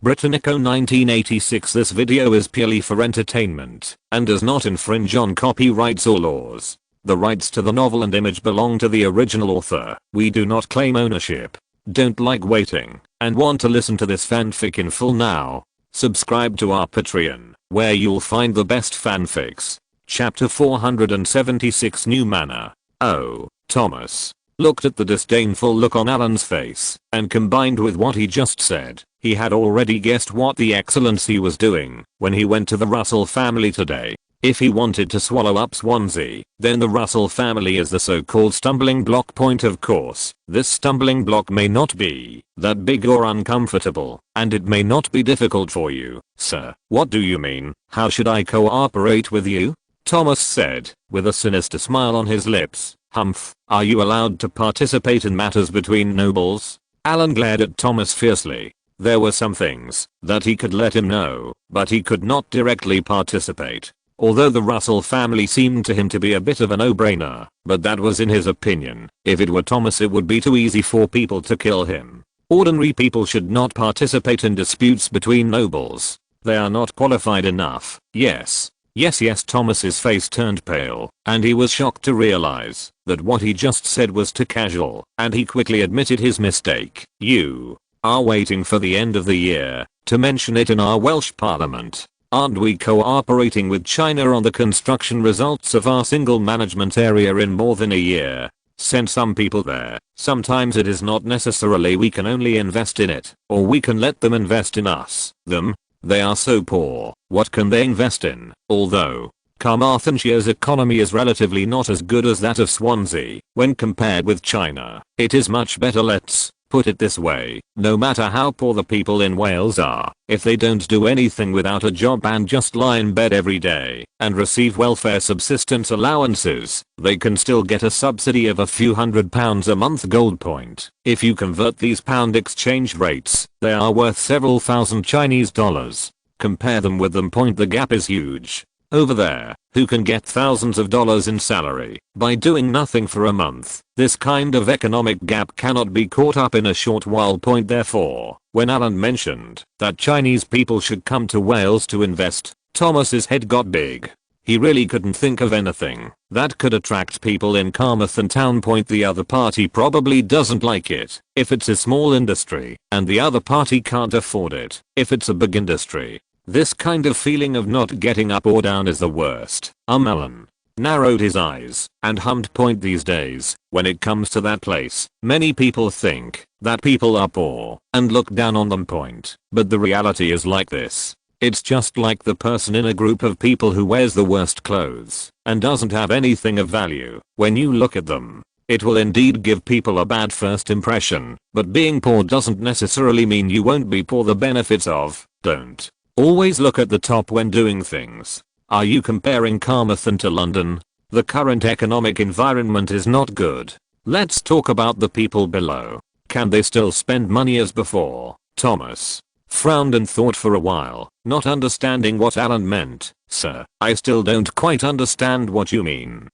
Britannico 1986. This video is purely for entertainment and does not infringe on copyrights or laws. The rights to the novel and image belong to the original author. We do not claim ownership. Don't like waiting and want to listen to this fanfic in full now? Subscribe to our Patreon, where you'll find the best fanfics. Chapter 476. New Manor. Oh, Thomas looked at the disdainful look on Alan's face, and combined with what he just said, he had already guessed what the Excellency was doing when he went to the Russell family today. If he wanted to swallow up Swansea, then the Russell family is the so-called stumbling block point. Of course, this stumbling block may not be that big or uncomfortable, and it may not be difficult for you, sir. What do you mean? How should I cooperate with you? Thomas said, with a sinister smile on his lips. Humph, are you allowed to participate in matters between nobles? Alan glared at Thomas fiercely. There were some things that he could let him know, but he could not directly participate. Although the Russell family seemed to him to be a bit of a no-brainer, but that was in his opinion. If it were Thomas, it would be too easy for people to kill him. Ordinary people should not participate in disputes between nobles. They are not qualified enough. Yes, Thomas's face turned pale, and he was shocked to realize that what he just said was too casual, and he quickly admitted his mistake. You are waiting for the end of the year to mention it in our Welsh Parliament. Aren't we cooperating with China on the construction results of our single management area in more than a year? Send some people there. Sometimes it is not necessarily we can only invest in it, or we can let them invest in us. They are so poor, what can they invest in? Although Carmarthenshire's economy is relatively not as good as that of Swansea when compared with China, it is much better. Let's put it this way, no matter how poor the people in Wales are, if they don't do anything without a job and just lie in bed every day and receive welfare subsistence allowances, they can still get a subsidy of a few £100 a month. Gold point. If you convert these pound exchange rates, they are worth several thousand Chinese dollars. Compare them with them. Point. The gap is huge. Over there, who can get thousands of dollars in salary by doing nothing for a month? This kind of economic gap cannot be caught up in a short while. Point. Therefore, when Alan mentioned that Chinese people should come to Wales to invest, Thomas's head got big. He really couldn't think of anything that could attract people in Carmarthen town. Point. The other party probably doesn't like it if it's a small industry, and the other party can't afford it if it's a big industry. This kind of feeling of not getting up or down is the worst. Alan narrowed his eyes and hummed. Point. These days, when it comes to that place, many people think that people are poor and look down on them. Point. But the reality is like this. It's just like the person in a group of people who wears the worst clothes and doesn't have anything of value. When you look at them, it will indeed give people a bad first impression, but being poor doesn't necessarily mean you won't be poor. The benefits of don't always look at the top when doing things. Are you comparing Carmarthen to London? The current economic environment is not good. Let's talk about the people below. Can they still spend money as before? Thomas frowned and thought for a while, not understanding what Alan meant. Sir, I still don't quite understand what you mean.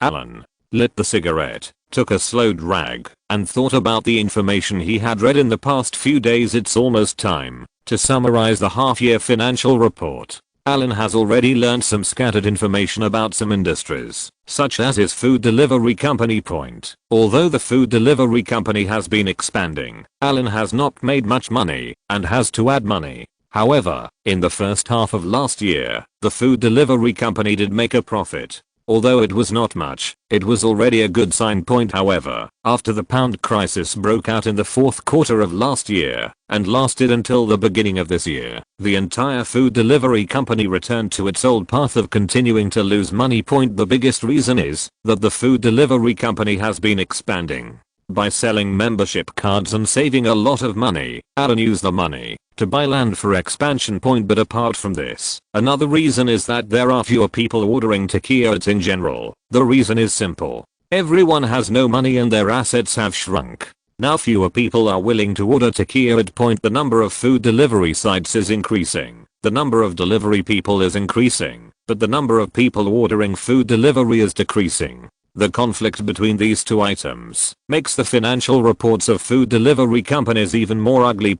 Alan lit the cigarette, took a slow drag, and thought about the information he had read in the past few days. It's almost time to summarize the half-year financial report. Alan has already learned some scattered information about some industries, such as his food delivery company. Point. Although the food delivery company has been expanding, Alan has not made much money and has to add money. However, in the first half of last year, the food delivery company did make a profit. Although it was not much, it was already a good sign. Point. However, after the pound crisis broke out in the fourth quarter of last year and lasted until the beginning of this year, the entire food delivery company returned to its old path of continuing to lose money. Point. The biggest reason is that the food delivery company has been expanding by selling membership cards and saving a lot of money. Alan used the money to buy land for expansion. Point. But apart from this, another reason is that there are fewer people ordering takeouts in general. The reason is simple. Everyone has no money and their assets have shrunk. Now fewer people are willing to order takeout. Point. The number of food delivery sites is increasing. The number of delivery people is increasing, but the number of people ordering food delivery is decreasing. The conflict between these two items makes the financial reports of food delivery companies even more ugly.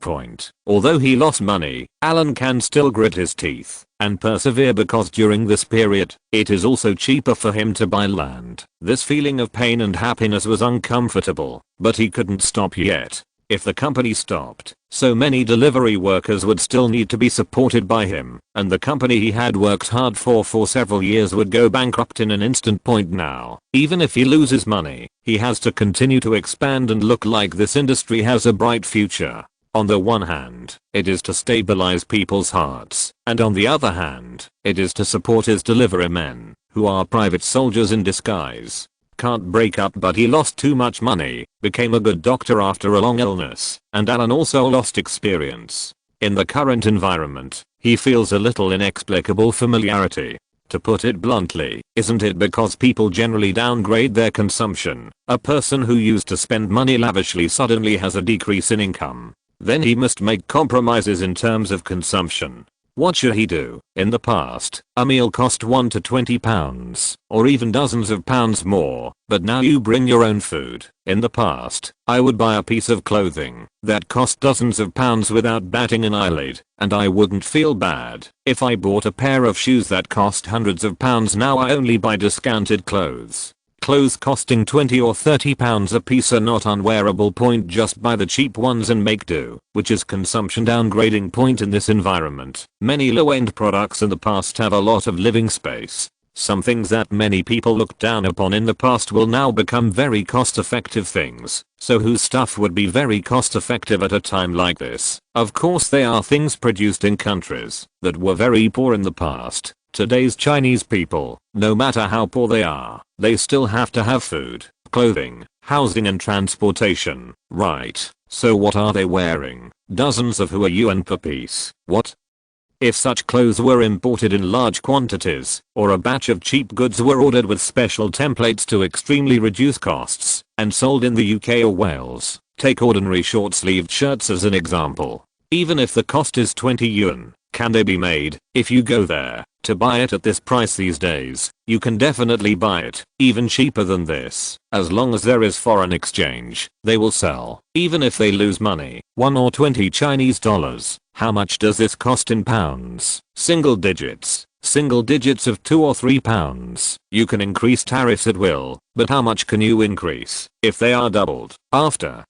Although he lost money, Alan can still grit his teeth and persevere because during this period, it is also cheaper for him to buy land. This feeling of pain and happiness was uncomfortable, but he couldn't stop yet. If the company stopped, so many delivery workers would still need to be supported by him, and the company he had worked hard for several years would go bankrupt in an instant. Now, even if he loses money, he has to continue to expand and look like this industry has a bright future. On the one hand, it is to stabilize people's hearts, and on the other hand, it is to support his delivery men, who are private soldiers in disguise. Can't break up, but he lost too much money, became a good doctor after a long illness, and Alan also lost experience. In the current environment, he feels a little inexplicable familiarity. To put it bluntly, isn't it because people generally downgrade their consumption? A person who used to spend money lavishly suddenly has a decrease in income. Then he must make compromises in terms of consumption. What should he do? In the past, a meal cost £1 to £20, or even dozens of pounds more, but now you bring your own food. In the past, I would buy a piece of clothing that cost dozens of pounds without batting an eyelid, and I wouldn't feel bad. If I bought a pair of shoes that cost hundreds of pounds, now I only buy discounted clothes. Clothes costing £20 or £30 a piece are not unwearable. Just buy the cheap ones and make do, which is consumption downgrading. In this environment, many low-end products in the past have a lot of living space. Some things that many people looked down upon in the past will now become very cost-effective things. So whose stuff would be very cost-effective at a time like this? Of course they are things produced in countries that were very poor in the past. Today's Chinese people, no matter how poor they are, they still have to have food, clothing, housing and transportation, right? So what are they wearing? Dozens of yuan per piece. What? If such clothes were imported in large quantities, or a batch of cheap goods were ordered with special templates to extremely reduce costs, and sold in the UK or Wales, take ordinary short-sleeved shirts as an example. Even if the cost is 20 yuan, can they be made? If you go there to buy it at this price these days, you can definitely buy it, even cheaper than this. As long as there is foreign exchange, they will sell. Even if they lose money, 1 or 20 Chinese dollars, how much does this cost in pounds? Single digits of 2 or 3 pounds. You can increase tariffs at will, but how much can you increase if they are doubled? After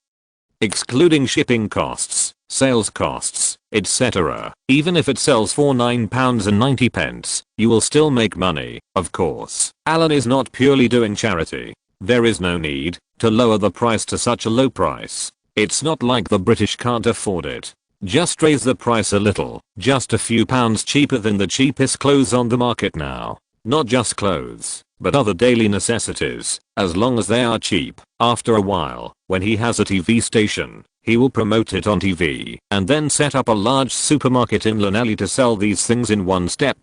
excluding shipping costs, sales costs, etc. Even if it sells for £9.90, you will still make money, of course. Alan is not purely doing charity. There is no need to lower the price to such a low price. It's not like the British can't afford it. Just raise the price a little, just a few pounds cheaper than the cheapest clothes on the market now. Not just clothes, but other daily necessities, as long as they are cheap. After a while, when he has a TV station, he will promote it on TV and then set up a large supermarket in Lanelli to sell these things in one step.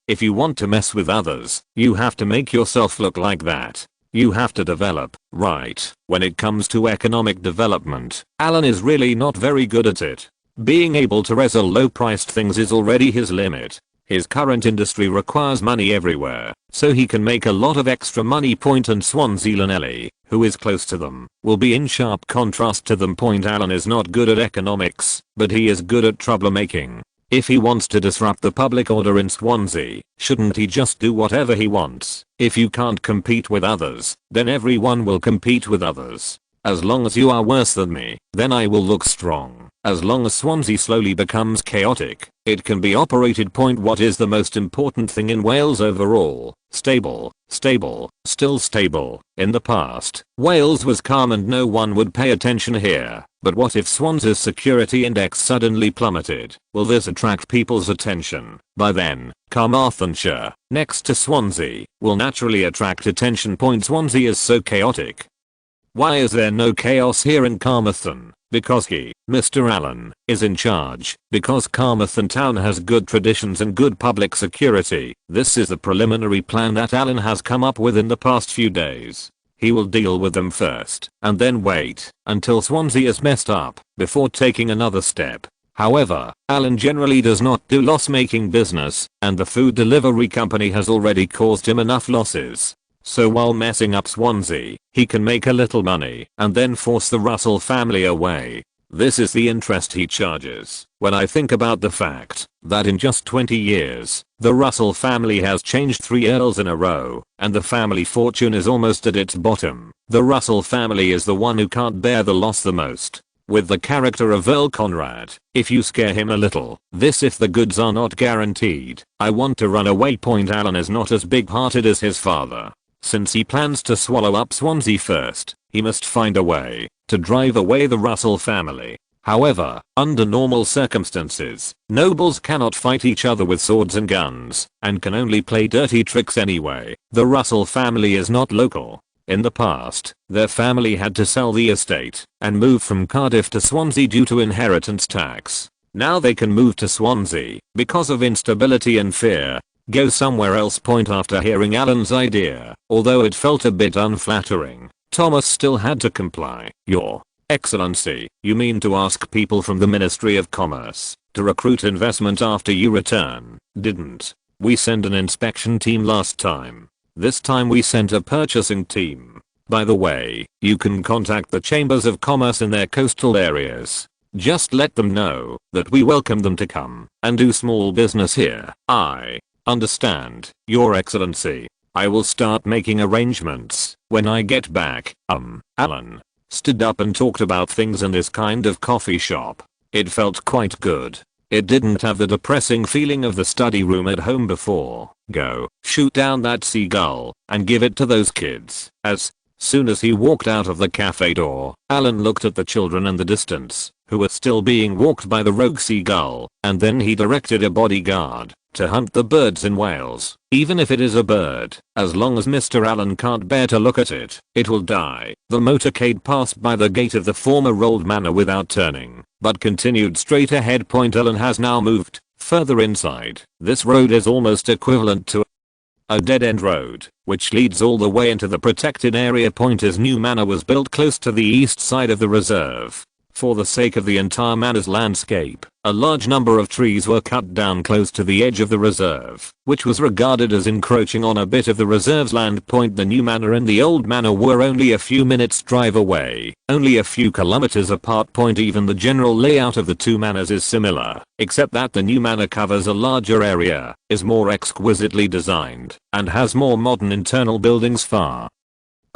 If you want to mess with others, you have to make yourself look like that. You have to develop, right? When it comes to economic development, Alan is really not very good at it. Being able to resell low-priced things is already his limit. His current industry requires money everywhere, so he can make a lot of extra money. And Swansea Lanelli, who is close to them, will be in sharp contrast to them. Alan is not good at economics, but he is good at troublemaking. If he wants to disrupt the public order in Swansea, shouldn't he just do whatever he wants? If you can't compete with others, then everyone will compete with others. As long as you are worse than me, then I will look strong. As long as Swansea slowly becomes chaotic, it can be operated. What is the most important thing in Wales overall? Stable, still stable. In the past, Wales was calm and no one would pay attention here. But what if Swansea's security index suddenly plummeted? Will this attract people's attention? By then, Carmarthenshire, next to Swansea, will naturally attract attention. Swansea is so chaotic. Why is there no chaos here in Carmarthen? Because he, Mr. Allen, is in charge. Because Carmarthen town has good traditions and good public security. This is the preliminary plan that Allen has come up with in the past few days. He will deal with them first, and then wait until Swansea is messed up before taking another step. However, Allen generally does not do loss-making business, and the food delivery company has already caused him enough losses. So while messing up Swansea, he can make a little money and then force the Russell family away. This is the interest he charges. When I think about the fact that in just 20 years, the Russell family has changed 3 earls in a row, and the family fortune is almost at its bottom, the Russell family is the one who can't bear the loss the most. With the character of Earl Conrad, if you scare him a little, this if the goods are not guaranteed, I want to run away. Alan is not as big-hearted as his father. Since he plans to swallow up Swansea first, he must find a way to drive away the Russell family. However, under normal circumstances, nobles cannot fight each other with swords and guns, and can only play dirty tricks anyway. The Russell family is not local. In the past, their family had to sell the estate and move from Cardiff to Swansea due to inheritance tax. Now they can move to Swansea because of instability and fear. Go somewhere else. After hearing Alan's idea, although it felt a bit unflattering, Thomas still had to comply. Your Excellency, you mean to ask people from the Ministry of Commerce to recruit investment after you return, didn't we send an inspection team last time? This time we sent a purchasing team. By the way, you can contact the chambers of commerce in their coastal areas. Just let them know that we welcome them to come and do small business here. I understand, Your Excellency. I will start making arrangements when I get back. Alan stood up and talked about things in this kind of coffee shop. It felt quite good. It didn't have the depressing feeling of the study room at home before. Go, shoot down that seagull and give it to those kids. As soon as he walked out of the cafe door, Alan looked at the children in the distance, who were still being walked by the rogue seagull, and then he directed a bodyguard to hunt the birds in Wales. Even if it is a bird, as long as Mr. Allen can't bear to look at it, it will die. The motorcade passed by the gate of the former old manor without turning, but continued straight ahead. Allen has now moved further inside. This road is almost equivalent to a dead-end road, which leads all the way into the protected area. His new manor was built close to the east side of the reserve. For the sake of the entire manor's landscape, a large number of trees were cut down close to the edge of the reserve, which was regarded as encroaching on a bit of the reserve's land. The new manor and the old manor were only a few minutes drive away, only a few kilometers apart. Even the general layout of the two manors is similar, except that the new manor covers a larger area, is more exquisitely designed, and has more modern internal buildings far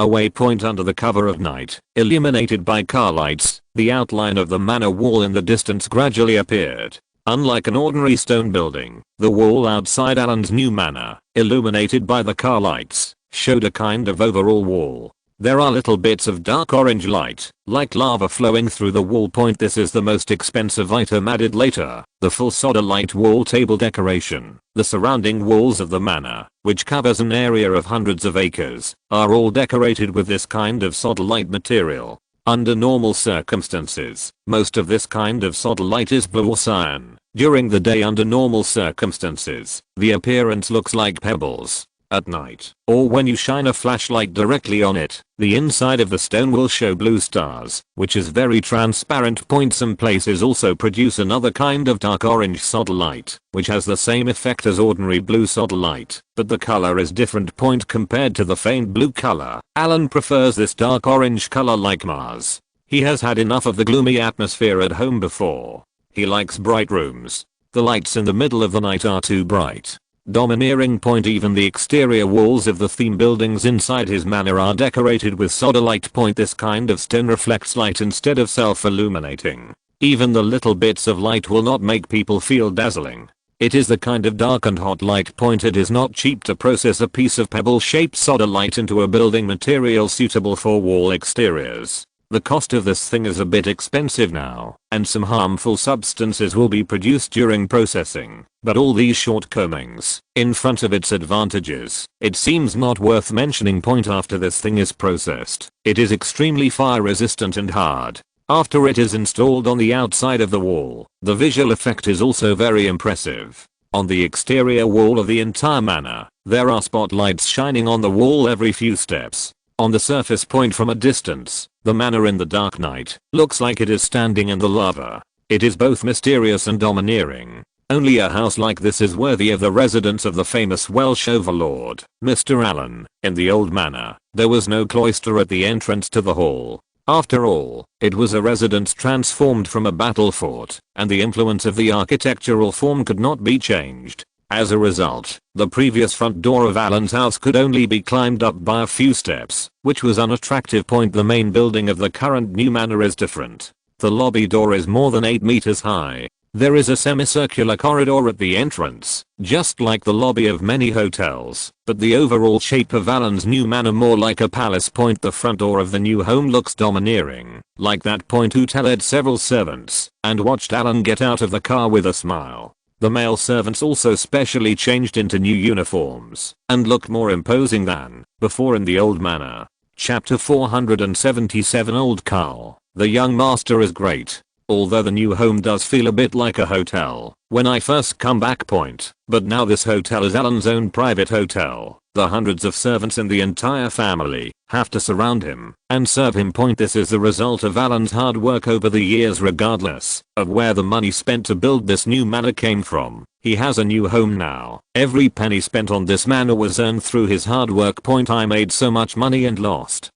away. Under the cover of night, illuminated by car lights, the outline of the manor wall in the distance gradually appeared. Unlike an ordinary stone building, the wall outside Alan's new manor, illuminated by the car lights, showed a kind of overall wall. There are little bits of dark orange light, like lava flowing through the wall. This is the most expensive item added later, the full sodalite wall table decoration. The surrounding walls of the manor, which covers an area of hundreds of acres, are all decorated with this kind of sodalite material. Under normal circumstances, most of this kind of sodalite is blue or cyan. During the day under normal circumstances, the appearance looks like pebbles. At night, or when you shine a flashlight directly on it, the inside of the stone will show blue stars, which is very transparent. Some places also produce another kind of dark orange sodalite, which has the same effect as ordinary blue sodalite, but the color is different. Compared to the faint blue color, Alan prefers this dark orange color like Mars. He has had enough of the gloomy atmosphere at home before. He likes bright rooms. The lights in the middle of the night are too bright. Domineering. Even the exterior walls of the theme buildings inside his manor are decorated with sodalite. This kind of stone reflects light instead of self-illuminating. Even the little bits of light will not make people feel dazzling. It is the kind of dark and hot light. It is not cheap to process a piece of pebble-shaped sodalite into a building material suitable for wall exteriors. The cost of this thing is a bit expensive now, and some harmful substances will be produced during processing, but all these shortcomings, in front of its advantages, it seems not worth mentioning. After this thing is processed, it is extremely fire resistant and hard. After it is installed on the outside of the wall, the visual effect is also very impressive. On the exterior wall of the entire manor, there are spotlights shining on the wall every few steps. On the surface from a distance, the manor in the dark night looks like it is standing in the lava. It is both mysterious and domineering. Only a house like this is worthy of the residence of the famous Welsh overlord, Mr. Allen. In the old manor, there was no cloister at the entrance to the hall. After all, it was a residence transformed from a battle fort, and the influence of the architectural form could not be changed. As a result, the previous front door of Allen's house could only be climbed up by a few steps, which was an attractive point. The main building of the current new manor is different. The lobby door is more than 8 meters high. There is a semicircular corridor at the entrance, just like the lobby of many hotels, but the overall shape of Allen's new manor more like a palace point. The front door of the new home looks domineering, like that point who led several servants, and watched Allen get out of the car with a smile. The male servants also specially changed into new uniforms, and looked more imposing than before in the old manor. Chapter 477 Old Carl. The young master is great. Although the new home does feel a bit like a hotel when I first come back point, but now this hotel is Allen's own private hotel. The hundreds of servants in the entire family have to surround him and serve him point. This is the result of Allen's hard work over the years. Regardless of where the money spent to build this new manor came from, he has a new home now. Every penny spent on this manor was earned through his hard work point. I made so much money and lost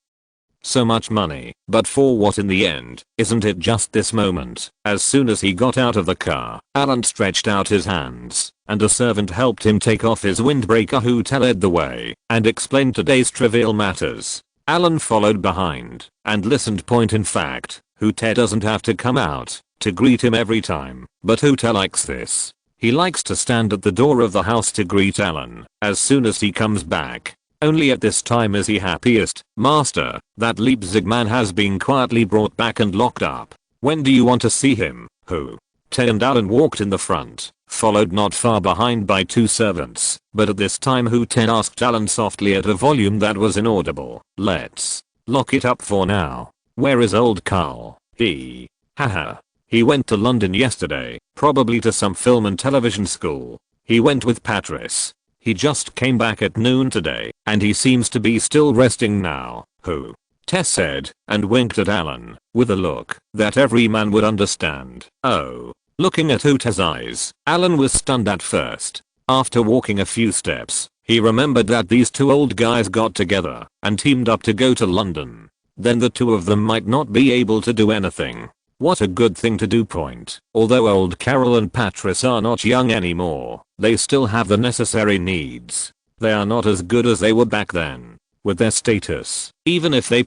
so much money, but for what in the end? Isn't it just this moment? As soon as he got out of the car, Allen stretched out his hands, and a servant helped him take off his windbreaker. Who led the way and explained today's trivial matters. Allen followed behind and listened point. In fact, Hute doesn't have to come out to greet him every time, but Hute likes this. He likes to stand at the door of the house to greet Allen as soon as he comes back. Only at this time is he happiest. Master, that Leipzig man has been quietly brought back and locked up. When do you want to see him? Who? Ted and Allen walked in the front, followed not far behind by 2 servants, but at this time Ted asked Allen softly at a volume that was inaudible. Let's lock it up for now. Where is old Carl? Haha. He went to London yesterday, probably to some film and television school. He went with Patrice. He just came back at noon today, and he seems to be still resting now. Who? Tess said, and winked at Allen, with a look that every man would understand. Oh. Looking at Hute's eyes, Allen was stunned at first. After walking a few steps, he remembered that these 2 old guys got together and teamed up to go to London. Then the 2 of them might not be able to do anything. What a good thing to do point. Although old Carol and Patrice are not young anymore, they still have the necessary needs. They are not as good as they were back then. With their status, even if they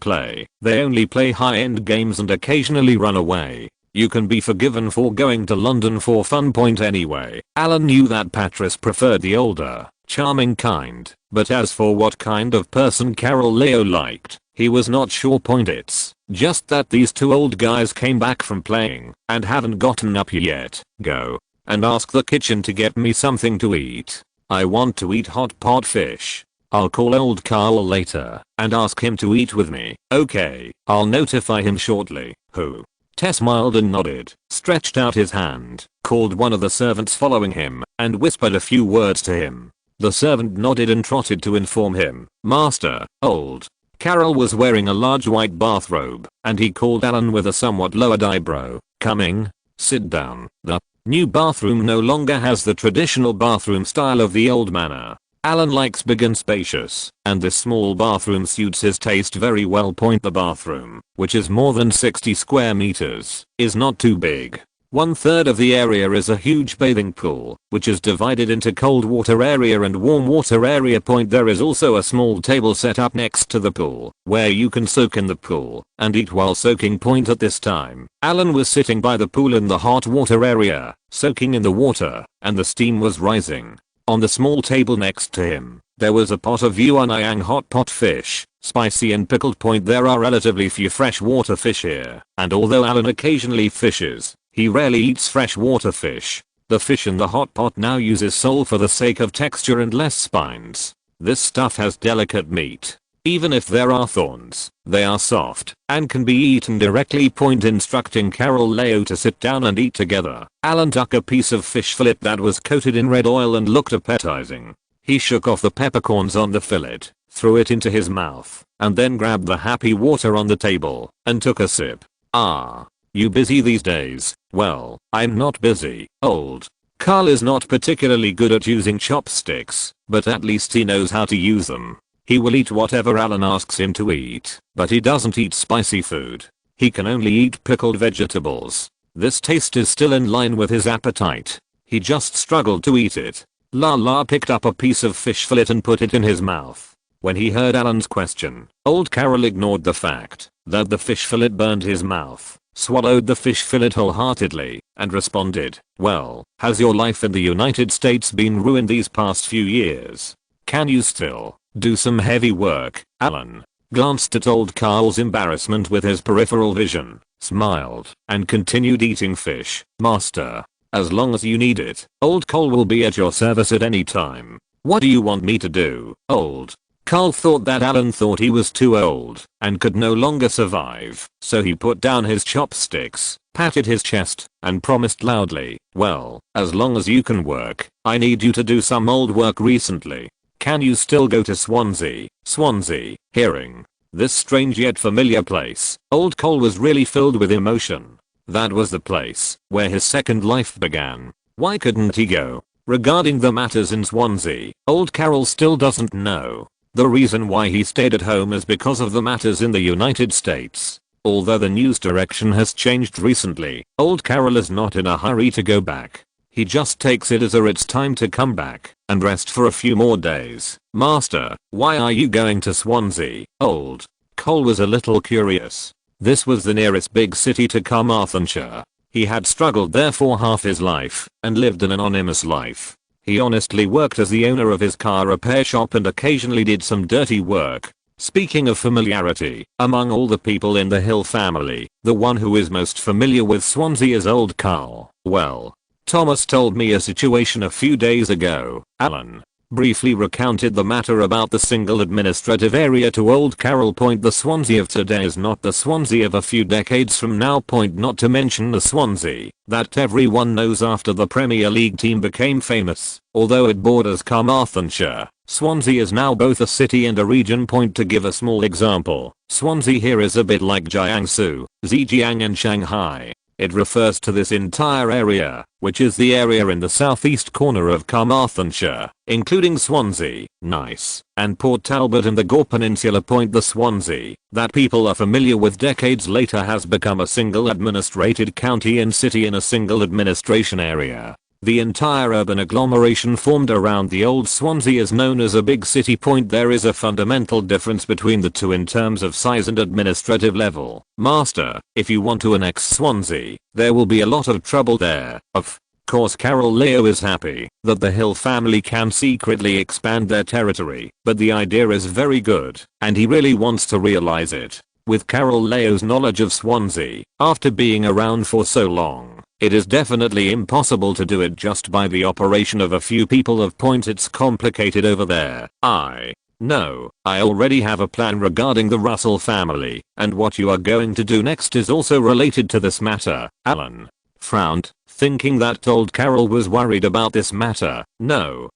only play high-end games and occasionally run away. You can be forgiven for going to London for fun point anyway. Allen knew that Patrice preferred the older, charming kind, but as for what kind of person Carol Leo liked, he was not sure point. It's just that these 2 old guys came back from playing and haven't gotten up yet. Go and ask the kitchen to get me something to eat. I want to eat hot pot fish. I'll call old Carl later and ask him to eat with me. Okay, I'll notify him shortly. Who? Tess smiled and nodded, stretched out his hand, called one of the servants following him, and whispered a few words to him. The servant nodded and trotted to inform him. Master, old Carol was wearing a large white bathrobe, and he called Allen with a somewhat lowered eyebrow. Coming? Sit down. The new bathroom no longer has the traditional bathroom style of the old manor. Allen likes big and spacious, and this small bathroom suits his taste very well. The bathroom, which is more than 60 square meters, is not too big. 1/3 of the area is a huge bathing pool, which is divided into cold water area and warm water area. There is also a small table set up next to the pool, where you can soak in the pool and eat while soaking. At this time, Allen was sitting by the pool in the hot water area, soaking in the water, and the steam was rising. On the small table next to him, there was a pot of Yuanyang hot pot fish, spicy and pickled. There are relatively few freshwater fish here, and although Allen occasionally fishes, he rarely eats freshwater fish. The fish in the hot pot now uses sole for the sake of texture and less spines. This stuff has delicate meat. Even if there are thorns, they are soft and can be eaten directly. Instructing Carol Leo to sit down and eat together, Allen took a piece of fish fillet that was coated in red oil and looked appetizing. He shook off the peppercorns on the fillet, threw it into his mouth, and then grabbed the happy water on the table and took a sip. Ah. You busy these days? Well, I'm not busy, old Carl is not particularly good at using chopsticks, but at least he knows how to use them. He will eat whatever Alan asks him to eat, but he doesn't eat spicy food. He can only eat pickled vegetables. This taste is still in line with his appetite. He just struggled to eat it. Lala picked up a piece of fish fillet and put it in his mouth. When he heard Alan's question, old Carol ignored the fact that the fish fillet burned his mouth, swallowed the fish fillet wholeheartedly, and responded, "Well, has your life in the United States been ruined these past few years? Can you still do some heavy work?" Alan glanced at old Carl's embarrassment with his peripheral vision, smiled, and continued eating fish. "Master, as long as you need it, old Carl will be at your service at any time. What do you want me to do, old?" Carl thought that Alan thought he was too old and could no longer survive, so he put down his chopsticks, patted his chest, and promised loudly, "Well, as long as you can work, I need you to do some old work recently. Can you still go to Swansea?" Swansea, hearing this strange yet familiar place, old Cole was really filled with emotion. That was the place where his second life began. Why couldn't he go? Regarding the matters in Swansea, old Carol still doesn't know. The reason why he stayed at home is because of the matters in the United States. Although the news direction has changed recently, old Carol is not in a hurry to go back. He just takes it as it's time to come back and rest for a few more days. "Master, why are you going to Swansea, old?" Cole was a little curious. This was the nearest big city to Carmarthenshire. He had struggled there for half his life and lived an anonymous life. He honestly worked as the owner of his car repair shop and occasionally did some dirty work. Speaking of familiarity, among all the people in the Hill family, the one who is most familiar with Swansea is old Carl. "Well, Thomas told me a situation a few days ago." Alan briefly recounted the matter about the single administrative area to old Carol. The Swansea of today is not the Swansea of a few decades from now. Not to mention the Swansea that everyone knows after the Premier League team became famous. Although it borders Carmarthenshire, Swansea is now both a city and a region. To give a small example, Swansea here is a bit like Jiangsu, Zhejiang and Shanghai. It refers to this entire area, which is the area in the southeast corner of Carmarthenshire, including Swansea, Nice, and Port Talbot and the Gore Peninsula. The Swansea that people are familiar with decades later has become a single administrated county and city in a single administration area. The entire urban agglomeration formed around the old Swansea is known as a big city. There is a fundamental difference between the two in terms of size and administrative level. "Master, if you want to annex Swansea, there will be a lot of trouble there." Of course, Carol Leo is happy that the Hill family can secretly expand their territory, but the idea is very good, and he really wants to realize it. With Carol Leo's knowledge of Swansea, after being around for so long, it is definitely impossible to do it just by the operation of a few people. It's complicated over there. I know. I already have a plan regarding the Russell family, and what you are going to do next is also related to this matter." Alan frowned, thinking that old Carol was worried about this matter. No,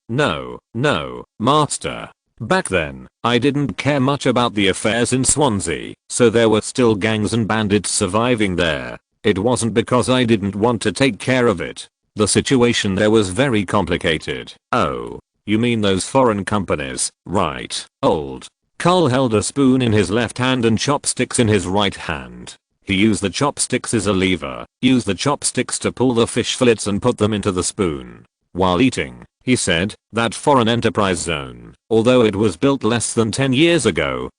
master. Back then, I didn't care much about the affairs in Swansea, so there were still gangs and bandits surviving there. It wasn't because I didn't want to take care of it. The situation there was very complicated. "Oh, you mean those foreign companies, right, old?" Carl held a spoon in his left hand and chopsticks in his right hand. He used the chopsticks as a lever, used the chopsticks to pull the fish fillets and put them into the spoon. While eating, he said, "That foreign enterprise zone, although it was built less than 10 years ago,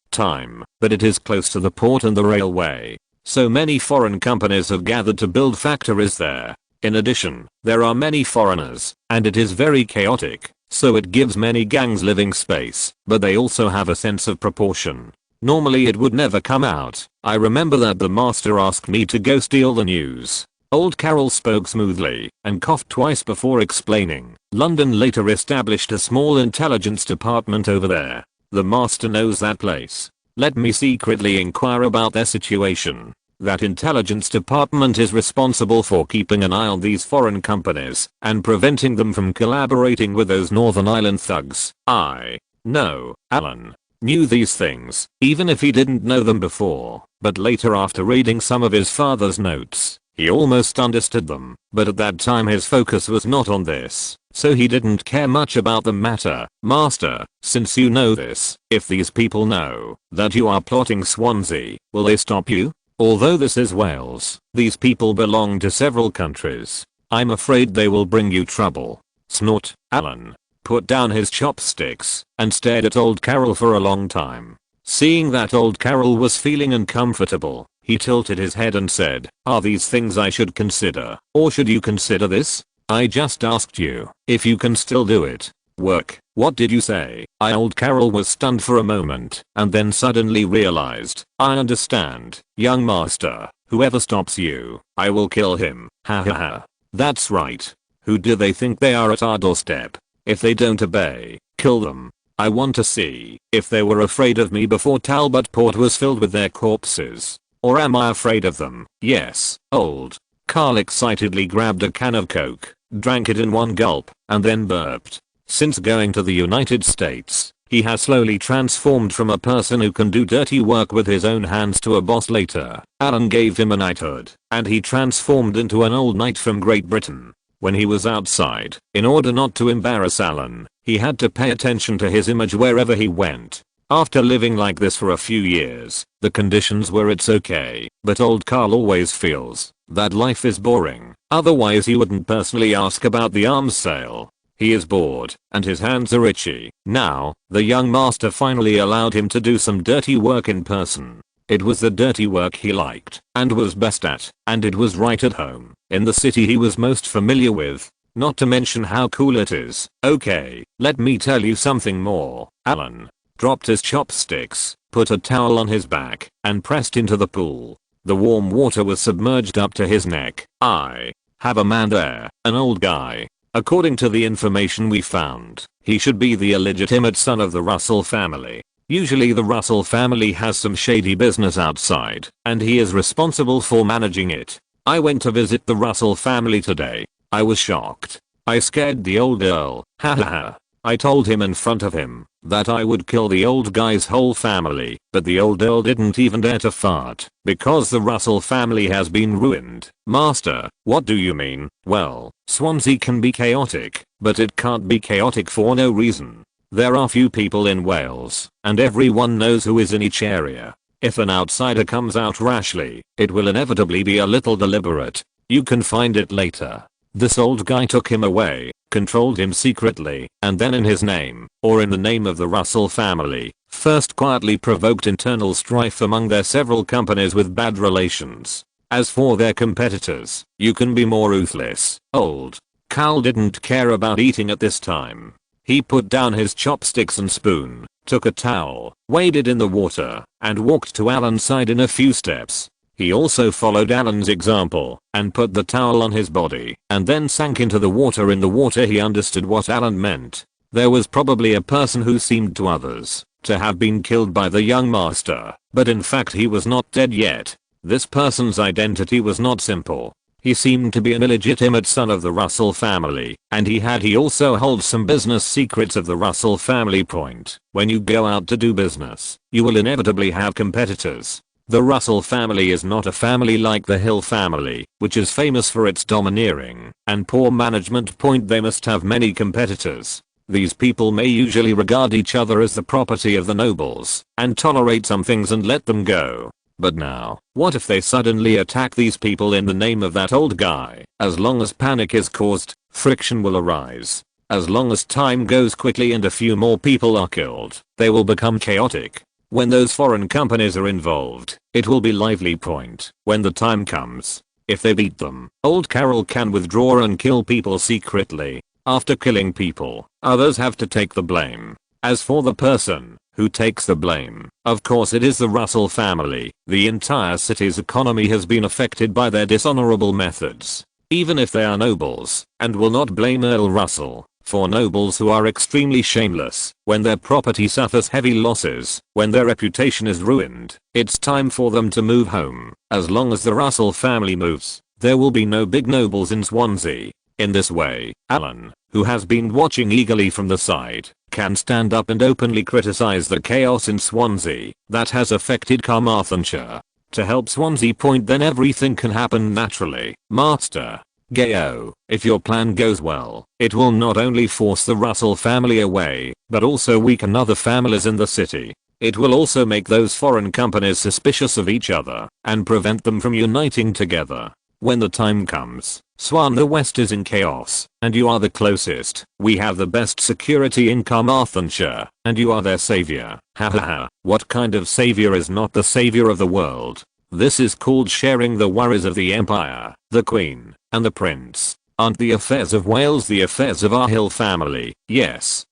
but it is close to the port and the railway. So many foreign companies have gathered to build factories there. In addition, there are many foreigners, and it is very chaotic, so it gives many gangs living space, but they also have a sense of proportion. Normally it would never come out. I remember that the master asked me to go steal the news." Old Carol spoke smoothly and coughed twice before explaining. "London later established a small intelligence department over there. The master knows that place. Let me secretly inquire about their situation. That intelligence department is responsible for keeping an eye on these foreign companies and preventing them from collaborating with those Northern Ireland thugs." I know. Alan knew these things, even if he didn't know them before, but later after reading some of his father's notes, He almost understood them, but at that time his focus was not on this, so he didn't care much about the matter. Master, since you know this, if these people know that you are plotting Swansea, will they stop you? Although this is Wales, these people belong to several countries. I'm afraid they will bring you trouble. Snort. Alan put down his chopsticks and stared at old Carol for a long time. Seeing that old Carol was feeling uncomfortable, he tilted his head and said, "Are these things I should consider, or should you consider this? I just asked you if you can still do it. Work. What did you say?" Old Carol was stunned for a moment and then suddenly realized, "I understand, young master. Whoever stops you, I will kill him. Ha ha ha. That's right. Who do they think they are at our doorstep? If they don't obey, kill them. I want to see if they were afraid of me before Talbot Port was filled with their corpses. Or am I afraid of them?" "Yes." Old Carl excitedly grabbed a can of Coke, drank it in one gulp, and then burped. Since going to the United States, he has slowly transformed from a person who can do dirty work with his own hands to a boss later. Alan gave him a knighthood, and he transformed into an old knight from Great Britain. When he was outside, in order not to embarrass Alan, he had to pay attention to his image wherever he went. After living like this for a few years, the conditions were it's okay, but old Carl always feels that life is boring, otherwise he wouldn't personally ask about the arms sale. He is bored, and his hands are itchy. Now, the young master finally allowed him to do some dirty work in person. It was the dirty work he liked, and was best at, and it was right at home, in the city he was most familiar with. Not to mention how cool it is. Okay, let me tell you something more. Alan dropped his chopsticks, put a towel on his back, and pressed into the pool. The warm water was submerged up to his neck. "I have a man there, an old guy. According to the information we found, he should be the illegitimate son of the Russell family. Usually the Russell family has some shady business outside, and he is responsible for managing it. I went to visit the Russell family today. I was shocked. I scared the old earl. Ha ha ha. I told him in front of him that I would kill the old guy's whole family, but the old earl didn't even dare to fart, because the Russell family has been ruined." "Master, what do you mean?" "Well, Swansea can be chaotic, but it can't be chaotic for no reason. There are few people in Wales, and everyone knows who is in each area. If an outsider comes out rashly, it will inevitably be a little deliberate. You can find it later. This old guy took him away, controlled him secretly, and then in his name, or in the name of the Russell family, first quietly provoked internal strife among their several companies with bad relations. As for their competitors, you can be more ruthless." Old Carl didn't care about eating at this time. He put down his chopsticks and spoon, took a towel, waded in the water, and walked to Alan's side in a few steps. He also followed Alan's example and put the towel on his body and then sank into the water. In the water he understood what Alan meant. There was probably a person who seemed to others to have been killed by the young master, but in fact he was not dead yet. This person's identity was not simple. He seemed to be an illegitimate son of the Russell family, and he also holds some business secrets of the Russell family. Point. When you go out to do business, you will inevitably have competitors. The Russell family is not a family like the Hill family, which is famous for its domineering and poor management. Point. They must have many competitors. These people may usually regard each other as the property of the nobles and tolerate some things and let them go. But now, what if they suddenly attack these people in the name of that old guy? As long as panic is caused, friction will arise. As long as time goes quickly and a few more people are killed, they will become chaotic. When those foreign companies are involved, it will be lively. Point. When the time comes, if they beat them, old Carol can withdraw and kill people secretly. After killing people, others have to take the blame. As for the person who takes the blame, of course it is the Russell family. The entire city's economy has been affected by their dishonorable methods. Even if they are nobles, and will not blame Earl Russell. For nobles who are extremely shameless, when their property suffers heavy losses, when their reputation is ruined, it's time for them to move home. As long as the Russell family moves, there will be no big nobles in Swansea. In this way, Alan, who has been watching eagerly from the side, can stand up and openly criticize the chaos in Swansea that has affected Carmarthenshire. to help Swansea point, then everything can happen naturally. Master. Gayo, if your plan goes well, it will not only force the Russell family away, but also weaken other families in the city. It will also make those foreign companies suspicious of each other, and prevent them from uniting together. When the time comes, Swan the West is in chaos, and you are the closest. We have the best security in Carmarthenshire, and you are their savior. Ha ha ha, what kind of savior is not the savior of the world? This is called sharing the worries of the Empire, the Queen, and the Prince. Aren't the affairs of Wales the affairs of our Hill family? Yes,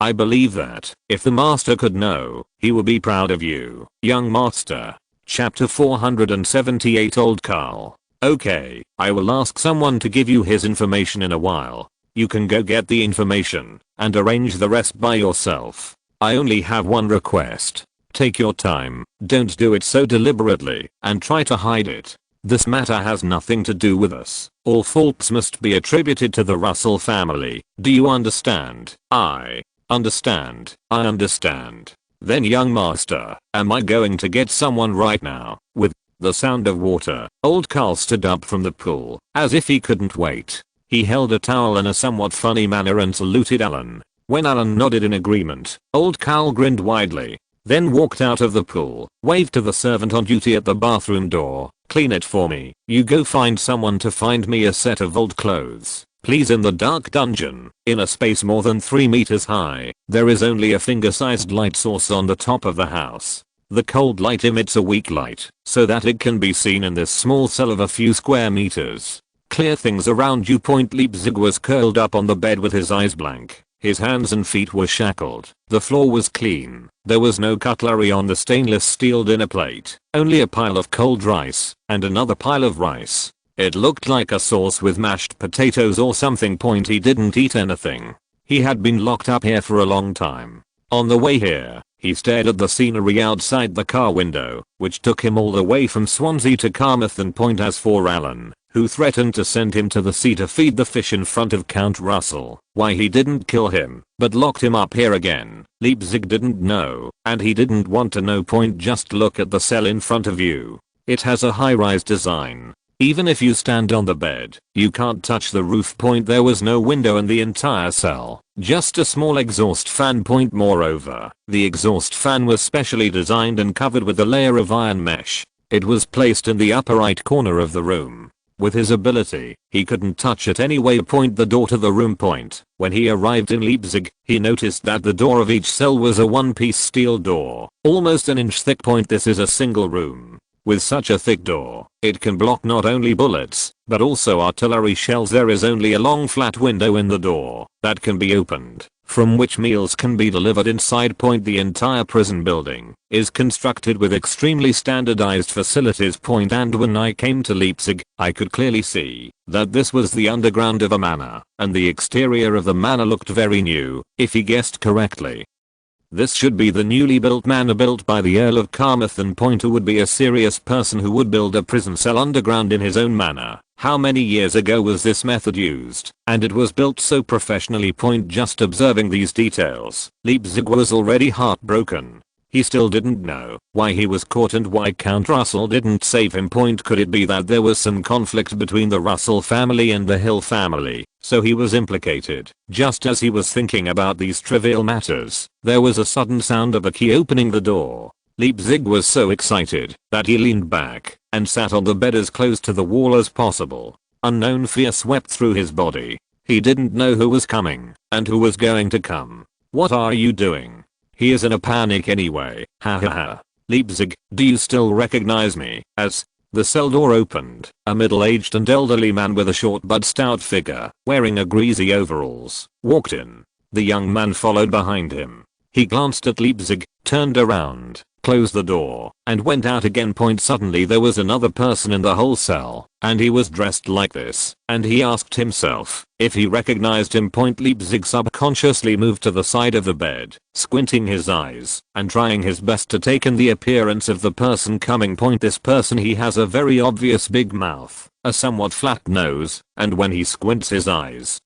I believe that. If the Master could know, he would be proud of you, young Master. Chapter 478 Old Carl. Okay, I will ask someone to give you his information in a while. You can go get the information, and arrange the rest by yourself. I only have one request. Take your time, don't do it so deliberately, and try to hide it. This matter has nothing to do with us. All faults must be attributed to the Russell family. Do you understand? I understand. I understand. Then young Master, am I going to get someone right now? With the sound of water, Old Carl stood up from the pool, as if he couldn't wait. He held a towel in a somewhat funny manner and saluted Alan. When Alan nodded in agreement, Old Carl grinned widely, then walked out of the pool, waved to the servant on duty at the bathroom door. Clean it for me. You go find someone to find me a set of old clothes. Please, in the dark dungeon, in a space more than 3 meters high, there is only a finger-sized light source on the top of the house. The cold light emits a weak light, so that it can be seen in this small cell of a few square meters. Clear things around you. Leipzig was curled up on the bed with his eyes blank. His hands and feet were shackled. The floor was clean. There was no cutlery on the stainless steel dinner plate, only a pile of cold rice, and another pile of rice. It looked like a sauce with mashed potatoes or something. He didn't eat anything. He had been locked up here for a long time. On the way here, he stared at the scenery outside the car window, which took him all the way from Swansea to Carmarthen Point. As for Alan, who threatened to send him to the sea to feed the fish in front of Count Russell, why he didn't kill him, but locked him up here again, Leipzig didn't know, and he didn't want to know. Just look at the cell in front of you. It has a high-rise design. Even if you stand on the bed, you can't touch the roof. There was no window in the entire cell, just a small exhaust fan. Moreover, the exhaust fan was specially designed and covered with a layer of iron mesh. It was placed in the upper right corner of the room. With his ability, he couldn't touch it anyway. The door to the room. When he arrived in Leipzig, he noticed that the door of each cell was a one-piece steel door, almost an inch thick. This is a single room. With such a thick door, it can block not only bullets, but also artillery shells. There is only a long flat window in the door that can be opened, from which meals can be delivered inside. The entire prison building is constructed with extremely standardized facilities. And when I came to Leipzig, I could clearly see that this was the underground of a manor, and the exterior of the manor looked very new, if he guessed correctly. This should be the newly built manor built by the Earl of Carmarthen, who would be a serious person who would build a prison cell underground in his own manor. How many years ago was this method used? And it was built so professionally. Just observing these details, Leipzig was already heartbroken. He still didn't know why he was caught and why Count Russell didn't save him. Could it be that there was some conflict between the Russell family and the Hill family, so he was implicated? Just as he was thinking about these trivial matters, there was a sudden sound of a key opening the door. Leipzig was so excited that he leaned back and sat on the bed as close to the wall as possible. Unknown fear swept through his body. He didn't know who was coming and who was going to come. What are you doing? He is in a panic anyway. Ha ha ha. Leipzig, do you still recognize me? As the cell door opened, a middle-aged and elderly man with a short but stout figure, wearing a greasy overalls, walked in. The young man followed behind him. He glanced at Leipzig, turned around, closed the door, and went out again. Suddenly there was another person in the whole cell, and he was dressed like this, and he asked himself if he recognized him. Leipzig subconsciously moved to the side of the bed, squinting his eyes, and trying his best to take in the appearance of the person coming. This person, he has a very obvious big mouth, a somewhat flat nose, and when he squints his eyes,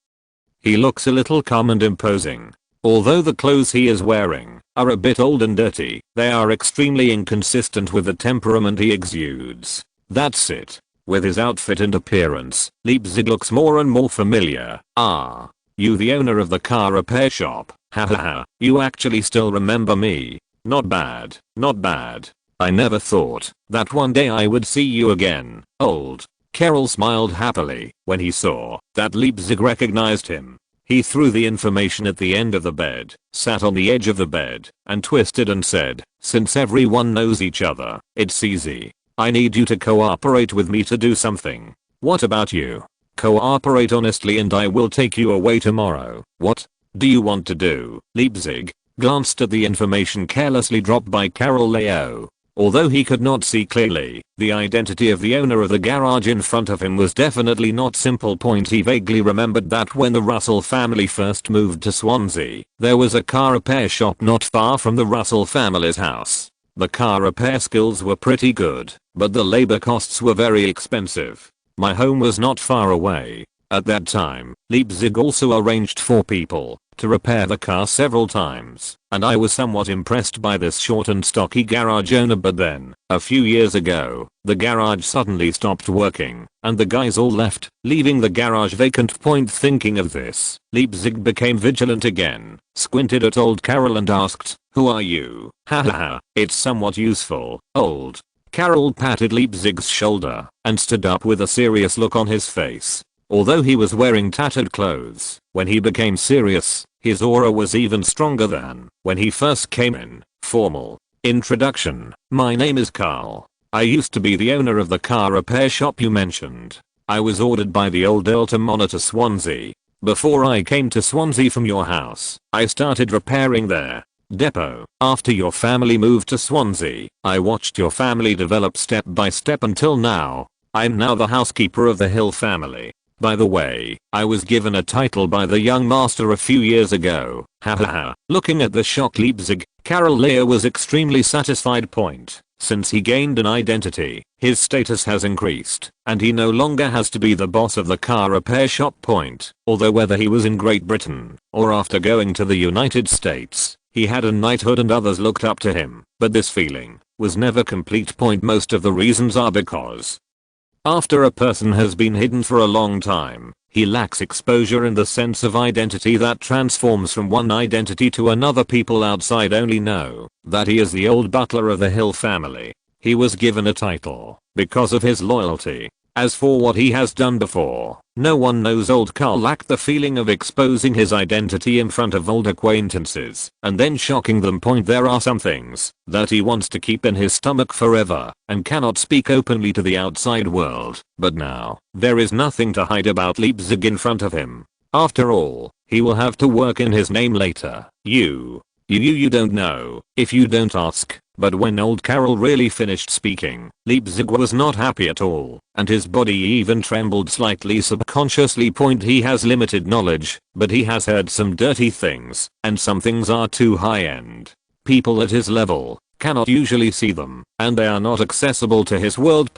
he looks a little calm and imposing. Although the clothes he is wearing are a bit old and dirty, they are extremely inconsistent with the temperament he exudes. That's it. With his outfit and appearance, Leipzig looks more and more familiar. Ah. You, the owner of the car repair shop. Hahaha. You actually still remember me. Not bad. Not bad. I never thought that one day I would see you again, old. Carol smiled happily when he saw that Leipzig recognized him. He threw the information at the end of the bed, sat on the edge of the bed, and twisted and said, since everyone knows each other, it's easy. I need you to cooperate with me to do something. What about you? Cooperate honestly and I will take you away tomorrow. What do you want to do? Leipzig glanced at the information carelessly dropped by Carol Leo. Although he could not see clearly, the identity of the owner of the garage in front of him was definitely not simple. He vaguely remembered that when the Russell family first moved to Swansea, there was a car repair shop not far from the Russell family's house. The car repair skills were pretty good, but the labor costs were very expensive. My home was not far away. At that time, Leipzig also arranged for people to repair the car several times, and I was somewhat impressed by this short and stocky garage owner. But then, a few years ago, the garage suddenly stopped working, and the guys all left, leaving the garage vacant. Thinking of this, Leipzig became vigilant again, squinted at old Carol and asked, who are you? Hahaha, it's somewhat useful, old. Carol patted Leipzig's shoulder and stood up with a serious look on his face. Although he was wearing tattered clothes, when he became serious, his aura was even stronger than when he first came in. Formal introduction. My name is Carl. I used to be the owner of the car repair shop you mentioned. I was ordered by the old Earl to monitor Swansea. Before I came to Swansea from your house, I started repairing their depot. After your family moved to Swansea, I watched your family develop step by step until now. I'm now the housekeeper of the Hill family. By the way, I was given a title by the young master a few years ago. Hahaha. Looking at the shocked Leipzig, Carol Lear was extremely satisfied. Since he gained an identity, his status has increased, and he no longer has to be the boss of the car repair shop. Although whether he was in Great Britain or after going to the United States, he had a knighthood and others looked up to him, but this feeling was never complete. Most of the reasons are because after a person has been hidden for a long time, he lacks exposure in the sense of identity that transforms from one identity to another. People outside only know that he is the old butler of the Hill family. He was given a title because of his loyalty. As for what he has done before, no one knows. Old Carl lacked the feeling of exposing his identity in front of old acquaintances and then shocking them. There are some things that he wants to keep in his stomach forever and cannot speak openly to the outside world. But now, there is nothing to hide about Leipzig in front of him. After all, he will have to work in his name later. You don't know if you don't ask. But when old Carol really finished speaking, Leipzig was not happy at all, and his body even trembled slightly subconsciously. He has limited knowledge, but he has heard some dirty things, and some things are too high-end. People at his level cannot usually see them, and they are not accessible to his world.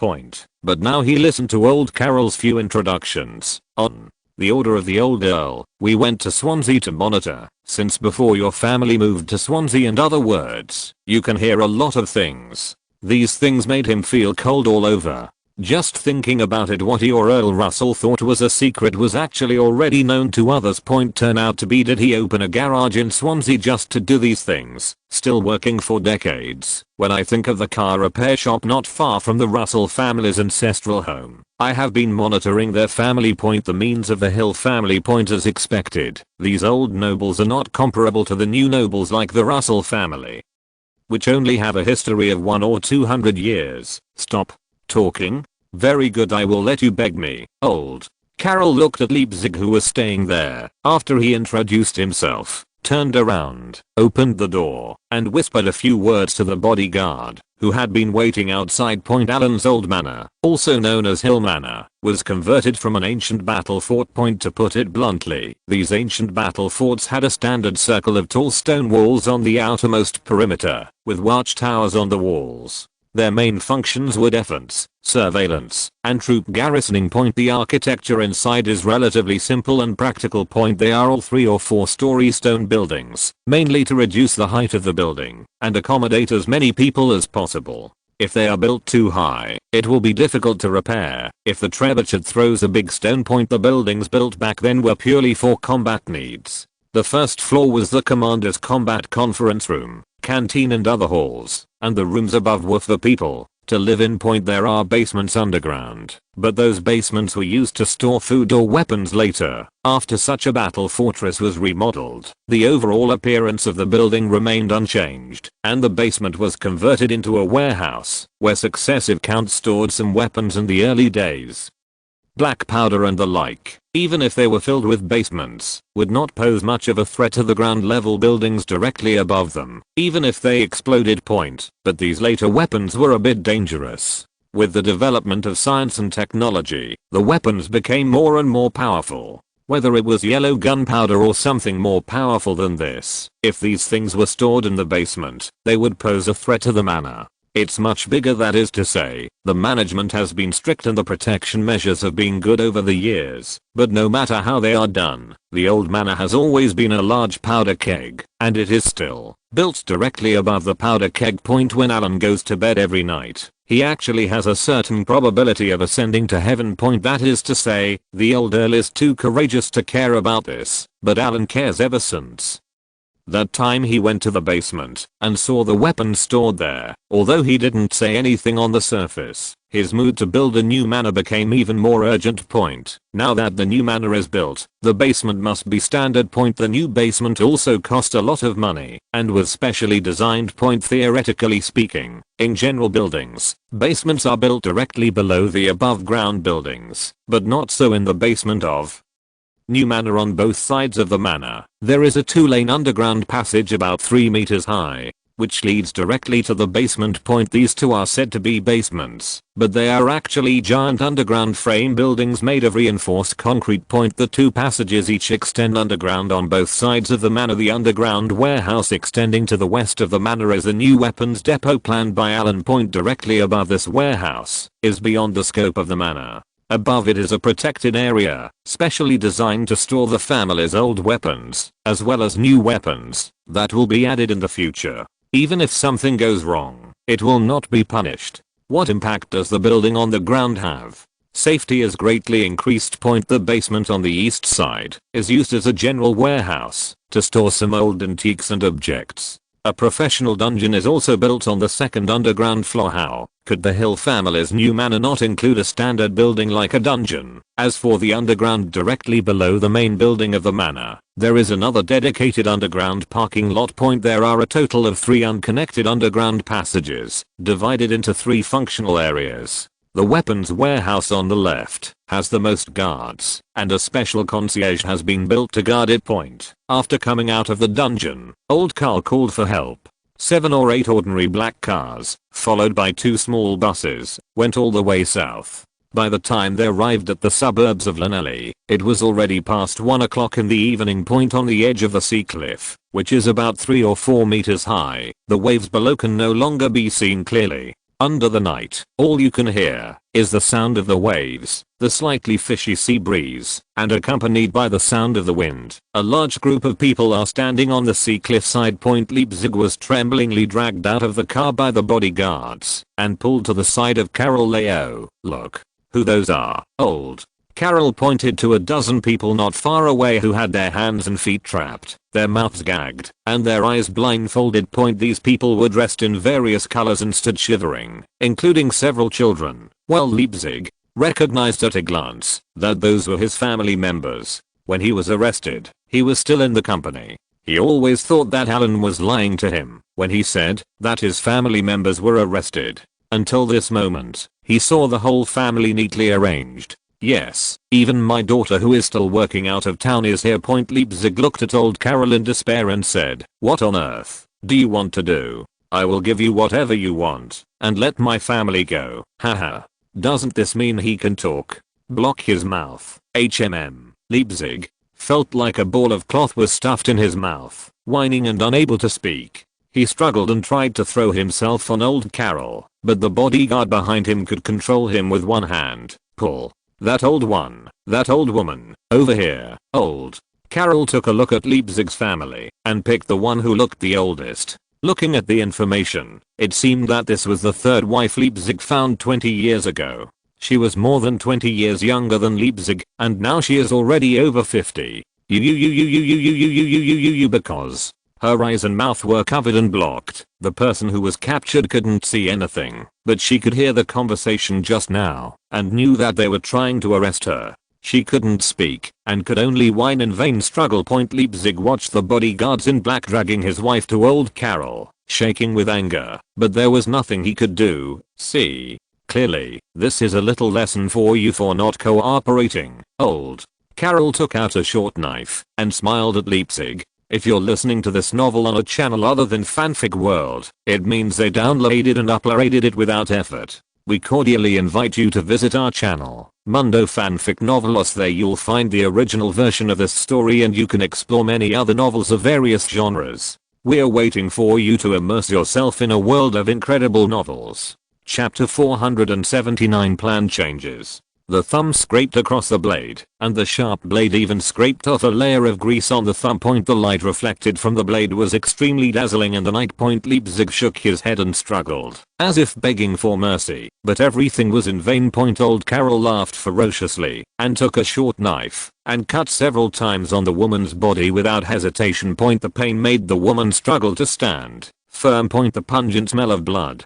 But now he listened to old Carol's few introductions. On the order of the old Earl, we went to Swansea to monitor, since before your family moved to Swansea. In other words, you can hear a lot of things. These things made him feel cold all over. Just thinking about it, what your Earl Russell thought was a secret was actually already known to others. Turn out to be, did he open a garage in Swansea just to do these things, still working for decades? When I think of the car repair shop not far from the Russell family's ancestral home, I have been monitoring their family. The means of the Hill family. As expected, these old nobles are not comparable to the new nobles like the Russell family, which only have a history of 100 or 200 years. Stop talking. Very good, I will let you beg me, old. Carol looked at Leipzig, who was staying there after he introduced himself, turned around, opened the door, and whispered a few words to the bodyguard, who had been waiting outside. Allen's old manor, also known as Hill Manor, was converted from an ancient battle fort. To put it bluntly, these ancient battle forts had a standard circle of tall stone walls on the outermost perimeter, with watchtowers on the walls. Their main functions were defense, surveillance, and troop garrisoning. The architecture inside is relatively simple and practical. They are all 3 or 4 story stone buildings, mainly to reduce the height of the building and accommodate as many people as possible. If they are built too high, it will be difficult to repair. If the trebuchet throws a big stone. The buildings built back then were purely for combat needs. The first floor was the commander's combat conference room, canteen and other halls, and the rooms above were for people to live in. There are basements underground, but those basements were used to store food or weapons later. After such a battle fortress was remodeled, the overall appearance of the building remained unchanged, and the basement was converted into a warehouse, where successive counts stored some weapons in the early days. Black powder and the like, even if they were filled with basements, would not pose much of a threat to the ground level buildings directly above them, even if they exploded. But these later weapons were a bit dangerous. With the development of science and technology, the weapons became more and more powerful. Whether it was yellow gunpowder or something more powerful than this, if these things were stored in the basement, they would pose a threat to the manor. It's much bigger, that is to say, the management has been strict and the protection measures have been good over the years, but no matter how they are done, the old manor has always been a large powder keg, and it is still built directly above the powder keg. When Alan goes to bed every night, he actually has a certain probability of ascending to heaven. That is to say, the old Earl is too courageous to care about this, but Alan cares ever since that time he went to the basement and saw the weapons stored there. Although he didn't say anything on the surface, his mood to build a new manor became even more urgent. Now that the new manor is built, the basement must be standard. The new basement also cost a lot of money and was specially designed. Theoretically speaking, in general buildings, basements are built directly below the above ground buildings, but not so in the basement of new manor. On both sides of the manor, there is a 2-lane underground passage about 3 meters high, which leads directly to the basement. These 2 are said to be basements, but they are actually giant underground frame buildings made of reinforced concrete. The 2 passages each extend underground on both sides of the manor. The underground warehouse extending to the west of the manor is a new weapons depot planned by Alan. Directly above this warehouse is beyond the scope of the manor. Above it is a protected area, specially designed to store the family's old weapons, as well as new weapons, that will be added in the future. Even if something goes wrong, it will not be punished. What impact does the building on the ground have? Safety is greatly increased. The basement on the east side is used as a general warehouse to store some old antiques and objects. A professional dungeon is also built on the second underground floor. How could the Hill family's new manor not include a standard building like a dungeon? As for the underground directly below the main building of the manor, there is another dedicated underground parking lot. There are a total of 3 unconnected underground passages, divided into 3 functional areas. The weapons warehouse on the left has the most guards, and a special concierge has been built to guard it. After coming out of the dungeon, old Carl called for help. 7 or 8 ordinary black cars, followed by 2 small buses, went all the way south. By the time they arrived at the suburbs of Llanelli, it was already past 1 o'clock in the evening. On the edge of the sea cliff, which is about 3 or 4 meters high, the waves below can no longer be seen clearly. Under the night, all you can hear is the sound of the waves, the slightly fishy sea breeze, and accompanied by the sound of the wind. A large group of people are standing on the sea cliffside. Leipzig was tremblingly dragged out of the car by the bodyguards and pulled to the side of Carol Leo. Look who those are, old. Carol pointed to a dozen people not far away who had their hands and feet trapped, their mouths gagged, and their eyes blindfolded. These people were dressed in various colors and stood shivering, including several children. Well, Leipzig recognized at a glance that those were his family members. When he was arrested, he was still in the company. He always thought that Alan was lying to him when he said that his family members were arrested. Until this moment, he saw the whole family neatly arranged. Yes, even my daughter who is still working out of town is here. Leipzig looked at old Carol in despair and said, "What on earth do you want to do? I will give you whatever you want and let my family go." Haha. Doesn't this mean he can talk? Block his mouth. Leipzig felt like a ball of cloth was stuffed in his mouth, whining and unable to speak. He struggled and tried to throw himself on old Carol, but the bodyguard behind him could control him with one hand. Pull. That old woman, over here, old. Carol took a look at Leipzig's family and picked the one who looked the oldest. Looking at the information, it seemed that this was the third wife Leipzig found 20 years ago. She was more than 20 years younger than Leipzig, and now she is already over 50. Because her eyes and mouth were covered and blocked. The person who was captured couldn't see anything, but she could hear the conversation just now and knew that they were trying to arrest her. She couldn't speak and could only whine in vain struggle. Leipzig watched the bodyguards in black dragging his wife to old Carol, shaking with anger, but there was nothing he could do. See? Clearly, this is a little lesson for you for not cooperating, old. Carol took out a short knife and smiled at Leipzig. If you're listening to this novel on a channel other than Fanfic World, it means they downloaded and uploaded it without effort. We cordially invite you to visit our channel, Mundo Fanfic Novelos. There you'll find the original version of this story and you can explore many other novels of various genres. We're waiting for you to immerse yourself in a world of incredible novels. Chapter 479 Plan Changes. The thumb scraped across the blade, and the sharp blade even scraped off a layer of grease on the thumb point. The light reflected from the blade was extremely dazzling in the night. Leipzig shook his head and struggled, as if begging for mercy, but everything was in vain. Old Carol laughed ferociously, and took a short knife, and cut several times on the woman's body without hesitation. The pain made the woman struggle to stand firm. The pungent smell of blood,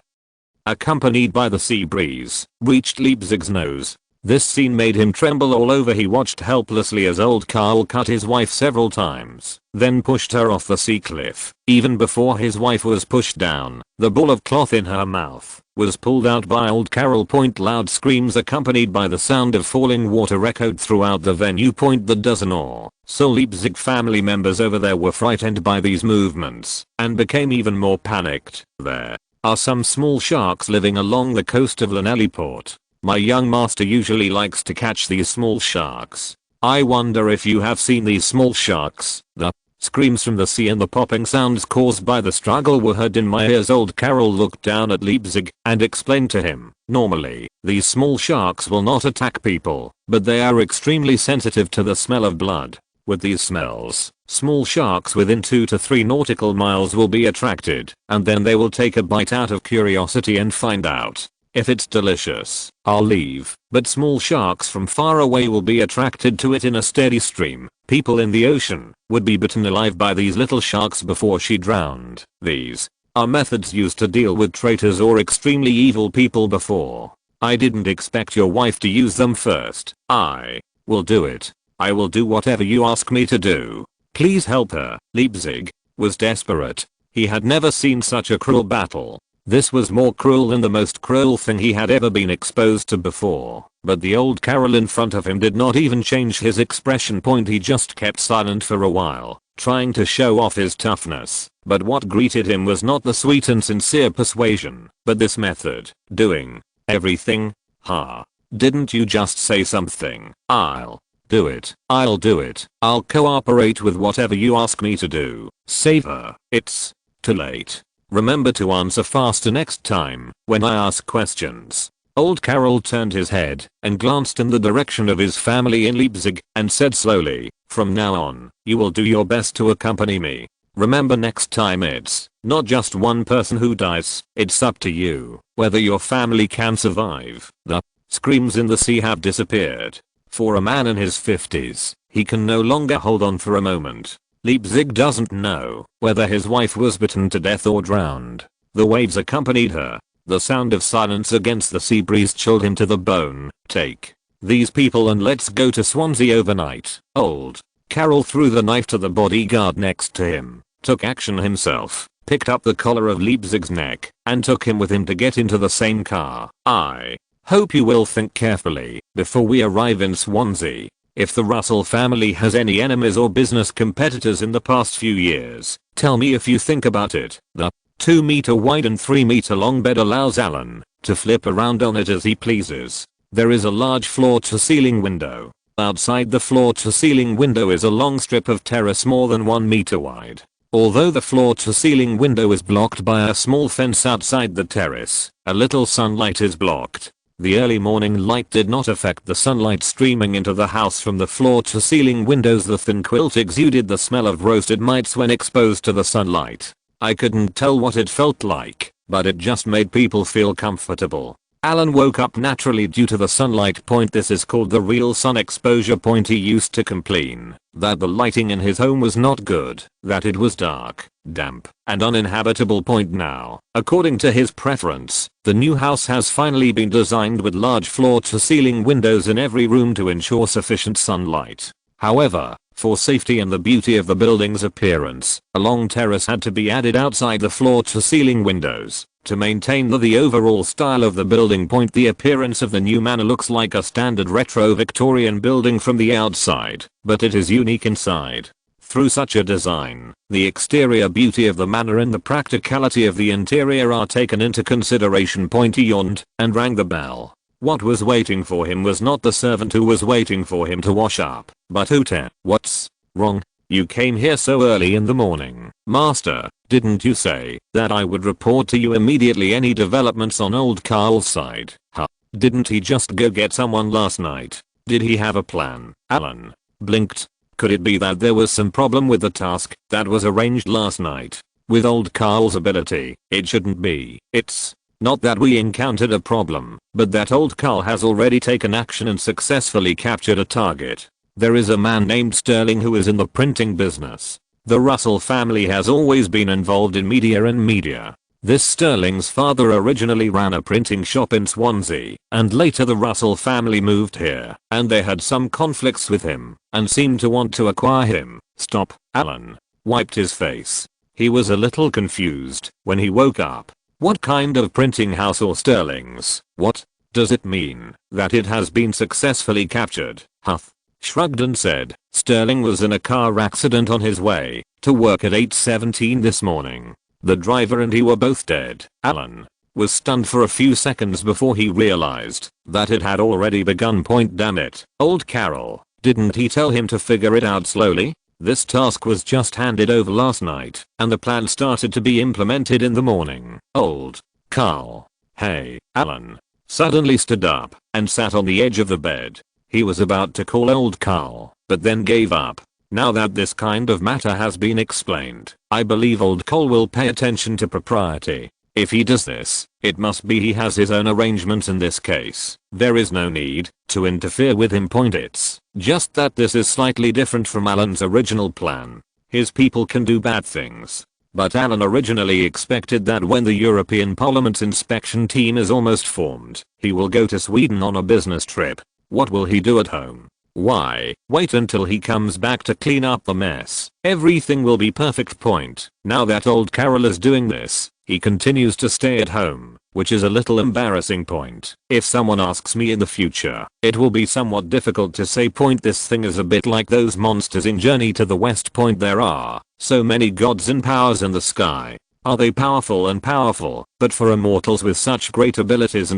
accompanied by the sea breeze, reached Leipzig's nose. This scene made him tremble all over. He watched helplessly as old Carl cut his wife several times, then pushed her off the sea cliff. Even before his wife was pushed down, the ball of cloth in her mouth was pulled out by old Carol. Loud screams accompanied by the sound of falling water echoed throughout the venue. The dozen or so Leipzig family members over there were frightened by these movements and became even more panicked. There are some small sharks living along the coast of Lanelli Port. My young master usually likes to catch these small sharks. I wonder if you have seen these small sharks. The screams from the sea and the popping sounds caused by the struggle were heard in my ears. Old Carol looked down at Leipzig and explained to him, normally, these small sharks will not attack people, but they are extremely sensitive to the smell of blood. With these smells, small sharks within 2 to 3 nautical miles will be attracted, and then they will take a bite out of curiosity and find out. If it's delicious, I'll leave, but small sharks from far away will be attracted to it in a steady stream. People in the ocean would be bitten alive by these little sharks before she drowned. These are methods used to deal with traitors or extremely evil people. Before, I didn't expect your wife to use them first. I will do it. I will do whatever you ask me to do. Please help her. Leipzig was desperate. He had never seen such a cruel battle. This was more cruel than the most cruel thing he had ever been exposed to before, but the old Carol in front of him did not even change his expression. He just kept silent for a while, trying to show off his toughness, but what greeted him was not the sweet and sincere persuasion, but this method. Doing everything? Ha. Didn't you just say something? I'll do it. I'll do it. I'll cooperate with whatever you ask me to do. Save her. It's too late. Remember to answer faster next time when I ask questions. Old Carol turned his head and glanced in the direction of his family in Leipzig and said slowly, from now on, you will do your best to accompany me. Remember, next time it's not just one person who dies, it's up to you whether your family can survive. The screams in the sea have disappeared. For a man in his 50s, he can no longer hold on for a moment. Leipzig doesn't know whether his wife was bitten to death or drowned. The waves accompanied her. The sound of silence against the sea breeze chilled him to the bone. Take these people and let's go to Swansea overnight. Old Carol threw the knife to the bodyguard next to him, took action himself, picked up the collar of Leipzig's neck, and took him with him to get into the same car. I hope you will think carefully before we arrive in Swansea. If the Russell family has any enemies or business competitors in the past few years, tell me if you think about it. The 2-meter wide and 3-meter long bed allows Alan to flip around on it as he pleases. There is a large floor-to-ceiling window. Outside the floor-to-ceiling window is a long strip of terrace more than 1 meter wide. Although the floor-to-ceiling window is blocked by a small fence outside the terrace, a little sunlight is blocked. The early morning light did not affect the sunlight streaming into the house from the floor-to-ceiling windows. The thin quilt exuded the smell of roasted mites when exposed to the sunlight. I couldn't tell what it felt like, but it just made people feel comfortable. Alan woke up naturally due to the sunlight point. This is called the real sun exposure point. He used to complain that the lighting in his home was not good, that it was dark, damp, and uninhabitable. Point now, according to his preference, the new house has finally been designed with large floor-to-ceiling windows in every room to ensure sufficient sunlight. However, for safety and the beauty of the building's appearance, a long terrace had to be added outside the floor-to-ceiling windows to maintain the overall style of the building. Point the appearance of the new manor looks like a standard retro Victorian building from the outside, but it is unique inside. Through such a design, the exterior beauty of the manor and the practicality of the interior are taken into consideration. Point he yawned and rang the bell. What was waiting for him was not the servant who was waiting for him to wash up, but Ute. What's wrong? You came here so early in the morning. Master, didn't you say that I would report to you immediately any developments on old Carl's side? Huh? Didn't he just go get someone last night? Did he have a plan? Alan blinked. Could it be that there was some problem with the task that was arranged last night? With old Carl's ability, it shouldn't be. It's not that we encountered a problem, but that old Carl has already taken action and successfully captured a target. There is a man named Sterling who is in the printing business. The Russell family has always been involved in media. This Sterling's father originally ran a printing shop in Swansea, and later the Russell family moved here, and they had some conflicts with him, and seemed to want to acquire him. Stop. Alan wiped his face. He was a little confused when he woke up. What kind of printing house or Sterling's? What does it mean that it has been successfully captured? Huff shrugged and said, Sterling was in a car accident on his way to work at 8:17 this morning. The driver and he were both dead. Alan was stunned for a few seconds before he realized that it had already begun. Point damn it. Old Carol, didn't he tell him to figure it out slowly? This task was just handed over last night, and the plan started to be implemented in the morning. Old Carl. Hey, Alan suddenly stood up and sat on the edge of the bed. He was about to call old Carl, but then gave up. Now that this kind of matter has been explained, I believe old Carl will pay attention to propriety. If he does this, it must be he has his own arrangements in this case. There is no need to interfere with him. Point it's just that this is slightly different from Alan's original plan. His people can do bad things, but Alan originally expected that when the European Parliament's inspection team is almost formed, he will go to Sweden on a business trip. What will he do at home? Why, wait until he comes back to clean up the mess. Everything will be perfect. Point. Now that old Carol is doing this, he continues to stay at home, which is a little embarrassing. Point. If someone asks me in the future, it will be somewhat difficult to say. Point. This thing is a bit like those monsters in Journey to the West. Point. There are so many gods and powers in the sky. Are they powerful and powerful? But for immortals with such great abilities,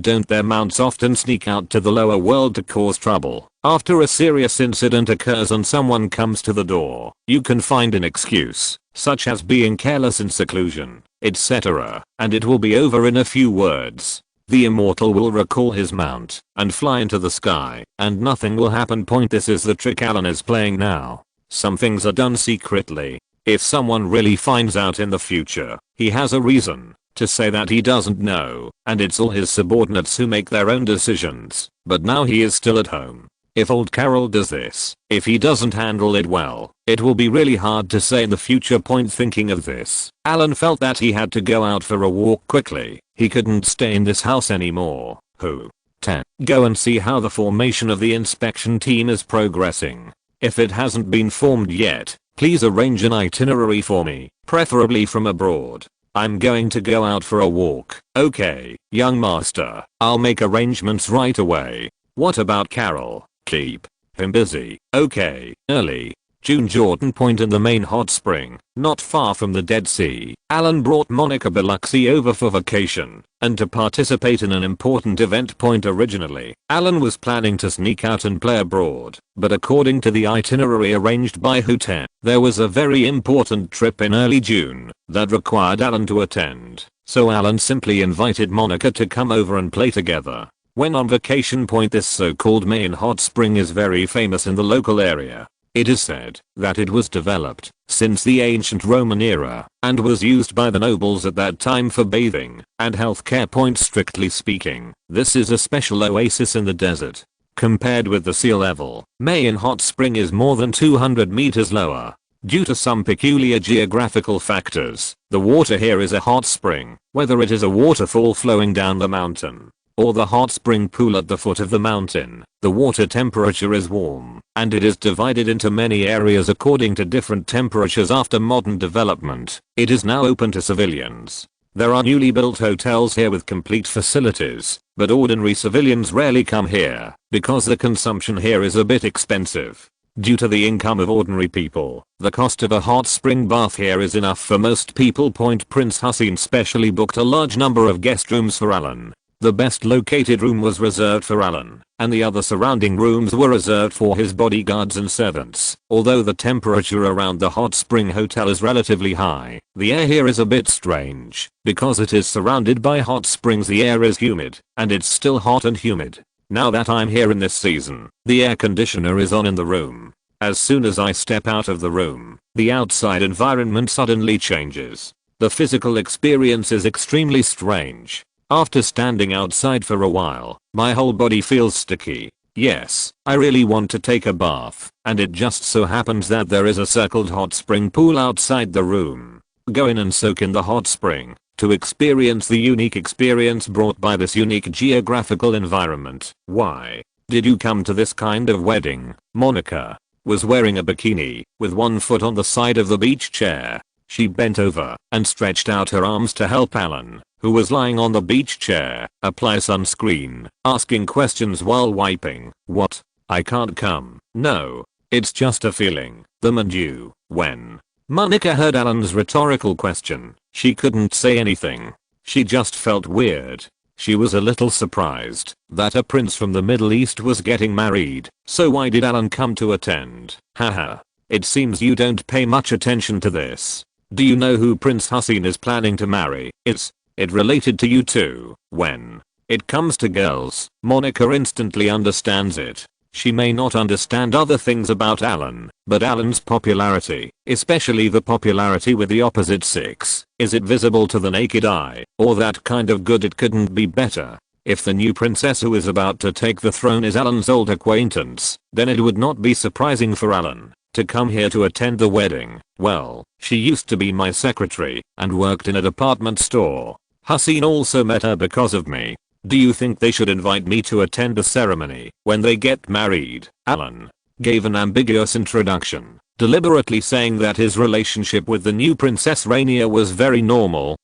don't their mounts often sneak out to the lower world to cause trouble? After a serious incident occurs and someone comes to the door, you can find an excuse, such as being careless in seclusion, etc., and it will be over in a few words. The immortal will recall his mount and fly into the sky, and nothing will happen. Point. This is the trick Alan is playing now. Some things are done secretly. If someone really finds out in the future, he has a reason to say that he doesn't know, and it's all his subordinates who make their own decisions. But now he is still at home. If old Carol does this, if he doesn't handle it well, it will be really hard to say in the future. Point. Thinking of this, Alan felt that he had to go out for a walk quickly. He couldn't stay in this house anymore. Go and see how the formation of the inspection team is progressing. If it hasn't been formed yet, please arrange an itinerary for me, preferably from abroad. I'm going to go out for a walk. Okay, young master, I'll make arrangements right away. What about Carol? Keep him busy. Okay, early. June Jordan Point in the main hot spring, not far from the Dead Sea. Alan brought Monica Biloxi over for vacation and to participate in an important event. Point originally, Alan was planning to sneak out and play abroad, but according to the itinerary arranged by Hotel, there was a very important trip in early June that required Alan to attend. So Alan simply invited Monica to come over and play together. When on vacation. Point, this so-called main hot spring is very famous in the local area. It is said that it was developed since the ancient Roman era and was used by the nobles at that time for bathing and healthcare. Point, strictly speaking, this is a special oasis in the desert. Compared with the sea level, main hot spring is more than 200 meters lower. Due to some peculiar geographical factors, the water here is a hot spring, whether it is a waterfall flowing down the mountain or the hot spring pool at the foot of the mountain. The water temperature is warm, and it is divided into many areas according to different temperatures. After modern development, it is now open to civilians. There are newly built hotels here with complete facilities, but ordinary civilians rarely come here because the consumption here is a bit expensive. Due to the income of ordinary people, the cost of a hot spring bath here is enough for most people. Point, Prince Hussein specially booked a large number of guest rooms for Alan. The best located room was reserved for Alan, and the other surrounding rooms were reserved for his bodyguards and servants. Although the temperature around the hot spring hotel is relatively high, the air here is a bit strange. Because it is surrounded by hot springs, the air is humid, and it's still hot and humid. Now that I'm here in this season, the air conditioner is on in the room. As soon as I step out of the room, the outside environment suddenly changes. The physical experience is extremely strange. After standing outside for a while, my whole body feels sticky. Yes, I really want to take a bath, and it just so happens that there is a circled hot spring pool outside the room. Go in and soak in the hot spring to experience the unique experience brought by this unique geographical environment. Why did you come to this kind of wedding? Monica was wearing a bikini with one foot on the side of the beach chair. She bent over and stretched out her arms to help Alan, who was lying on the beach chair, apply sunscreen, asking questions while wiping. What? I can't come. No. It's just a feeling. Them and you. When Monica heard Alan's rhetorical question, she couldn't say anything. She just felt weird. She was a little surprised that a prince from the Middle East was getting married. So why did Alan come to attend? Haha. It seems you don't pay much attention to this. Do you know who Prince Hussein is planning to marry? Is it related to you too? When it comes to girls, Monica instantly understands it. She may not understand other things about Alan, but Alan's popularity, especially the popularity with the opposite sex, is it visible to the naked eye, or that kind of good? It couldn't be better. If the new princess who is about to take the throne is Alan's old acquaintance, then it would not be surprising for Alan to come here to attend the wedding. Well, she used to be my secretary and worked in a department store. Hussein also met her because of me. Do you think they should invite me to attend the ceremony when they get married? Alan gave an ambiguous introduction, deliberately saying that his relationship with the new Princess Rainier was very normal.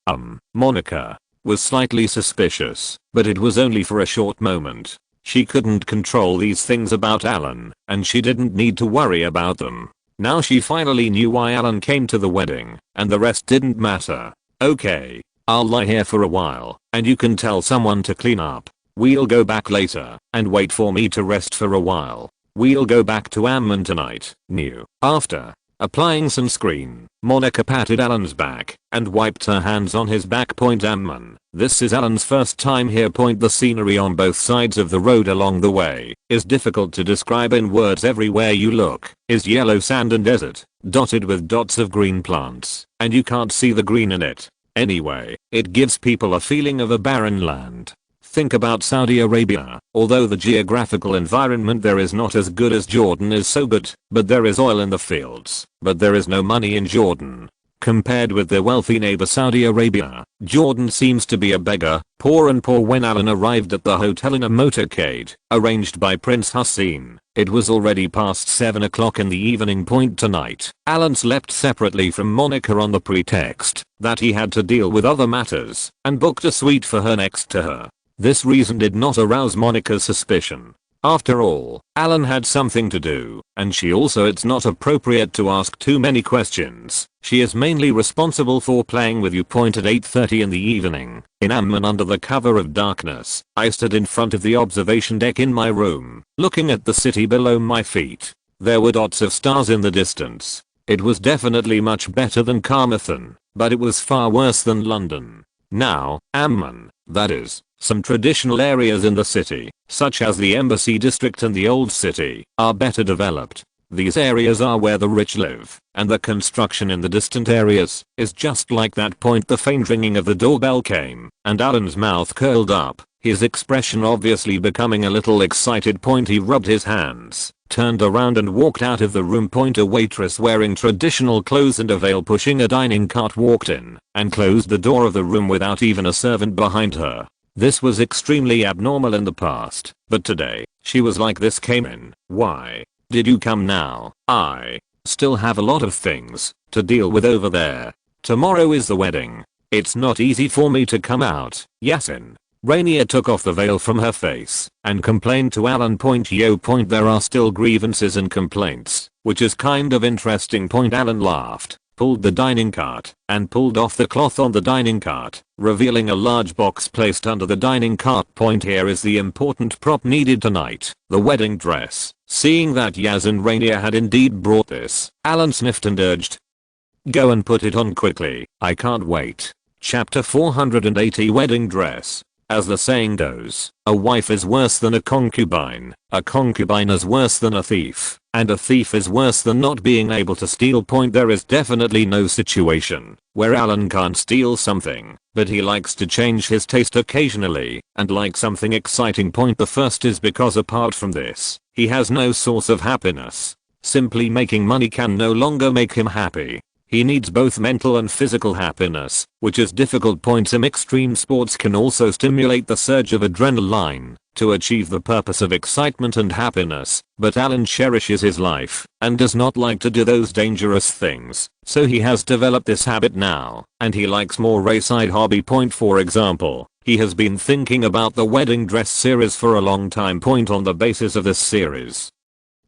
Monica was slightly suspicious, but it was only for a short moment. She couldn't control these things about Alan, and she didn't need to worry about them. Now she finally knew why Alan came to the wedding, and the rest didn't matter. Okay, I'll lie here for a while, and you can tell someone to clean up. We'll go back later, and wait for me to rest for a while. We'll go back to Amman tonight. After applying sunscreen, Monica patted Alan's back and wiped her hands on his back. Amman. This is Alan's first time here. The scenery on both sides of the road along the way is difficult to describe in words. Everywhere you look is yellow sand and desert, dotted with dots of green plants, and you can't see the green in it. Anyway, it gives people a feeling of a barren land. Think about Saudi Arabia. Although the geographical environment there is not as good as Jordan is so good, but there is oil in the fields. But there is no money in Jordan. Compared with their wealthy neighbor Saudi Arabia, Jordan seems to be a beggar, poor and poor. When Alan arrived at the hotel in a motorcade, arranged by Prince Hussein, it was already past 7 o'clock in the evening. Tonight, Alan slept separately from Monica on the pretext that he had to deal with other matters, and booked a suite for her next to her. This reason did not arouse Monica's suspicion. After all, Alan had something to do, and she also it's not appropriate to ask too many questions. She is mainly responsible for playing with you. At 8:30 in the evening, in Amman under the cover of darkness, I stood in front of the observation deck in my room, looking at the city below my feet. There were dots of stars in the distance. It was definitely much better than Carmarthen, but it was far worse than London. Now, Amman, that is, some traditional areas in the city, such as the Embassy District and the Old City, are better developed. These areas are where the rich live, and the construction in the distant areas is just like that. The faint ringing of the doorbell came, and Alan's mouth curled up, his expression obviously becoming a little excited. He rubbed his hands, turned around and walked out of the room. A waitress wearing traditional clothes and a veil pushing a dining cart walked in, and closed the door of the room without even a servant behind her. This was extremely abnormal in the past, but today, she was like this. Came in. Why did you come now? I still have a lot of things to deal with over there. Tomorrow is the wedding. It's not easy for me to come out. Yasin. Rainier took off the veil from her face and complained to Alan. There are still grievances and complaints, which is kind of interesting. Alan laughed, pulled the dining cart, and pulled off the cloth on the dining cart, revealing a large box placed under the dining cart. Here is the important prop needed tonight, the wedding dress. Seeing that Yaz and Rainier had indeed brought this, Alan sniffed and urged, "Go and put it on quickly, I can't wait." Chapter 480 Wedding Dress. As the saying goes, a wife is worse than a concubine is worse than a thief, and a thief is worse than not being able to steal. There is definitely no situation where Alan can't steal something, but he likes to change his taste occasionally and like something exciting. The first is because apart from this, he has no source of happiness. Simply making money can no longer make him happy. He needs both mental and physical happiness, which is difficult. Some extreme sports can also stimulate the surge of adrenaline to achieve the purpose of excitement and happiness, but Alan cherishes his life and does not like to do those dangerous things, so he has developed this habit now, and he likes more race-side hobby. For example, he has been thinking about the wedding dress series for a long time. On the basis of this series,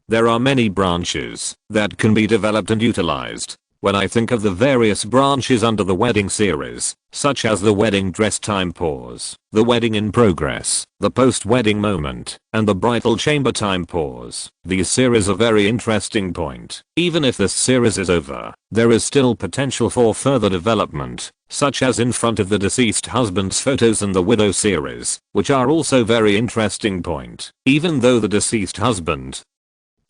there are many branches that can be developed and utilized. When I think of the various branches under the wedding series, such as the wedding dress time pause, the wedding in progress, the post-wedding moment, and the bridal chamber time pause, these series are very interesting. Even if this series is over, there is still potential for further development, such as in front of the deceased husband's photos and the widow series, which are also very interesting. Even though the deceased husband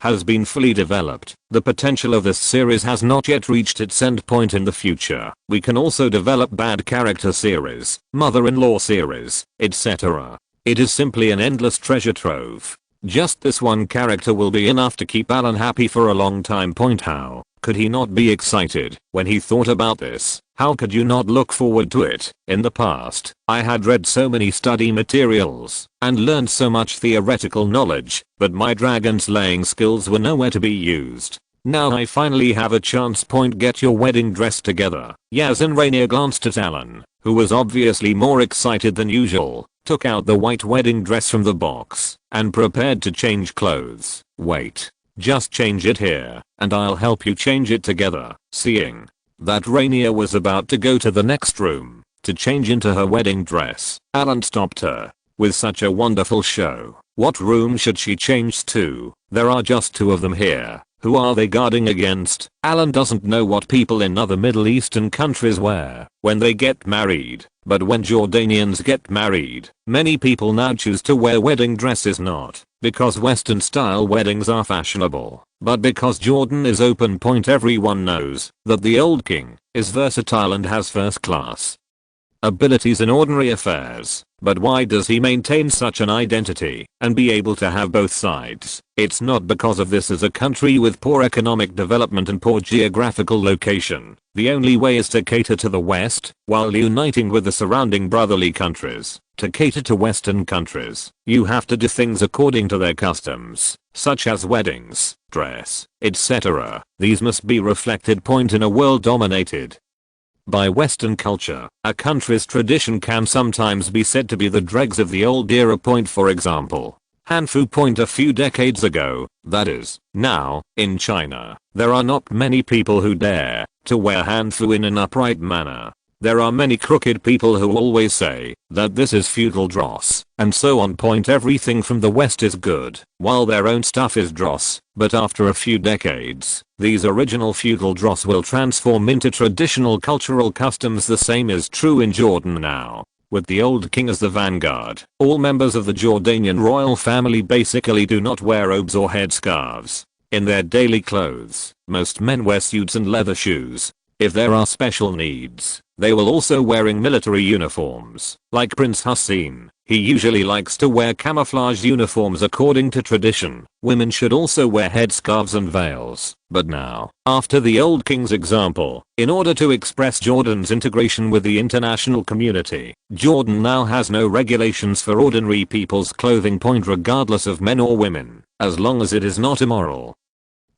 has been fully developed, the potential of this series has not yet reached its end point. In the future, we can also develop bad character series, mother-in-law series, etc. It is simply an endless treasure trove. Just this one character will be enough to keep Alan happy for a long time. How could he not be excited when he thought about this? How could you not look forward to it? In the past, I had read so many study materials and learned so much theoretical knowledge, but my dragon slaying skills were nowhere to be used. Now I finally have a chance. Get your wedding dress together. Yaz and Rainier glanced at Alan, who was obviously more excited than usual, took out the white wedding dress from the box, and prepared to change clothes. Wait. Just change it here, and I'll help you change it together. Seeing that Rainier was about to go to the next room to change into her wedding dress, Alan stopped her. With such a wonderful show, what room should she change to? There are just two of them here. Who are they guarding against? Alan doesn't know what people in other Middle Eastern countries wear when they get married, but when Jordanians get married, many people now choose to wear wedding dresses, not because Western style weddings are fashionable, but because Jordan is open. Everyone knows that the old king is versatile and has first class abilities in ordinary affairs, but why does he maintain such an identity and be able to have both sides? It's not because of this. As a country with poor economic development and poor geographical location, the only way is to cater to the West while uniting with the surrounding brotherly countries. To cater to Western countries, you have to do things according to their customs, such as weddings, dress, etc. These must be reflected. In a world dominated by Western culture, a country's tradition can sometimes be said to be the dregs of the old era. For example, Hanfu point a few decades ago, that is, now, in China, there are not many people who dare to wear hanfu in an upright manner. There are many crooked people who always say that this is feudal dross and so on. Point everything from the West is good while their own stuff is dross, but after a few decades, these original feudal dross will transform into traditional cultural customs. The same is true in Jordan now. With the old king as the vanguard, all members of the Jordanian royal family basically do not wear robes or headscarves. In their daily clothes, most men wear suits and leather shoes. If there are special needs, they will also wearing military uniforms. Like Prince Hussein, he usually likes to wear camouflage uniforms according to tradition. Women should also wear headscarves and veils. But now, after the old king's example, in order to express Jordan's integration with the international community, Jordan now has no regulations for ordinary people's clothing. Point regardless of men or women, as long as it is not immoral.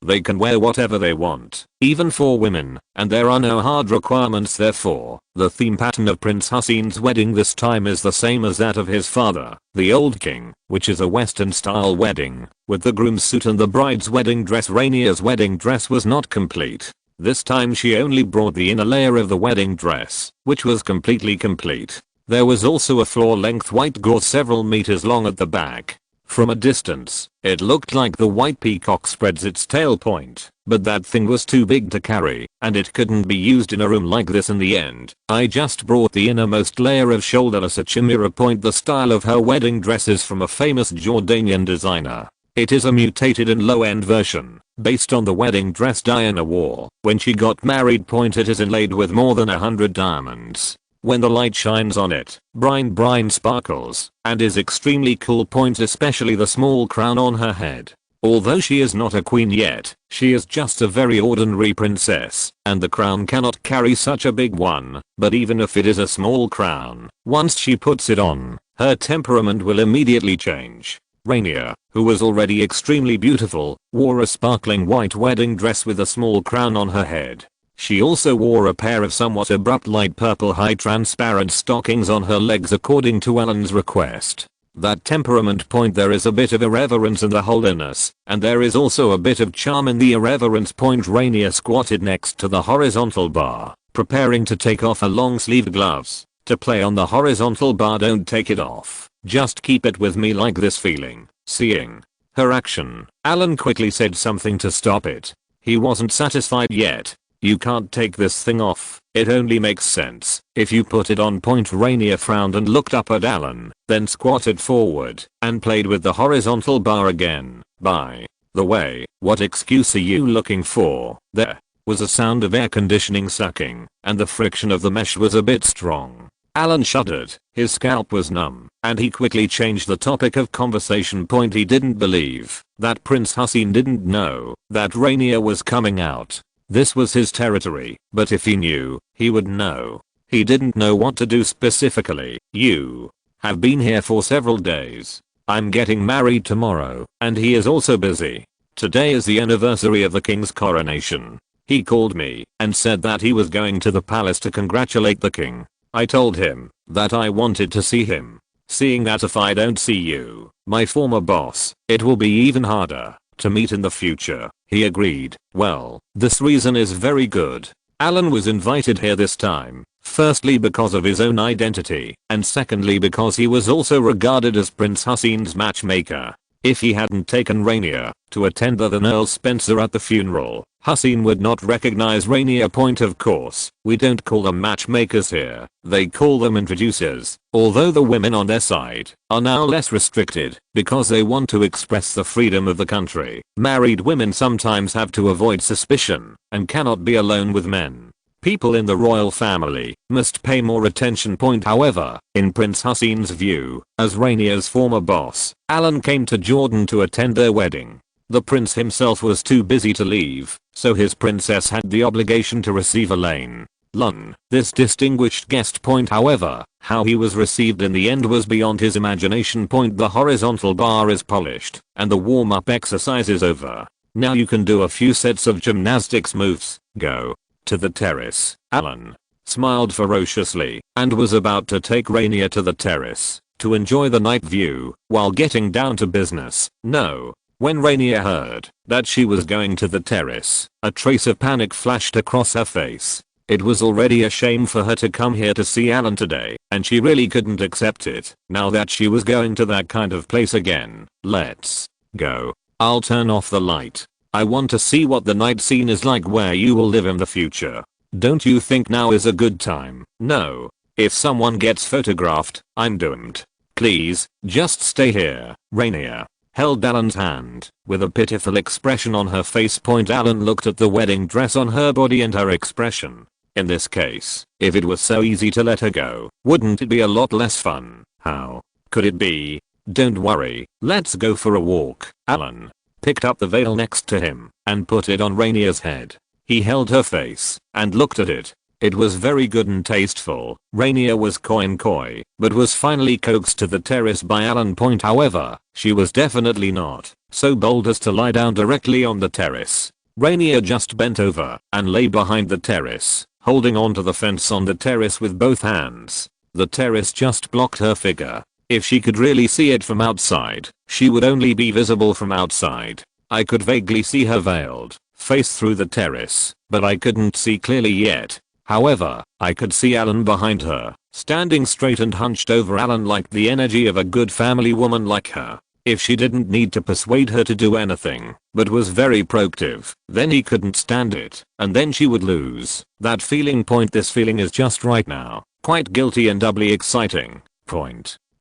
They can wear whatever they want, even for women, and there are no hard requirements. Therefore, the theme pattern of Prince Hussein's wedding this time is the same as that of his father, the old king, which is a Western-style wedding, with the groom's suit and the bride's wedding dress. Rainia's wedding dress was not complete. This time she only brought the inner layer of the wedding dress, which was completely complete. There was also a floor-length white gauze several meters long at the back. From a distance, it looked like the white peacock spreads its tail point, but that thing was too big to carry, and it couldn't be used in a room like this. In the end, I just brought the innermost layer of shoulderless a chimera. Point the style of her wedding dress is from a famous Jordanian designer. It is a mutated and low-end version, based on the wedding dress Diana wore when she got married. Point it is inlaid with more than 100 diamonds. When the light shines on it, brine sparkles, and is extremely cool. Point especially the small crown on her head. Although she is not a queen yet, she is just a very ordinary princess, and the crown cannot carry such a big one. But even if it is a small crown, once she puts it on, her temperament will immediately change. Rainia, who was already extremely beautiful, wore a sparkling white wedding dress with a small crown on her head. She also wore a pair of somewhat abrupt light purple high transparent stockings on her legs according to Ellen's request. That temperament. Point there is a bit of irreverence in the holiness, and there is also a bit of charm in the irreverence. Point Rainia squatted next to the horizontal bar, preparing to take off her long sleeve gloves. To play on the horizontal bar, don't take it off, just keep it with me like this. Feeling, seeing her action, Alan quickly said something to stop it. He wasn't satisfied yet. You can't take this thing off, it only makes sense if you put it on. Point Rainia frowned and looked up at Alan, then squatted forward and played with the horizontal bar again. By the way, what excuse are you looking for? There was a sound of air conditioning sucking, and the friction of the mesh was a bit strong. Alan shuddered, his scalp was numb, and he quickly changed the topic of conversation. Point he didn't believe that Prince Hussein didn't know that Rainia was coming out. This was his territory, but if he knew, he would know. He didn't know what to do specifically. You have been here for several days. I'm getting married tomorrow, and he is also busy. Today is the anniversary of the king's coronation. He called me and said that he was going to the palace to congratulate the king. I told him that I wanted to see him. Seeing that if I don't see you, my former boss, it will be even harder to meet in the future. He agreed. Well, this reason is very good. Alan was invited here this time, firstly because of his own identity, and secondly because he was also regarded as Prince Hussein's matchmaker. If he hadn't taken Rainia to attend then Earl Spencer at the funeral, Hussein would not recognize Rainia. Point of course, we don't call them matchmakers here, they call them introducers, although the women on their side are now less restricted because they want to express the freedom of the country. Married women sometimes have to avoid suspicion and cannot be alone with men. People in the royal family must pay more attention. Point however, in Prince Hussein's view, as Rainia's former boss, Alan came to Jordan to attend their wedding. The prince himself was too busy to leave, so his princess had the obligation to receive Elaine Lun, this distinguished guest. Point however, how he was received in the end was beyond his imagination. Point the horizontal bar is polished, and the warm-up exercise is over. Now you can do a few sets of gymnastics moves. Go to the terrace. Alan smiled ferociously and was about to take Rainia to the terrace to enjoy the night view while getting down to business. No. When Rainier heard that she was going to the terrace, a trace of panic flashed across her face. It was already a shame for her to come here to see Alan today, and she really couldn't accept it, now that she was going to that kind of place again. Let's go. I'll turn off the light. I want to see what the night scene is like where you will live in the future. Don't you think now is a good time? No. If someone gets photographed, I'm doomed. Please, just stay here. Rainier held Alan's hand. With a pitiful expression on her face. Alan looked at the wedding dress on her body and her expression. In this case, if it was so easy to let her go, wouldn't it be a lot less fun? How could it be? Don't worry, let's go for a walk. Alan picked up the veil next to him and put it on Rainier's head. He held her face and looked at it. It was very good and tasteful. Rainier was coy, but was finally coaxed to the terrace by Alan. However, she was definitely not so bold as to lie down directly on the terrace. Rainier just bent over and lay behind the terrace, holding onto the fence on the terrace with both hands. The terrace just blocked her figure. If she could really see it from outside, she would only be visible from outside. I could vaguely see her veiled face through the terrace, but I couldn't see clearly yet. However, I could see Alan behind her, standing straight and hunched over. Alan liked the energy of a good family woman like her. If she didn't need to persuade her to do anything, but was very proactive, then he couldn't stand it, and then she would lose that feeling. This feeling is just right now, quite guilty and doubly exciting.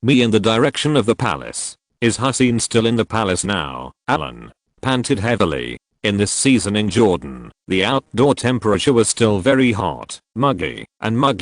Me in the direction of the palace. Is Hussein still in the palace now? Alan panted heavily. In this season in Jordan, the outdoor temperature was still very hot, muggy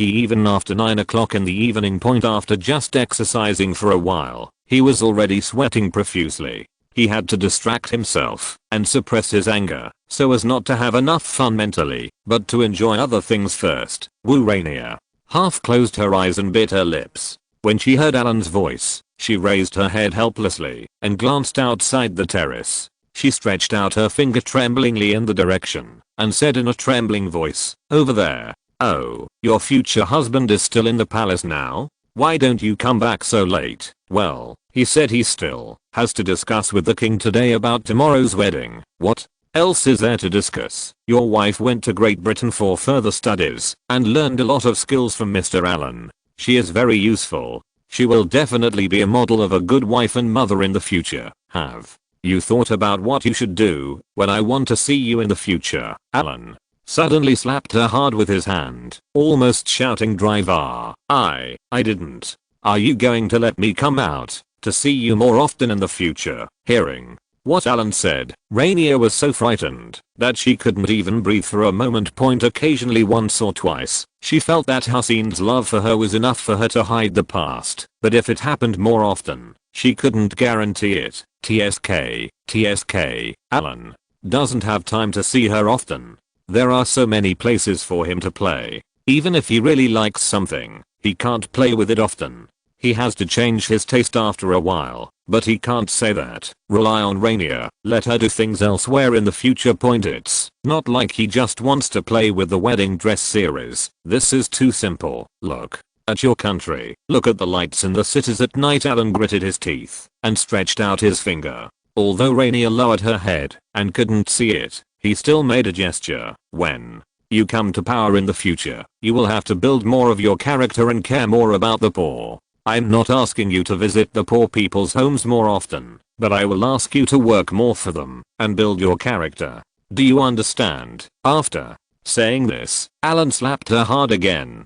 even after 9 o'clock in the evening. After just exercising for a while, he was already sweating profusely. He had to distract himself and suppress his anger so as not to have enough fun mentally, but to enjoy other things first. Rainier half closed her eyes and bit her lips. When she heard Alan's voice, she raised her head helplessly and glanced outside the terrace. She stretched out her finger tremblingly in the direction and said in a trembling voice, "Over there. Oh, your future husband is still in the palace now? Why don't you come back so late?" "Well, he said he still has to discuss with the king today about tomorrow's wedding." "What else is there to discuss? Your wife went to Great Britain for further studies and learned a lot of skills from Mr. Allen. She is very useful. She will definitely be a model of a good wife and mother in the future. Have you thought about what you should do when I want to see you in the future?" Alan suddenly slapped her hard with his hand, almost shouting, "Driver, I didn't. Are you going to let me come out to see you more often in the future?" Hearing what Alan said, Rainier was so frightened that she couldn't even breathe for a moment. Occasionally, once or twice, she felt that Hussein's love for her was enough for her to hide the past, but if it happened more often, she couldn't guarantee it. TSK, Alan doesn't have time to see her often. There are so many places for him to play. Even if he really likes something, he can't play with it often. He has to change his taste after a while, but he can't say that. Rely on Rainier, let her do things elsewhere in the future. It's not like he just wants to play with the wedding dress series. This is too simple. Look at your country. Look at the lights in the cities at night. Alan gritted his teeth and stretched out his finger. Although Rainier lowered her head and couldn't see it, he still made a gesture. When you come to power in the future, you will have to build more of your character and care more about the poor. I'm not asking you to visit the poor people's homes more often, but I will ask you to work more for them and build your character. Do you understand?" After saying this, Alan slapped her hard again.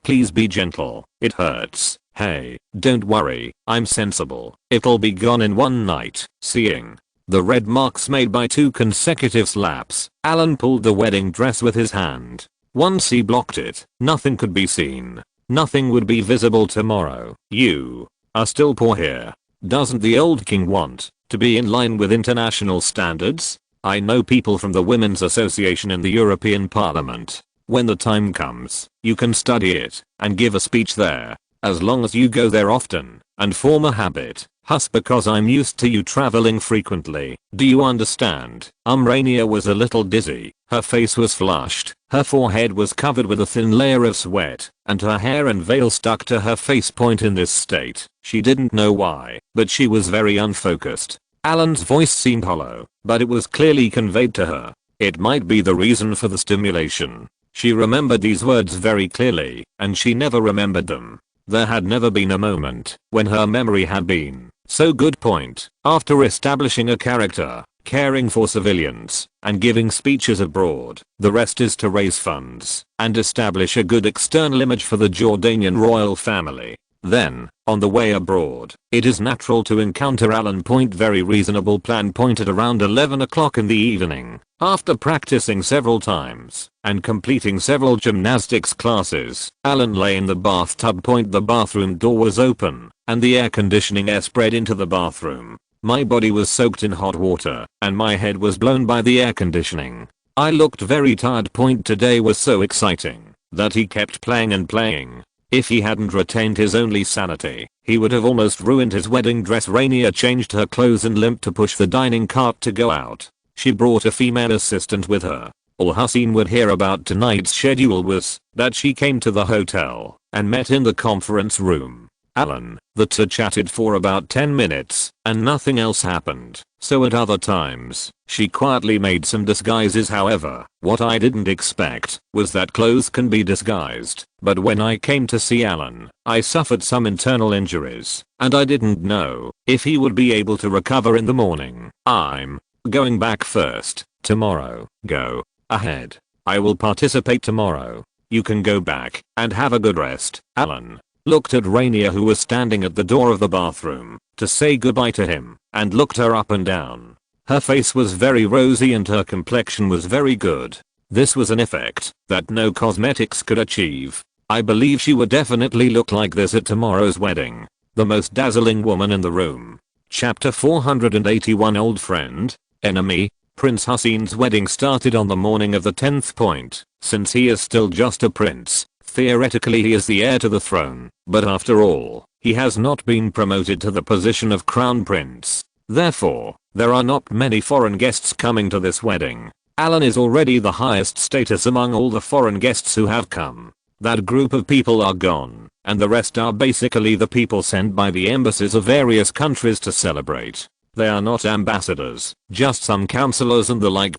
Please be gentle. It hurts." "Hey, don't worry, I'm sensible. It'll be gone in one night." Seeing the red marks made by 2 consecutive slaps, Alan pulled the wedding dress with his hand. Once he blocked it, nothing could be seen. Nothing would be visible tomorrow. "You are still poor here. Doesn't the old king want to be in line with international standards? I know people from the Women's Association in the European Parliament. When the time comes, you can study it and give a speech there. As long as you go there often and form a habit, Hus, because I'm used to you traveling frequently. Do you understand? Rainier was a little dizzy. Her face was flushed. Her forehead was covered with a thin layer of sweat, and her hair and veil stuck to her face point in this state. She didn't know why, but she was very unfocused. Alan's voice seemed hollow, but it was clearly conveyed to her. It might be the reason for the stimulation. She remembered these words very clearly, and she never remembered them. There had never been a moment when her memory had been so good. Point. After establishing a character, caring for civilians, and giving speeches abroad, the rest is to raise funds and establish a good external image for the Jordanian royal family. Then, on the way abroad, it is natural to encounter Alan. Very reasonable plan. At around 11 o'clock in the evening, after practicing several times and completing several gymnastics classes, Alan lay in the bathtub. The bathroom door was open, and the air conditioning air spread into the bathroom. My body was soaked in hot water, and my head was blown by the air conditioning. I looked very tired. Today was so exciting that he kept playing and playing. If he hadn't retained his only sanity, he would have almost ruined his wedding dress. Rainier changed her clothes and limped to push the dining cart to go out. She brought a female assistant with her. All Hussein would hear about tonight's schedule was that she came to the hotel and met in the conference room. Alan, the two chatted for about 10 minutes, and nothing else happened. So at other times, she quietly made some disguises. However, what I didn't expect was that clothes can be disguised. But when I came to see Alan, I suffered some internal injuries, and I didn't know if he would be able to recover in the morning. I'm going back first. Tomorrow. Go ahead. I will participate tomorrow. You can go back and have a good rest. Alan looked at Rainier, who was standing at the door of the bathroom, to say goodbye to him, and looked her up and down. Her face was very rosy and her complexion was very good. This was an effect that no cosmetics could achieve. I believe she would definitely look like this at tomorrow's wedding. The most dazzling woman in the room. Chapter 481. Old friend, enemy. Prince Hussein's wedding started on the morning of the 10th point. Since he is still just a prince, theoretically he is the heir to the throne, but after all, he has not been promoted to the position of crown prince. Therefore, there are not many foreign guests coming to this wedding. Alan is already the highest status among all the foreign guests who have come. That group of people are gone, and the rest are basically the people sent by the embassies of various countries to celebrate. They are not ambassadors, just some counselors and the like.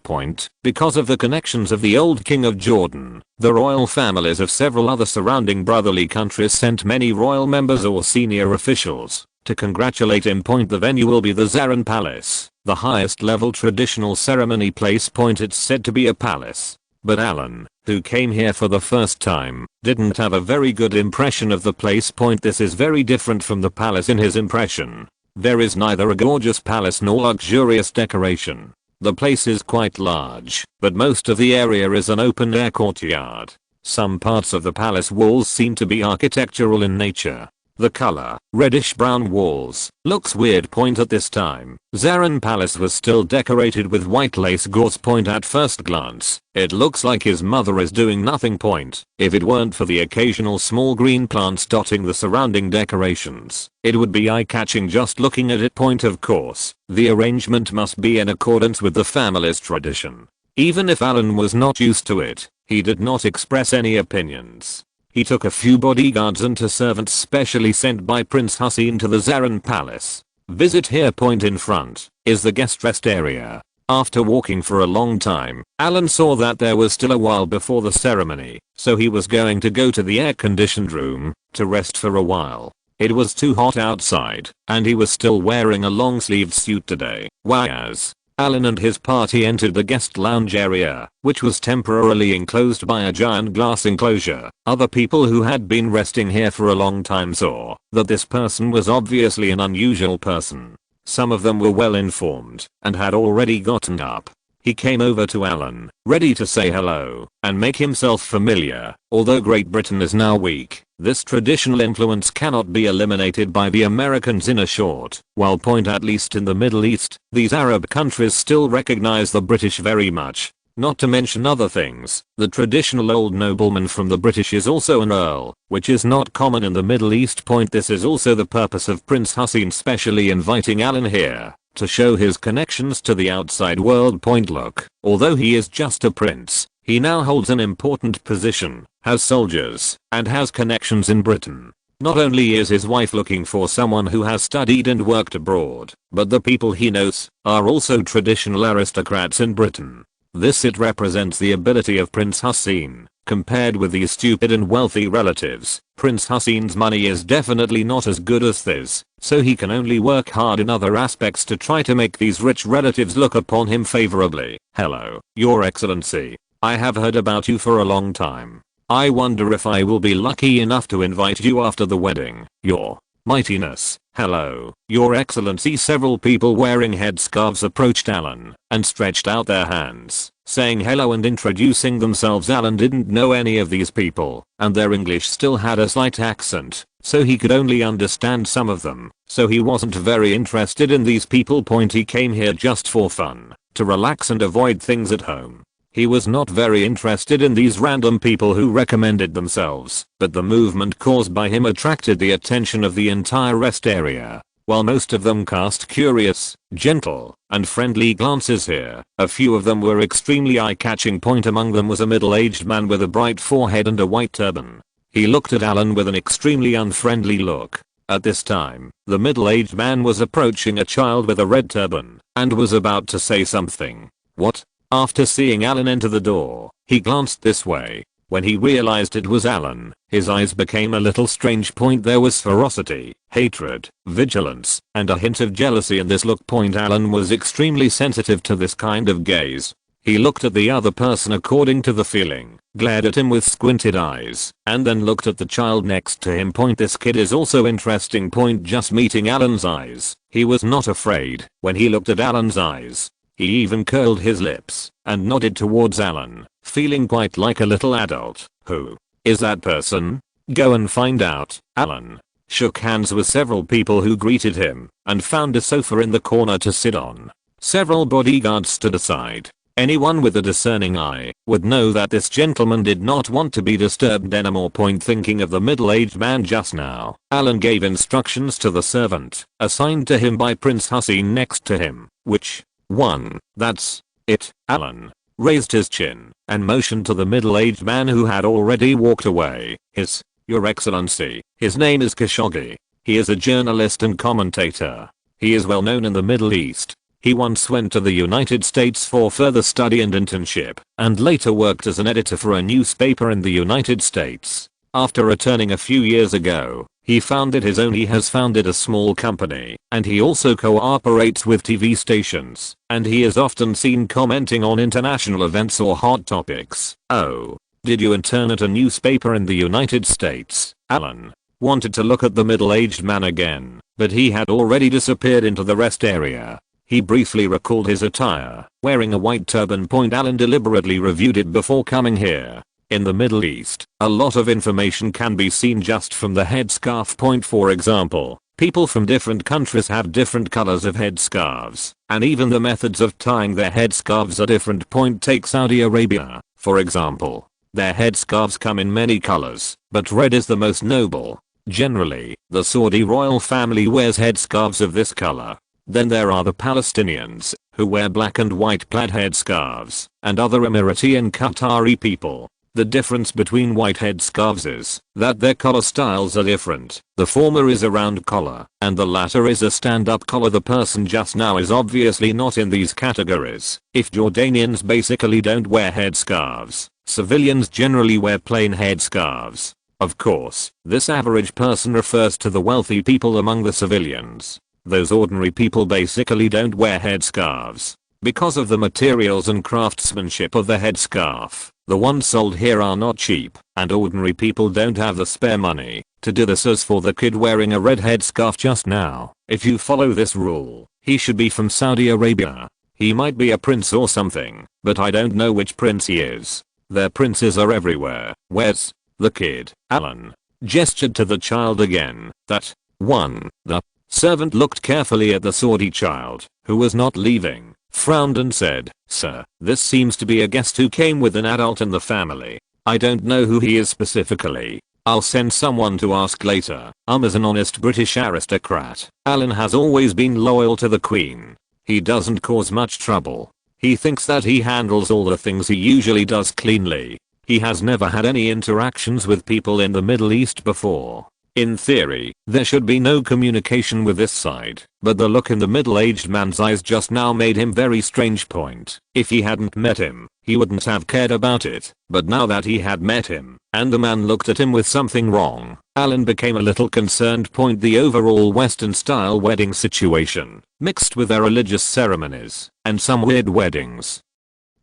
Because of the connections of the old king of Jordan, the royal families of several other surrounding brotherly countries sent many royal members or senior officials to congratulate him. The venue will be the Zarin Palace, the highest level traditional ceremony place. It's said to be a palace. But Alan, who came here for the first time, didn't have a very good impression of the place. This is very different from the palace in his impression. There is neither a gorgeous palace nor luxurious decoration. The place is quite large, but most of the area is an open-air courtyard. Some parts of the palace walls seem to be architectural in nature. The color, reddish-brown walls, looks weird. At this time, Zarin Palace was still decorated with white lace gauze. At first glance, it looks like his mother is doing nothing. If it weren't for the occasional small green plants dotting the surrounding decorations, it would be eye-catching just looking at it. Of course, the arrangement must be in accordance with the family's tradition. Even if Alan was not used to it, he did not express any opinions. He took a few bodyguards and two servants specially sent by Prince Hussein to the Zarin Palace. Visit here. In front is the guest rest area. After walking for a long time, Alan saw that there was still a while before the ceremony, so he was going to go to the air-conditioned room to rest for a while. It was too hot outside, and he was still wearing a long-sleeved suit today. As Alan and his party entered the guest lounge area, which was temporarily enclosed by a giant glass enclosure. Other people who had been resting here for a long time saw that this person was obviously an unusual person. Some of them were well informed and had already gotten up. He came over to Alan, ready to say hello and make himself familiar. Although Great Britain is now weak, this traditional influence cannot be eliminated by the Americans in a short while. At least in the Middle East, these Arab countries still recognize the British very much. Not to mention other things, the traditional old nobleman from the British is also an earl, which is not common in the Middle East. This is also the purpose of Prince Hussein specially inviting Alan here, to show his connections to the outside world. Look, although he is just a prince, he now holds an important position, has soldiers, and has connections in Britain. Not only is his wife looking for someone who has studied and worked abroad, but the people he knows are also traditional aristocrats in Britain. It represents the ability of Prince Hussein. Compared with these stupid and wealthy relatives, Prince Hussein's money is definitely not as good as this, so he can only work hard in other aspects to try to make these rich relatives look upon him favorably. Hello, Your Excellency. I have heard about you for a long time. I wonder if I will be lucky enough to invite you after the wedding, Your Mightiness. Hello, Your Excellency. Several people wearing headscarves approached Alan and stretched out their hands, saying hello and introducing themselves. Alan didn't know any of these people, and their English still had a slight accent, so he could only understand some of them, so he wasn't very interested in these people. He came here just for fun, to relax and avoid things at home. He was not very interested in these random people who recommended themselves, but the movement caused by him attracted the attention of the entire rest area. While most of them cast curious, gentle, and friendly glances here, a few of them were extremely eye-catching. Among them was a middle-aged man with a bright forehead and a white turban. He looked at Alan with an extremely unfriendly look. At this time, the middle-aged man was approaching a child with a red turban, and was about to say something. What? After seeing Alan enter the door, he glanced this way. When he realized it was Alan, his eyes became a little strange. There was ferocity, hatred, vigilance, and a hint of jealousy in this look. Alan was extremely sensitive to this kind of gaze. He looked at the other person according to the feeling, glared at him with squinted eyes, and then looked at the child next to him. This kid is also interesting. Just meeting Alan's eyes, he was not afraid. When he looked at Alan's eyes, he even curled his lips and nodded towards Alan, feeling quite like a little adult. Who is that person? Go and find out. Alan shook hands with several people who greeted him and found a sofa in the corner to sit on. Several bodyguards stood aside. Anyone with a discerning eye would know that this gentleman did not want to be disturbed anymore. Thinking of the middle-aged man just now, Alan gave instructions to the servant assigned to him by Prince Hussein next to him, which one, that's it. Alan raised his chin and motioned to the middle-aged man who had already walked away. Your Excellency, his name is Khashoggi. He is a journalist and commentator. He is well known in the Middle East. He once went to the United States for further study and internship, and later worked as an editor for a newspaper in the United States. After returning a few years ago, he founded his own. He has founded a small company, and he also cooperates with TV stations, and he is often seen commenting on international events or hot topics. Oh, did you intern at a newspaper in the United States? Alan wanted to look at the middle-aged man again, but he had already disappeared into the rest area. He briefly recalled his attire, wearing a white turban. Alan deliberately reviewed it before coming here. In the Middle East, a lot of information can be seen just from the headscarf. For example, people from different countries have different colors of headscarves, and even the methods of tying their headscarves are different. Take Saudi Arabia, for example. Their headscarves come in many colors, but red is the most noble. Generally, the Saudi royal family wears headscarves of this color. Then there are the Palestinians, who wear black and white plaid headscarves, and other Emirati and Qatari people. The difference between white headscarves is that their collar styles are different. The former is a round collar, and the latter is a stand-up collar. The person just now is obviously not in these categories. If Jordanians basically don't wear headscarves, civilians generally wear plain headscarves. Of course, this average person refers to the wealthy people among the civilians. Those ordinary people basically don't wear headscarves. Because of the materials and craftsmanship of the headscarf, the ones sold here are not cheap, and ordinary people don't have the spare money to do this. As for the kid wearing a red headscarf just now, if you follow this rule, he should be from Saudi Arabia. He might be a prince or something, but I don't know which prince he is. Their princes are everywhere. Where's the kid? Alan gestured to the child again. That one. The servant looked carefully at the Saudi child, who was not leaving. frowned and said, "Sir, this seems to be a guest who came with an adult in the family. I don't know who he is specifically. I'll send someone to ask later." As an honest British aristocrat, Alan has always been loyal to the Queen. He doesn't cause much trouble. He thinks that he handles all the things he usually does cleanly. He has never had any interactions with people in the Middle East before. In theory, there should be no communication with this side, but the look in the middle-aged man's eyes just now made him very strange. If he hadn't met him, he wouldn't have cared about it, but now that he had met him, and the man looked at him with something wrong, Alan became a little concerned. The overall Western-style wedding situation, mixed with their religious ceremonies, and some weird weddings,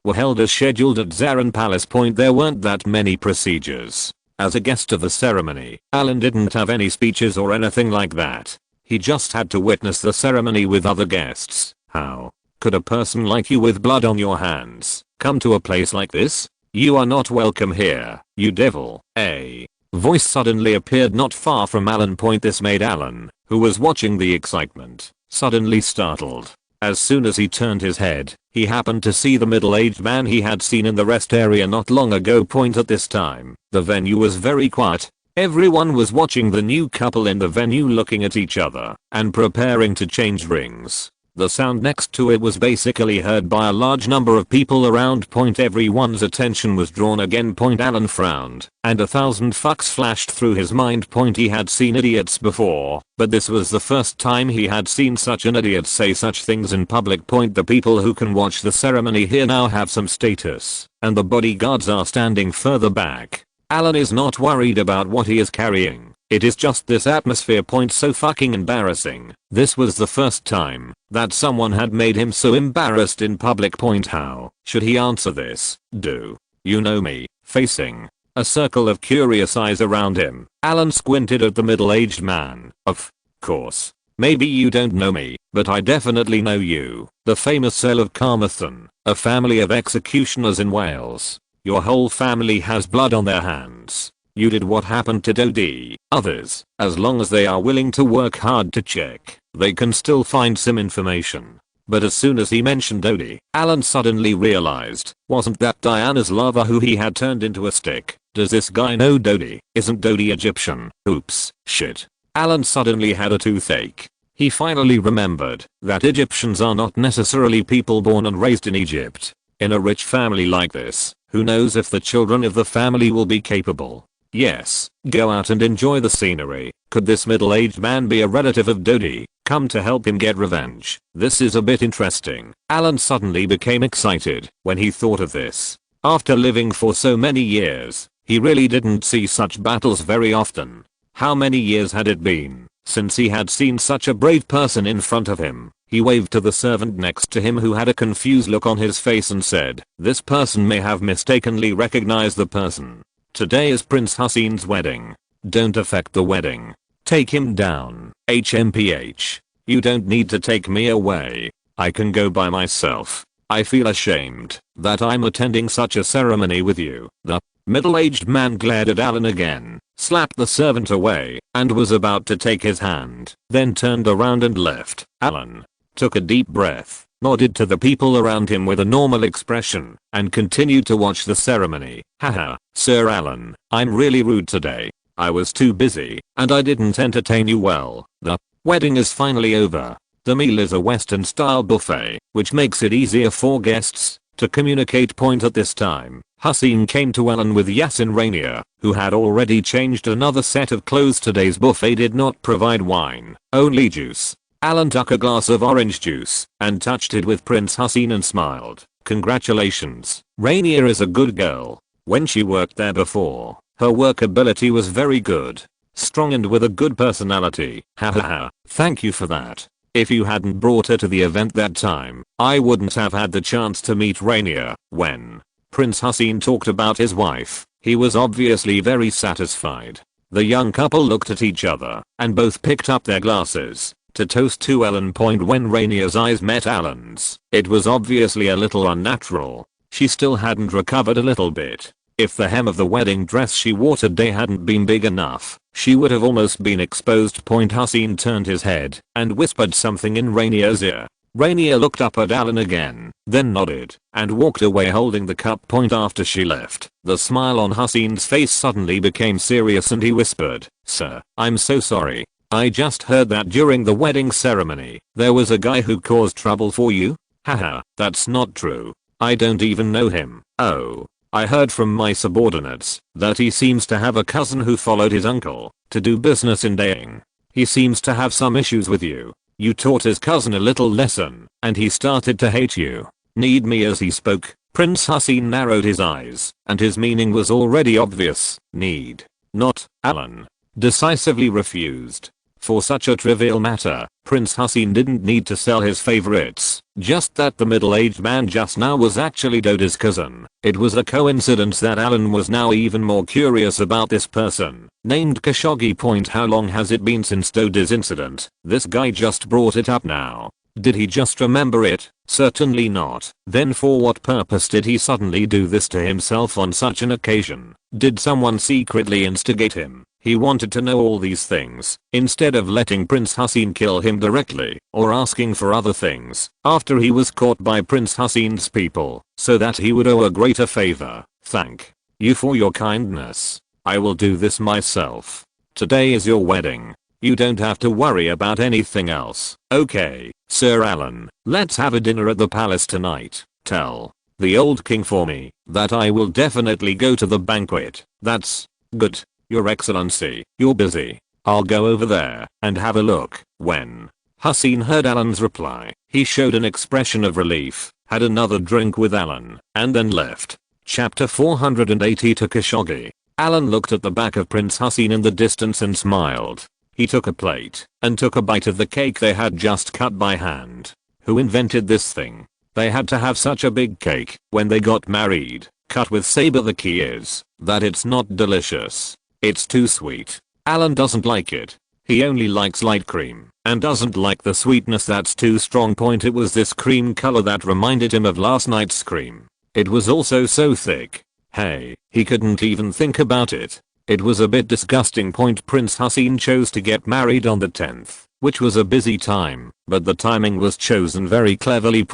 were held as scheduled at Zarin Palace. There weren't that many procedures. As a guest of the ceremony, Alan didn't have any speeches or anything like that. He just had to witness the ceremony with other guests. How could a person like you with blood on your hands come to a place like this? You are not welcome here, you devil. A voice suddenly appeared not far from Alan. This made Alan, who was watching the excitement, suddenly startled. As soon as he turned his head, he happened to see the middle-aged man he had seen in the rest area not long ago. At this time, the venue was very quiet. Everyone was watching the new couple in the venue, looking at each other and preparing to change rings. The sound next to it was basically heard by a large number of people around. Everyone's attention was drawn again. Alan frowned, and 1,000 fucks flashed through his mind. He had seen idiots before, but this was the first time he had seen such an idiot say such things in public. The people who can watch the ceremony here now have some status, and the bodyguards are standing further back. Alan is not worried about what he is carrying. It is just this atmosphere. So fucking embarrassing. This was the first time that someone had made him so embarrassed in public. How should he answer this? Do you know me? Facing a circle of curious eyes around him, Alan squinted at the middle-aged man. Of course. Maybe you don't know me, but I definitely know you. The famous Earl of Carmarthen, a family of executioners in Wales. Your whole family has blood on their hands. You did what happened to Dodie. Others, as long as they are willing to work hard to check, they can still find some information. But as soon as he mentioned Dodie, Alan suddenly realized, wasn't that Diana's lover who he had turned into a stick? Does this guy know Dodie? Isn't Dodie Egyptian? Oops, shit. Alan suddenly had a toothache. He finally remembered that Egyptians are not necessarily people born and raised in Egypt. In a rich family like this, who knows if the children of the family will be capable? Yes, go out and enjoy the scenery. Could this middle-aged man be a relative of Dodie, come to help him get revenge? This is a bit interesting. Alan suddenly became excited when he thought of this. After living for so many years, he really didn't see such battles very often. How many years had it been since he had seen such a brave person in front of him? He waved to the servant next to him, who had a confused look on his face, and said, "This person may have mistakenly recognized the person. Today is Prince Hussein's wedding. Don't affect the wedding. Take him down. HMPH. You don't need to take me away. I can go by myself. I feel ashamed that I'm attending such a ceremony with you." The middle-aged man glared at Alan again, slapped the servant away, and was about to take his hand, then turned around and left. Alan took a deep breath, nodded to the people around him with a normal expression, and continued to watch the ceremony. Haha, Sir Alan, I'm really rude today. I was too busy, and I didn't entertain you well. The wedding is finally over. The meal is a Western-style buffet, which makes it easier for guests to communicate. At this time, Hussein came to Alan with Yasin Rainier, who had already changed another set of clothes. Today's buffet did not provide wine, only juice. Alan took a glass of orange juice and touched it with Prince Hussein and smiled. Congratulations. Rainier is a good girl. When she worked there before, her work ability was very good. Strong and with a good personality. Hahaha, thank you for that. If you hadn't brought her to the event that time, I wouldn't have had the chance to meet Rainier. When Prince Hussein talked about his wife, he was obviously very satisfied. The young couple looked at each other and both picked up their glasses to toast to Alan. When Rainier's eyes met Alan's, it was obviously a little unnatural. She still hadn't recovered a little bit. If the hem of the wedding dress she wore today hadn't been big enough, she would have almost been exposed. Hussein turned his head and whispered something in Rainier's ear. Rainier looked up at Alan again, then nodded, and walked away holding the cup point after she left. The smile on Hussein's face suddenly became serious and he whispered, "Sir, I'm so sorry. I just heard that during the wedding ceremony, there was a guy who caused trouble for you?" "Haha, that's not true. I don't even know him." "Oh. I heard from my subordinates that he seems to have a cousin who followed his uncle to do business in Daying. He seems to have some issues with you. You taught his cousin a little lesson, and he started to hate you." "Need me?" As he spoke, Prince Hussein narrowed his eyes, and his meaning was already obvious. "Need. Not." Alan decisively refused. For such a trivial matter, Prince Hussein didn't need to sell his favorites, just that the middle-aged man just now was actually Doda's cousin. It was a coincidence that Alan was now even more curious about this person, named Khashoggi. How long has it been since Doda's incident? This guy just brought it up now. Did he just remember it? Certainly not. Then for what purpose did he suddenly do this to himself on such an occasion? Did someone secretly instigate him? He wanted to know all these things, instead of letting Prince Hussein kill him directly, or asking for other things, after he was caught by Prince Hussein's people, so that he would owe a greater favor. "Thank you for your kindness. I will do this myself. Today is your wedding. You don't have to worry about anything else." "Okay, Sir Alan, let's have a dinner at the palace tonight. Tell the old king for me that I will definitely go to the banquet." "That's good, Your Excellency. You're busy. I'll go over there and have a look." When Hussein heard Alan's reply, he showed an expression of relief, had another drink with Alan, and then left. Chapter 480 to Khashoggi. Alan looked at the back of Prince Hussein in the distance and smiled. He took a plate and took a bite of the cake they had just cut by hand. Who invented this thing? They had to have such a big cake when they got married. Cut with saber. The key is that it's not delicious. It's too sweet. Alan doesn't like it. He only likes light cream and doesn't like the sweetness that's too strong. It was this cream color that reminded him of last night's cream. It was also so thick. Hey, he couldn't even think about it. It was a bit disgusting. Prince Hussein chose to get married on the 10th, which was a busy time, but the timing was chosen very cleverly.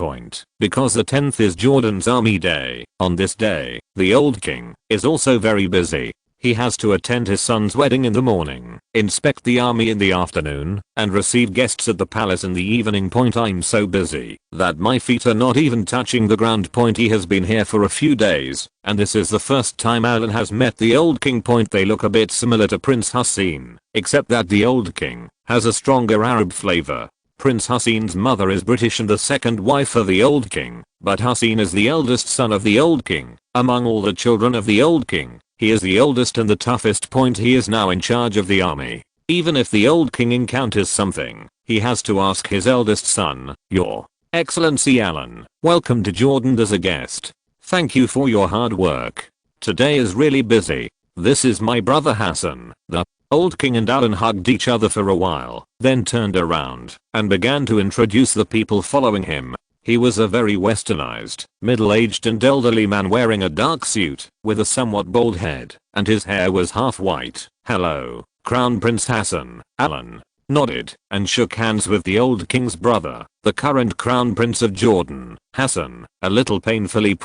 Because the 10th is Jordan's army day. On this day, the old king is also very busy. He has to attend his son's wedding in the morning, inspect the army in the afternoon, and receive guests at the palace in the evening. I'm so busy that my feet are not even touching the ground. He has been here for a few days, and this is the first time Alan has met the old king. They look a bit similar to Prince Hussein, except that the old king has a stronger Arab flavor. Prince Hussein's mother is British and the second wife of the old king, but Hussein is the eldest son of the old king. Among all the children of the old king, he is the oldest and the toughest. He is now in charge of the army. Even if the old king encounters something, he has to ask his eldest son. "Your Excellency Alan, welcome to Jordan as a guest. Thank you for your hard work. Today is really busy. This is my brother Hassan." The old king and Alan hugged each other for a while, then turned around and began to introduce the people following him. He was a very westernized, middle-aged and elderly man wearing a dark suit with a somewhat bald head, and his hair was half white. "Hello, Crown Prince Hassan." Alan nodded and shook hands with the old king's brother, the current crown prince of Jordan, Hassan, a little painfully.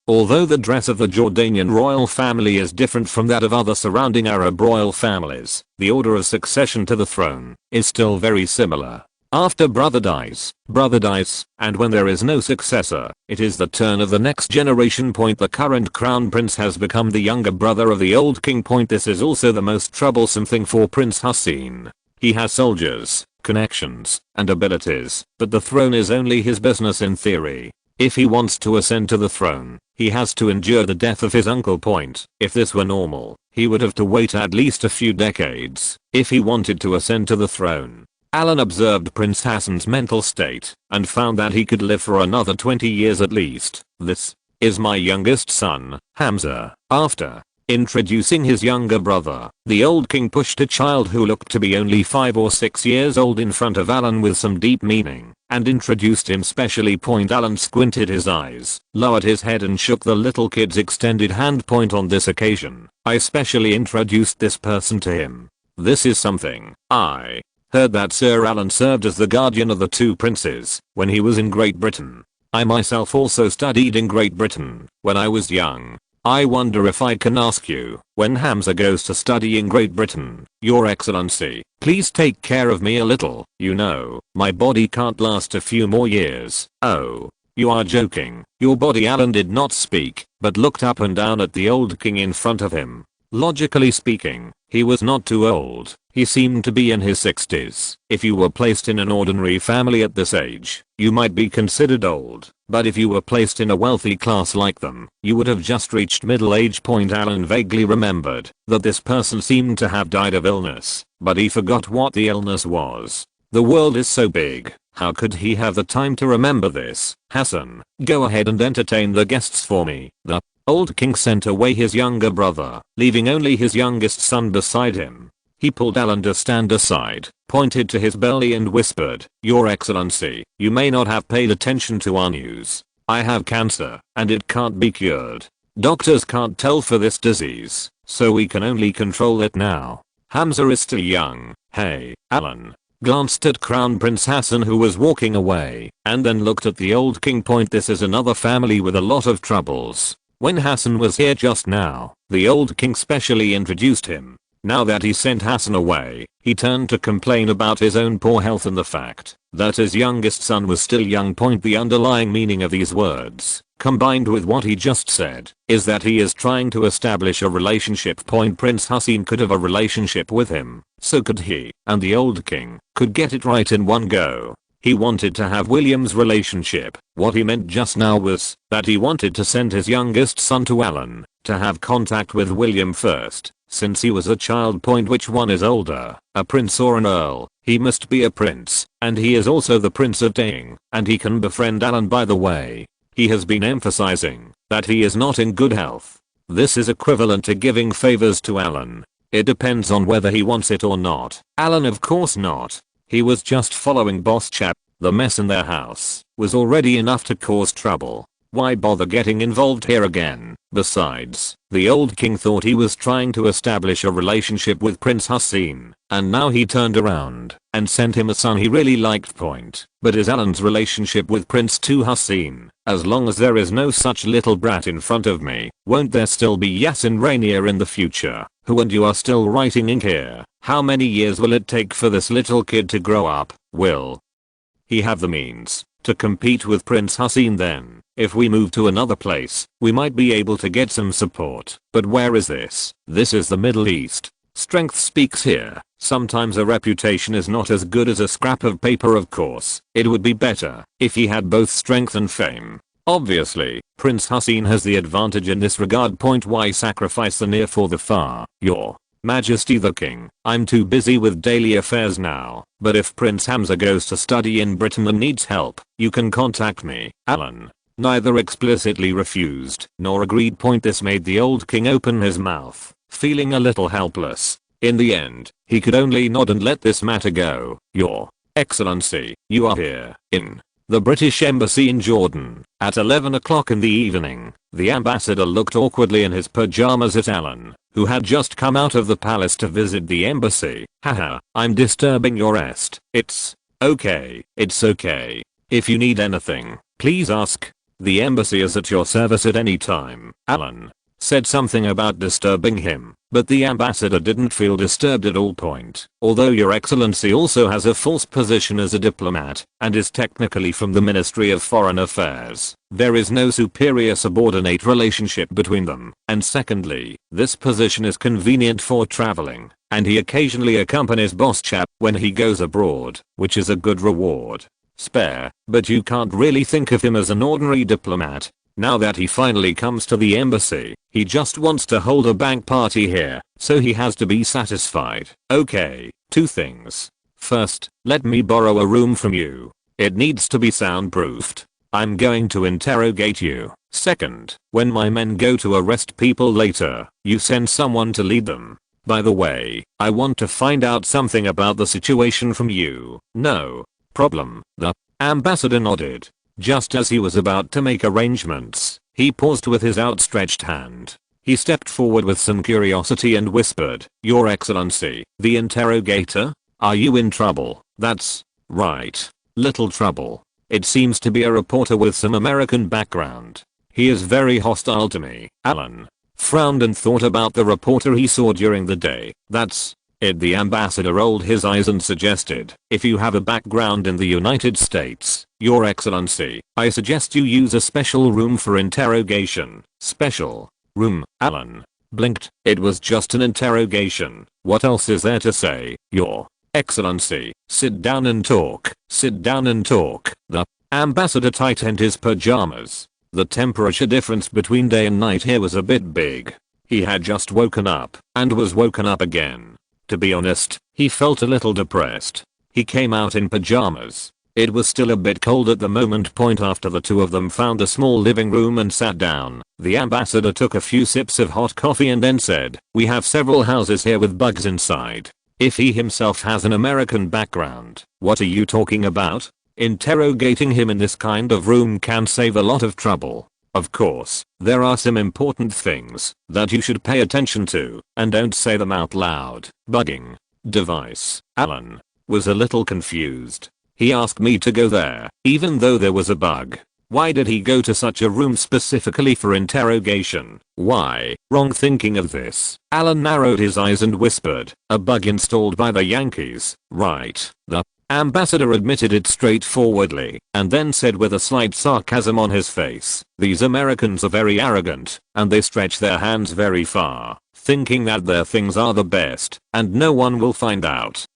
Although the dress of the Jordanian royal family is different from that of other surrounding Arab royal families, the order of succession to the throne is still very similar. After brother dies, and when there is no successor, it is the turn of the next generation. The current crown prince has become the younger brother of the old king. This is also the most troublesome thing for Prince Hussein. He has soldiers, connections, and abilities, but the throne is only his business in theory. If he wants to ascend to the throne, he has to endure the death of his uncle. If this were normal, he would have to wait at least a few decades if he wanted to ascend to the throne. Alan observed Prince Hassan's mental state and found that he could live for another 20 years at least. "This is my youngest son, Hamza." After introducing his younger brother, the old king pushed a child who looked to be only 5 or 6 years old in front of Alan with some deep meaning, and introduced him specially. Alan squinted his eyes, lowered his head and shook the little kid's extended hand. On this occasion, I specially introduced this person to him. This is something I Heard that Sir Alan served as the guardian of the two princes when he was in Great Britain. I myself also studied in Great Britain when I was young. I wonder if I can ask you, when Hamza goes to study in Great Britain, Your Excellency, please take care of me a little. You know, my body can't last a few more years. Oh, you are joking. Your body. Alan did not speak, but looked up and down at the old king in front of him. Logically speaking, he was not too old. He seemed to be in his 60s. If you were placed in an ordinary family at this age, you might be considered old. But if you were placed in a wealthy class like them, you would have just reached middle age point. Alan vaguely remembered that this person seemed to have died of illness, but he forgot what the illness was. The world is so big, how could he have the time to remember this? Hassan, go ahead and entertain the guests for me. The old king sent away his younger brother, leaving only his youngest son beside him. He pulled Alan to stand aside, pointed to his belly and whispered, Your Excellency, you may not have paid attention to our news. I have cancer, and it can't be cured. Doctors can't tell for this disease, so we can only control it now. Hamza is still young. Hey, Alan. Glanced at Crown Prince Hassan, who was walking away, and then looked at the old king. This is another family with a lot of troubles. When Hassan was here just now, the old king specially introduced him. Now that he sent Hassan away, he turned to complain about his own poor health and the fact that his youngest son was still young. The underlying meaning of these words, combined with what he just said, is that he is trying to establish a relationship. Prince Hassan could have a relationship with him, so could he, and the old king could get it right in one go. He wanted to have William's relationship. What he meant just now was that he wanted to send his youngest son to Alan to have contact with William first. Since he was a child. Which one is older, a prince or an earl? He must be a prince, and he is also the Prince of Ding, and he can befriend Alan. By the way, he has been emphasizing that he is not in good health. This is equivalent to giving favors to Alan. It depends on whether he wants it or not. Alan of course not. He was just following Boss Chap. The mess in their house was already enough to cause trouble. Why bother getting involved here again? Besides, the old king thought he was trying to establish a relationship with Prince Hassan, and now he turned around and sent him a son he really liked. But is Alan's relationship with Prince Hassan? As long as there is no such little brat in front of me, won't there still be Yasin Rainier in the future? Who and you are still writing ink here? How many years will it take for this little kid to grow up? Will he have the means to compete with Prince Hassan then? If we move to another place, we might be able to get some support. But where is this? This is the Middle East. Strength speaks here. Sometimes a reputation is not as good as a scrap of paper. Of course, it would be better if he had both strength and fame. Obviously, Prince Hassan has the advantage in this regard. Why sacrifice the near for the far? Your Majesty the King, I'm too busy with daily affairs now, but if Prince Hamza goes to study in Britain and needs help, you can contact me. Alan neither explicitly refused nor agreed. This made the old king open his mouth, feeling a little helpless. In the end, he could only nod and let this matter go. Your Excellency, you are here in the British Embassy in Jordan at 11 o'clock in the evening. The ambassador looked awkwardly in his pajamas at Alan, who had just come out of the palace to visit the embassy. Haha, I'm disturbing your rest. It's okay. It's okay. If you need anything, please ask. The embassy is at your service at any time. Alan said something about disturbing him, but the ambassador didn't feel disturbed at all. Although Your Excellency also has a false position as a diplomat and is technically from the Ministry of Foreign Affairs, there is no superior subordinate relationship between them. And secondly, this position is convenient for traveling, and he occasionally accompanies Boss Chap when he goes abroad, which is a good reward. Spare, but you can't really think of him as an ordinary diplomat. Now that he finally comes to the embassy, he just wants to hold a bank party here, so he has to be satisfied. Okay, two things. First, let me borrow a room from you. It needs to be soundproofed. I'm going to interrogate you. Second, when my men go to arrest people later, you send someone to lead them. By the way, I want to find out something about the situation from you. No problem. The ambassador nodded. Just as he was about to make arrangements, he paused with his outstretched hand. He stepped forward with some curiosity and whispered, Your Excellency, the interrogator? Are you in trouble? That's right. Little trouble. It seems to be a reporter with some American background. He is very hostile to me. Alan frowned and thought about the reporter he saw during the day. That's it. The ambassador rolled his eyes and suggested, if you have a background in the United States, Your Excellency, I suggest you use a special room for interrogation. Special room? Alan blinked. It was just an interrogation. What else is there to say? Your Excellency, sit down and talk. Sit down and talk. The ambassador tightened his pajamas. The temperature difference between day and night here was a bit big. He had just woken up and was woken up again. To be honest, he felt a little depressed. He came out in pajamas. It was still a bit cold at the moment. After the two of them found a small living room and sat down, the ambassador took a few sips of hot coffee and then said, we have several houses here with bugs inside. If he himself has an American background, what are you talking about? Interrogating him in this kind of room can save a lot of trouble. Of course, there are some important things that you should pay attention to, and don't say them out loud. Bugging device. Alan was a little confused. He asked me to go there, even though there was a bug. Why did he go to such a room specifically for interrogation? Why? Wrong thinking of this. Alan narrowed his eyes and whispered, a bug installed by the Yankees, right? The ambassador admitted it straightforwardly, and then said with a slight sarcasm on his face, these Americans are very arrogant, and they stretch their hands very far, thinking that their things are the best, and no one will find out.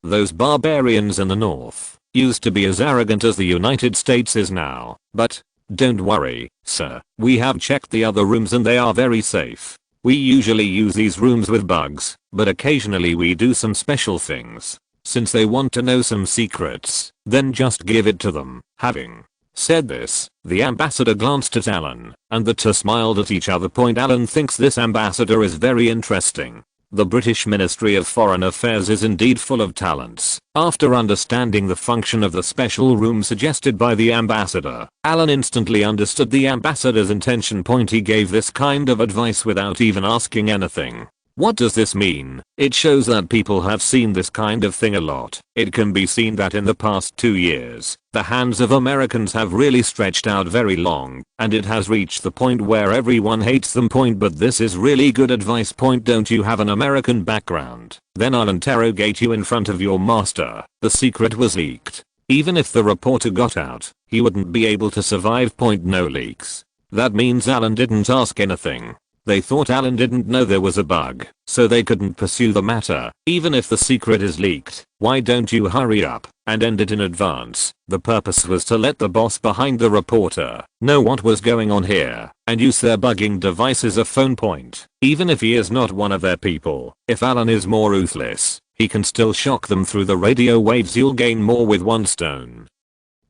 Those barbarians in the north used to be as arrogant as the United States is now, but don't worry, sir, we have checked the other rooms and they are very safe. We usually use these rooms with bugs, but occasionally we do some special things. Since they want to know some secrets, then just give it to them. Having said this, the ambassador glanced at Alan, and the two smiled at each other. Alan thinks this ambassador is very interesting. The British Ministry of Foreign Affairs is indeed full of talents. After understanding the function of the special room suggested by the ambassador, Alan instantly understood the ambassador's intention. He gave this kind of advice without even asking anything. What does this mean? It shows that people have seen this kind of thing a lot. It can be seen that in the past 2 years, the hands of Americans have really stretched out very long, and it has reached the point where everyone hates them. But this is really good advice. Don't you have an American background? Then I'll interrogate you in front of your master. The secret was leaked. Even if the reporter got out, he wouldn't be able to survive. No leaks. That means Alan didn't ask anything. They thought Alan didn't know there was a bug, so they couldn't pursue the matter. Even if the secret is leaked, why don't you hurry up and end it in advance? The purpose was to let the boss behind the reporter know what was going on here and use their bugging device as a phone point. Even if he is not one of their people, if Alan is more ruthless, he can still shock them through the radio waves. You'll gain more with one stone.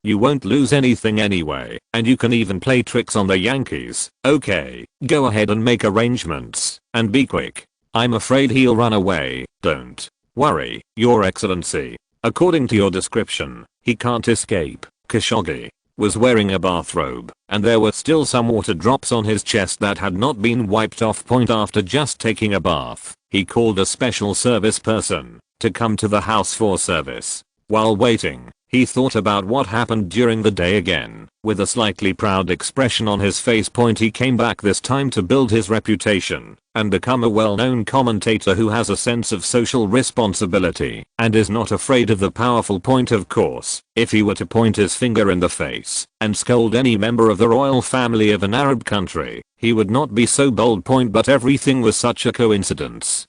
You won't lose anything anyway, and you can even play tricks on the Yankees. Okay, go ahead and make arrangements, and be quick. I'm afraid he'll run away. Don't worry, Your Excellency. According to your description, he can't escape. Khashoggi was wearing a bathrobe, and there were still some water drops on his chest that had not been wiped off. After just taking a bath, he called a special service person to come to the house for service. While waiting, he thought about what happened during the day again. With a slightly proud expression on his face. He came back this time to build his reputation and become a well-known commentator who has a sense of social responsibility and is not afraid of the powerful. Of course, if he were to point his finger in the face and scold any member of the royal family of an Arab country, he would not be so bold. But everything was such a coincidence.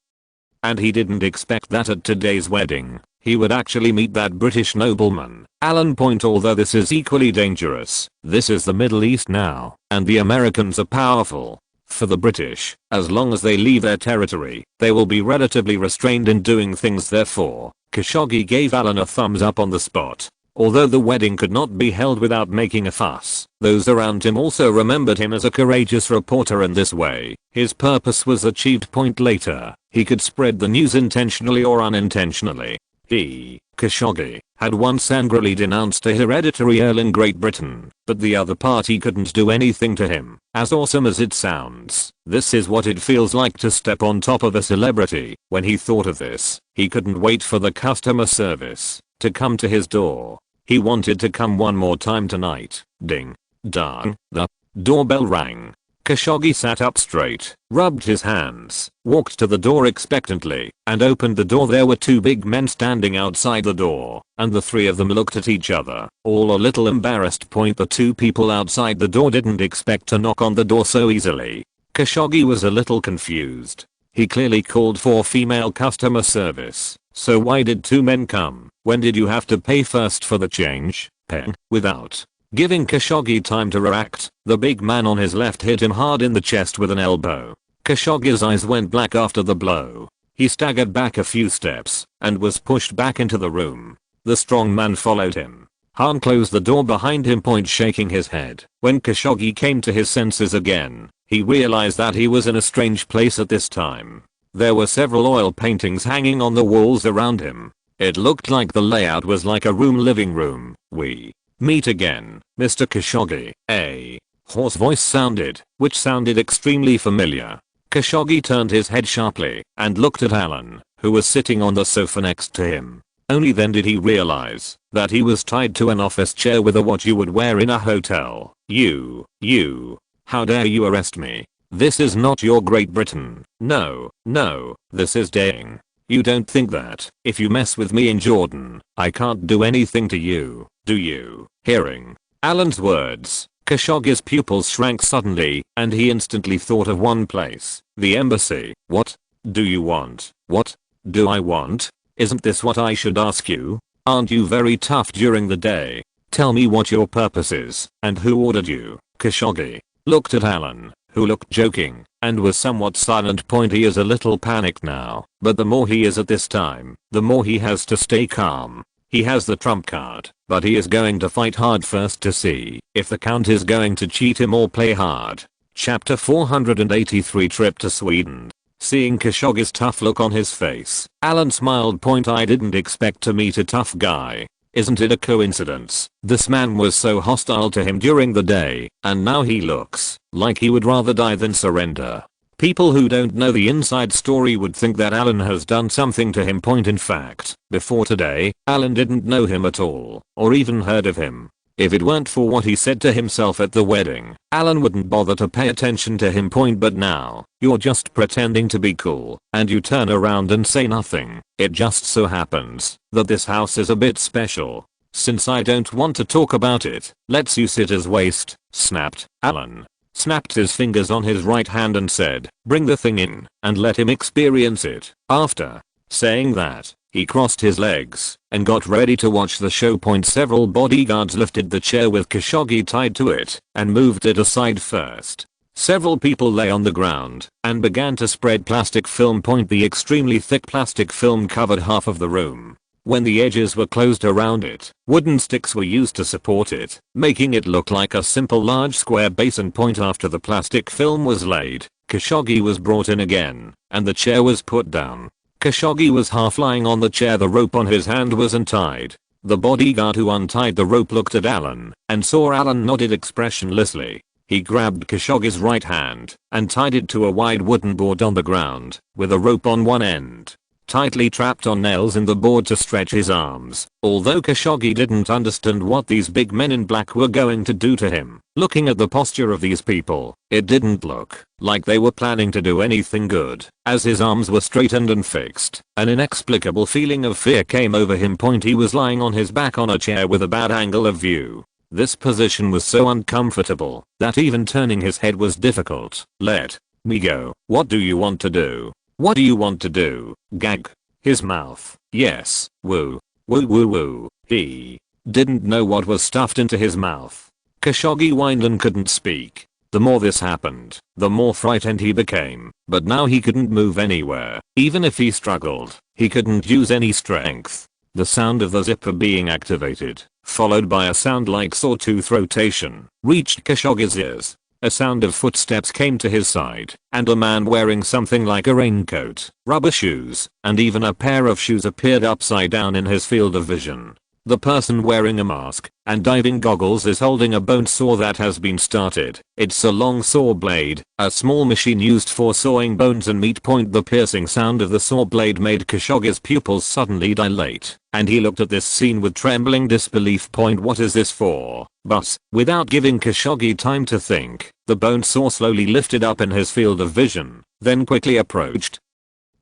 And he didn't expect that at today's wedding he would actually meet that British nobleman. Alan. Although this is equally dangerous, this is the Middle East now, and the Americans are powerful. For the British, as long as they leave their territory, they will be relatively restrained in doing things. Therefore, Khashoggi gave Alan a thumbs up on the spot. Although the wedding could not be held without making a fuss, those around him also remembered him as a courageous reporter. In this way, his purpose was achieved. Later, he could spread the news intentionally or unintentionally. Khashoggi had once angrily denounced a hereditary earl in Great Britain, but the other party couldn't do anything to him. As awesome as it sounds, this is what it feels like to step on top of a celebrity. When he thought of this, he couldn't wait for the customer service to come to his door. He wanted to come one more time tonight. Ding. Dong. The doorbell rang. Khashoggi sat up straight, rubbed his hands, walked to the door expectantly, and opened the door. There were two big men standing outside the door, and the three of them looked at each other, all a little embarrassed. The two people outside the door didn't expect to knock on the door so easily. Khashoggi was a little confused. He clearly called for female customer service, so why did two men come? When did you have to pay first for the change? Peng. Without giving Khashoggi time to react, the big man on his left hit him hard in the chest with an elbow. Khashoggi's eyes went black after the blow. He staggered back a few steps and was pushed back into the room. The strong man followed him. Han closed the door behind him, shaking his head. When Khashoggi came to his senses again, he realized that he was in a strange place at this time. There were several oil paintings hanging on the walls around him. It looked like the layout was like a living room. We meet again, Mr. Khashoggi. A hoarse voice sounded, which sounded extremely familiar. Khashoggi turned his head sharply and looked at Alan, who was sitting on the sofa next to him. Only then did he realize that he was tied to an office chair with a what you would wear in a hotel. You, how dare you arrest me? This is not your Great Britain. No, this is Dang. You don't think that if you mess with me in Jordan, I can't do anything to you, do you? Hearing Alan's words, Khashoggi's pupils shrank suddenly, and he instantly thought of one place: the embassy. What do you want? What do I want? Isn't this what I should ask you? Aren't you very tough during the day? Tell me what your purpose is, and who ordered you? Khashoggi looked at Alan, who looked joking, and was somewhat silent. He is a little panicked now, but the more he is at this time, the more he has to stay calm. He has the trump card, but he is going to fight hard first to see if the count is going to cheat him or play hard. Chapter 483 Trip to Sweden. Seeing Khashoggi's tough look on his face, Alan smiled. I didn't expect to meet a tough guy. Isn't it a coincidence? This man was so hostile to him during the day, and now he looks like he would rather die than surrender. People who don't know the inside story would think that Alan has done something to him. In fact, before today, Alan didn't know him at all, or even heard of him. If it weren't for what he said to himself at the wedding, Alan wouldn't bother to pay attention to him. But now, you're just pretending to be cool, and you turn around and say nothing. It just so happens that this house is a bit special. Since I don't want to talk about it, let's use it as waste, snapped. Alan snapped his fingers on his right hand and said, bring the thing in, and let him experience it. After saying that, he crossed his legs and got ready to watch the show. Several bodyguards lifted the chair with Khashoggi tied to it and moved it aside first. Several people lay on the ground and began to spread plastic film. The extremely thick plastic film covered half of the room. When the edges were closed around it, wooden sticks were used to support it, making it look like a simple large square basin. After the plastic film was laid, Khashoggi was brought in again, and the chair was put down. Khashoggi was half lying on the chair. The rope on his hand was untied. The bodyguard who untied the rope looked at Alan and saw Alan nodded expressionlessly. He grabbed Khashoggi's right hand and tied it to a wide wooden board on the ground, with a rope on one end, tightly trapped on nails in the board to stretch his arms. Although Khashoggi didn't understand what these big men in black were going to do to him, looking at the posture of these people, it didn't look like they were planning to do anything good. As his arms were straightened and fixed, an inexplicable feeling of fear came over him. He was lying on his back on a chair with a bad angle of view. This position was so uncomfortable that even turning his head was difficult. Let me go. What do you want to do? What do you want to do? Gag. His mouth. Yes. Woo. Woo woo woo. He didn't know what was stuffed into his mouth. Khashoggi whined and couldn't speak. The more this happened, the more frightened he became, but now he couldn't move anywhere. Even if he struggled, he couldn't use any strength. The sound of the zipper being activated, followed by a sound like sawtooth rotation, reached Khashoggi's ears. A sound of footsteps came to his side, and a man wearing something like a raincoat, rubber shoes, and even a pair of shoes appeared upside down in his field of vision. The person wearing a mask and diving goggles is holding a bone saw that has been started. It's a long saw blade, a small machine used for sawing bones and meat. The piercing sound of the saw blade made Khashoggi's pupils suddenly dilate, and he looked at this scene with trembling disbelief. What is this for? But, without giving Khashoggi time to think, the bone saw slowly lifted up in his field of vision, then quickly approached.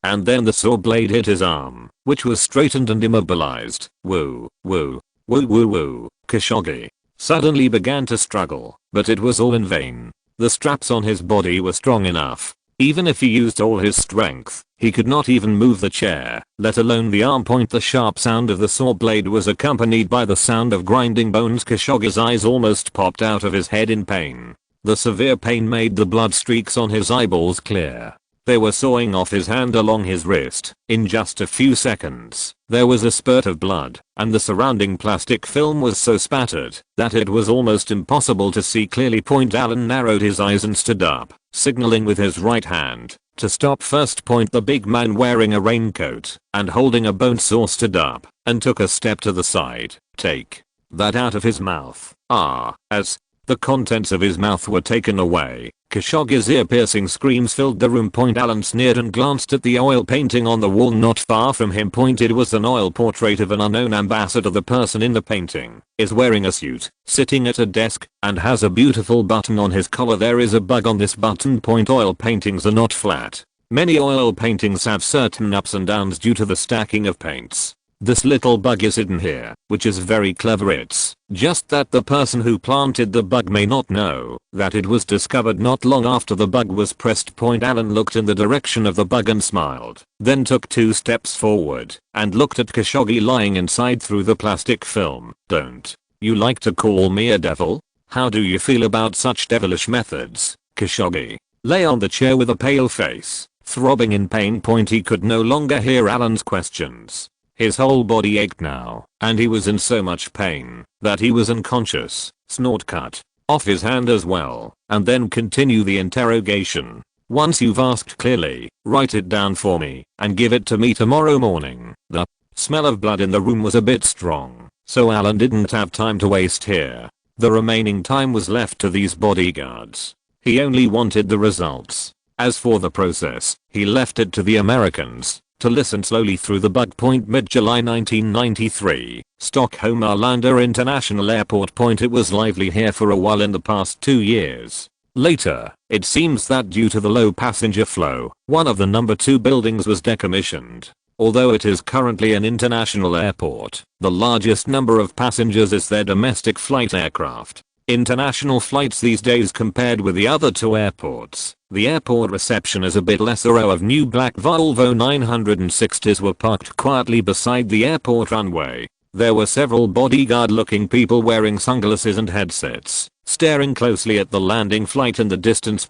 And then the saw blade hit his arm, which was straightened and immobilized. Woo, woo, woo woo woo. Khashoggi suddenly began to struggle, but it was all in vain. The straps on his body were strong enough. Even if he used all his strength, he could not even move the chair, let alone the arm. The sharp sound of the saw blade was accompanied by the sound of grinding bones. Khashoggi's eyes almost popped out of his head in pain. The severe pain made the blood streaks on his eyeballs clear. They were sawing off his hand along his wrist. In just a few seconds, there was a spurt of blood, and the surrounding plastic film was so spattered that it was almost impossible to see clearly. Alan narrowed his eyes and stood up, signaling with his right hand to stop. The big man wearing a raincoat and holding a bone saw stood up and took a step to the side. Take that out of his mouth. As the contents of his mouth were taken away, Khashoggi's ear-piercing screams filled the room. Alan sneered and glanced at the oil painting on the wall not far from him. It was an oil portrait of an unknown ambassador. The person in the painting is wearing a suit, sitting at a desk, and has a beautiful button on his collar. There is a bug on this button. Oil paintings are not flat. Many oil paintings have certain ups and downs due to the stacking of paints. This little bug is hidden here, which is very clever. It's just that the person who planted the bug may not know that it was discovered not long after the bug was pressed. Alan looked in the direction of the bug and smiled, then took 2 steps forward and looked at Khashoggi lying inside through the plastic film. Don't you like to call me a devil? How do you feel about such devilish methods? Khashoggi lay on the chair with a pale face, throbbing in pain. He could no longer hear Alan's questions. His whole body ached now, and he was in so much pain that he was unconscious. Snort cut off his hand as well, and then continue the interrogation. Once you've asked clearly, write it down for me and give it to me tomorrow morning. The smell of blood in the room was a bit strong, so Alan didn't have time to waste here. The remaining time was left to these bodyguards. He only wanted the results. As for the process, he left it to the Americans to listen slowly through the bug. Mid-July 1993, Stockholm Arlanda International Airport. It was lively here for a while in the past 2 years. Later, it seems that due to the low passenger flow, one of the number 2 buildings was decommissioned. Although it is currently an international airport, the largest number of passengers is their domestic flight aircraft. International flights these days compared with the other 2 airports. The airport reception is a bit less. A row of new black Volvo 960s were parked quietly beside the airport runway. There were several bodyguard looking people wearing sunglasses and headsets, staring closely at the landing flight in the distance.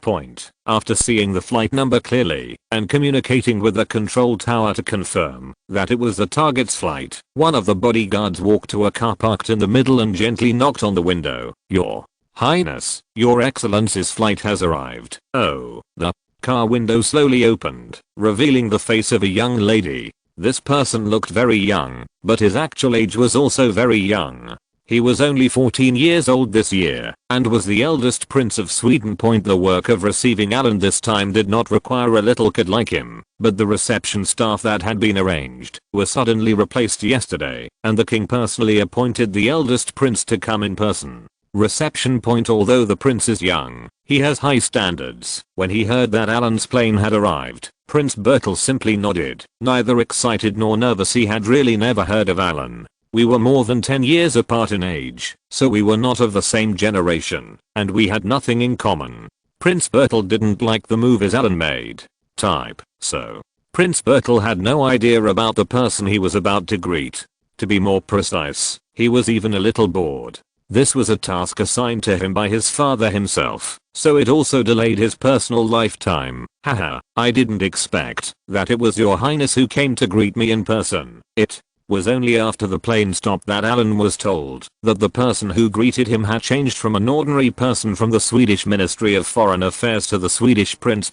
After seeing the flight number clearly and communicating with the control tower to confirm that it was the target's flight, one of the bodyguards walked to a car parked in the middle and gently knocked on the window. Your Highness, Your Excellency's flight has arrived. Oh, the car window slowly opened, revealing the face of a young lady. This person looked very young, but his actual age was also very young. He was only 14 years old this year, and was the eldest prince of Sweden. The work of receiving Alan this time did not require a little kid like him, but the reception staff that had been arranged were suddenly replaced yesterday, and the king personally appointed the eldest prince to come in person. Reception. Although the prince is young, he has high standards. When he heard that Alan's plane had arrived, Prince Bertel simply nodded, neither excited nor nervous. He had really never heard of Alan. We were more than 10 years apart in age, so we were not of the same generation, and we had nothing in common. Prince Bertel didn't like the movies Alan made. So Prince Bertel had no idea about the person he was about to greet. To be more precise, he was even a little bored. This was a task assigned to him by his father himself, so it also delayed his personal lifetime. Haha, I didn't expect that it was Your Highness who came to greet me in person. It was only after the plane stopped that Alan was told that the person who greeted him had changed from an ordinary person from the Swedish Ministry of Foreign Affairs to the Swedish Prince.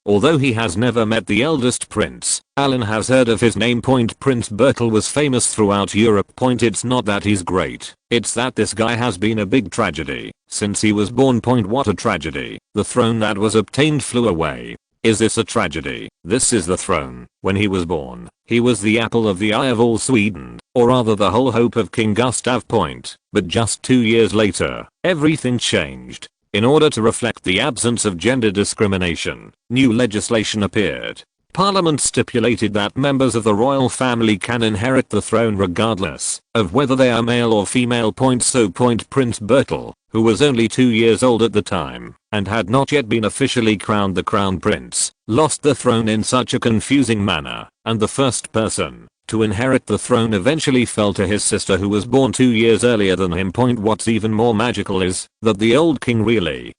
Although he has never met the eldest prince, Alan has heard of his name. Prince Bertil was famous throughout Europe. It's not that he's great, it's that this guy has been a big tragedy since he was born. What a tragedy. The throne that was obtained flew away. Is this a tragedy? This is the throne. When he was born, he was the apple of the eye of all Sweden, or rather the whole hope of King Gustav. But just 2 years later, everything changed. In order to reflect the absence of gender discrimination, new legislation appeared. Parliament stipulated that members of the royal family can inherit the throne regardless of whether they are male or female. Prince Bertil, who was only 2 years old at the time and had not yet been officially crowned the crown prince, lost the throne in such a confusing manner, and the first person to inherit the throne eventually fell to his sister, who was born 2 years earlier than him. What's even more magical is that the old king really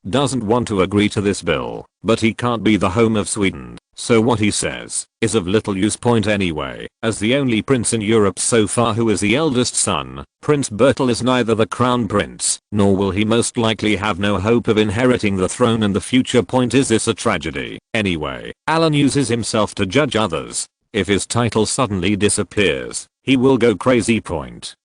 doesn't want to agree to this bill, but he can't be the home of Sweden, so what he says is of little use. Anyway, as the only prince in Europe so far who is the eldest son, Prince Bertil is neither the crown prince, nor will he most likely have no hope of inheriting the throne in the future. Is this a tragedy? Anyway, Alan uses himself to judge others. If his title suddenly disappears, he will go crazy.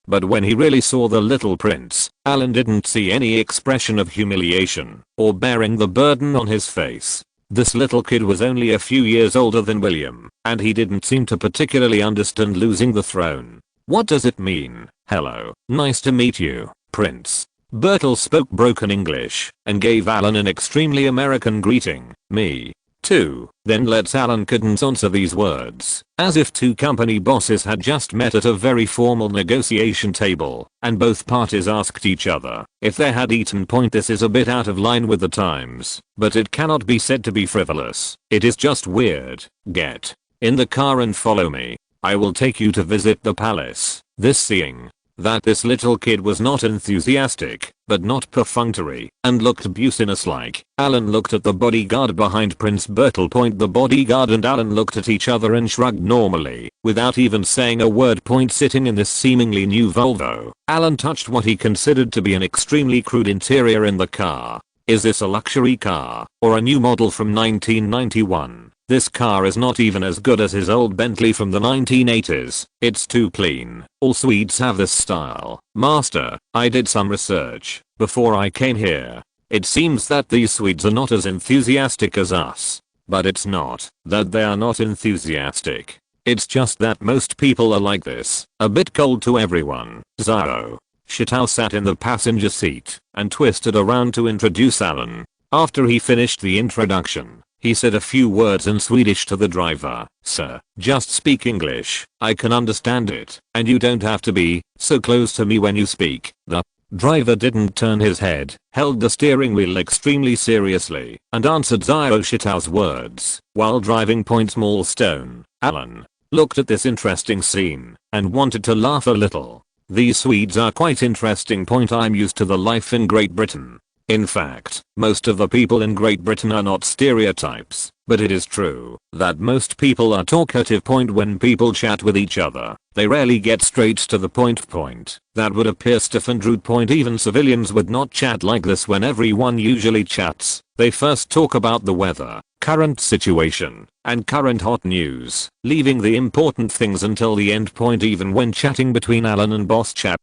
But when he really saw the little prince, Alan didn't see any expression of humiliation or bearing the burden on his face. This little kid was only a few years older than William, and he didn't seem to particularly understand losing the throne. What does it mean? Hello, nice to meet you, Prince. Bertil spoke broken English and gave Alan an extremely American greeting. Me too. Then let's Alan couldn't answer these words, as if two company bosses had just met at a very formal negotiation table, and both parties asked each other if they had eaten. This is a bit out of line with the times, but it cannot be said to be frivolous. It is just weird. Get in the car and follow me. I will take you to visit the palace. Seeing that this little kid was not enthusiastic, but not perfunctory, and looked business-like, Alan looked at the bodyguard behind Prince Bertil. The bodyguard and Alan looked at each other and shrugged normally, without even saying a word. Sitting in this seemingly new Volvo, Alan touched what he considered to be an extremely crude interior in the car. Is this a luxury car, or a new model from 1991? This car is not even as good as his old Bentley from the 1980s. It's too clean. All Swedes have this style. Master, I did some research before I came here. It seems that these Swedes are not as enthusiastic as us. But it's not that they are not enthusiastic. It's just that most people are like this, a bit cold to everyone. Zaro Shitau sat in the passenger seat and twisted around to introduce Alan. After he finished the introduction, he said a few words in Swedish to the driver. Sir, just speak English. I can understand it, and you don't have to be so close to me when you speak. The driver didn't turn his head, held the steering wheel extremely seriously, and answered Zio Shitau's words while driving. Small stone. Alan looked at this interesting scene and wanted to laugh a little. These Swedes are quite interesting. I'm used to the life in Great Britain. In fact, most of the people in Great Britain are not stereotypes, but it is true that most people are talkative. When people chat with each other, they rarely get straight to the point. That would appear stiff and rude. Even civilians would not chat like this when everyone usually chats. They first talk about the weather, current situation, and current hot news, leaving the important things until the end. Even when chatting between Alan and Boss Chap,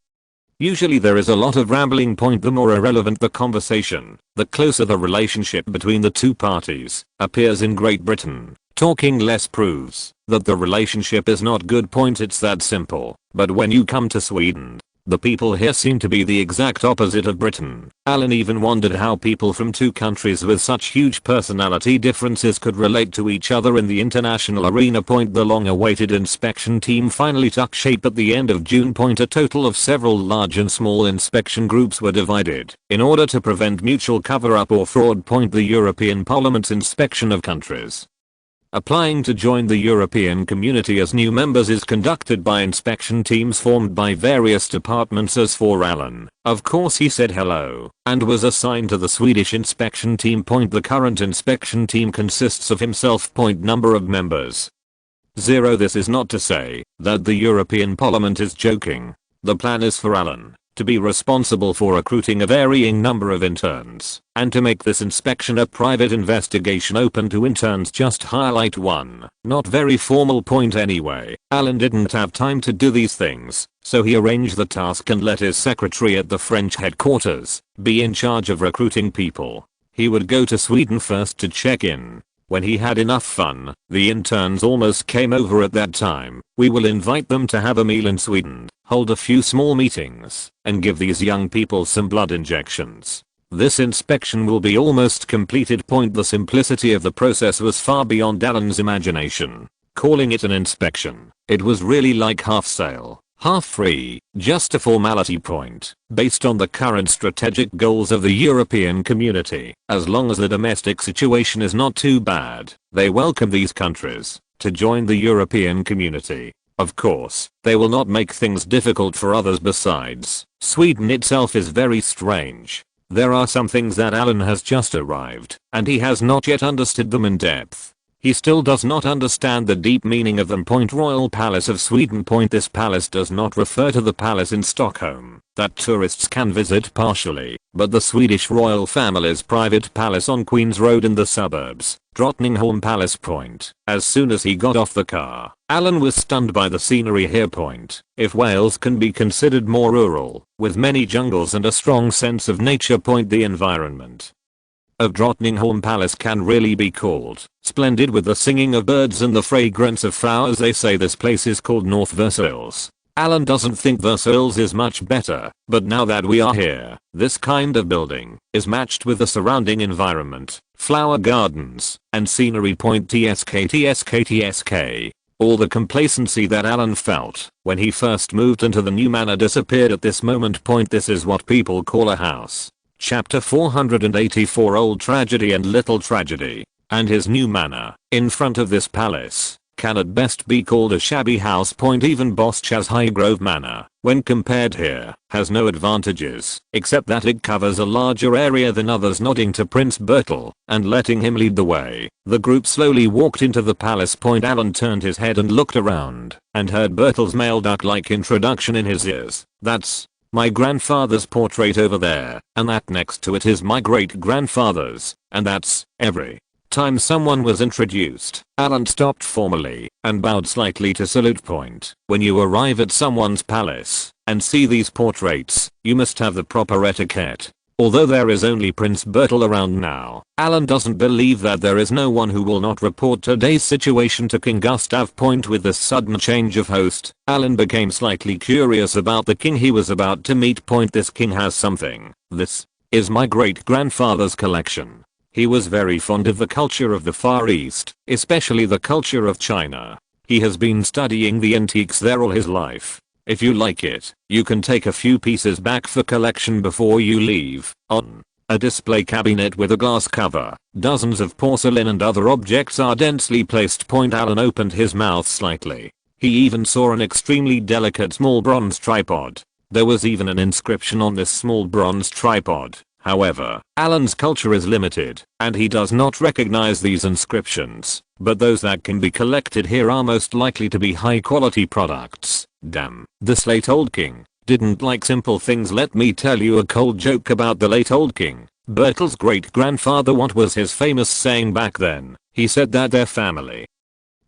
usually there is a lot of rambling. The more irrelevant the conversation, the closer the relationship between the two parties appears in Great Britain. Talking less proves that the relationship is not good. It's that simple. But when you come to Sweden, the people here seem to be the exact opposite of Britain. Alan even wondered how people from two countries with such huge personality differences could relate to each other in the international arena. The long-awaited inspection team finally took shape at the end of June. A total of several large and small inspection groups were divided in order to prevent mutual cover-up or fraud. The European Parliament's inspection of countries applying to join the European community as new members is conducted by inspection teams formed by various departments. As for Alan, of course he said hello and was assigned to the Swedish inspection team. The current inspection team consists of himself. Number of members 0. This is not to say that the European Parliament is joking. The plan is for Alan to be responsible for recruiting a varying number of interns, and to make this inspection a private investigation open to interns. Just highlight one not very formal point anyway. Alan didn't have time to do these things, so he arranged the task and let his secretary at the French headquarters be in charge of recruiting people. He would go to Sweden first to check in. When he had enough fun, the interns almost came over at that time. We will invite them to have a meal in Sweden, hold a few small meetings, and give these young people some blood injections. This inspection will be almost completed. The simplicity of the process was far beyond Alan's imagination. Calling it an inspection, it was really like half sale, half free, just a formality. Based on the current strategic goals of the European community, as long as the domestic situation is not too bad, they welcome these countries to join the European community. Of course, they will not make things difficult for others. Besides, Sweden itself is very strange. There are some things that Alan has just arrived, and he has not yet understood them in depth. He still does not understand the deep meaning of them. Royal Palace of Sweden. This palace does not refer to the palace in Stockholm that tourists can visit partially, but the Swedish royal family's private palace on Queen's Road in the suburbs, Drottningholm Palace. As soon as he got off the car, Alan was stunned by the scenery here. If Wales can be considered more rural, with many jungles and a strong sense of nature. The environment of Drottningholm Palace can really be called splendid, with the singing of birds and the fragrance of flowers. They say this place is called North Versailles. Alan doesn't think Versailles is much better, but now that we are here, this kind of building is matched with the surrounding environment, flower gardens, and scenery. TSK. All the complacency that Alan felt when he first moved into the new manor disappeared at this moment. This is what people call a house. Chapter 484. Old Tragedy and Little Tragedy. And his new manor, in front of this palace, can at best be called a shabby house. Even Bosch's Highgrove Manor, when compared here, has no advantages, except that it covers a larger area than others. Nodding to Prince Bertel, and letting him lead the way, the group slowly walked into the palace. Alan turned his head and looked around, and heard Bertel's male duck-like introduction in his ears. "That's my grandfather's portrait over there, and that next to it is my great-grandfather's, and that's every time someone was introduced, Alan stopped formally and bowed slightly to salute. When you arrive at someone's palace and see these portraits, you must have the proper etiquette. Although there is only Prince Bertel around now, Alan doesn't believe that there is no one who will not report today's situation to King Gustav. With this sudden change of host, Alan became slightly curious about the king he was about to meet. This king has something. This is my great-grandfather's collection. He was very fond of the culture of the Far East, especially the culture of China. He has been studying the antiques there all his life. If you like it, you can take a few pieces back for collection before you leave." On a display cabinet with a glass cover, dozens of porcelain and other objects are densely placed. Alan opened his mouth slightly. He even saw an extremely delicate small bronze tripod. There was even an inscription on this small bronze tripod. However, Alan's culture is limited, and he does not recognize these inscriptions, but those that can be collected here are most likely to be high quality products. Damn, this late old king didn't like simple things. Let me tell you a cold joke about the late old king. Bertel's great-grandfather, what was his famous saying back then? He said that their family,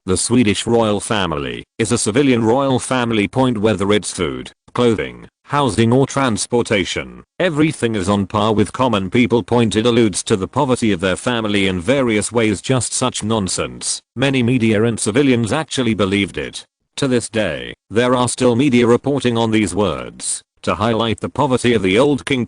the Swedish royal family, is a civilian royal family. Whether it's food, clothing, housing or transportation, everything is on par with common people. It alludes to the poverty of their family in various ways. Just such nonsense. Many media and civilians actually believed it. To this day, there are still media reporting on these words to highlight the poverty of the old king.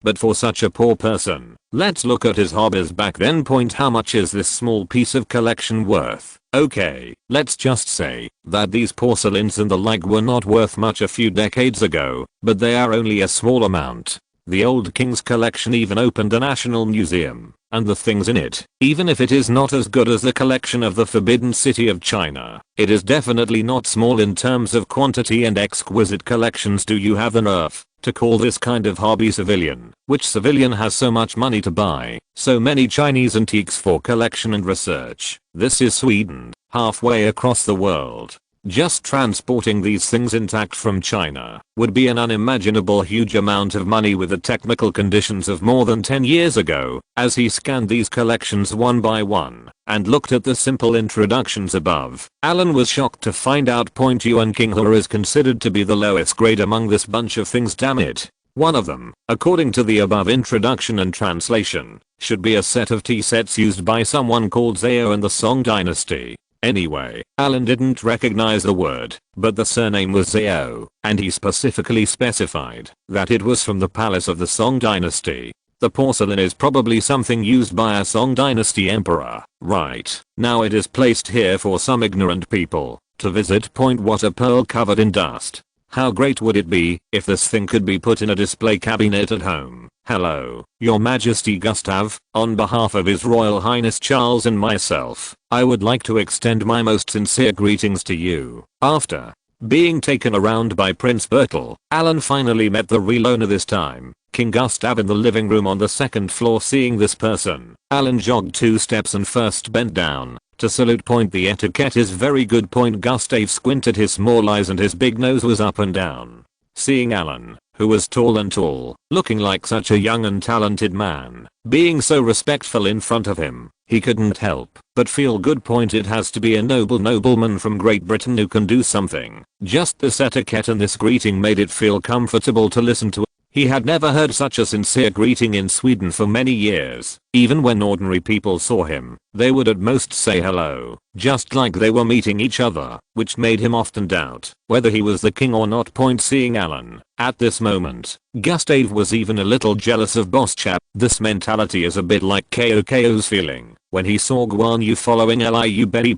But for such a poor person, let's look at his hobbies back then. How much is this small piece of collection worth? Okay, let's just say that these porcelains and the like were not worth much a few decades ago, but they are only a small amount. The old king's collection even opened a national museum, and the things in it, even if it is not as good as the collection of the Forbidden City of China, it is definitely not small in terms of quantity and exquisite collections do you have on earth. to call this kind of hobby civilian, which civilian has so much money to buy so many Chinese antiques for collection and research. This is Sweden, halfway across the world. Just transporting these things intact from China would be an unimaginable huge amount of money with the technical conditions of more than 10 years ago. As he scanned these collections one by one and looked at the simple introductions above, Alan was shocked to find out Yuan Qinghua is considered to be the lowest grade among this bunch of things, damn it. One of them, according to the above introduction and translation, should be a set of tea sets used by someone called Zhao in the Song dynasty. Anyway, Alan didn't recognize the word, but the surname was Zhao, and he specifically specified that it was from the palace of the Song dynasty. The porcelain is probably something used by a Song dynasty emperor, right? Now it is placed here for some ignorant people to visit. What a pearl covered in dust. How great would it be if this thing could be put in a display cabinet at home? Hello, Your Majesty Gustav, on behalf of His Royal Highness Charles and myself, I would like to extend my most sincere greetings to you. After being taken around by Prince Bertel, Alan finally met the real owner this time, King Gustav, in the living room on the second floor. Seeing this person, Alan jogged 2 steps and first bent down to salute. The etiquette is very good. Gustav squinted his small eyes and his big nose was up and down. Seeing Alan, who was tall, looking like such a young and talented man, being so respectful in front of him, he couldn't help but feel good. It has to be a nobleman from Great Britain who can do something. Just this etiquette and this greeting made it feel comfortable to listen to. He had never heard such a sincere greeting in Sweden for many years. Even when ordinary people saw him, they would at most say hello, just like they were meeting each other, which made him often doubt whether he was the king or not. Seeing Alan at this moment, Gustav was even a little jealous of Boss Chap. This mentality is a bit like Koko's feeling when he saw Guan Yu following Liu Bei.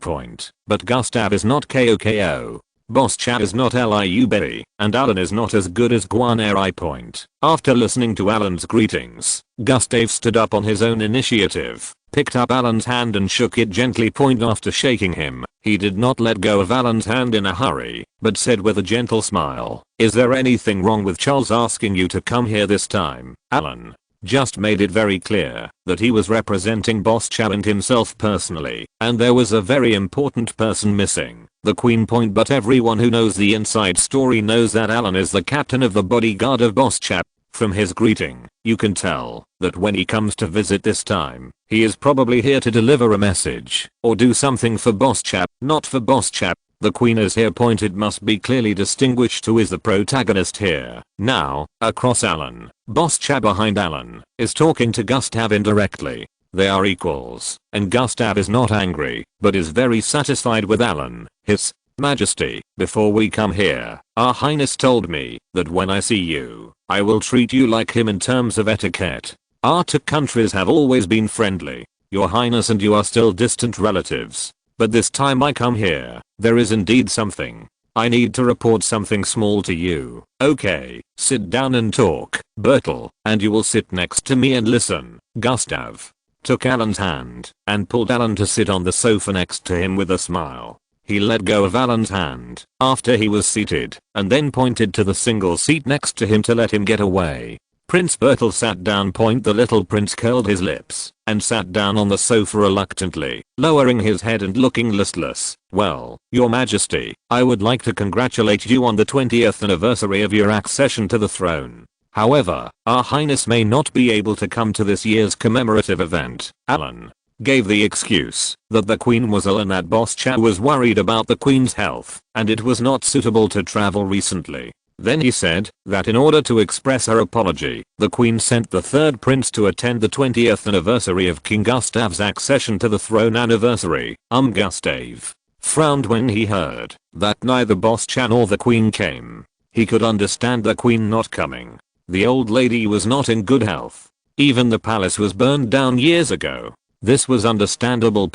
But Gustav is not Koko. Boss Chap is not Liu Bei, and Alan is not as good as Guan Eri. After listening to Alan's greetings, Gustav stood up on his own initiative, picked up Alan's hand and shook it gently. After shaking him, he did not let go of Alan's hand in a hurry, but said with a gentle smile, "Is there anything wrong with Charles asking you to come here this time?" Alan just made it very clear that he was representing Boss Chap and himself personally, and there was a very important person missing, the Queen. But everyone who knows the inside story knows that Alan is the captain of the bodyguard of Boss Chap. From his greeting, you can tell that when he comes to visit this time, he is probably here to deliver a message or do something for Boss Chap, not for Boss Chap. The Queen is here. It must be clearly distinguished who is the protagonist here. Now, across Alan, Boss Chap behind Alan is talking to Gustav indirectly. They are equals, and Gustav is not angry, but is very satisfied with Alan. His Majesty, before we come here, Our Highness told me that when I see you, I will treat you like him in terms of etiquette. Our 2 countries have always been friendly, Your Highness, and you are still distant relatives. But this time I come here, there is indeed something. I need to report something small to you. Okay, sit down and talk, Bertel, and you will sit next to me and listen. Gustav took Alan's hand and pulled Alan to sit on the sofa next to him with a smile. He let go of Alan's hand after he was seated and then pointed to the single seat next to him to let him get away. Prince Bertel sat down. The little prince curled his lips and sat down on the sofa reluctantly, lowering his head and looking listless. Well, Your Majesty, I would like to congratulate you on the 20th anniversary of your accession to the throne. However, Our Highness may not be able to come to this year's commemorative event. Alan gave the excuse that the Queen was ill and that Boss Chap was worried about the Queen's health and it was not suitable to travel recently. Then he said that in order to express her apology, the Queen sent the 3rd prince to attend the 20th anniversary of King Gustav's accession to the throne anniversary. Gustav frowned when he heard that neither Boss Chan or the Queen came. He could understand the Queen not coming. The old lady was not in good health. Even the palace was burned down years ago. This was understandable.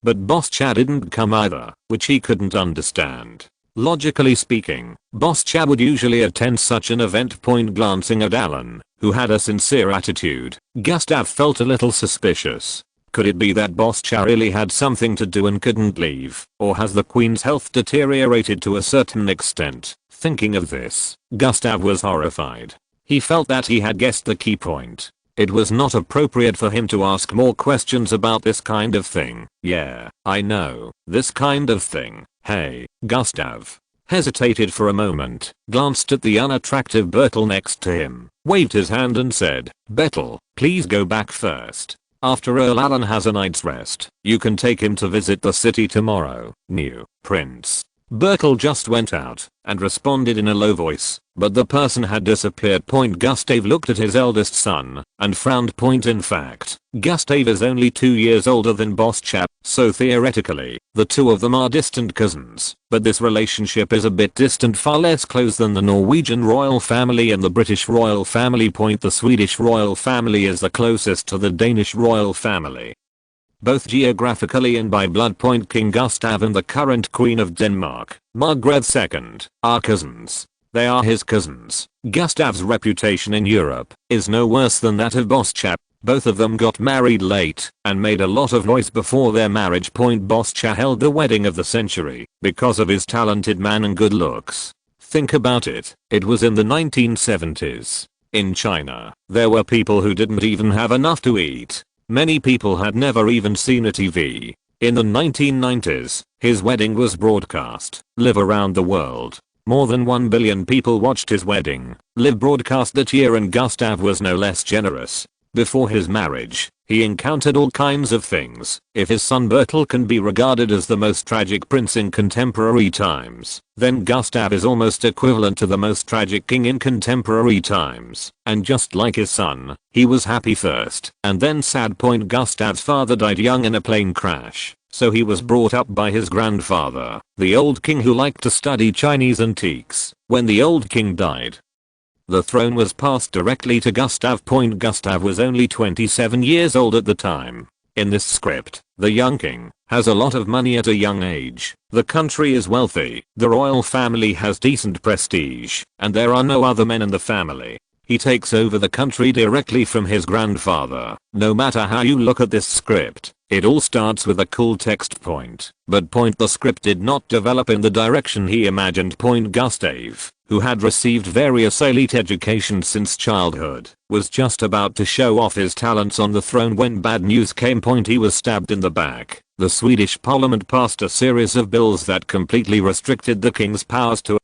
But Boss Chan didn't come either, which he couldn't understand. Logically speaking, Boss Chad would usually attend such an event. Glancing at Alan, who had a sincere attitude, Gustav felt a little suspicious. Could it be that Boss Chad really had something to do and couldn't leave, or has the Queen's health deteriorated to a certain extent? Thinking of this, Gustav was horrified. He felt that he had guessed the key point. It was not appropriate for him to ask more questions about this kind of thing. Yeah, I know, this kind of thing. Hey, Gustav. Hesitated for a moment, glanced at the unattractive Bertel next to him, waved his hand and said, Bertel, please go back first. After Earl Alan has a night's rest, you can take him to visit the city tomorrow. New Prince. Bertel just went out and responded in a low voice, but the person had disappeared. Gustav looked at his eldest son and frowned. In fact, Gustav is only 2 years older than Boss Chap, so theoretically, the two of them are distant cousins, but this relationship is a bit distant, far less close than the Norwegian royal family and the British royal family. The Swedish royal family is the closest to the Danish royal family. Both geographically and by blood. King Gustav and the current Queen of Denmark, Margrethe II, are cousins. They are his cousins. Gustav's reputation in Europe is no worse than that of Boss Chap. Both of them got married late and made a lot of noise before their marriage. Boss Chap held the wedding of the century because of his talented man and good looks. Think about it, it was in the 1970s. In China, there were people who didn't even have enough to eat. Many people had never even seen a TV. In the 1990s, his wedding was broadcast live around the world. More than 1 billion people watched his wedding live broadcast that year, and Gustav was no less generous. Before his marriage, he encountered all kinds of things. If his son Bertel can be regarded as the most tragic prince in contemporary times, then Gustav is almost equivalent to the most tragic king in contemporary times. And just like his son, he was happy first and then sad. Gustav's father died young in a plane crash, so he was brought up by his grandfather, the old king, who liked to study Chinese antiques. When the old king died, the throne was passed directly to Gustav. Gustav was only 27 years old at the time. In this script, the young king has a lot of money at a young age. The country is wealthy, the royal family has decent prestige, and there are no other men in the family. He takes over the country directly from his grandfather. No matter how you look at this script, it all starts with a cool text point. But the script did not develop in the direction he imagined. Gustav, who had received various elite educations since childhood, was just about to show off his talents on the throne when bad news came. He was stabbed in the back. The Swedish parliament passed a series of bills that completely restricted the king's powers. To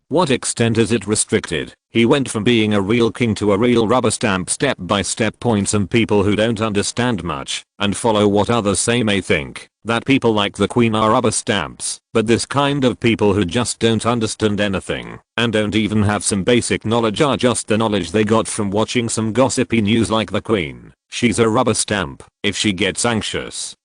what extent is it restricted? He went from being a real king to a real rubber stamp step by step. Some people who don't understand much and follow what others say may think that people like the Queen are rubber stamps, but this kind of people who just don't understand anything and don't even have some basic knowledge are just the knowledge they got from watching some gossipy news. Like the Queen, she's a rubber stamp. If she gets anxious,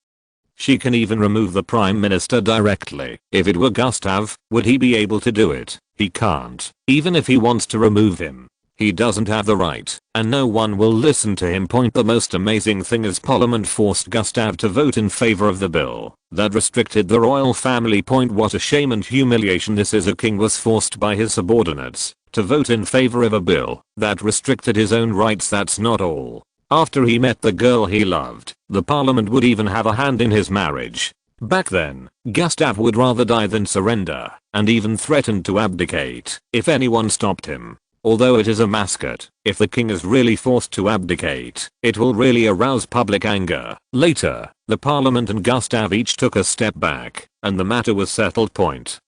she can even remove the Prime Minister directly. If it were Gustav, would he be able to do it? He can't. Even if he wants to remove him, he doesn't have the right, and no one will listen to him. The most amazing thing is Parliament forced Gustav to vote in favor of the bill that restricted the royal family. What a shame and humiliation this is. A king was forced by his subordinates to vote in favor of a bill that restricted his own rights. That's not all. After he met the girl he loved, the parliament would even have a hand in his marriage. Back then, Gustav would rather die than surrender, and even threatened to abdicate if anyone stopped him. Although it is a mascot, if the king is really forced to abdicate, it will really arouse public anger. Later, the parliament and Gustav each took a step back, and the matter was settled.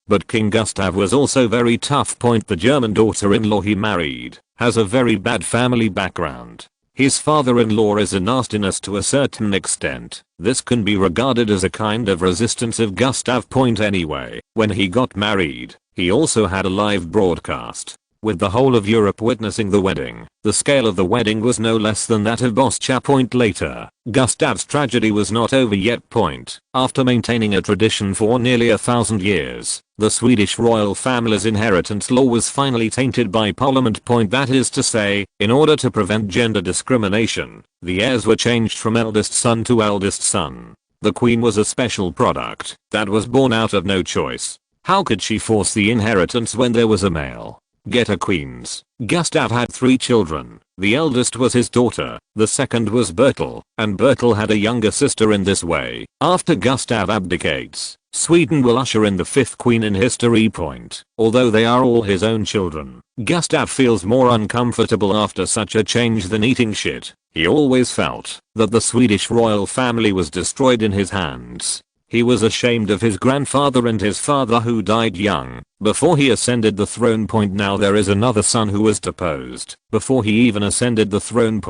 But King Gustav was also very tough. The German daughter-in-law he married has a very bad family background. His father-in-law is a nastiness to a certain extent. This can be regarded as a kind of resistance of Gustav. Anyway, when he got married, he also had a live broadcast, with the whole of Europe witnessing the wedding. The scale of the wedding was no less than that of Boss Chap. Later, Gustav's tragedy was not over yet. After maintaining a tradition for nearly 1,000 years, the Swedish royal family's inheritance law was finally tainted by Parliament. That is to say, in order to prevent gender discrimination, the heirs were changed from eldest son to eldest son. The Queen was a special product that was born out of no choice. How could she force the inheritance when there was a male? Get a queens. Gustav had 3 children. The eldest was his daughter, the second was Bertil, and Bertil had a younger sister. In this way, after Gustav abdicates, Sweden will usher in the 5th queen in history. Although they are all his own children, Gustav feels more uncomfortable after such a change than eating shit. He always felt that the Swedish royal family was destroyed in his hands. He was ashamed of his grandfather and his father who died young before he ascended the throne. Now there is another son who was deposed before he even ascended the throne.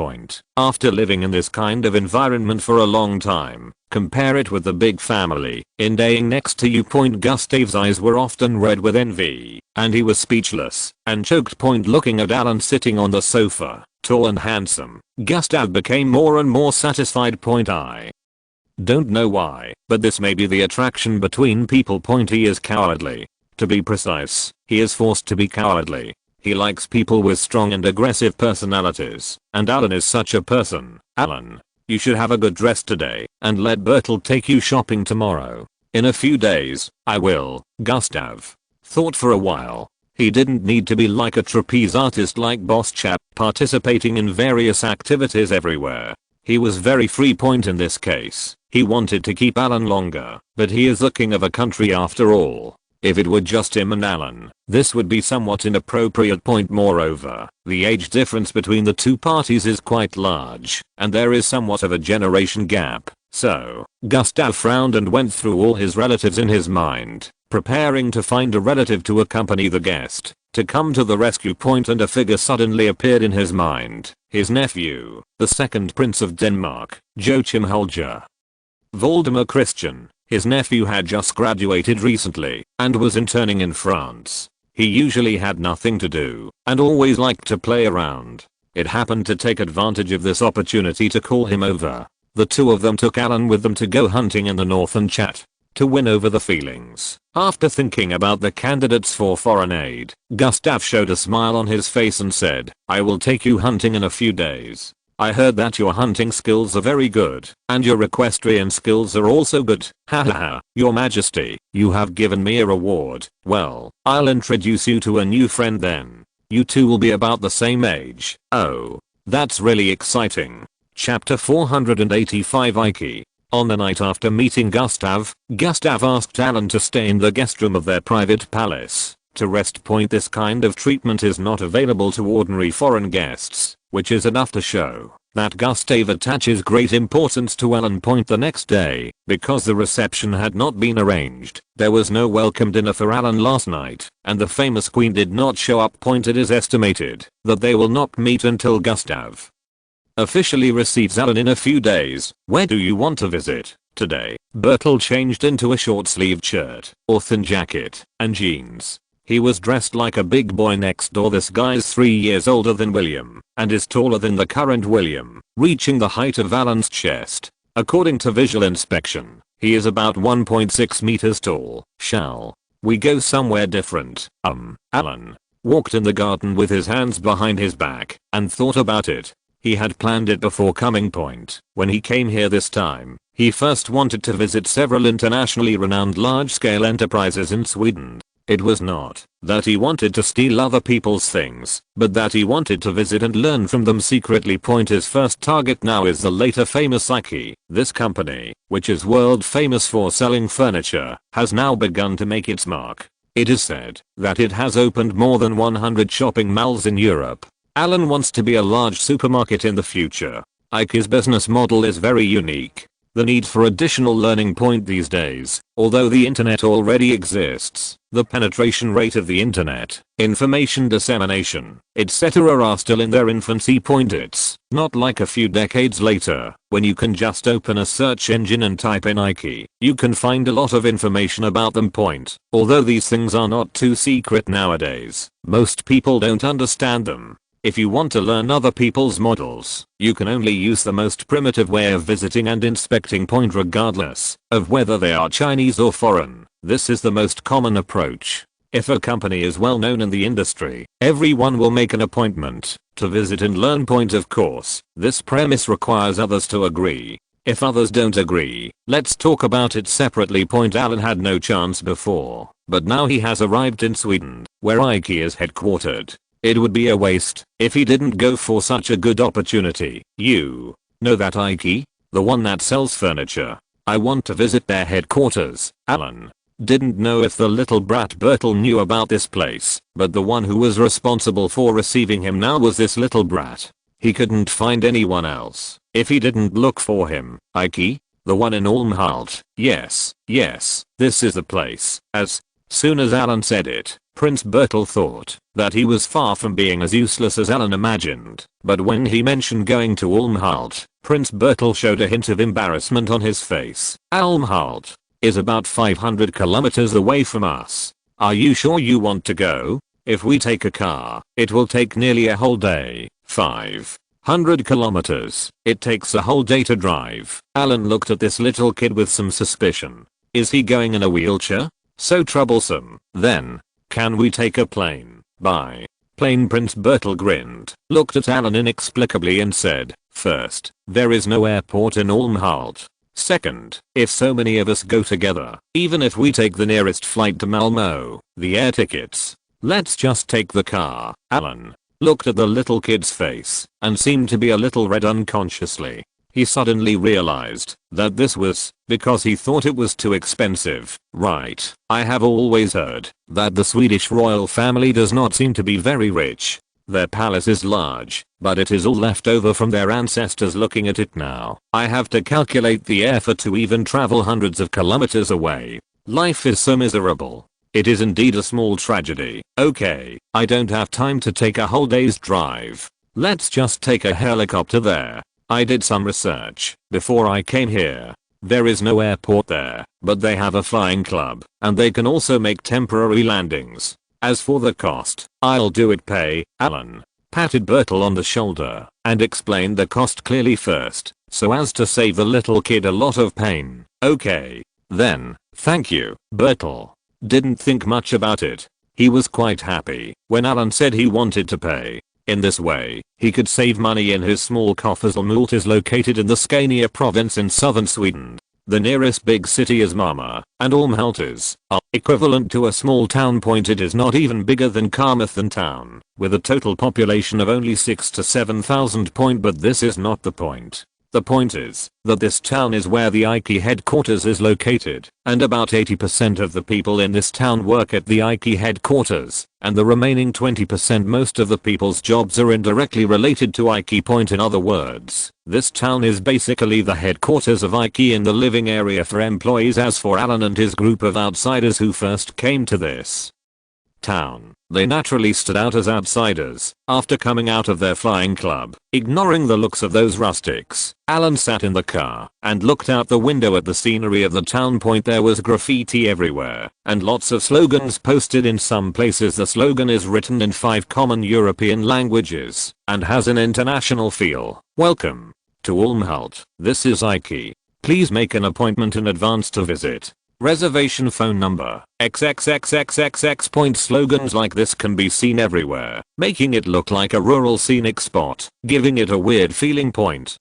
After living in this kind of environment for a long time, compare it with the big family staying next to you. Gustav's eyes were often red with envy, and he was speechless and choked. Looking at Alan sitting on the sofa, tall and handsome, Gustav became more and more satisfied. I don't know why, but this may be the attraction between people. He is cowardly. To be precise, he is forced to be cowardly. He likes people with strong and aggressive personalities, and Alan is such a person. Alan, you should have a good dress today, and let Bertil take you shopping tomorrow. In a few days, I will. Gustav thought for a while. He didn't need to be like a trapeze artist like Boss Chap, participating in various activities everywhere. He was very free. In this case, he wanted to keep Alan longer, but he is the king of a country after all. If it were just him and Alan, this would be somewhat inappropriate. Moreover, the age difference between the two parties is quite large, and there is somewhat of a generation gap. So, Gustav frowned and went through all his relatives in his mind, preparing to find a relative to accompany the guest, to come to the rescue. And a figure suddenly appeared in his mind. His nephew, the second Prince of Denmark, Joachim Holger. Valdemar Christian, his nephew, had just graduated recently, and was interning in France. He usually had nothing to do, and always liked to play around. It happened to take advantage of this opportunity to call him over. The two of them took Alan with them to go hunting in the north and chat, to win over the feelings. After thinking about the candidates for foreign aid, Gustav showed a smile on his face and said, "I will take you hunting in a few days. I heard that your hunting skills are very good, and your equestrian skills are also good. Hahaha, your majesty, you have given me a reward. Well, I'll introduce you to a new friend then. You two will be about the same age." Oh, that's really exciting. Chapter 485 Ike. On the night after meeting Gustav asked Alan to stay in the guest room of their private palace to rest. This kind of treatment is not available to ordinary foreign guests, which is enough to show that Gustav attaches great importance to Alan. The next day, because the reception had not been arranged, there was no welcome dinner for Alan last night, and the famous queen did not show up. It is estimated that they will not meet until Gustav officially receives Alan in a few days. Where do you want to visit today? Bertil changed into a short-sleeved shirt, or thin jacket, and jeans. He was dressed like a big boy next door. This guy's 3 years older than William, and is taller than the current William, reaching the height of Alan's chest. According to visual inspection, he is about 1.6 meters tall. Shall we go somewhere different? Alan walked in the garden with his hands behind his back, and thought about it. He had planned it before coming. When he came here this time, he first wanted to visit several internationally renowned large-scale enterprises in Sweden. It was not that he wanted to steal other people's things, but that he wanted to visit and learn from them secretly. His first target now is the later famous IKEA. This company, which is world famous for selling furniture, has now begun to make its mark. It is said that it has opened more than 100 shopping malls in Europe. Alan wants to be a large supermarket in the future. IKEA's business model is very unique. The need for additional learning. These days, although the internet already exists, the penetration rate of the internet, information dissemination, etc. are still in their infancy. It's not like a few decades later, when you can just open a search engine and type in IKEA. You can find a lot of information about them. Although these things are not too secret nowadays, most people don't understand them. If you want to learn other people's models, you can only use the most primitive way of visiting and inspecting. Regardless of whether they are Chinese or foreign, this is the most common approach. If a company is well known in the industry, everyone will make an appointment to visit and learn. Of course, this premise requires others to agree. If others don't agree, let's talk about it separately. Alan had no chance before. but now he has arrived in Sweden, where Ike is headquartered. It would be a waste if he didn't go for such a good opportunity. You know that Ike? The one that sells furniture. I want to visit their headquarters. Alan didn't know if the little brat Bertel knew about this place, but the one who was responsible for receiving him now was this little brat. He couldn't find anyone else if he didn't look for him. Ike? The one in Olmhalt. Yes, this is the place. As soon as Alan said it, Prince Bertel thought that he was far from being as useless as Alan imagined, but when he mentioned going to Olmhalt, Prince Bertel showed a hint of embarrassment on his face. Olmhalt is about 500 kilometers away from us. Are you sure you want to go? If we take a car, it will take nearly a whole day. 500 kilometers. It takes a whole day to drive. Alan looked at this little kid with some suspicion. Is he going in a wheelchair? So troublesome. Then, can we take a plane? By plane, Prince Bertel grinned, looked at Alan inexplicably and said, first, there is no airport in Olmhalt. Second, if so many of us go together, even if we take the nearest flight to Malmö, the air tickets. Let's just take the car. Alan looked at the little kid's face and seemed to be a little red unconsciously. He suddenly realized that this was because he thought it was too expensive. Right. I have always heard that the Swedish royal family does not seem to be very rich. Their palace is large, but it is all left over from their ancestors. Looking at it now, I have to calculate the airfare to even travel hundreds of kilometers away. Life is so miserable. It is indeed a small tragedy. Okay, I don't have time to take a whole day's drive. Let's just take a helicopter there. I did some research before I came here. There is no airport there, but they have a flying club, and they can also make temporary landings. As for the cost, I'll do it. Pay. Alan patted Bertel on the shoulder and explained the cost clearly first, so as to save the little kid a lot of pain. Okay, then, thank you. Bertel didn't think much about it. He was quite happy when Alan said he wanted to pay. In this way, he could save money in his small coffers. Olmhult is located in the Scania province in southern Sweden. The nearest big city is Malmö, and Olmhult is equivalent to a small town. It is not even bigger than Carmarthen town, with a total population of only 6 to 7,000. But this is not the point. The point is that this town is where the Ike headquarters is located, and about 80% of the people in this town work at the Ike headquarters, and the remaining 20%, most of the people's jobs are indirectly related to Ike. In other words, this town is basically the headquarters of Ike in the living area for employees. As for Alan and his group of outsiders who first came to this town, they naturally stood out as outsiders after coming out of their flying club. Ignoring the looks of those rustics, Alan sat in the car and looked out the window at the scenery of the town. There was graffiti everywhere and lots of slogans posted. In some places the slogan is written in 5 common European languages and has an international feel. Welcome to Olmhult. This is Ike. Please make an appointment in advance to visit. Reservation phone number XXXXXX. Slogans like this can be seen everywhere, making it look like a rural scenic spot, giving it a weird feeling.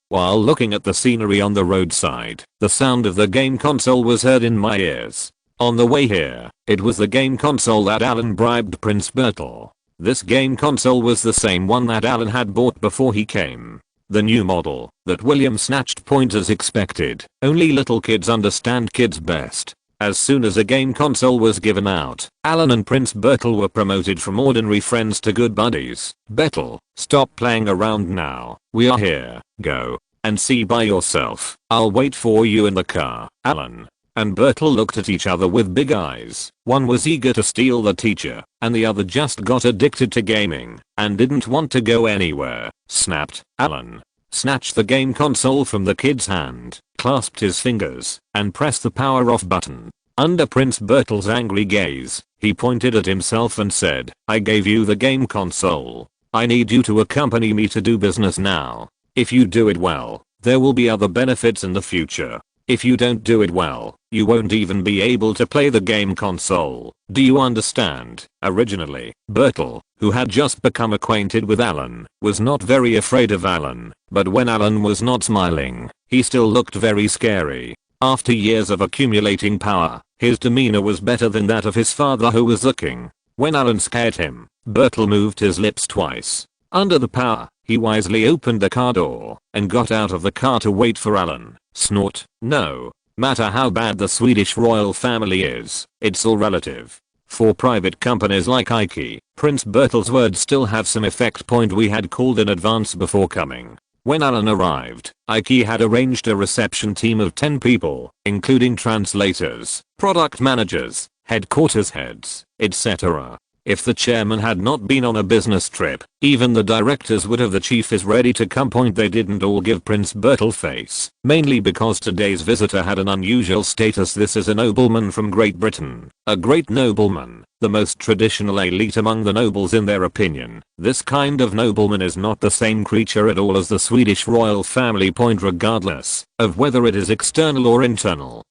While looking at the scenery on the roadside, the sound of the game console was heard in my ears. On the way here, it was the game console that Alan bribed Prince Bertel. This game console was the same one that Alan had bought before he came. The new model that William snatched. As expected, only little kids understand kids best. As soon as a game console was given out, Alan and Prince Bertel were promoted from ordinary friends to good buddies. Bertel, stop playing around now. We are here. Go and see by yourself. I'll wait for you in the car. Alan and Bertel looked at each other with big eyes. One was eager to steal the teacher, and the other just got addicted to gaming and didn't want to go anywhere. Snapped. Alan snatched the game console from the kid's hand, clasped his fingers, and pressed the power off button. Under Prince Bertel's angry gaze, he pointed at himself and said, I gave you the game console. I need you to accompany me to do business now. If you do it well, there will be other benefits in the future. If you don't do it well, you won't even be able to play the game console. Do you understand? Originally, Bertel, who had just become acquainted with Alan, was not very afraid of Alan, but when Alan was not smiling, he still looked very scary. After years of accumulating power, His demeanor was better than that of his father, who was looking. When Alan scared him, Bertel moved his lips twice. Under the power, he wisely opened the car door and got out of the car to wait for Alan. Snort. No matter how bad the Swedish royal family is, it's all relative. For private companies like Ike, Prince Bertel's words still have some effect. We had called in advance before coming. When Alan arrived, Ike had arranged a reception team of 10 people, including translators, product managers, headquarters heads, etc. If the chairman had not been on a business trip, even the directors would have. The chief is ready to come. They didn't all give Prince Bertel face, mainly because today's visitor had an unusual status. This is a nobleman from Great Britain, a great nobleman, the most traditional elite among the nobles in their opinion. This kind of nobleman is not the same creature at all as the Swedish royal family. Regardless of whether it is external or internal.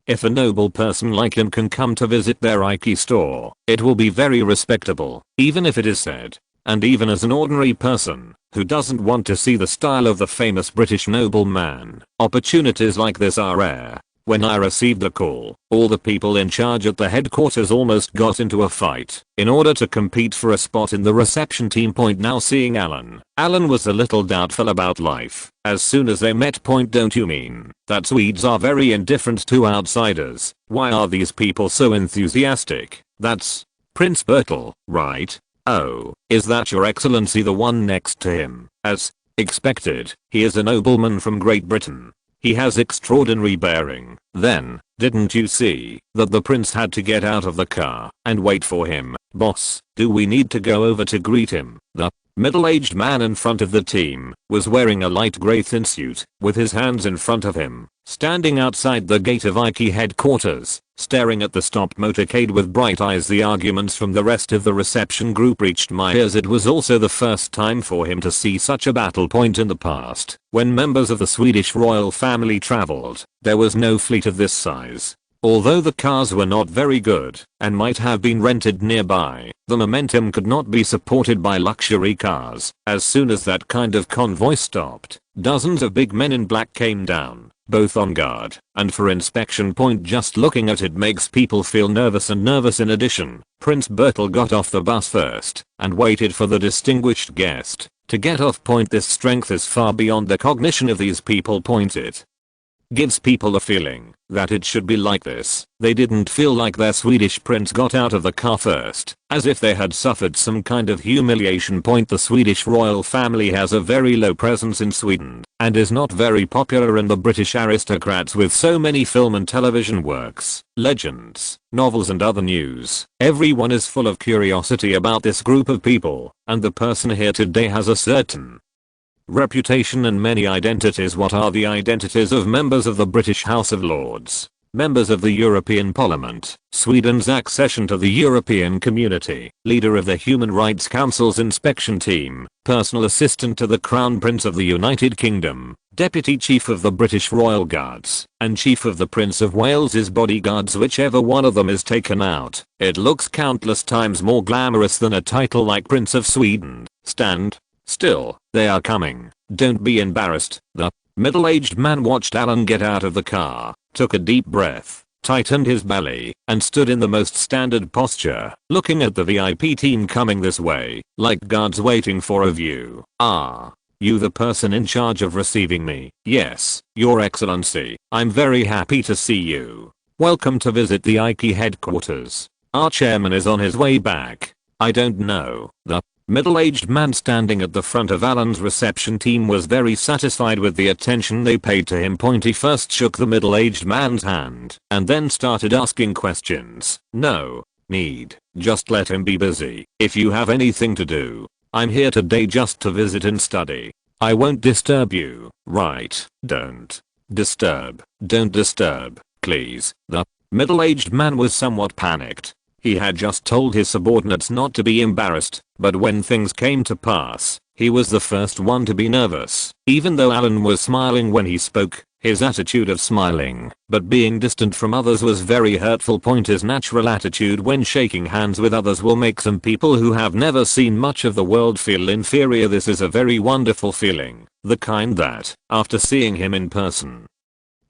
If a noble person like him can come to visit their Ike store, it will be very respectable, even if it is said. And even as an ordinary person, who doesn't want to see the style of the famous British nobleman, opportunities like this are rare. When I received the call, all the people in charge at the headquarters almost got into a fight in order to compete for a spot in the reception team. Now seeing Alan was a little doubtful about life. As soon as they met. Don't you mean that Swedes are very indifferent to outsiders? Why are these people so enthusiastic? That's Prince Bertel, right? Oh, is that your excellency? The one next to him. As expected, he is a nobleman from Great Britain. He has extraordinary bearing. Then, didn't you see that the prince had to get out of the car and wait for him? Boss, do we need to go over to greet him? The middle-aged man in front of the team was wearing a light grey thin suit with his hands in front of him, standing outside the gate of Ike headquarters, staring at the stopped motorcade with bright eyes. The arguments from the rest of the reception group reached my ears. It was also the first time for him to see such a battle. In the past, when members of the Swedish royal family traveled, there was no fleet of this size. Although the cars were not very good and might have been rented nearby, the momentum could not be supported by luxury cars. As soon as that kind of convoy stopped, dozens of big men in black came down, both on guard and for inspection. Just looking at it makes people feel nervous. In addition, Prince Bertel got off the bus first and waited for the distinguished guest to get off. This strength is far beyond the cognition of these people. It gives people a feeling that it should be like this. They didn't feel like their Swedish prince got out of the car first, as if they had suffered some kind of humiliation. The Swedish royal family has a very low presence in Sweden and is not very popular in the British aristocrats. With so many film and television works, legends, novels and other news, everyone is full of curiosity about this group of people, and the person here today has a certain reputation and many identities. What are the identities of members of the British House of Lords? Members of the European Parliament, Sweden's accession to the European Community, leader of the Human Rights Council's inspection team, personal assistant to the Crown Prince of the United Kingdom, deputy chief of the British Royal Guards, and chief of the Prince of Wales's bodyguards. Whichever one of them is taken out, it looks countless times more glamorous than a title like Prince of Sweden. Stand still, they are coming. Don't be embarrassed. The middle-aged man watched Alan get out of the car, took a deep breath, tightened his belly, and stood in the most standard posture, looking at the VIP team coming this way, like guards waiting for a view. Ah, you the person in charge of receiving me? Yes, your excellency, I'm very happy to see you. Welcome to visit the Ike headquarters. Our chairman is on his way back. I don't know. The middle-aged man standing at the front of Alan's reception team was very satisfied with the attention they paid to him. He first shook the middle-aged man's hand and then started asking questions. No need, just let him be busy. If you have anything to do, I'm here today just to visit and study. I won't disturb you, right? Don't disturb, please. The middle-aged man was somewhat panicked. He had just told his subordinates not to be embarrassed, but when things came to pass, he was the first one to be nervous. Even though Alan was smiling when he spoke, his attitude of smiling but being distant from others was very hurtful. His natural attitude when shaking hands with others will make some people who have never seen much of the world feel inferior. This is a very wonderful feeling, the kind that, after seeing him in person,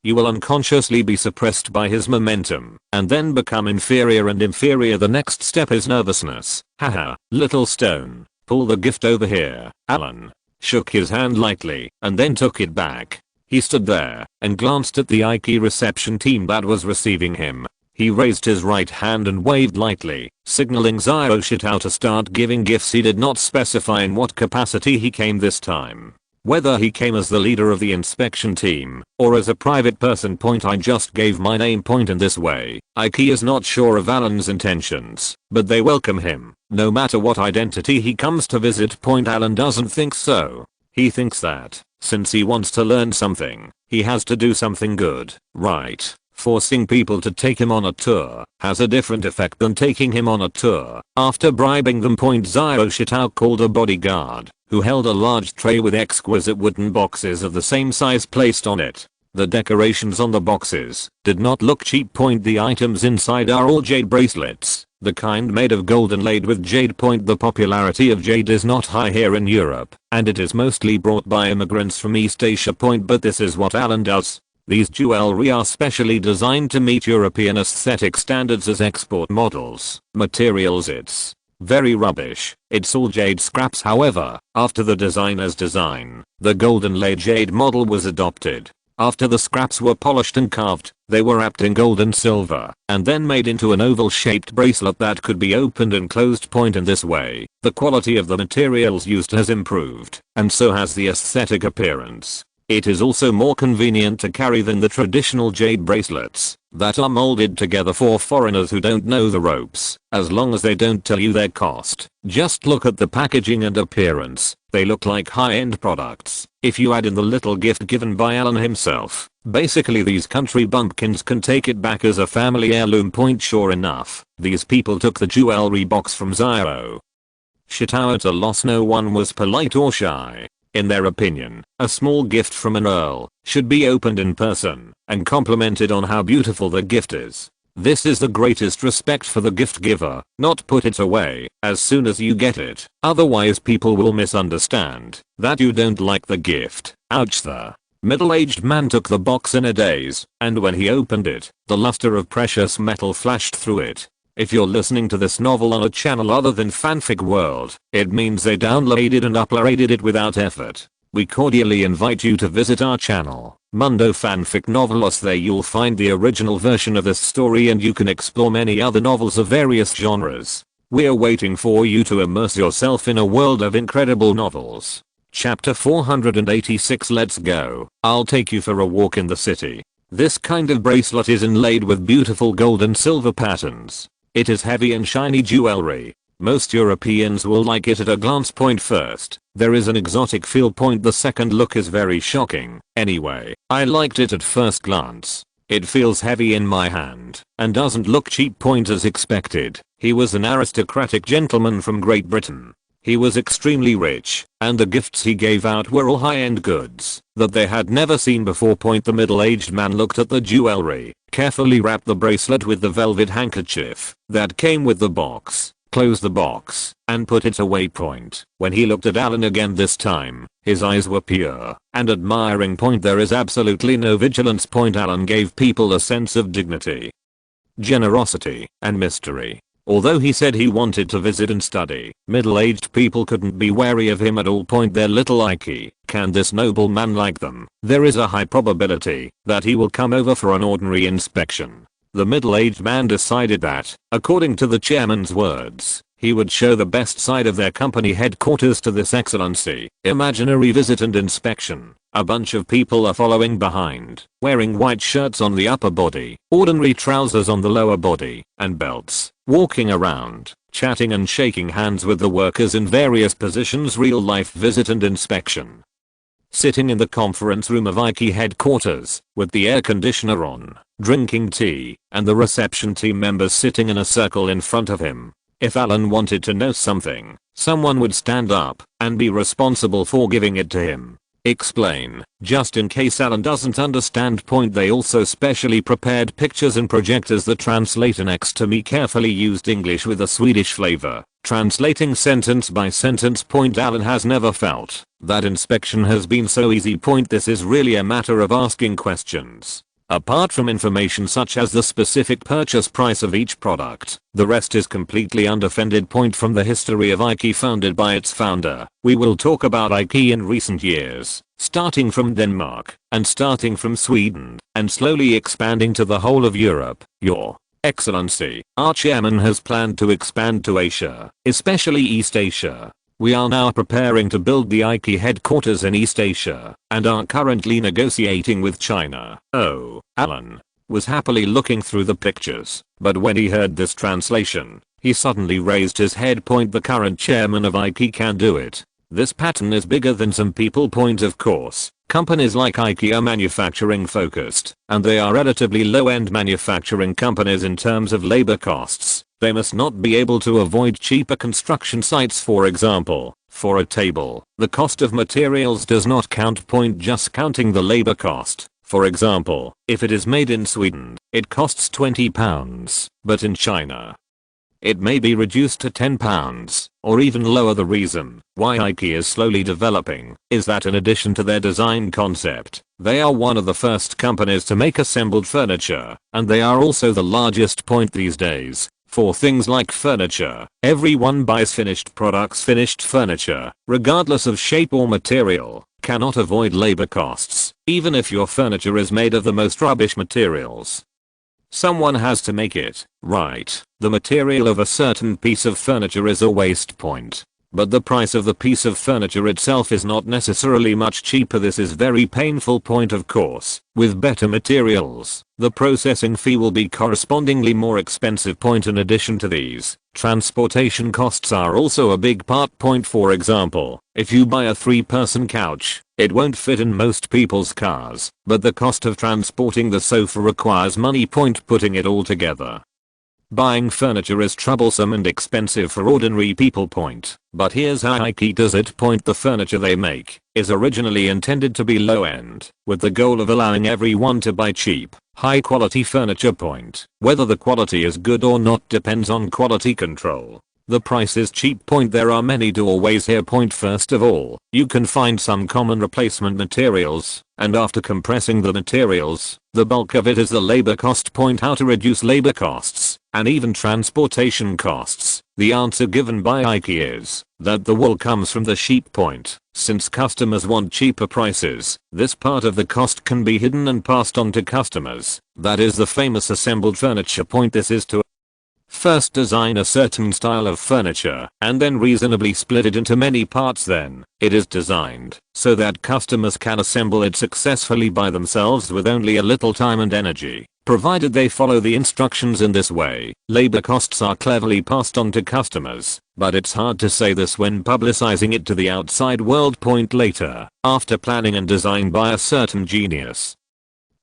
you will unconsciously be suppressed by his momentum and then become inferior and inferior. The next step is nervousness. Haha, little stone, pull the gift over here. Alan shook his hand lightly and then took it back. He stood there and glanced at the Ike reception team that was receiving him. He raised his right hand and waved lightly, signaling Zio Shitao to start giving gifts. He did not specify in what capacity he came this time. Whether he came as the leader of the inspection team or as a private person. I just gave my name. In this way, Ike is not sure of Alan's intentions, but they welcome him, no matter what identity he comes to visit. Alan doesn't think so. He thinks that, since he wants to learn something, he has to do something good, right? Forcing people to take him on a tour has a different effect than taking him on a tour. After bribing them, Zio Shitao called a bodyguard, who held a large tray with exquisite wooden boxes of the same size placed on it. The decorations on the boxes did not look cheap. The items inside are all jade bracelets, the kind made of gold inlaid with jade. The popularity of jade is not high here in Europe, and it is mostly brought by immigrants from East Asia. But this is what Alan does. These jewelry are specially designed to meet European aesthetic standards as export models. Materials: it's very rubbish. It's all jade scraps. However, after the designer's design, the gold inlaid jade model was adopted. After the scraps were polished and carved, they were wrapped in gold and silver, and then made into an oval-shaped bracelet that could be opened and closed. In this way, the quality of the materials used has improved, and so has the aesthetic appearance. It is also more convenient to carry than the traditional jade bracelets that are molded together for foreigners who don't know the ropes, as long as they don't tell you their cost. Just look at the packaging and appearance. They look like high-end products. If you add in the little gift given by Alan himself, basically these country bumpkins can take it back as a family heirloom. Sure enough, these people took the jewelry box from Zio Shitao at a loss. No one was polite or shy. In their opinion, a small gift from an earl should be opened in person and complimented on how beautiful the gift is. This is the greatest respect for the gift giver, not put it away as soon as you get it. Otherwise people will misunderstand that you don't like the gift. Ouch. The middle-aged man took the box in a daze, and when he opened it, the luster of precious metal flashed through it. If you're listening to this novel on a channel other than Fanfic World, it means they downloaded and uploaded it without effort. We cordially invite you to visit our channel, Mundo Fanfic Novelos. There you'll find the original version of this story, and you can explore many other novels of various genres. We're waiting for you to immerse yourself in a world of incredible novels. Chapter 486. Let's go. I'll take you for a walk in the city. This kind of bracelet is inlaid with beautiful gold and silver patterns. It is heavy and shiny jewelry. Most Europeans will like it at a glance. First, there is an exotic feel. The second look is very shocking. Anyway, I liked it at first glance. It feels heavy in my hand and doesn't look cheap. As expected, he was an aristocratic gentleman from Great Britain. He was extremely rich, and the gifts he gave out were all high-end goods that they had never seen before. The middle-aged man looked at the jewelry, carefully wrapped the bracelet with the velvet handkerchief that came with the box, closed the box, and put it away. When he looked at Alan again this time, his eyes were pure and admiring. There is absolutely no vigilance. Alan gave people a sense of dignity, generosity, and mystery. Although he said he wanted to visit and study, middle-aged people couldn't be wary of him at all. Their little Ike, can this nobleman like them? There is a high probability that he will come over for an ordinary inspection. The middle-aged man decided that, according to the chairman's words, he would show the best side of their company headquarters to this excellency. Imaginary visit and inspection. A bunch of people are following behind, wearing white shirts on the upper body, ordinary trousers on the lower body, and belts, walking around, chatting and shaking hands with the workers in various positions. Real life visit and inspection. Sitting in the conference room of Ike headquarters, with the air conditioner on, drinking tea, and the reception team members sitting in a circle in front of him. If Alan wanted to know something, someone would stand up and be responsible for giving it to him. Explain, just in case Alan doesn't understand. They also specially prepared pictures and projectors that translate. Next to me carefully used English with a Swedish flavor, translating sentence by sentence. Alan has never felt that inspection has been so easy. This is really a matter of asking questions. Apart from information such as the specific purchase price of each product, the rest is completely undefended. Point from the history of IKEA founded by its founder. We will talk about IKEA in recent years, starting from Denmark, and starting from Sweden, and slowly expanding to the whole of Europe. Your Excellency, our chairman has planned to expand to Asia, especially East Asia. We are now preparing to build the IKEA headquarters in East Asia, and are currently negotiating with China. Oh, Alan was happily looking through the pictures, but when he heard this translation, he suddenly raised his head. The current chairman of IKEA can do it. This pattern is bigger than some people. Of course, companies like IKEA are manufacturing focused, and they are relatively low-end manufacturing companies in terms of labor costs. They must not be able to avoid cheaper construction sites. For example, for a table, the cost of materials does not count. Just counting the labor cost. For example, if it is made in Sweden, it costs £20, but in China, it may be reduced to £10 or even lower. The reason why IKEA is slowly developing is that in addition to their design concept, they are one of the first companies to make assembled furniture, and they are also the largest. These days, for things like furniture, everyone buys finished products. Finished furniture, regardless of shape or material, cannot avoid labor costs, even if your furniture is made of the most rubbish materials. Someone has to make it, right? The material of a certain piece of furniture is a waste. But the price of the piece of furniture itself is not necessarily much cheaper. This is very painful. Of course, with better materials, the processing fee will be correspondingly more expensive. In addition to these, transportation costs are also a big part. For example, if you buy a 3-person couch, it won't fit in most people's cars, but the cost of transporting the sofa requires money. Putting it all together, buying furniture is troublesome and expensive for ordinary people. But here's how IKEA does it. The furniture they make is originally intended to be low-end, with the goal of allowing everyone to buy cheap, high-quality furniture. Whether the quality is good or not depends on quality control. The price is cheap. There are many doorways here. First of all, you can find some common replacement materials, and after compressing the materials, the bulk of it is the labor cost. How to reduce labor costs, and even transportation costs. The answer given by IKEA is that the wool comes from the sheep. Since customers want cheaper prices, this part of the cost can be hidden and passed on to customers. That is the famous assembled furniture. This is to first design a certain style of furniture and then reasonably split it into many parts. Then it is designed so that customers can assemble it successfully by themselves with only a little time and energy, provided they follow the instructions. In this way, labor costs are cleverly passed on to customers, but it's hard to say this when publicizing it to the outside world. Later, after planning and design by a certain genius,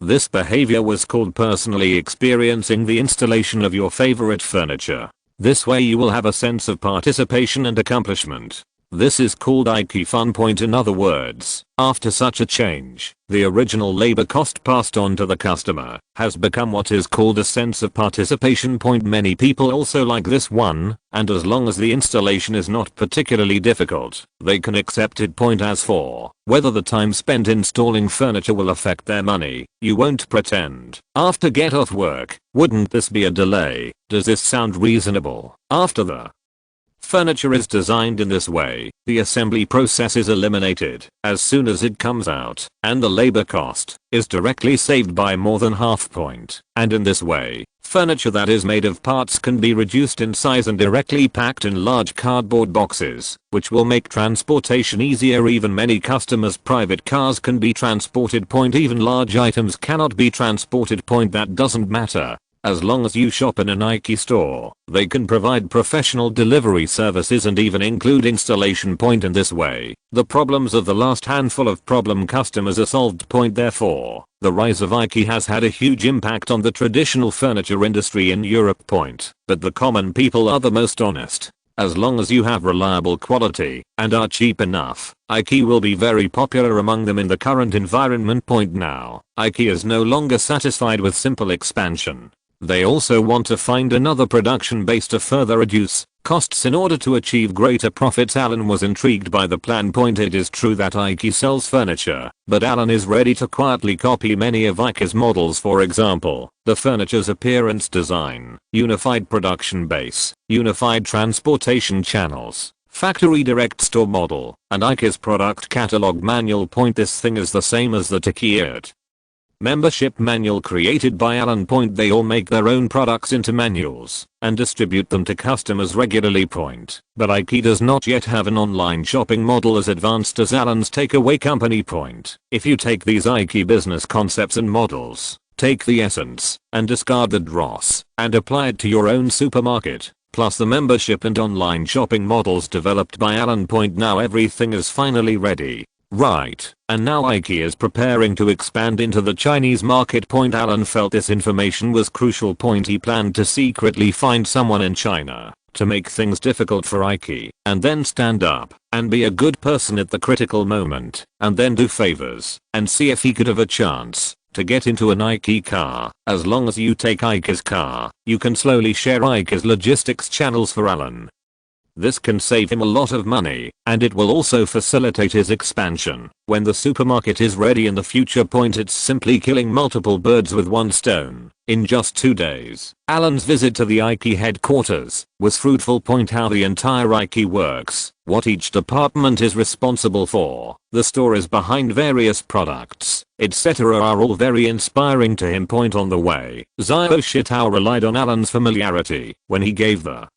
this behavior was called personally experiencing the installation of your favorite furniture. This way you will have a sense of participation and accomplishment. This is called IKEA fun. In other words, after such a change, the original labor cost passed on to the customer has become what is called a sense of participation. Many people also like this one, and as long as the installation is not particularly difficult, they can accept it. As for whether the time spent installing furniture will affect their money, you won't pretend. After get off work, wouldn't this be a delay? Does this sound reasonable? After the furniture is designed in this way, the assembly process is eliminated as soon as it comes out, and the labor cost is directly saved by more than half. And in this way, furniture that is made of parts can be reduced in size and directly packed in large cardboard boxes, which will make transportation easier. Even many customers' private cars can be transported. Even large items cannot be transported. That doesn't matter. As long as you shop in an IKEA store, they can provide professional delivery services and even include installation. In this way, the problems of the last handful of problem customers are solved. Therefore, the rise of IKEA has had a huge impact on the traditional furniture industry in Europe. But the common people are the most honest. As long as you have reliable quality and are cheap enough, IKEA will be very popular among them in the current environment. Now, IKEA is no longer satisfied with simple expansion. They also want to find another production base to further reduce Costs. In order to achieve greater profits, Alan was intrigued by the plan. It is true that IKEA sells furniture, but Alan is ready to quietly copy many of IKEA's models. For example, the furniture's appearance, design, unified production base, unified transportation channels, factory direct store model, and IKEA's product catalog manual. This thing is the same as the IKEA membership manual created by Alan. They all make their own products into manuals and distribute them to customers regularly. But IKEA does not yet have an online shopping model as advanced as Alan's takeaway company. If you take these IKEA business concepts and models, take the essence and discard the dross and apply it to your own supermarket, plus the membership and online shopping models developed by Alan. Now everything is finally ready. Right, and now IKEA is preparing to expand into the Chinese market. Alan felt this information was crucial. He planned to secretly find someone in China to make things difficult for IKEA, and then stand up and be a good person at the critical moment, and then do favors and see if he could have a chance to get into an IKEA car. As long as you take IKEA's car, you can slowly share IKEA's logistics channels for Alan. This can save him a lot of money, and it will also facilitate his expansion when the supermarket is ready in the future. It's simply killing multiple birds with one stone. In just 2 days, Alan's visit to the IKEA headquarters was fruitful. How the entire IKEA works, what each department is responsible for, the stories behind various products, etc. are all very inspiring to him. On the way, Zio Shitao relied on Alan's familiarity when he gave the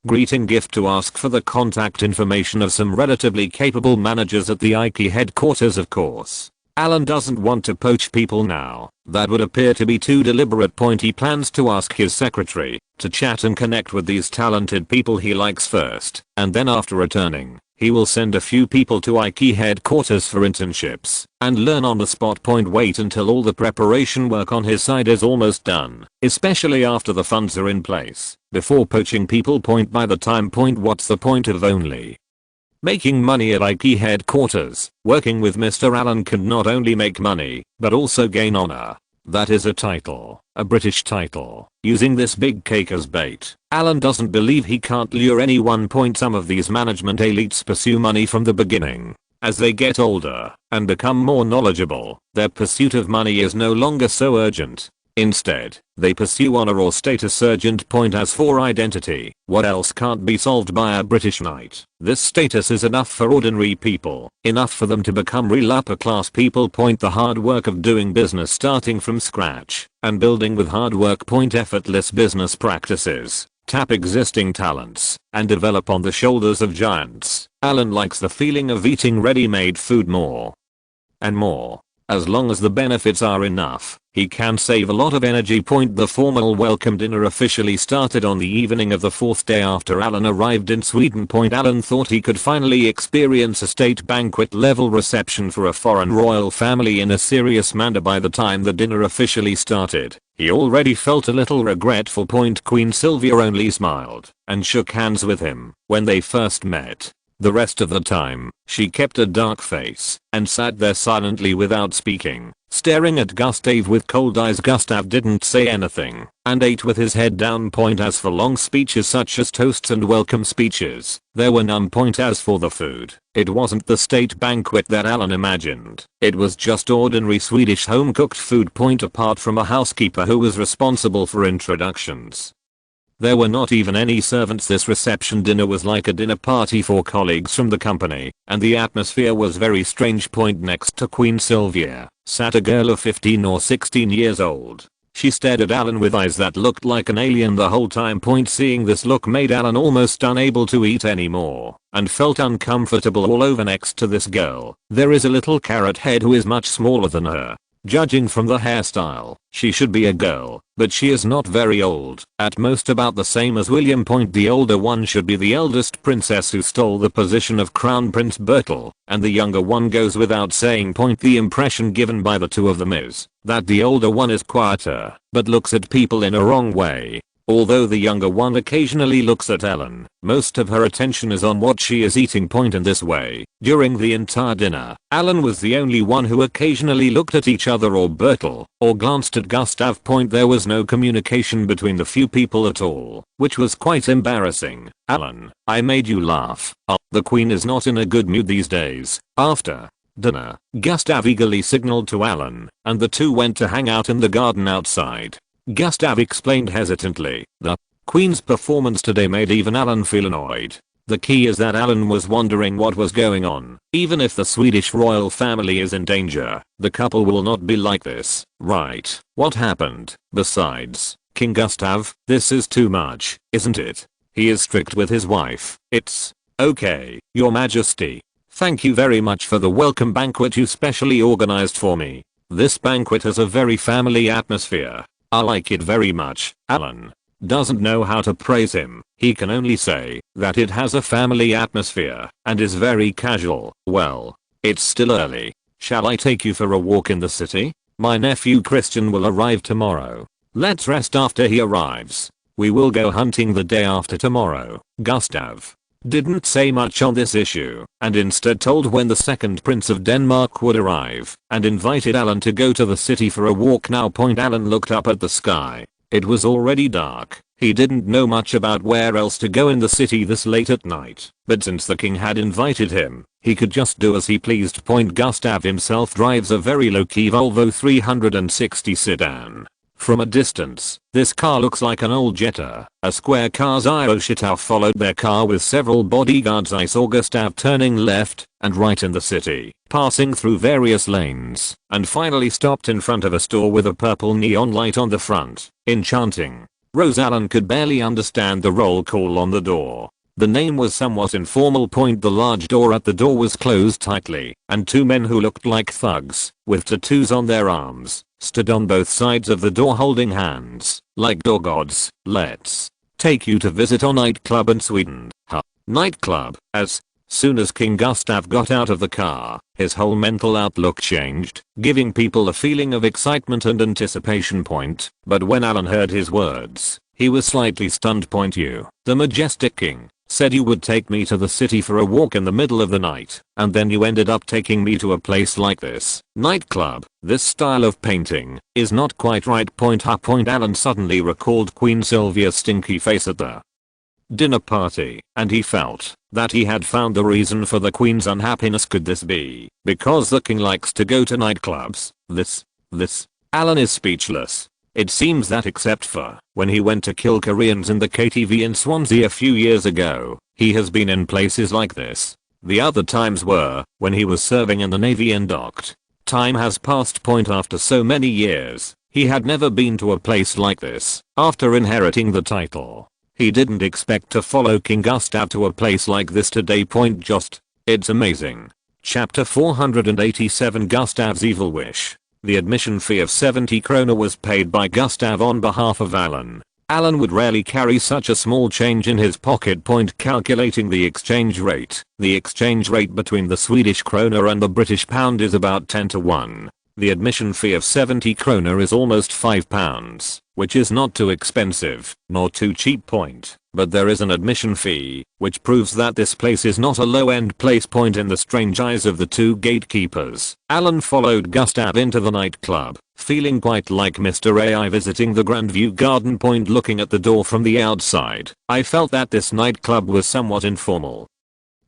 greeting gift to ask for the contact information of some relatively capable managers at the IKEA headquarters. Of course, Alan doesn't want to poach people now. That would appear to be too deliberate. He plans to ask his secretary to chat and connect with these talented people he likes first, and then after returning, he will send a few people to IKEA headquarters for internships and learn on the spot. Wait until all the preparation work on his side is almost done, especially after the funds are in place, before poaching people. By the time. What's the point of only making money at IKEA headquarters? Working with Mr. Alan can not only make money, but also gain honor. That is a title, a British title. Using this big cake as bait, Alan doesn't believe he can't lure anyone. Some of these management elites pursue money from the beginning. As they get older and become more knowledgeable, their pursuit of money is no longer so urgent. Instead, they pursue honor or status. Urgent. As for identity, what else can't be solved by a British knight? This status is enough for ordinary people, enough for them to become real upper class people. The hard work of doing business, starting from scratch and building with hard work. Effortless business practices, tap existing talents, and develop on the shoulders of giants. Alan likes the feeling of eating ready-made food more and more. As long as the benefits are enough, he can save a lot of energy. The formal welcome dinner officially started on the evening of the 4th day after Alan arrived in Sweden. Alan thought he could finally experience a state banquet level reception for a foreign royal family in a serious manner. By the time the dinner officially started, he already felt a little regretful. Queen Sylvia only smiled and shook hands with him when they first met. The rest of the time, she kept a dark face and sat there silently without speaking, staring at Gustav with cold eyes. Gustav didn't say anything and ate with his head down. As for long speeches such as toasts and welcome speeches, there were none. As for the food, it wasn't the state banquet that Alan imagined. It was just ordinary Swedish home-cooked food. Apart from a housekeeper who was responsible for introductions, there were not even any servants. This reception dinner was like a dinner party for colleagues from the company, and the atmosphere was very strange. Next to Queen Sylvia sat a girl of 15 or 16 years old. She stared at Alan with eyes that looked like an alien the whole time. Seeing this look made Alan almost unable to eat anymore, and felt uncomfortable all over. Next to this girl, there is a little carrot head who is much smaller than her. Judging from the hairstyle, she should be a girl, but she is not very old, at most about the same as William. The older one should be the eldest princess who stole the position of Crown Prince Bertel, and the younger one goes without saying. The impression given by the two of them is that the older one is quieter, but looks at people in a wrong way. Although the younger one occasionally looks at Ellen, most of her attention is on what she is eating. In this way, during the entire dinner, Ellen was the only one who occasionally looked at each other or Bertel, or glanced at Gustav. There was no communication between the few people at all, which was quite embarrassing. Alan, I made you laugh. The queen is not in a good mood these days. After dinner, Gustav eagerly signaled to Alan, and the two went to hang out in the garden outside. Gustav explained hesitantly, the queen's performance today made even Alan feel annoyed. The key is that Alan was wondering what was going on. Even if the Swedish royal family is in danger, the couple will not be like this, right? What happened? Besides, King Gustav, this is too much, isn't it? He is strict with his wife. It's okay, your majesty. Thank you very much for the welcome banquet you specially organized for me. This banquet has a very family atmosphere. I like it very much. Alan doesn't know how to praise him. He can only say that it has a family atmosphere and is very casual. Well, it's still early. Shall I take you for a walk in the city? My nephew Christian will arrive tomorrow. Let's rest after he arrives. We will go hunting the day after tomorrow. Gustav didn't say much on this issue, and instead told when the second Prince of Denmark would arrive, and invited Alan to go to the city for a walk. Now. Alan looked up at the sky. It was already dark. He didn't know much about where else to go in the city this late at night, but since the king had invited him, he could just do as he pleased. Gustav himself drives a very low-key Volvo 360 sedan. From a distance, this car looks like an old Jetta. A square car's Ioshitao followed their car with several bodyguards. I saw Gustav turning left and right in the city, passing through various lanes, and finally stopped in front of a store with a purple neon light on the front. Enchanting. Rose Allen could barely understand the roll call on the door. The name was somewhat informal. The large door at the door was closed tightly, and two men who looked like thugs, with tattoos on their arms, stood on both sides of the door holding hands, like door gods. Let's take you to visit our nightclub in Sweden. Nightclub. As soon as King Gustav got out of the car, his whole mental outlook changed, giving people a feeling of excitement and anticipation. But when Alan heard his words, he was slightly stunned. You, the majestic king, said you would take me to the city for a walk in the middle of the night, and then you ended up taking me to a place like this. Nightclub. This style of painting is not quite right. Alan suddenly recalled Queen Sylvia's stinky face at the dinner party, and he felt that he had found the reason for the queen's unhappiness. Could this be because the king likes to go to nightclubs? Alan is speechless. It seems that except for when he went to kill Koreans in the KTV in Swansea a few years ago, he has been in places like this. The other times were when he was serving in the Navy and docked. Time has passed. After so many years, he had never been to a place like this. After inheriting the title, he didn't expect to follow King Gustav to a place like this today. It's amazing. Chapter 487 Gustav's Evil Wish. The admission fee of 70 kroner was paid by Gustav on behalf of Alan. Alan would rarely carry such a small change in his pocket. Calculating the exchange rate. The exchange rate between the Swedish krona and the British pound is about 10 to 1. The admission fee of 70 kroner is almost £5, which is not too expensive, nor too cheap. But there is an admission fee, which proves that this place is not a low-end place. In the strange eyes of the two gatekeepers, Alan followed Gustav into the nightclub, feeling quite like Mr. AI visiting the Grandview Garden. Looking at the door from the outside, I felt that this nightclub was somewhat informal.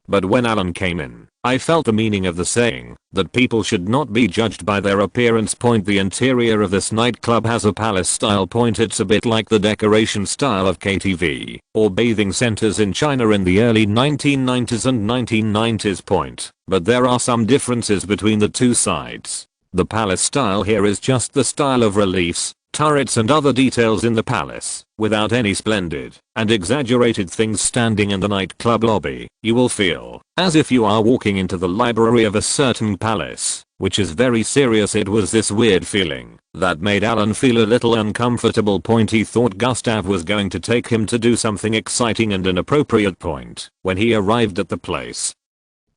But when Alan came in, I felt the meaning of the saying that people should not be judged by their appearance. The interior of this nightclub has a palace style. It's a bit like the decoration style of KTV or bathing centers in China in the early 1990s and 1990s. But there are some differences between the two sides. The palace style here is just the style of reliefs, turrets and other details in the palace, without any splendid and exaggerated things standing in the nightclub lobby. You will feel as if you are walking into the library of a certain palace, which is very serious. It was this weird feeling that made Alan feel a little uncomfortable. He thought Gustav was going to take him to do something exciting and inappropriate. When he arrived at the place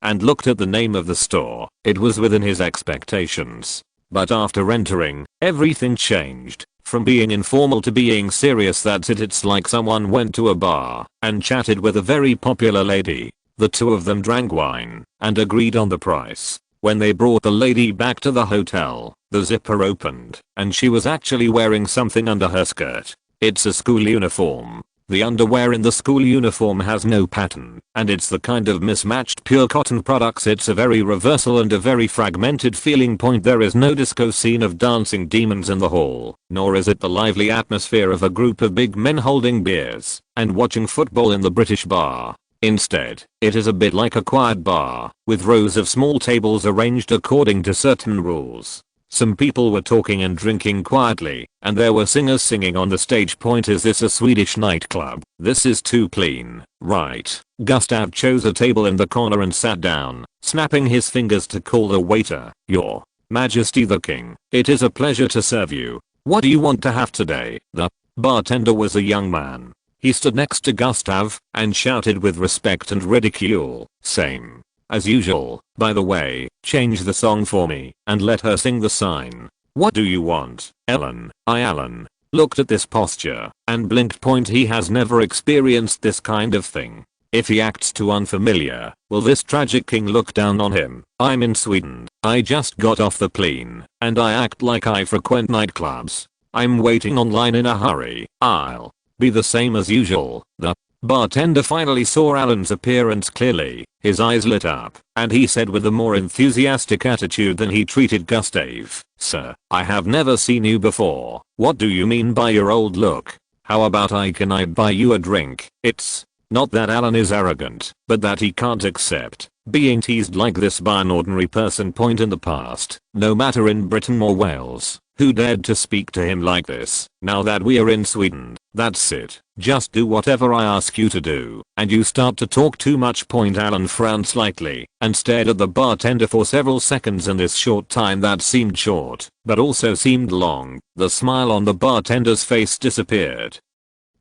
and looked at the name of the store, it was within his expectations. But after entering, everything changed. From being informal to being serious, that's it. It's like someone went to a bar and chatted with a very popular lady. The two of them drank wine and agreed on the price. When they brought the lady back to the hotel, the zipper opened and she was actually wearing something under her skirt. It's a school uniform. The underwear in the school uniform has no pattern, and it's the kind of mismatched pure cotton products. It's a very reversal and a very fragmented feeling point. There is no disco scene of dancing demons in the hall, nor is it the lively atmosphere of a group of big men holding beers and watching football in the British bar. Instead, it is a bit like a quiet bar, with rows of small tables arranged according to certain rules. Some people were talking and drinking quietly, and there were singers singing on the stage. Point, is this a Swedish nightclub? This is too clean, right? Gustav chose a table in the corner and sat down, snapping his fingers to call the waiter. Your Majesty the King, it is a pleasure to serve you. What do you want to have today? The bartender was a young man. He stood next to Gustav and shouted with respect and ridicule, "Same as usual, by the way, change the song for me and let her sing the sign. What do you want, Ellen?" Alan looked at this posture and blinked. Point, he has never experienced this kind of thing. If he acts too unfamiliar, will this tragic king look down on him? I'm in Sweden. I just got off the plane and I act like I frequent nightclubs. I'm waiting online in a hurry. I'll be the same as usual. The bartender finally saw Alan's appearance clearly. His eyes lit up, and he said with a more enthusiastic attitude than he treated Gustav, "Sir, I have never seen you before. What do you mean by your old look? How about can I buy you a drink?" It's not that Alan is arrogant, but that he can't accept being teased like this by an ordinary person. Point, in the past, no matter in Britain or Wales, who dared to speak to him like this. Now that we are in Sweden, that's it. Just do whatever I ask you to do, and you start to talk too much. Point, Alan frowned slightly and stared at the bartender for several seconds. In this short time that seemed short, but also seemed long, the smile on the bartender's face disappeared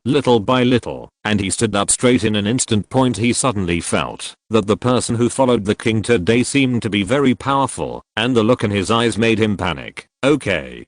little by little, and he stood up straight in an instant. Point, he suddenly felt that the person who followed the king today seemed to be very powerful, and the look in his eyes made him panic. Okay,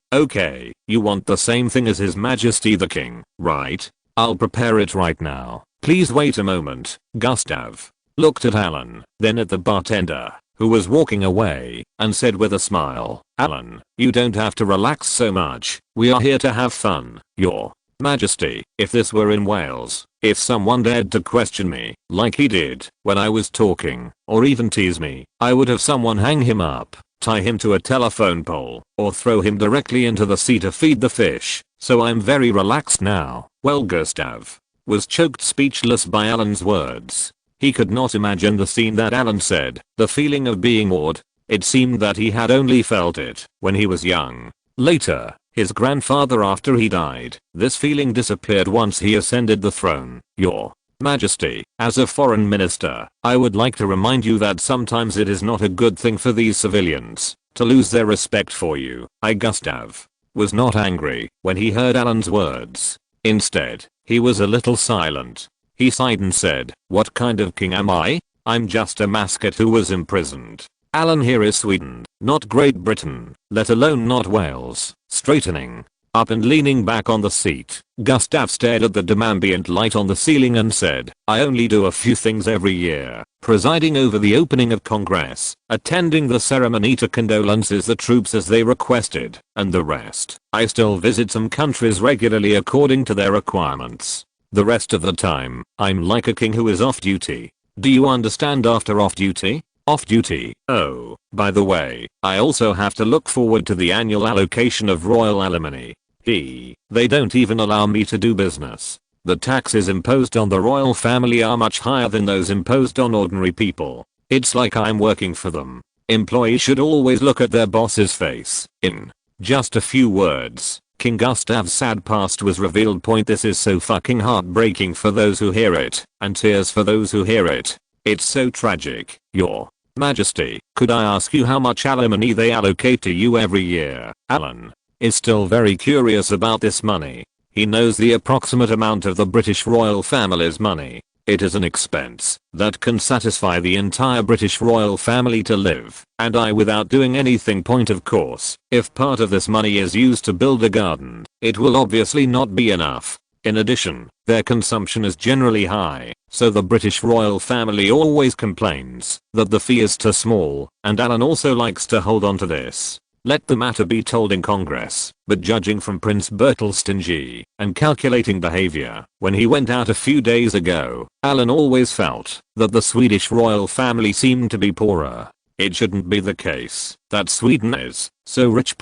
you want the same thing as His Majesty the King, right? I'll prepare it right now. Please wait a moment. Gustav looked at Alan, then at the bartender, who was walking away, and said with a smile, "Alan, you don't have to relax so much. We are here to have fun. Your Majesty, if this were in Wales, if someone dared to question me, like he did when I was talking, or even tease me, I would have someone hang him up, tie him to a telephone pole, or throw him directly into the sea to feed the fish. So I'm very relaxed now." Well, Gustav was choked speechless by Alan's words. He could not imagine the scene that Alan said, the feeling of being awed. It seemed that he had only felt it when he was young. Later, his grandfather, after he died, this feeling disappeared once he ascended the throne. Your Majesty, as a foreign minister, I would like to remind you that sometimes it is not a good thing for these civilians to lose their respect for you. Gustav was not angry when he heard Alan's words. Instead, he was a little silent. He sighed and said, "What kind of king am I? I'm just a mascot who was imprisoned. Alan, here is Sweden, not Great Britain, let alone not Wales." Straightening up and leaning back on the seat, Gustav stared at the dim ambient light on the ceiling and said, "I only do a few things every year: presiding over the opening of Congress, attending the ceremony to condolences the troops as they requested, and the rest. I still visit some countries regularly according to their requirements. The rest of the time, I'm like a king who is off duty. Do you understand after off duty? Off duty. Oh, by the way, I also have to look forward to the annual allocation of royal alimony. They don't even allow me to do business. The taxes imposed on the royal family are much higher than those imposed on ordinary people. It's like I'm working for them. Employees should always look at their boss's face." In just a few words, King Gustav's sad past was revealed. This is so fucking heartbreaking for those who hear it, and tears for those who hear it. It's so tragic. Your Majesty, could I ask you how much alimony they allocate to you every year? Alan is still very curious about this money. He knows the approximate amount of the British royal family's money. It is an expense that can satisfy the entire British royal family to live, and I without doing anything. Point of course, if part of this money is used to build a garden, it will obviously not be enough. In addition, their consumption is generally high, so the British royal family always complains that the fee is too small, and Alan also likes to hold on to this. Let the matter be told in Congress, but judging from Prince Bertel's stingy and calculating behavior when he went out a few days ago, Alan always felt that the Swedish royal family seemed to be poorer. It shouldn't be the case that Sweden is so rich.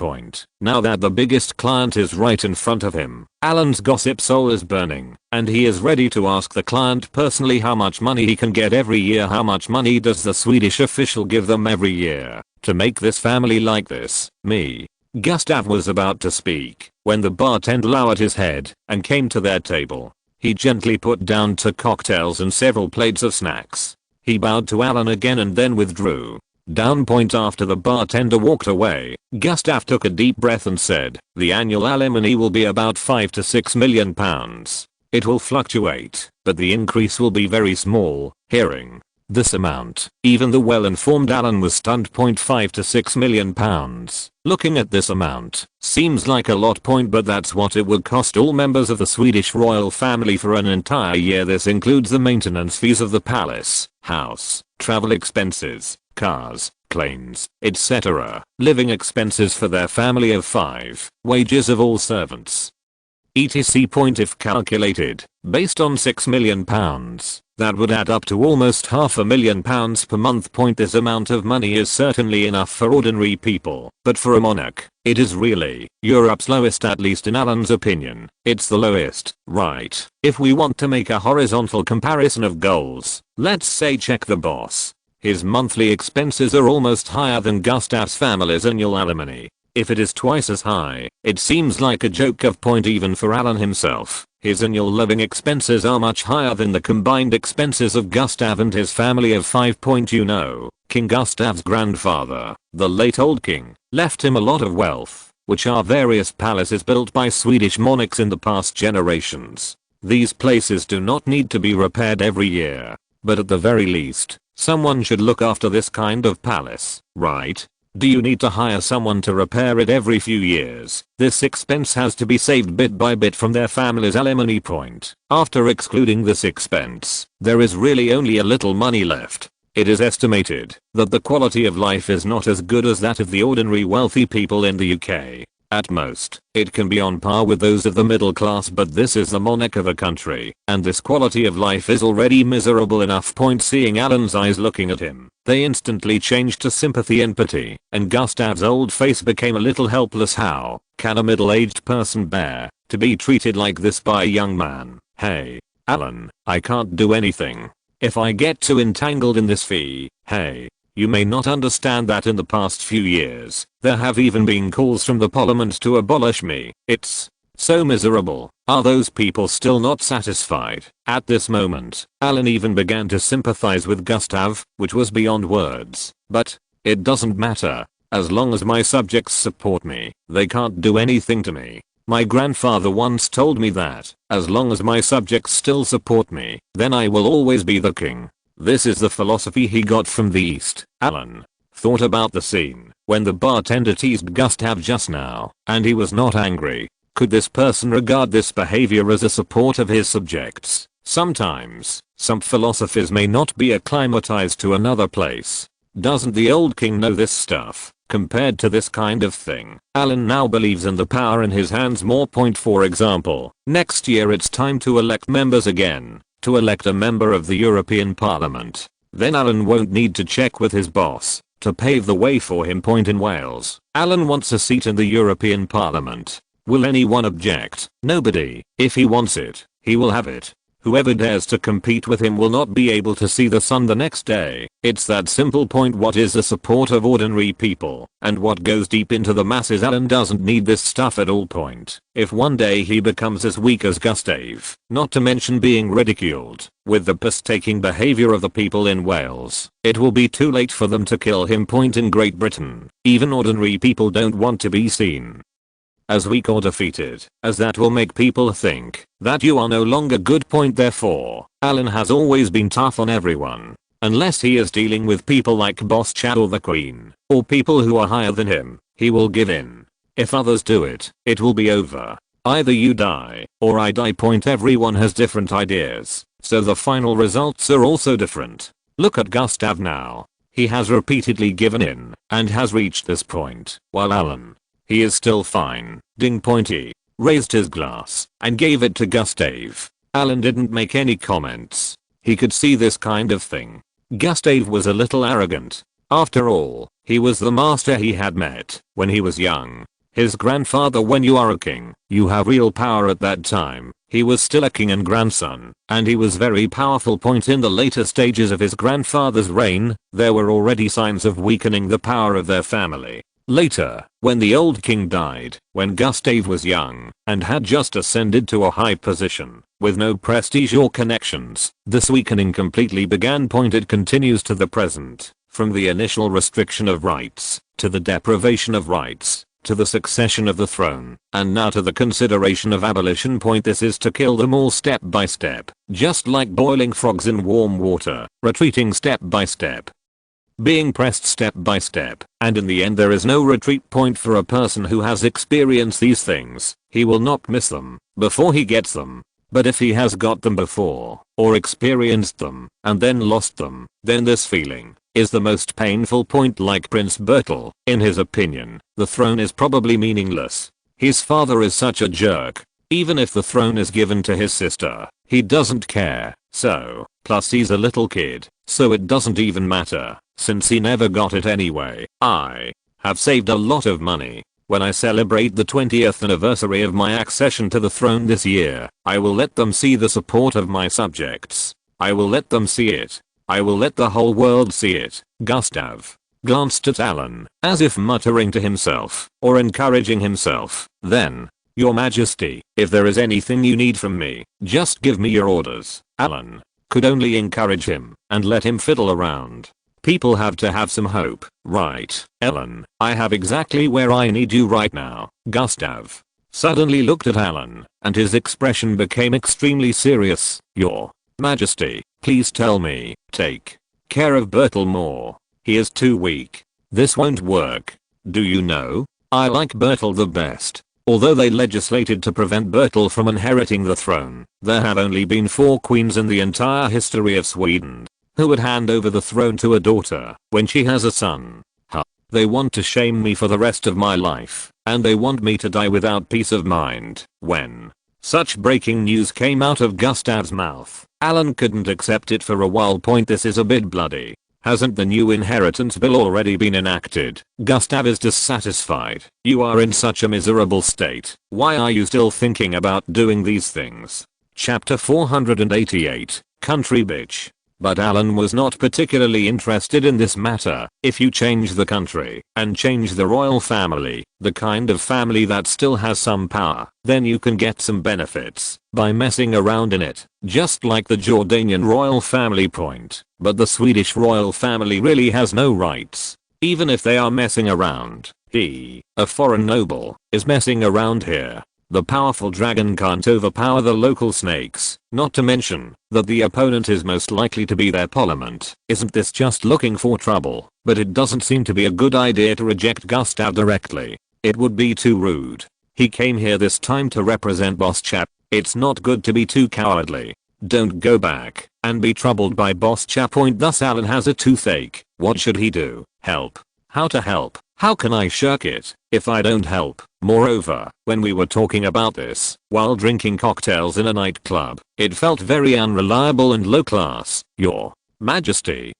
Now that the biggest client is right in front of him, Alan's gossip soul is burning, and he is ready to ask the client personally how much money he can get every year. How much money does the Swedish official give them every year to make this family like this? Me. Gustav was about to speak when the bartender lowered his head and came to their table. He gently put down 2 cocktails and several plates of snacks. He bowed to Alan again and then withdrew. After the bartender walked away, Gustav took a deep breath and said, "The annual alimony will be about £5 to £6 million. It will fluctuate, but the increase will be very small." Hearing this amount, even the well-informed Alan was stunned. £5 to £6 million. Looking at this amount, seems like a lot. But that's what it would cost all members of the Swedish royal family for an entire year. This includes the maintenance fees of the palace, house, travel expenses, cars, planes, etc., living expenses for their family of 5, wages of all servants, etc. If calculated based on £6 million, that would add up to almost £500,000 per month. This amount of money is certainly enough for ordinary people, but for a monarch, it is really Europe's lowest, at least in Alan's opinion. It's the lowest, right? If we want to make a horizontal comparison of goals, let's say check the boss. His monthly expenses are almost higher than Gustav's family's annual alimony. If it is twice as high, it seems like a joke of point even for Alan himself. His annual living expenses are much higher than the combined expenses of Gustav and his family of 5. King Gustav's grandfather, the late Old King, left him a lot of wealth, which are various palaces built by Swedish monarchs in the past generations. These places do not need to be repaired every year, but at the very least, someone should look after this kind of palace, right? Do you need to hire someone to repair it every few years? This expense has to be saved bit by bit from their family's alimony. After excluding this expense, there is really only a little money left. It is estimated that the quality of life is not as good as that of the ordinary wealthy people in the UK. At most, it can be on par with those of the middle class, but this is the monarch of a country, and this quality of life is already miserable enough. Seeing Alan's eyes looking at him, they instantly changed to sympathy and pity, and Gustav's old face became a little helpless. How can a middle-aged person bear to be treated like this by a young man? Hey, Alan, I can't do anything if I get too entangled in this fee. Hey, you may not understand that in the past few years, there have even been calls from the parliament to abolish me. It's so miserable. Are those people still not satisfied? At this moment, Alan even began to sympathize with Gustav, which was beyond words. But it doesn't matter. As long as my subjects support me, they can't do anything to me. My grandfather once told me that, as long as my subjects still support me, then I will always be the king. This is the philosophy he got from the East. Alan thought about the scene when the bartender teased Gustav just now, and he was not angry. Could this person regard this behavior as a support of his subjects? Sometimes, some philosophies may not be acclimatized to another place. Doesn't the old king know this stuff? Compared to this kind of thing, Alan now believes in the power in his hands more. For example, next year it's time to elect members again. To elect a member of the European Parliament. Then Alan won't need to check with his boss to pave the way for him. In Wales, Alan wants a seat in the European Parliament. Will anyone object? Nobody. If he wants it, he will have it. Whoever dares to compete with him will not be able to see the sun the next day. It's that simple. What is the support of ordinary people, and what goes deep into the masses? Alan doesn't need this stuff at all. If one day he becomes as weak as Gustav, not to mention being ridiculed, with the piss-taking behavior of the people in Wales, it will be too late for them to kill him. In Great Britain, even ordinary people don't want to be seen as weak or defeated, as that will make people think that you are no longer good. Therefore, Alan has always been tough on everyone. Unless he is dealing with people like Boss Chad or the Queen, or people who are higher than him, he will give in. If others do it, it will be over. Either you die, or I die. Everyone has different ideas, so the final results are also different. Look at Gustav now. He has repeatedly given in, and has reached this point, while Alan, he is still fine. Ding. He raised his glass, and gave it to Gustav. Alan didn't make any comments. He could see this kind of thing. Gustav was a little arrogant. After all, he was the master he had met when he was young. His grandfather. When you are a king, you have real power. At that time, he was still a king and grandson, and he was very powerful. In the later stages of his grandfather's reign, there were already signs of weakening the power of their family. Later, when the old king died, when Gustav was young, and had just ascended to a high position, with no prestige or connections, this weakening completely began. It continues to the present, from the initial restriction of rights, to the deprivation of rights, to the succession of the throne, and now to the consideration of abolition. This is to kill them all step by step, just like boiling frogs in warm water, retreating step by step, being pressed step by step, and in the end there is no retreat. For a person who has experienced these things, he will not miss them before he gets them. But if he has got them before, or experienced them, and then lost them, then this feeling is the most painful. Like Prince Bertel, in his opinion, the throne is probably meaningless. His father is such a jerk. Even if the throne is given to his sister, he doesn't care. So, plus he's a little kid, so it doesn't even matter, since he never got it anyway. I have saved a lot of money. When I celebrate the 20th anniversary of my accession to the throne this year, I will let them see the support of my subjects. I will let them see it. I will let the whole world see it. Gustav glanced at Alan, as if muttering to himself, or encouraging himself. Then, Your Majesty, if there is anything you need from me, just give me your orders. Alan could only encourage him, and let him fiddle around. People have to have some hope, right, Ellen? I have exactly where I need you right now. Gustav suddenly looked at Alan, and his expression became extremely serious. Your Majesty, please tell me, take care of Bertel more. He is too weak. This won't work. Do you know? I like Bertel the best. Although they legislated to prevent Bertel from inheriting the throne, there have only been 4 queens in the entire history of Sweden who would hand over the throne to a daughter when she has a son. They want to shame me for the rest of my life, and they want me to die without peace of mind. When such breaking news came out of Gustav's mouth, Alan couldn't accept it for a while. This is a bit bloody. Hasn't the new inheritance bill already been enacted? Gustav is dissatisfied. You are in such a miserable state. Why are you still thinking about doing these things? Chapter 488, Country Bitch. But Alan was not particularly interested in this matter. If you change the country, and change the royal family, the kind of family that still has some power, then you can get some benefits by messing around in it, just like the Jordanian royal family. But the Swedish royal family really has no rights. Even if they are messing around, he, a foreign noble, is messing around here. The powerful dragon can't overpower the local snakes, not to mention that the opponent is most likely to be their parliament. Isn't this just looking for trouble? But it doesn't seem to be a good idea to reject Gustav directly. It would be too rude. He came here this time to represent Boss Chap. It's not good to be too cowardly. Don't go back and be troubled by Boss Chap. Thus Alan has a toothache. What should he do? Help. How to help? How can I shirk it if I don't help? Moreover, when we were talking about this while drinking cocktails in a nightclub, it felt very unreliable and low class. Your Majesty.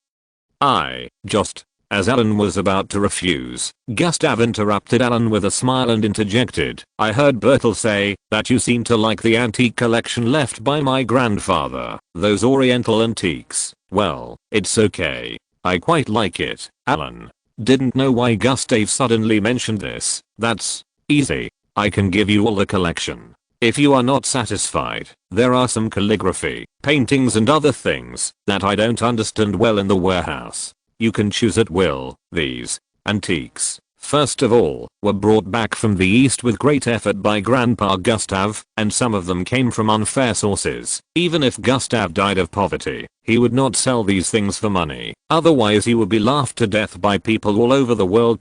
As Alan was about to refuse, Gustav interrupted Alan with a smile and interjected, I heard Bertel say that you seem to like the antique collection left by my grandfather, those oriental antiques. Well, it's okay. I quite like it. Alan didn't know why Gustav suddenly mentioned this. That's easy. I can give you all the collection. If you are not satisfied, there are some calligraphy, paintings and other things that I don't understand well in the warehouse. You can choose at will. These antiques first of all, were brought back from the east with great effort by Grandpa Gustav, and some of them came from unfair sources. Even if Gustav died of poverty, he would not sell these things for money, otherwise he would be laughed to death by people all over the world.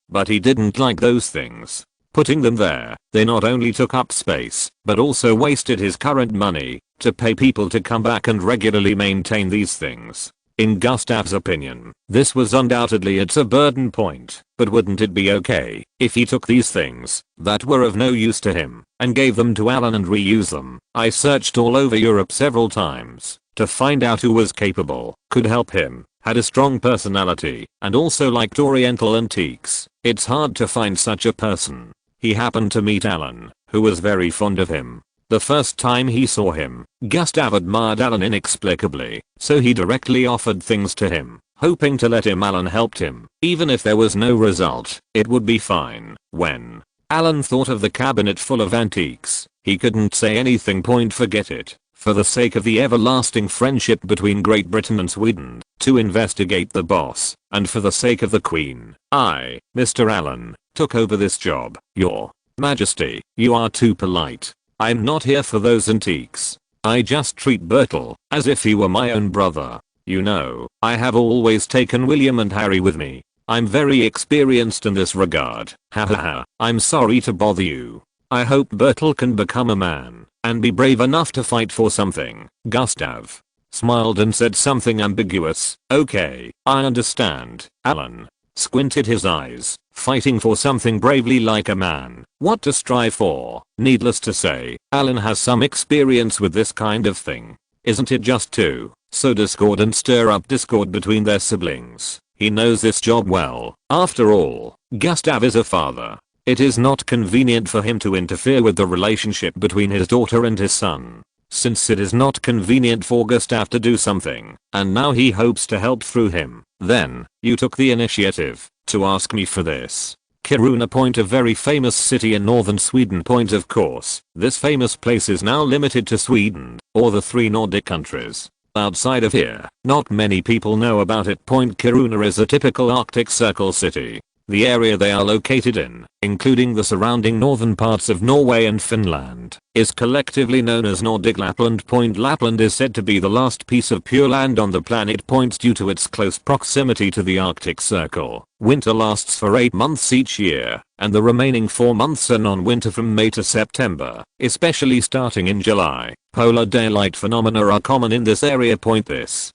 But he didn't like those things. Putting them there, they not only took up space, but also wasted his current money to pay people to come back and regularly maintain these things. In Gustav's opinion, this was undoubtedly a burden point, but wouldn't it be okay if he took these things that were of no use to him and gave them to Alan and reuse them? I searched all over Europe several times to find out who was capable, could help him, had a strong personality, and also liked Oriental antiques. It's hard to find such a person. He happened to meet Alan, who was very fond of him. The first time he saw him, Gustav admired Alan inexplicably, so he directly offered things to him, hoping to let him. Alan helped him. Even if there was no result, it would be fine. When Alan thought of the cabinet full of antiques, he couldn't say anything. Forget it. For the sake of the everlasting friendship between Great Britain and Sweden, to investigate the boss, and for the sake of the Queen, I, Mr. Allen, took over this job. Your Majesty, you are too polite. I'm not here for those antiques. I just treat Bertel as if he were my own brother. You know, I have always taken William and Harry with me. I'm very experienced in this regard. Hahaha, I'm sorry to bother you. I hope Bertel can become a man and be brave enough to fight for something. Gustav smiled and said something ambiguous. Okay, I understand. Alan squinted his eyes, fighting for something bravely like a man. What to strive for? Needless to say, Alan has some experience with this kind of thing. Isn't it just to sow discord and stir up discord between their siblings? He knows this job well. After all, Gustav is a father. It is not convenient for him to interfere with the relationship between his daughter and his son. Since it is not convenient for Gustav to do something, and now he hopes to help through him, then, you took the initiative to ask me for this. Kiruna. A very famous city in northern Sweden. Of course, this famous place is now limited to Sweden, or the 3 Nordic countries. Outside of here, not many people know about it. Kiruna is a typical Arctic Circle city. The area they are located in, including the surrounding northern parts of Norway and Finland, is collectively known as Nordic Lapland. Lapland is said to be the last piece of pure land on the planet. Due to its close proximity to the Arctic Circle, winter lasts for 8 months each year, and the remaining 4 months are non-winter from May to September, especially starting in July. Polar daylight phenomena are common in this area. This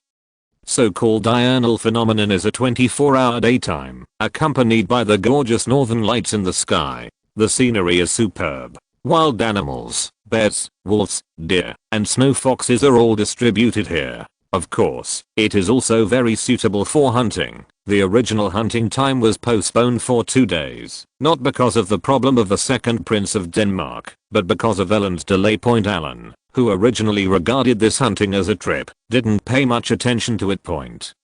so-called diurnal phenomenon is a 24-hour daytime, accompanied by the gorgeous northern lights in the sky. The scenery is superb. Wild animals, bears, wolves, deer, and snow foxes are all distributed here. Of course, it is also very suitable for hunting. The original hunting time was postponed for 2 days, not because of the problem of the second Prince of Denmark, but because of Ellen's delay. Alan, who originally regarded this hunting as a trip, didn't pay much attention to it.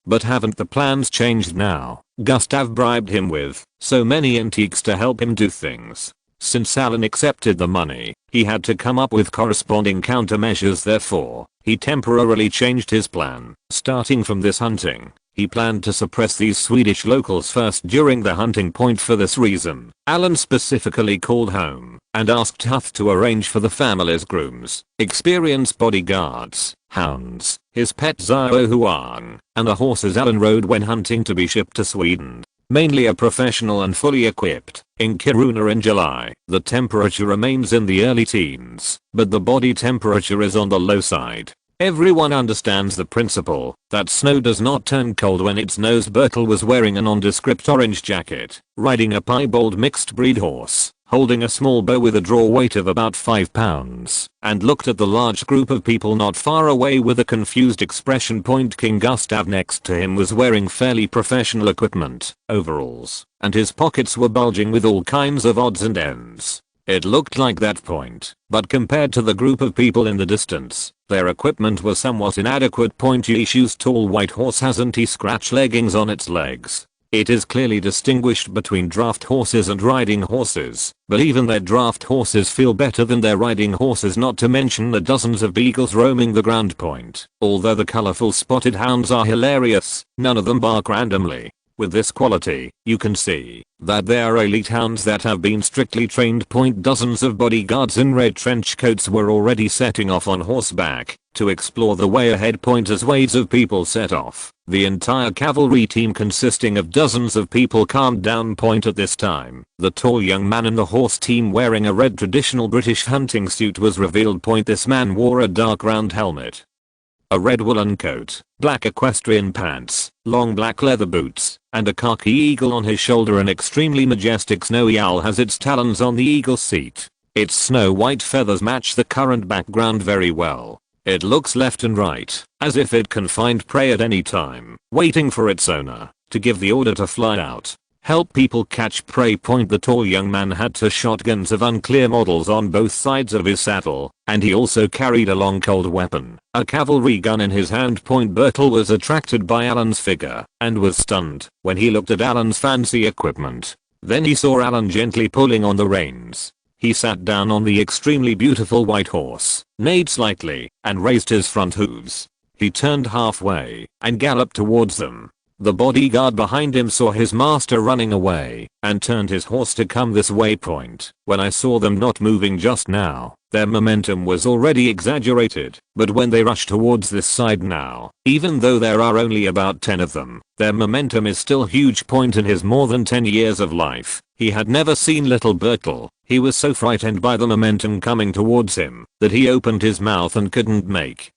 But haven't the plans changed now? Gustav bribed him with so many antiques to help him do things. Since Alan accepted the money, he had to come up with corresponding countermeasures. Therefore, he temporarily changed his plan. Starting from this hunting, he planned to suppress these Swedish locals first during the hunting. For this reason, Alan specifically called home and asked Huth to arrange for the family's grooms, experienced bodyguards, hounds, his pet Zio Huang, and the horses Alan rode when hunting to be shipped to Sweden. Mainly a professional and fully equipped. In Kiruna in July, the temperature remains in the early teens, but the body temperature is on the low side. Everyone understands the principle that snow does not turn cold when it snows. Bertel was wearing a nondescript orange jacket, riding a piebald mixed breed horse, holding a small bow with a draw weight of about 5 pounds, and looked at the large group of people not far away with a confused expression. King Gustav next to him was wearing fairly professional equipment, overalls, and his pockets were bulging with all kinds of odds and ends. It looked like that, but compared to the group of people in the distance, their equipment was somewhat inadequate. Yeshu's tall white horse has anti-scratch leggings on its legs. It is clearly distinguished between draft horses and riding horses, but even their draft horses feel better than their riding horses, not to mention the dozens of beagles roaming the ground. Although the colorful spotted hounds are hilarious, none of them bark randomly. With this quality, you can see that they are elite hounds that have been strictly trained. Dozens of bodyguards in red trench coats were already setting off on horseback to explore the way ahead. As waves of people set off, the entire cavalry team consisting of dozens of people calmed down. At this time, the tall young man in the horse team wearing a red traditional British hunting suit was revealed. This man wore a dark round helmet, a red woolen coat, black equestrian pants, long black leather boots, and a khaki eagle on his shoulder. An extremely majestic snowy owl has its talons on the eagle's seat. Its snow white feathers match the current background very well. It looks left and right, as if it can find prey at any time, waiting for its owner to give the order to fly out. Help people catch prey. The tall young man had two shotguns of unclear models on both sides of his saddle, and he also carried a long cold weapon, a cavalry gun in his hand. Bertel was attracted by Alan's figure and was stunned when he looked at Alan's fancy equipment. Then he saw Alan gently pulling on the reins. He sat down on the extremely beautiful white horse, neighed slightly, and raised his front hooves. He turned halfway and galloped towards them. The bodyguard behind him saw his master running away and turned his horse to come this way. When I saw them not moving just now, their momentum was already exaggerated, but when they rush towards this side now, even though there are only about 10 of them, their momentum is still huge. In his more than 10 years of life, he had never seen little Bertel. He was so frightened by the momentum coming towards him that he opened his mouth and couldn't make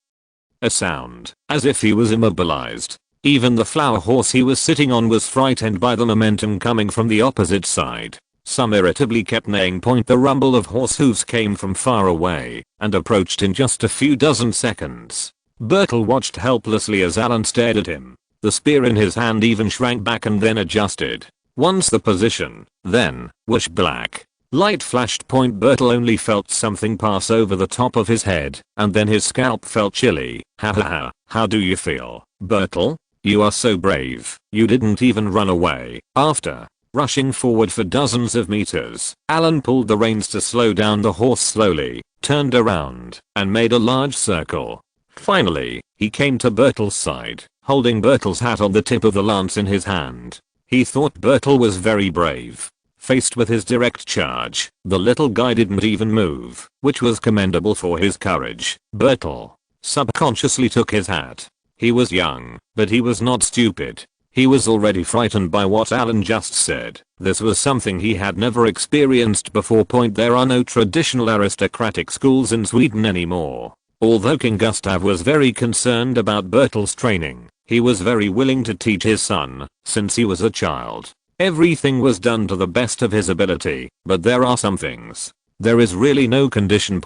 a sound, as if he was immobilized. Even the flower horse he was sitting on was frightened by the momentum coming from the opposite side. Some irritably kept neighing. The rumble of horse hooves came from far away and approached in just a few dozen seconds. Bertel watched helplessly as Alan stared at him. The spear in his hand even shrank back and then adjusted. Once the position, then, whoosh, black light flashed. Bertel only felt something pass over the top of his head, and then his scalp felt chilly. Ha ha ha, how do you feel, Bertel? You are so brave, you didn't even run away. After rushing forward for dozens of meters, Alan pulled the reins to slow down the horse slowly, turned around, and made a large circle. Finally, he came to Bertel's side, holding Bertel's hat on the tip of the lance in his hand. He thought Bertel was very brave. Faced with his direct charge, the little guy didn't even move, which was commendable for his courage. Bertel subconsciously took his hat. He was young, but he was not stupid. He was already frightened by what Alan just said. This was something he had never experienced before. There are no traditional aristocratic schools in Sweden anymore. Although King Gustav was very concerned about Bertel's training, he was very willing to teach his son, since he was a child. Everything was done to the best of his ability, but there are some things. There is really no condition.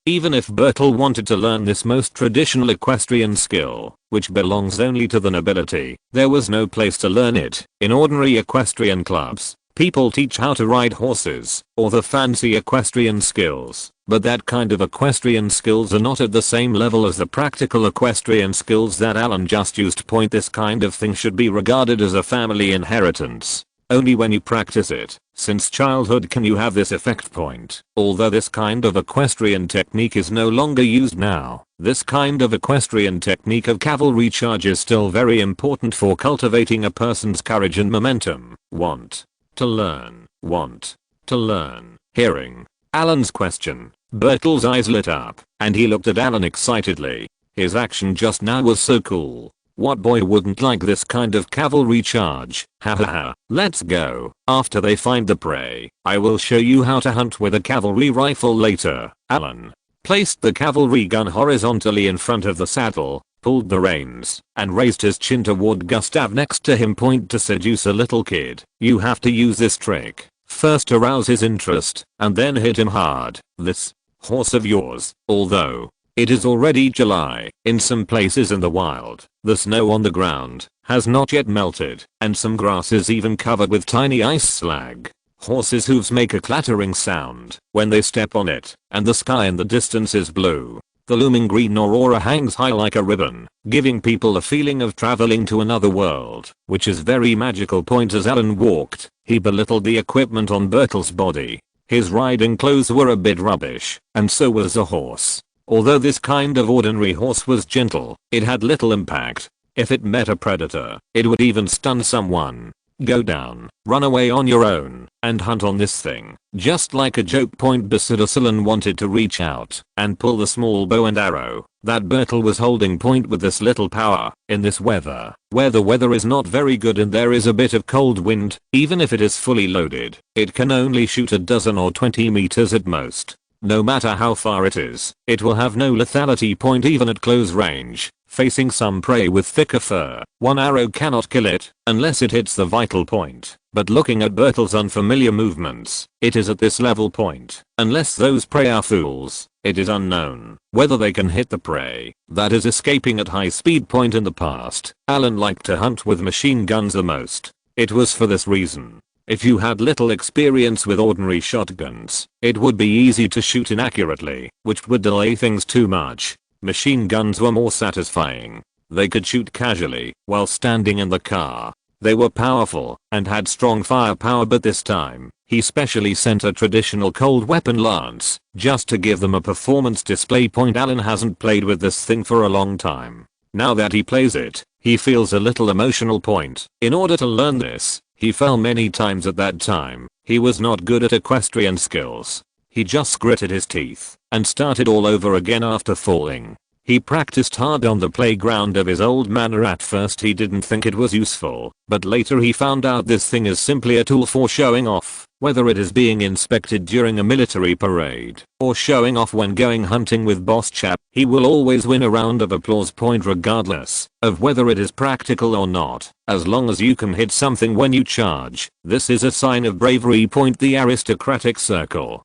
Even if Bertel wanted to learn this most traditional equestrian skill, which belongs only to the nobility, there was no place to learn it. In ordinary equestrian clubs, people teach how to ride horses, or the fancy equestrian skills, but that kind of equestrian skills are not at the same level as the practical equestrian skills that Alan just used. This kind of thing should be regarded as a family inheritance. Only when you practice it, since childhood, can you have this effect. Although this kind of equestrian technique is no longer used now, this kind of equestrian technique of cavalry charge is still very important for cultivating a person's courage and momentum. Want to learn. Want to learn. Hearing Alan's question, Bertel's eyes lit up, and he looked at Alan excitedly. His action just now was so cool. What boy wouldn't like this kind of cavalry charge? Ha ha ha, let's go. After they find the prey, I will show you how to hunt with a cavalry rifle later. Alan placed the cavalry gun horizontally in front of the saddle, pulled the reins, and raised his chin toward Gustav next to him. To seduce a little kid, you have to use this trick. First arouse his interest, and then hit him hard. This horse of yours, although it is already July, in some places in the wild, the snow on the ground has not yet melted, and some grass is even covered with tiny ice slag. Horses' hooves make a clattering sound when they step on it, and the sky in the distance is blue. The looming green aurora hangs high like a ribbon, giving people a feeling of traveling to another world, which is very magical. As Alan walked, he belittled the equipment on Bertel's body. His riding clothes were a bit rubbish, and so was the horse. Although this kind of ordinary horse was gentle, it had little impact. If it met a predator, it would even stun someone. Go down, run away on your own, and hunt on this thing. Just like a joke point Basilicillin wanted to reach out and pull the small bow and arrow that Bertel was holding point with this little power. In this weather, where the weather is not very good and there is a bit of cold wind, even if it is fully loaded, it can only shoot a dozen or 20 meters at most. No matter how far it is, it will have no lethality point even at close range. Facing some prey with thicker fur, one arrow cannot kill it, unless it hits the vital point. But looking at Bertel's unfamiliar movements, it is at this level point. Unless those prey are fools, it is unknown whether they can hit the prey that is escaping at high speed point. In the past, Alan liked to hunt with machine guns the most. It was for this reason. If you had little experience with ordinary shotguns, it would be easy to shoot inaccurately, which would delay things too much. Machine guns were more satisfying. They could shoot casually while standing in the car. They were powerful and had strong firepower, but this time, he specially sent a traditional cold weapon lance just to give them a performance display point. Alan hasn't played with this thing for a long time. Now that he plays it, he feels a little emotional point. In order to learn this, he fell many times at that time. He was not good at equestrian skills. He just gritted his teeth and started all over again after falling. He practiced hard on the playground of his old manor. At first he didn't think it was useful, but later he found out this thing is simply a tool for showing off, whether it is being inspected during a military parade or showing off when going hunting with Boss Chap. He will always win a round of applause point regardless of whether it is practical or not, as long as you can hit something when you charge. This is a sign of bravery point. The aristocratic circle,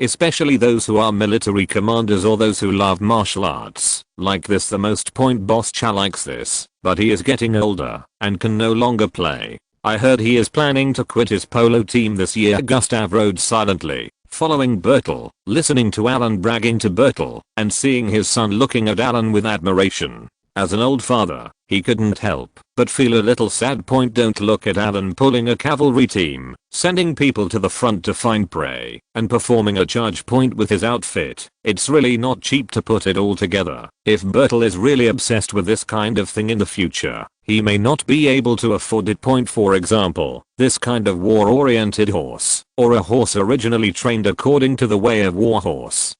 especially those who are military commanders or those who love martial arts, like this the most point. Boss Cha likes this, but he is getting older and can no longer play. I heard he is planning to quit his polo team this year. Gustav rode silently, following Bertel, listening to Alan bragging to Bertel, and seeing his son looking at Alan with admiration. As an old father, he couldn't help but feel a little sad point. Don't look at Alan pulling a cavalry team, sending people to the front to find prey, and performing a charge point with his outfit. It's really not cheap to put it all together. If Bertel is really obsessed with this kind of thing in the future, he may not be able to afford it. Point for example, this kind of war-oriented horse, or a horse originally trained according to the way of war horse,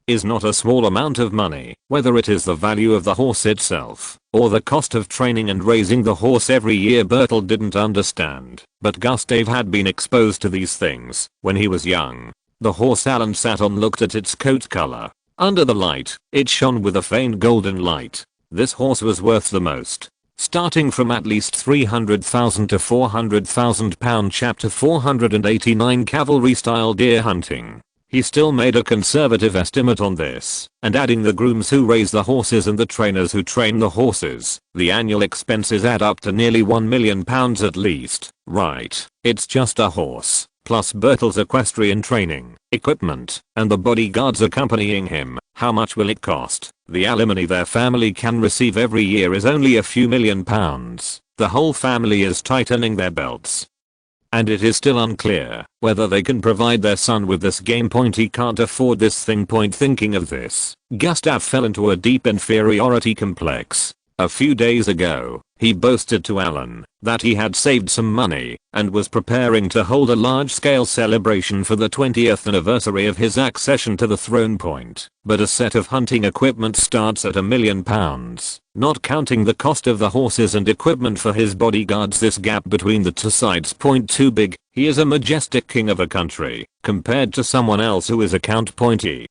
is not a small amount of money, whether it is the value of the horse itself, or the cost of training and raising the horse every year. Bertel didn't understand, but Gustav had been exposed to these things when he was young. The horse Alan sat on looked at its coat color. Under the light, it shone with a faint golden light. This horse was worth the most. Starting from at least 300,000 to 400,000 pound. Chapter 489 Cavalry style deer hunting. He still made a conservative estimate on this, and adding the grooms who raise the horses and the trainers who train the horses, the annual expenses add up to nearly £1 million at least. Right, it's just a horse, plus Bertel's equestrian training, equipment, and the bodyguards accompanying him. How much will it cost? The alimony their family can receive every year is only a few £1,000,000. The whole family is tightening their belts. And it is still unclear whether they can provide their son with this game. Point he can't afford this thing. Point thinking of this, Gustav fell into a deep inferiority complex. A few days ago, he boasted to Alan that he had saved some money and was preparing to hold a large-scale celebration for the 20th anniversary of his accession to the throne. Point, but a set of hunting equipment starts at £1 million, not counting the cost of the horses and equipment for his bodyguards. This gap between the two sides. Point too big. He is a majestic king of a country compared to someone else who is a count. Point he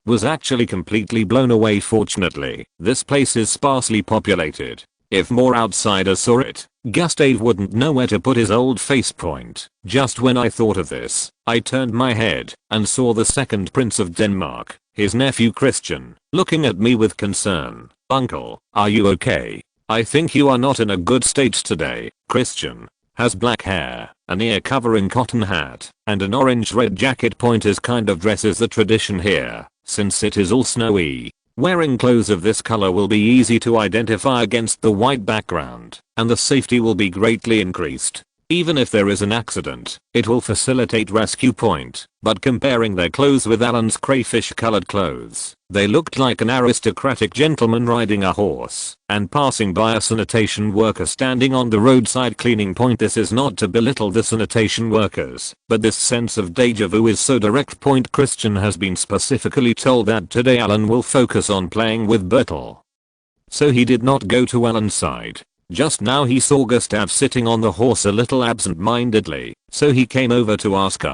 was actually completely blown away. Fortunately, this place is sparsely populated. If more outsiders saw it, Gustav wouldn't know where to put his old face. Point. Just when I thought of this, I turned my head and saw the second Prince of Denmark, his nephew Christian, looking at me with concern. Uncle, are you okay? I think you are not in a good state today. Christian has black hair, an ear-covering cotton hat, and an orange-red jacket. Point his kind of dress is the tradition here, since it is all snowy. Wearing clothes of this color will be easy to identify against the white background, and the safety will be greatly increased. Even if there is an accident, it will facilitate rescue point. But comparing their clothes with Alan's crayfish colored clothes, they looked like an aristocratic gentleman riding a horse and passing by a sanitation worker standing on the roadside cleaning. This is not to belittle the sanitation workers, but this sense of deja vu is so direct. Christian has been specifically told that today Alan will focus on playing with Bertel. So he did not go to Alan's side. Just now he saw Gustav sitting on the horse a little absent-mindedly, so he came over to ask.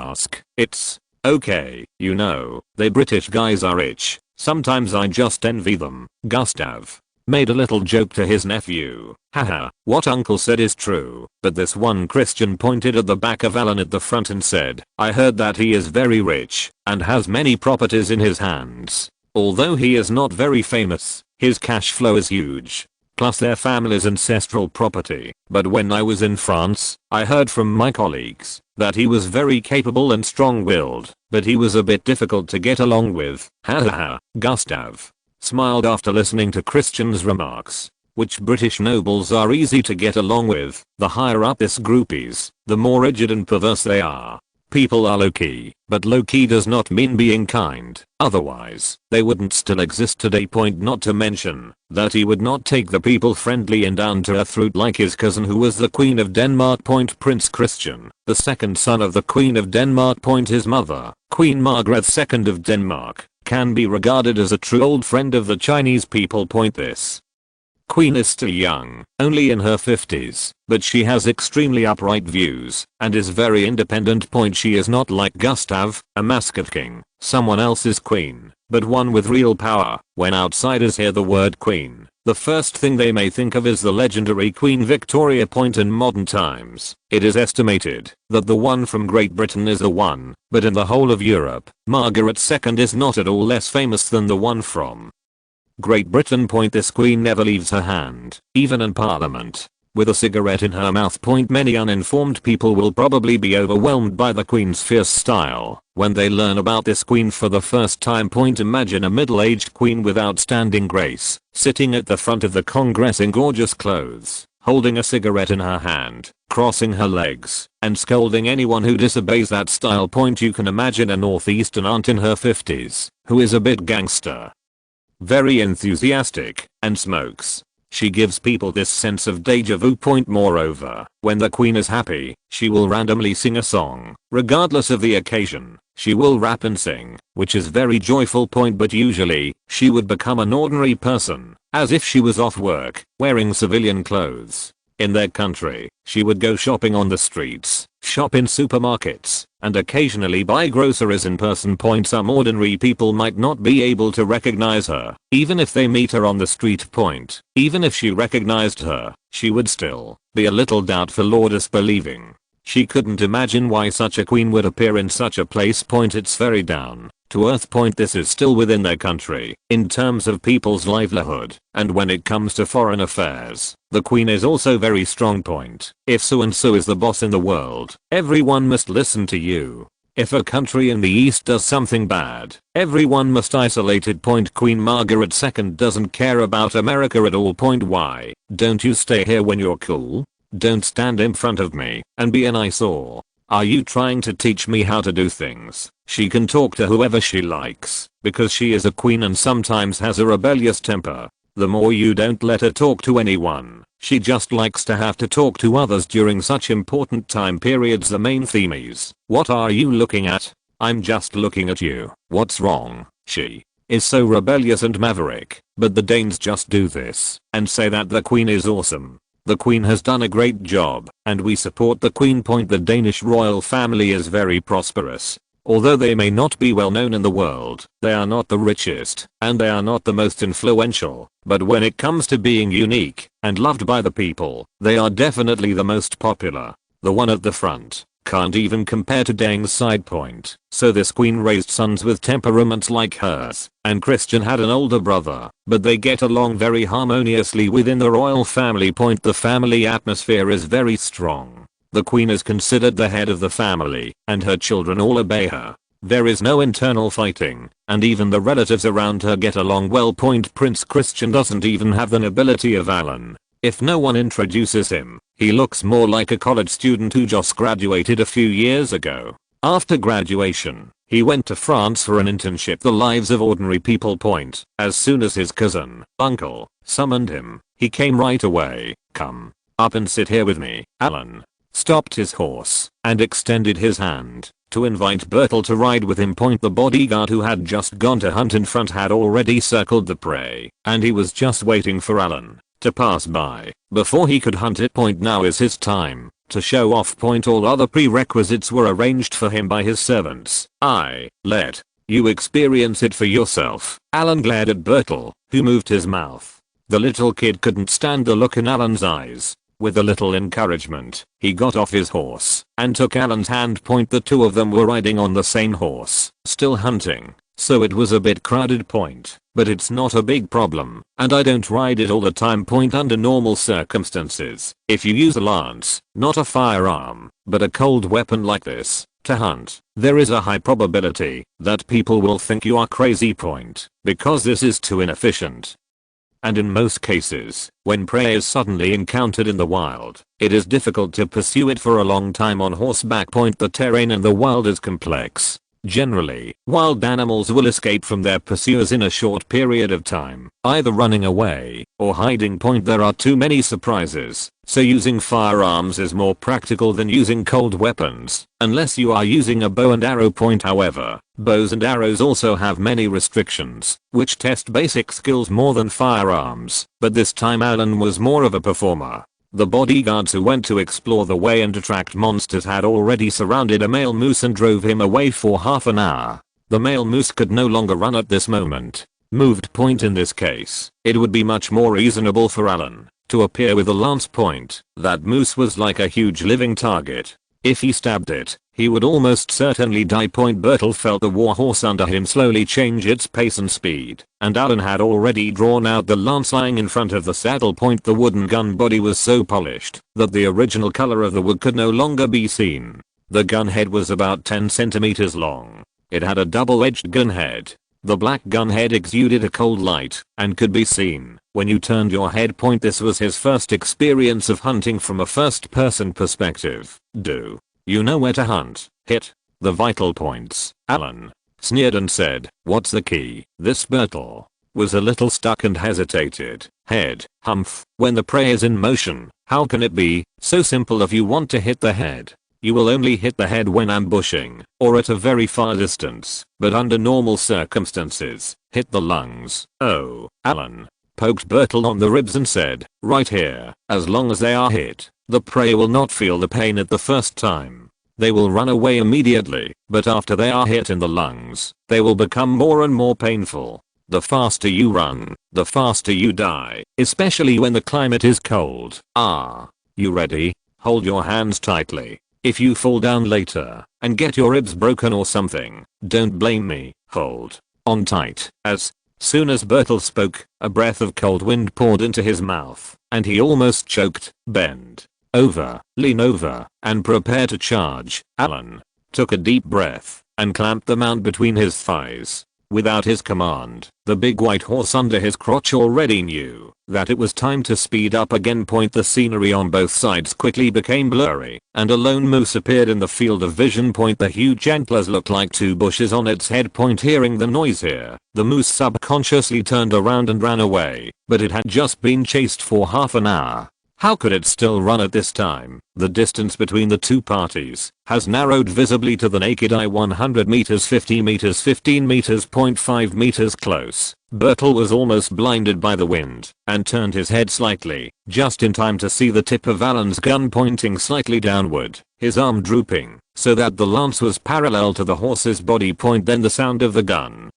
It's okay, you know, they British guys are rich, sometimes I just envy them. Gustav made a little joke to his nephew. Haha, what uncle said is true, but this one. Christian pointed at the back of Alan at the front and said, I heard that he is very rich and has many properties in his hands. Although he is not very famous, his cash flow is huge. Plus their family's ancestral property. But when I was in France, I heard from my colleagues that he was very capable and strong-willed, but he was a bit difficult to get along with. Hahaha. Gustav smiled after listening to Christian's remarks. Which British nobles are easy to get along with? The higher up this group is, the more rigid and perverse they are. People are low-key, but low-key does not mean being kind, otherwise they wouldn't still exist today. Not to mention that he would not take the people-friendly and down-to-earth route like his cousin who was the Queen of Denmark. Prince Christian, the second son of the Queen of Denmark. His mother, Queen Margaret II of Denmark, can be regarded as a true old friend of the Chinese people. This Queen is still young, only in her 50s, but she has extremely upright views and is very independent. She is not like Gustav, a mascot king, someone else's queen, but one with real power. When outsiders hear the word queen, the first thing they may think of is the legendary Queen Victoria. In modern times, it is estimated that the one from Great Britain is the one, but in the whole of Europe, Margaret II is not at all less famous than the one from Great Britain. This queen never leaves her hand, even in parliament, with a cigarette in her mouth. Many uninformed people will probably be overwhelmed by the queen's fierce style when they learn about this queen for the first time. Imagine a middle-aged queen with outstanding grace, sitting at the front of the Congress in gorgeous clothes, holding a cigarette in her hand, crossing her legs, and scolding anyone who disobeys that style. You can imagine a northeastern aunt in her 50s, who is a bit gangster, very enthusiastic, and smokes. She gives people this sense of deja vu. Moreover, when the queen is happy, she will randomly sing a song, regardless of the occasion. She will rap and sing, which is very joyful. But usually, she would become an ordinary person, as if she was off work, wearing civilian clothes. In their country, she would go shopping on the streets, shop in supermarkets, and occasionally buy groceries in person. Some ordinary people might not be able to recognize her, even if they meet her on the street. Even if she recognized her, she would still be a little doubtful or disbelieving. She couldn't imagine why such a queen would appear in such a place. It's very down to earth. This is still within their country, in terms of people's livelihood, and when it comes to foreign affairs, the queen is also very strong. If so and so is the boss in the world, everyone must listen to you. If a country in the east does something bad, everyone must isolate it. Queen Margaret II doesn't care about America at all. Why don't you stay here when you're cool? Don't stand in front of me and be an eyesore. Are you trying to teach me how to do things? She can talk to whoever she likes, because she is a queen and sometimes has a rebellious temper. The more you don't let her talk to anyone, she just likes to have to talk to others during such important time periods. The main theme is, what are you looking at? I'm just looking at you. What's wrong? She is so rebellious and maverick, but the Danes just do this and say that the queen is awesome. The queen has done a great job, and we support the queen. The Danish royal family is very prosperous. Although they may not be well known in the world, they are not the richest, and they are not the most influential, but when it comes to being unique and loved by the people, they are definitely the most popular. The one at the front can't even compare to Dang's side. So this queen raised sons with temperaments like hers, and Christian had an older brother, but they get along very harmoniously within the royal family. The family atmosphere is very strong. The queen is considered the head of the family, and her children all obey her. There is no internal fighting, and even the relatives around her get along well. Prince Christian doesn't even have the nobility of Alan. If no one introduces him, he looks more like a college student who just graduated a few years ago. After graduation, he went to France for an internship. The lives of ordinary people. As soon as his cousin, uncle, summoned him, he came right away. Come up and sit here with me. Alan stopped his horse and extended his hand to invite Bertel to ride with him. The bodyguard who had just gone to hunt in front had already circled the prey, and he was just waiting for Alan to pass by before he could hunt it. Now is his time to show off. All other prerequisites were arranged for him by his servants. I let you experience it for yourself. Alan glared at Bertel, who moved his mouth. The little kid couldn't stand the look in Alan's eyes. With a little encouragement, he got off his horse and took Alan's hand. The two of them were riding on the same horse, still hunting, so it was a bit crowded. But it's not a big problem, and I don't ride it all the time. Under normal circumstances, if you use a lance, not a firearm, but a cold weapon like this, to hunt, there is a high probability that people will think you are crazy. Because this is too inefficient. And in most cases, when prey is suddenly encountered in the wild, it is difficult to pursue it for a long time on horseback. The terrain in the wild is complex. Generally, wild animals will escape from their pursuers in a short period of time, either running away or hiding. There are too many surprises, so using firearms is more practical than using cold weapons, unless you are using a bow and arrow. However, bows and arrows also have many restrictions, which test basic skills more than firearms, but this time Alan was more of a performer. The bodyguards who went to explore the way and attract monsters had already surrounded a male moose and drove him away for half an hour. The male moose could no longer run at this moment. Moved. In this case, it would be much more reasonable for Alan to appear with a lance. That moose was like a huge living target. If he stabbed it, he would almost certainly die. Bertel felt the warhorse under him slowly change its pace and speed, and Alan had already drawn out the lance lying in front of the saddle. The wooden gun body was so polished that the original color of the wood could no longer be seen. The gun head was about 10 centimeters long. It had a double-edged gun head. The black gun head exuded a cold light and could be seen when you turned your head. This was his first experience of hunting from a first-person perspective. Do you know where to hunt? Hit the vital points. Alan sneered and said, "What's the key?" This Bertel was a little stuck and hesitated. Head, humph. When the prey is in motion, how can it be so simple? If you want to hit the head, you will only hit the head when ambushing or at a very far distance, but under normal circumstances, hit the lungs. Oh, Alan poked Bertel on the ribs and said, "Right here, as long as they are hit, the prey will not feel the pain at the first time. They will run away immediately, but after they are hit in the lungs, they will become more and more painful. The faster you run, the faster you die, especially when the climate is cold. Are you ready? Hold your hands tightly. If you fall down later and get your ribs broken or something, don't blame me. Hold on tight." As soon as Bertel spoke, a breath of cold wind poured into his mouth, and he almost choked. Bend over, lean over, and prepare to charge. Alan took a deep breath and clamped the mount between his thighs. Without his command, the big white horse under his crotch already knew that it was time to speed up again. The scenery on both sides quickly became blurry, and a lone moose appeared in the field of vision. The huge antlers looked like two bushes on its head. Hearing the noise here, the moose subconsciously turned around and ran away, but it had just been chased for half an hour. How could it still run at this time? The distance between the two parties has narrowed visibly to the naked eye. 100 meters, 50 meters, 15 meters, 0.5 meters close. Bertel was almost blinded by the wind and turned his head slightly, just in time to see the tip of Alan's gun pointing slightly downward, his arm drooping so that the lance was parallel to the horse's body. Then the sound of the gun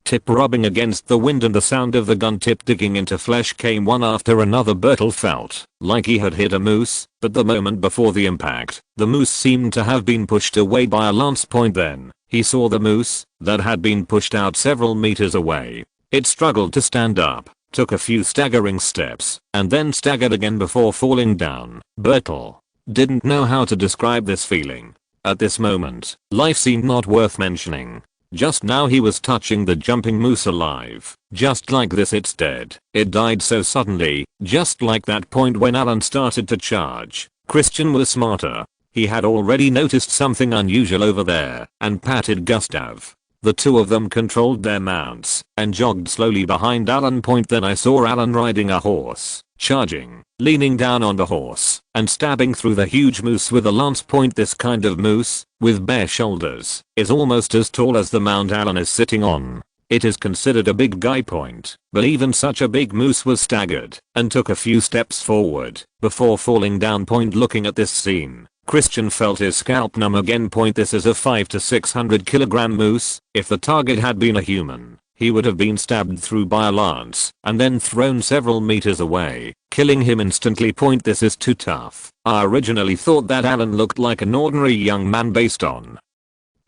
tip rubbing against the wind and the sound of the gun tip digging into flesh came one after another. Bertel felt like he had hit a moose, but the moment before the impact, the moose seemed to have been pushed away by a lance. Then he saw the moose that had been pushed out several meters away. It struggled to stand up, took a few staggering steps, and then staggered again before falling down. Bertel didn't know how to describe this feeling. At this moment, life seemed not worth mentioning. Just now he was touching the jumping moose alive. Just like this it's dead. It died so suddenly, just like that point when Alan started to charge. Christian was smarter. He had already noticed something unusual over there and patted Gustav. The two of them controlled their mounts and jogged slowly behind Alan. Then I saw Alan riding a horse, charging, leaning down on the horse, and stabbing through the huge moose with a lance. This kind of moose, with bare shoulders, is almost as tall as the mount Alan is sitting on. It is considered a big guy point, but even such a big moose was staggered and took a few steps forward before falling down. Looking at this scene, Christian felt his scalp numb again. This is a 500 to 600 kilogram moose. If the target had been a human, he would have been stabbed through by a lance and then thrown several meters away, killing him instantly. This is too tough. I originally thought that Alan looked like an ordinary young man based on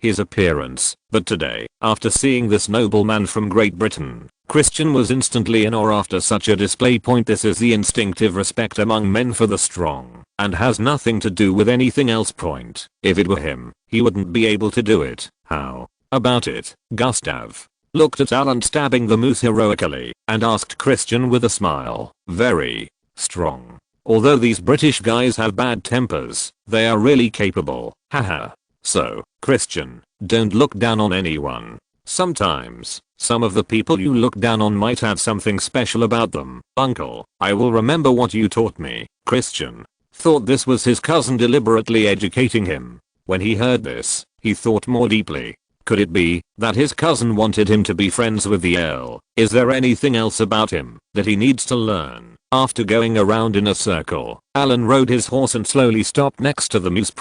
his appearance, but today, after seeing this nobleman from Great Britain, Christian was instantly in awe after such a display. This is the instinctive respect among men for the strong, and has nothing to do with anything else. If it were him, he wouldn't be able to do it. How about it? Gustav looked at Alan stabbing the moose heroically and asked Christian with a smile, very strong. Although these British guys have bad tempers, they are really capable. Haha. So, Christian, don't look down on anyone. Sometimes, some of the people you look down on might have something special about them. Uncle, I will remember what you taught me. Christian thought this was his cousin deliberately educating him. When he heard this, he thought more deeply. Could it be that his cousin wanted him to be friends with the Earl? Is there anything else about him that he needs to learn? After going around in a circle, Alan rode his horse and slowly stopped next to the moose.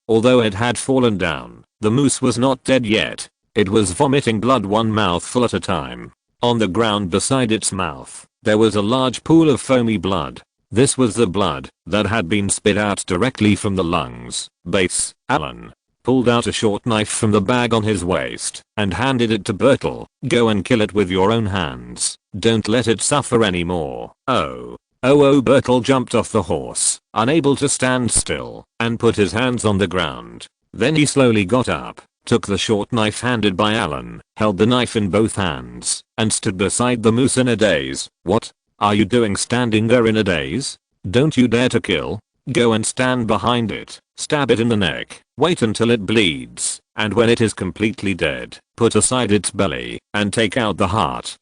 Although it had fallen down, the moose was not dead yet. It was vomiting blood one mouthful at a time. On the ground beside its mouth, there was a large pool of foamy blood. This was the blood that had been spit out directly from the lungs. Base. Alan pulled out a short knife from the bag on his waist and handed it to Bertel. Go and kill it with your own hands. Don't let it suffer anymore. Oh, Bertel jumped off the horse, unable to stand still, and put his hands on the ground. Then he slowly got up, took the short knife handed by Alan, held the knife in both hands, and stood beside the moose in a daze. What are you doing standing there in a daze? Don't you dare to kill. Go and stand behind it, stab it in the neck, wait until it bleeds, and when it is completely dead, put aside its belly, and take out the heart.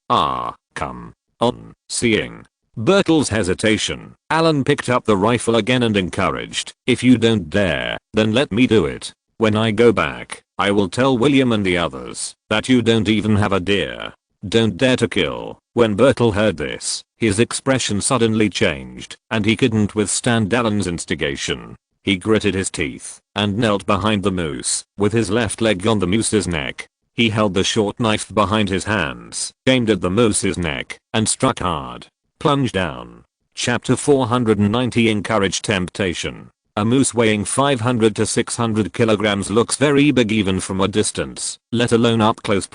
Come on. Seeing Bertel's hesitation, Alan picked up the rifle again and encouraged, if you don't dare, then let me do it. When I go back, I will tell William and the others that you don't even have a deer. Don't dare to kill. When Bertel heard this, his expression suddenly changed, and he couldn't withstand Alan's instigation. He gritted his teeth and knelt behind the moose, with his left leg on the moose's neck. He held the short knife behind his hands, aimed at the moose's neck, and struck hard. Plunge down. Chapter 490 Encourage Temptation. A moose weighing 500 to 600 kilograms looks very big even from a distance, let alone up close.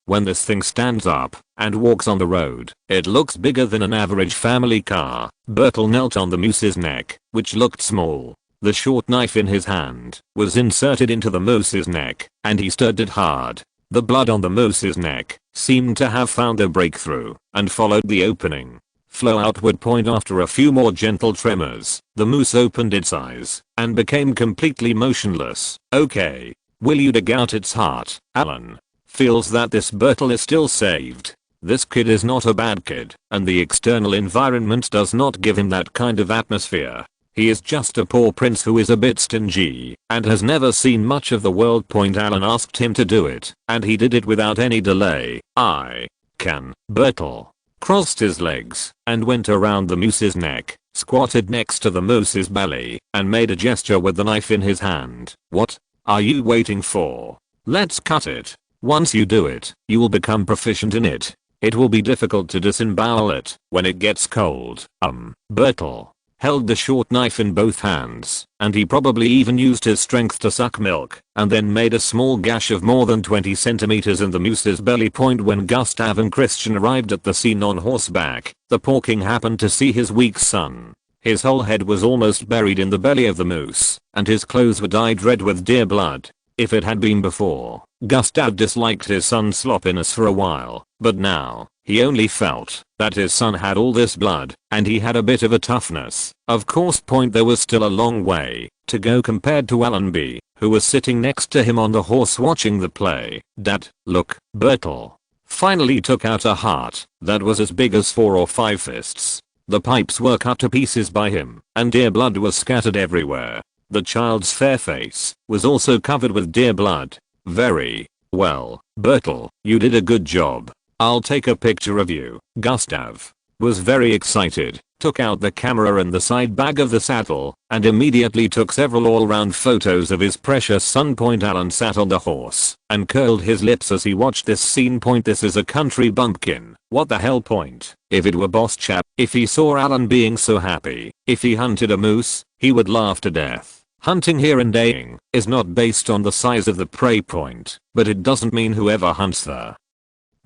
When this thing stands up and walks on the road, it looks bigger than an average family car. Bertel knelt on the moose's neck, which looked small. The short knife in his hand was inserted into the moose's neck, and he stirred it hard. The blood on the moose's neck seemed to have found a breakthrough and followed the opening. Flow outward. After a few more gentle tremors, the moose opened its eyes and became completely motionless. Okay. Will you dig out its heart? Alan feels that this Bertel is still saved. This kid is not a bad kid, and the external environment does not give him that kind of atmosphere. He is just a poor prince who is a bit stingy and has never seen much of the world. Alan asked him to do it, and he did it without any delay. I can. Bertel crossed his legs and went around the moose's neck, squatted next to the moose's belly, and made a gesture with the knife in his hand. What are you waiting for? Let's cut it. Once you do it, you will become proficient in it. It will be difficult to disembowel it when it gets cold. Bertel held the short knife in both hands, and he probably even used his strength to suck milk, and then made a small gash of more than 20 centimeters in the moose's belly. When Gustav and Christian arrived at the scene on horseback, the poor king happened to see his weak son. His whole head was almost buried in the belly of the moose, and his clothes were dyed red with deer blood. If it had been before, Gustav disliked his son's sloppiness for a while, but now, he only felt that his son had all this blood, and he had a bit of a toughness. Of course, there was still a long way to go compared to Alan B, who was sitting next to him on the horse watching the play. Dad, look, Bertel finally took out a heart that was as big as 4 or 5 fists. The pipes were cut to pieces by him, and deer blood was scattered everywhere. The child's fair face was also covered with deer blood. Very well, Bertel, you did a good job. I'll take a picture of you. Gustav was very excited, took out the camera and the side bag of the saddle, and immediately took several all-round photos of his precious son. Alan sat on the horse and curled his lips as he watched this scene. This is a country bumpkin. What the hell? If it were Boss Chap, if he saw Alan being so happy, if he hunted a moose, he would laugh to death. Hunting here in Daying is not based on the size of the prey, but it doesn't mean whoever hunts the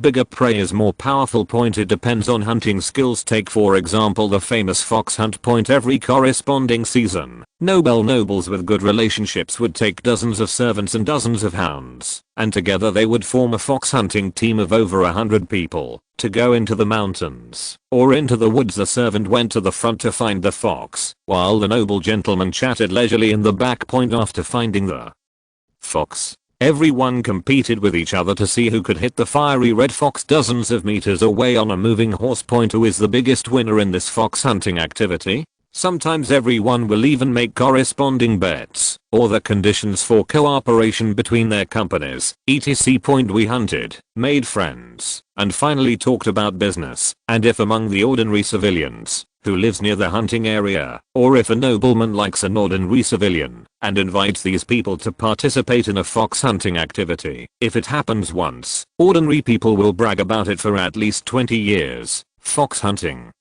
bigger prey is more powerful. It depends on hunting skills. Take for example the famous fox hunt. Every corresponding season, nobles with good relationships would take dozens of servants and dozens of hounds, and together they would form a fox hunting team of over 100 people to go into the mountains or into the woods. The servant went to the front to find the fox, while the noble gentleman chatted leisurely in the back. After finding the fox, everyone competed with each other to see who could hit the fiery red fox dozens of meters away on a moving horse. Who is the biggest winner in this fox hunting activity? Sometimes everyone will even make corresponding bets, or the conditions for cooperation between their companies, etc. We hunted, made friends, and finally talked about business, and if among the ordinary civilians who lives near the hunting area, or if a nobleman likes an ordinary civilian and invites these people to participate in a fox hunting activity, if it happens once, ordinary people will brag about it for at least 20 years. Fox hunting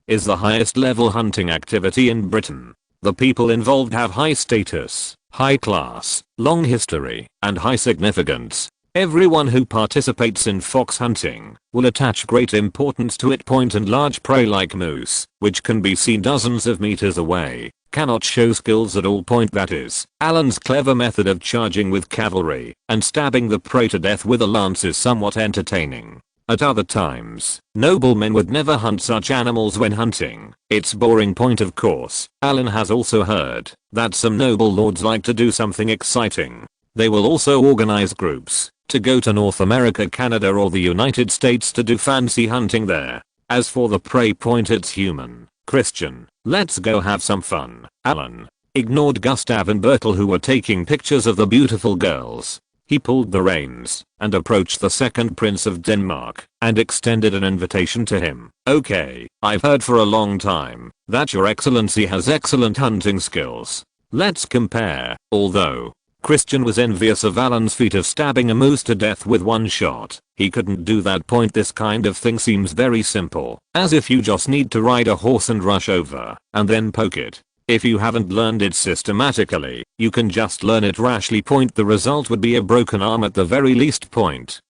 is the highest level hunting activity in Britain. The people involved have high status, high class, long history, and high significance. Everyone who participates in fox hunting will attach great importance to it. And large prey like moose, which can be seen dozens of meters away, cannot show skills at all. That is, Alan's clever method of charging with cavalry and stabbing the prey to death with a lance is somewhat entertaining. At other times, noblemen would never hunt such animals when hunting. It's boring. Of course, Alan has also heard that some noble lords like to do something exciting. They will also organize groups to go to North America, Canada or the United States to do fancy hunting there. As for the prey, it's human, Christian, let's go have some fun. Alan ignored Gustav and Bertel, who were taking pictures of the beautiful girls. He pulled the reins and approached the second prince of Denmark and extended an invitation to him. Okay, I've heard for a long time that your excellency has excellent hunting skills. Let's compare. Although Christian was envious of Alan's feat of stabbing a moose to death with one shot, he couldn't do that. This kind of thing seems very simple, as if you just need to ride a horse and rush over and then poke it. If you haven't learned it systematically, you can just learn it rashly. The result would be a broken arm at the very least.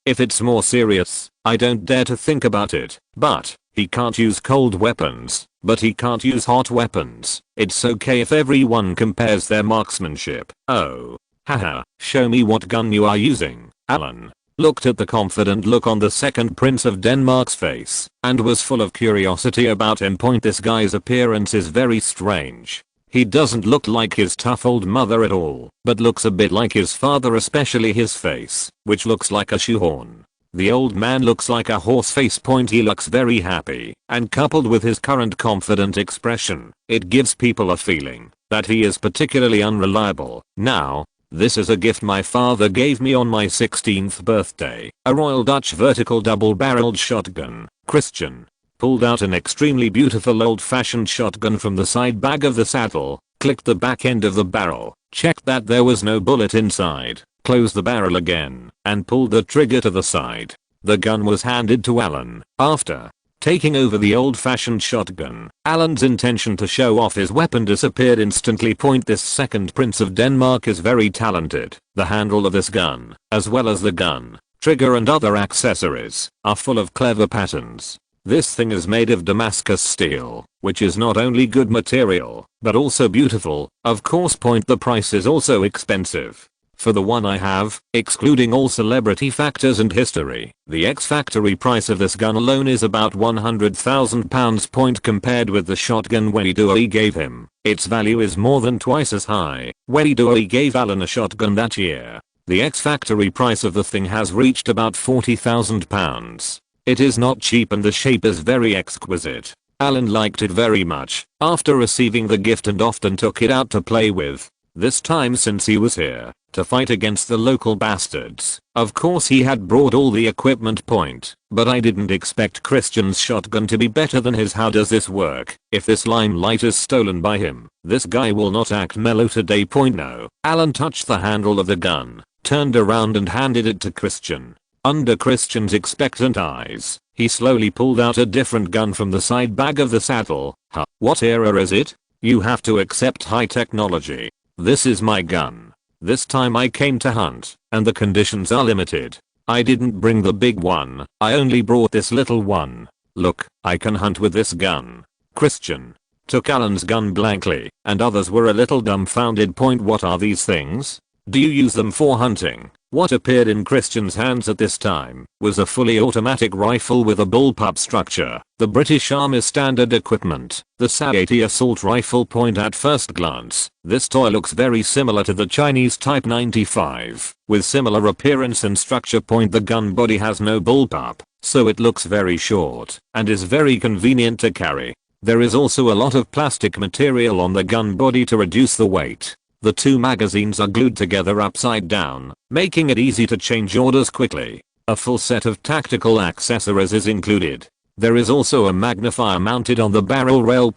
If it's more serious, I don't dare to think about it. But he can't use cold weapons, but he can't use hot weapons. It's okay if everyone compares their marksmanship. Oh. Haha, show me what gun you are using. Alan looked at the confident look on the second prince of Denmark's face and was full of curiosity about him. This guy's appearance is very strange. He doesn't look like his tough old mother at all, but looks a bit like his father, especially his face, which looks like a shoehorn. The old man looks like a horse face. He looks very happy, and coupled with his current confident expression, it gives people a feeling that he is particularly unreliable. Now, this is a gift my father gave me on my 16th birthday, a Royal Dutch vertical double-barreled shotgun. Christian pulled out an extremely beautiful old-fashioned shotgun from the side bag of the saddle, clicked the back end of the barrel, checked that there was no bullet inside, closed the barrel again, and pulled the trigger to the side. The gun was handed to Alan. After taking over the old-fashioned shotgun, Alan's intention to show off his weapon disappeared instantly. This second prince of Denmark is very talented. The handle of this gun, as well as the gun, trigger and other accessories, are full of clever patterns. This thing is made of Damascus steel, which is not only good material, but also beautiful. Of course, the price is also expensive. For the one I have, excluding all celebrity factors and history, the ex-factory price of this gun alone is about £100,000. Compared with the shotgun Wei gave him, its value is more than twice as high. Wei gave Alan a shotgun that year. The ex-factory price of the thing has reached about £40,000. It is not cheap and the shape is very exquisite. Alan liked it very much after receiving the gift and often took it out to play with. This time since he was here to fight against the local bastards. Of course he had brought all the equipment but I didn't expect Christian's shotgun to be better than his. How does this work? If this limelight is stolen by him, this guy will not act mellow today. No. Alan touched the handle of the gun, turned around and handed it to Christian. Under Christian's expectant eyes, he slowly pulled out a different gun from the side bag of the saddle. Huh? What era is it? You have to accept high technology. This is my gun. This time I came to hunt, and the conditions are limited. I didn't bring the big one, I only brought this little one. Look, I can hunt with this gun. Christian took Alan's gun blankly, and others were a little dumbfounded. What are these things? Do you use them for hunting? What appeared in Christian's hands at this time was a fully automatic rifle with a bullpup structure, the British Army's standard equipment, the SA-80 assault rifle. At first glance, this toy looks very similar to the Chinese Type 95, with similar appearance and structure. The gun body has no bullpup, so it looks very short and is very convenient to carry. There is also a lot of plastic material on the gun body to reduce the weight. The two magazines are glued together upside down, making it easy to change orders quickly. A full set of tactical accessories is included. There is also a magnifier mounted on the barrel rail.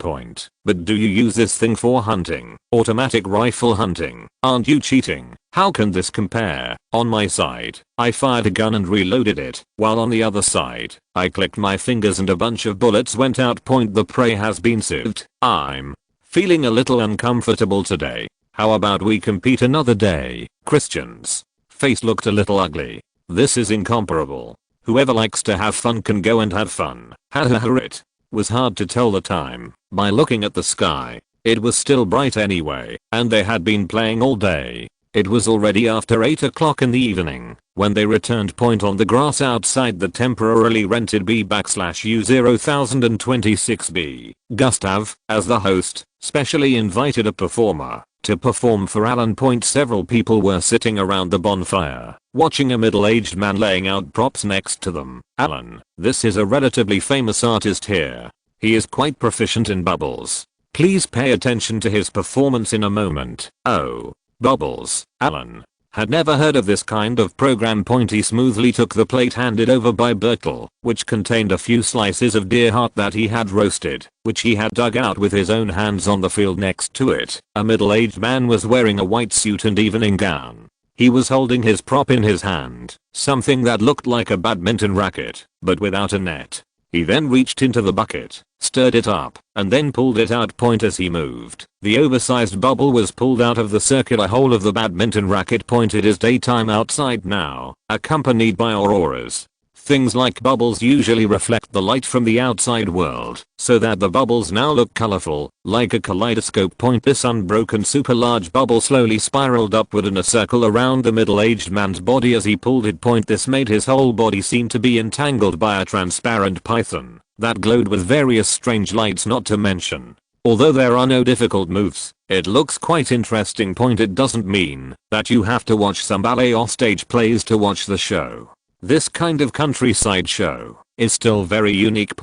But do you use this thing for hunting? Automatic rifle hunting? Aren't you cheating? How can this compare? On my side, I fired a gun and reloaded it, while on the other side, I clicked my fingers and a bunch of bullets went out. The prey has been sieved. I'm feeling a little uncomfortable today. How about we compete another day? Christian's face looked a little ugly. This is incomparable. Whoever likes to have fun can go and have fun. It was hard to tell the time by looking at the sky. It was still bright anyway, and they had been playing all day. It was already after 8 o'clock in the evening when they returned. On the grass outside the temporarily rented B/U0026B. Gustav, as the host, specially invited a performer to perform for Alan. Several people were sitting around the bonfire, watching a middle-aged man laying out props next to them. Alan, this is a relatively famous artist here. He is quite proficient in bubbles. Please pay attention to his performance in a moment. Oh, bubbles. Alan had never heard of this kind of program. He smoothly took the plate handed over by Bertel, which contained a few slices of deer heart that he had roasted, which he had dug out with his own hands. On the field next to it, a middle-aged man was wearing a white suit and evening gown. He was holding his prop in his hand, something that looked like a badminton racket, but without a net. He then reached into the bucket, stirred it up, and then pulled it out. As he moved, the oversized bubble was pulled out of the circular hole of the badminton racket. It is daytime outside now, accompanied by auroras. Things like bubbles usually reflect the light from the outside world, so that the bubbles now look colorful, like a kaleidoscope. This unbroken super large bubble slowly spiraled upward in a circle around the middle-aged man's body as he pulled it. This made his whole body seem to be entangled by a transparent python that glowed with various strange lights. Not to mention, although there are no difficult moves, it looks quite interesting. It doesn't mean that you have to watch some ballet or stage plays to watch the show. This kind of countryside show is still very unique.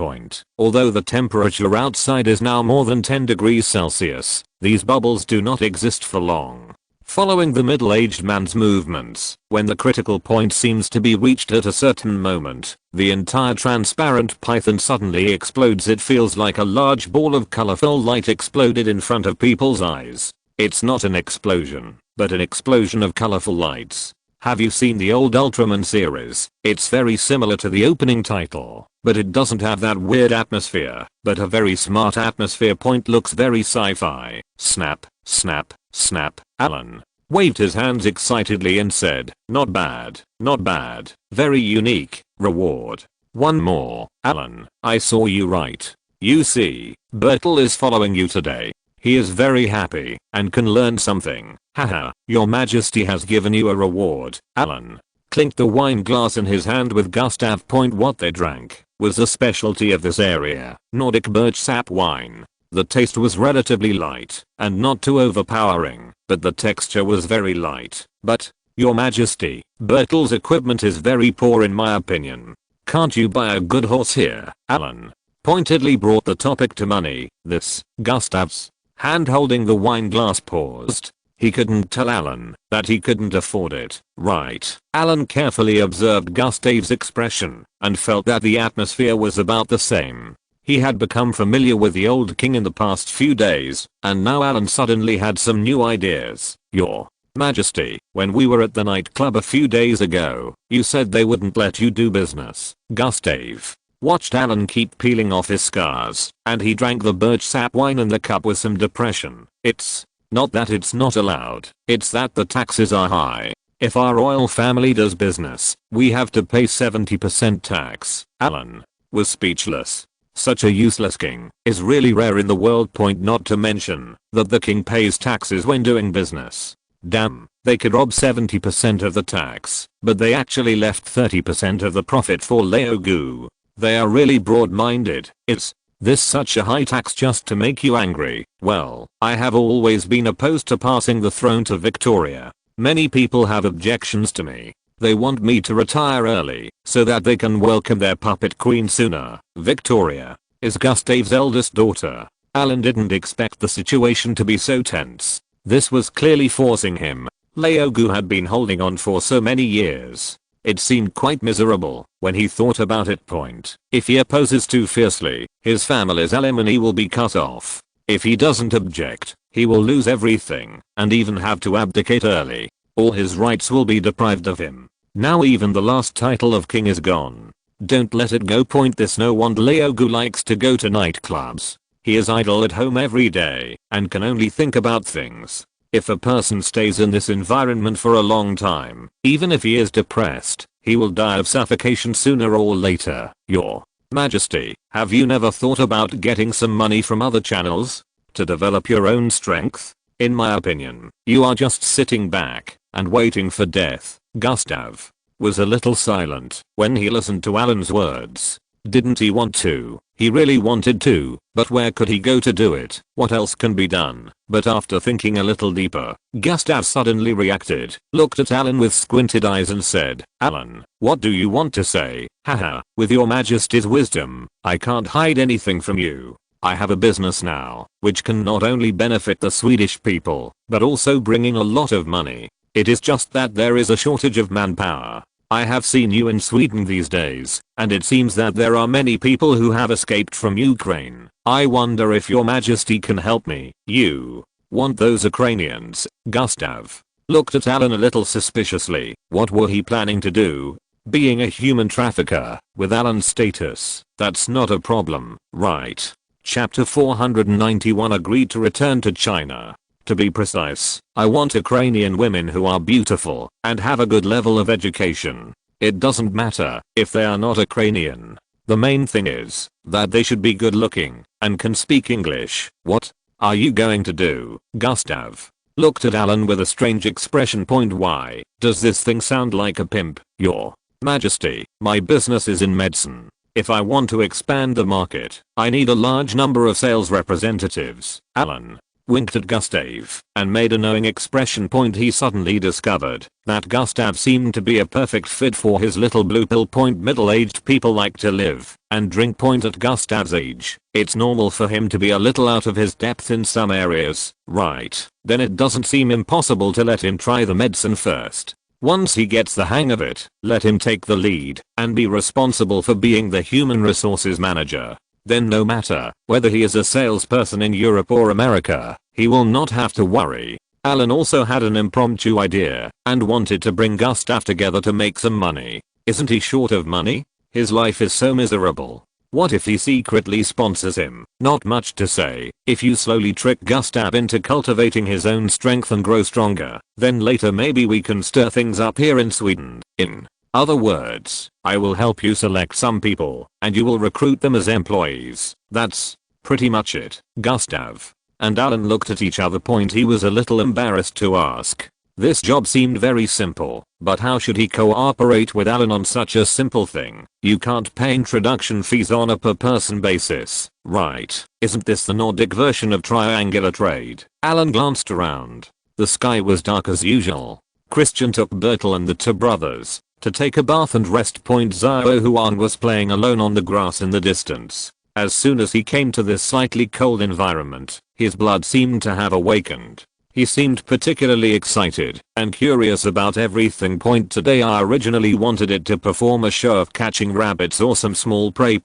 Although the temperature outside is now more than 10 degrees Celsius, these bubbles do not exist for long. Following the middle-aged man's movements, when the critical point seems to be reached at a certain moment, the entire transparent python suddenly explodes. It feels like a large ball of colorful light exploded in front of people's eyes. It's not an explosion, but an explosion of colorful lights. Have you seen the old Ultraman series? It's very similar to the opening title, but it doesn't have that weird atmosphere, but a very smart atmosphere. Looks very sci-fi. Snap, snap, snap. Alan waved his hands excitedly and said, not bad, not bad, very unique. Reward. One more. Alan, I saw you right. You see, Bertel is following you today. He is very happy and can learn something. Haha, your majesty has given you a reward. Alan clinked the wine glass in his hand with Gustav. What they drank was a specialty of this area, Nordic birch sap wine. The taste was relatively light and not too overpowering, but the texture was very light. But, your majesty, Bertel's equipment is very poor in my opinion. Can't you buy a good horse here? Alan pointedly brought the topic to money. This, Gustav's hand holding the wine glass paused. He couldn't tell Alan that he couldn't afford it. Right. Alan carefully observed Gustav's expression and felt that the atmosphere was about the same. He had become familiar with the old king in the past few days, and now Alan suddenly had some new ideas. Your majesty, when we were at the nightclub a few days ago, you said they wouldn't let you do business. Gustav watched Alan keep peeling off his scars, and he drank the birch sap wine in the cup with some depression. It's not that it's not allowed, it's that the taxes are high. If our royal family does business, we have to pay 70% tax. Alan was speechless. Such a useless king is really rare in the world. Not to mention that the king pays taxes when doing business. Damn, they could rob 70% of the tax, but they actually left 30% of the profit for Leogu. They are really broad-minded. Is this such a high tax just to make you angry? Well, I have always been opposed to passing the throne to Victoria. Many people have objections to me. They want me to retire early so that they can welcome their puppet queen sooner. Victoria is Gustav's eldest daughter. Alan didn't expect the situation to be so tense. This was clearly forcing him. Leogu had been holding on for so many years. It seemed quite miserable when he thought about it. If he opposes too fiercely, his family's alimony will be cut off. If he doesn't object, he will lose everything and even have to abdicate early. All his rights will be deprived of him. Now even the last title of king is gone. Don't let it go. This no wonder Leogu likes to go to nightclubs. He is idle at home every day and can only think about things. If a person stays in this environment for a long time, even if he is depressed, he will die of suffocation sooner or later. Your majesty, have you never thought about getting some money from other channels to develop your own strength? In my opinion, you are just sitting back and waiting for death. Gustav was a little silent when he listened to Alan's words. Didn't he want to? He really wanted to, but where could he go to do it? What else can be done? But after thinking a little deeper, Gustav suddenly reacted, looked at Alan with squinted eyes and said, Alan, what do you want to say? Haha, with your majesty's wisdom, I can't hide anything from you. I have a business now, which can not only benefit the Swedish people, but also bringing a lot of money. It is just that there is a shortage of manpower. I have seen you in Sweden these days, and it seems that there are many people who have escaped from Ukraine. I wonder if your majesty can help me. You want those Ukrainians? Gustav looked at Alan a little suspiciously. What were he planning to do? Being a human trafficker with Alan's status, that's not a problem, right? Chapter 491 agreed to return to China. To be precise, I want Ukrainian women who are beautiful and have a good level of education. It doesn't matter if they are not Ukrainian. The main thing is that they should be good looking and can speak English. What are you going to do? Gustav looked at Alan with a strange expression. Why does this thing sound like a pimp? Your majesty, my business is in medicine. If I want to expand the market, I need a large number of sales representatives. Alan winked at Gustav and made a knowing expression. He suddenly discovered that Gustav seemed to be a perfect fit for his little blue pill. Middle-aged people like to live and drink. At Gustav's age, it's normal for him to be a little out of his depth in some areas, right? Then it doesn't seem impossible to let him try the medicine first. Once he gets the hang of it, let him take the lead and be responsible for being the human resources manager. Then no matter whether he is a salesperson in Europe or America, he will not have to worry. Alan also had an impromptu idea and wanted to bring Gustav together to make some money. Isn't he short of money? His life is so miserable. What if he secretly sponsors him? Not much to say. If you slowly trick Gustav into cultivating his own strength and grow stronger, then later maybe we can stir things up here in Sweden. In other words, I will help you select some people and you will recruit them as employees. That's pretty much it. Gustav and Alan looked at each other. He was a little embarrassed to ask. This job seemed very simple, but how should he cooperate with Alan on such a simple thing? You can't pay introduction fees on a per person basis, right? Isn't this the Nordic version of triangular trade? Alan glanced around. The sky was dark as usual. Christian took Bertel and the two brothers to take a bath and rest. Xiao Huang was playing alone on the grass in the distance. As soon as he came to this slightly cold environment, his blood seemed to have awakened. He seemed particularly excited and curious about everything. Today I originally wanted it to perform a show of catching rabbits or some small prey.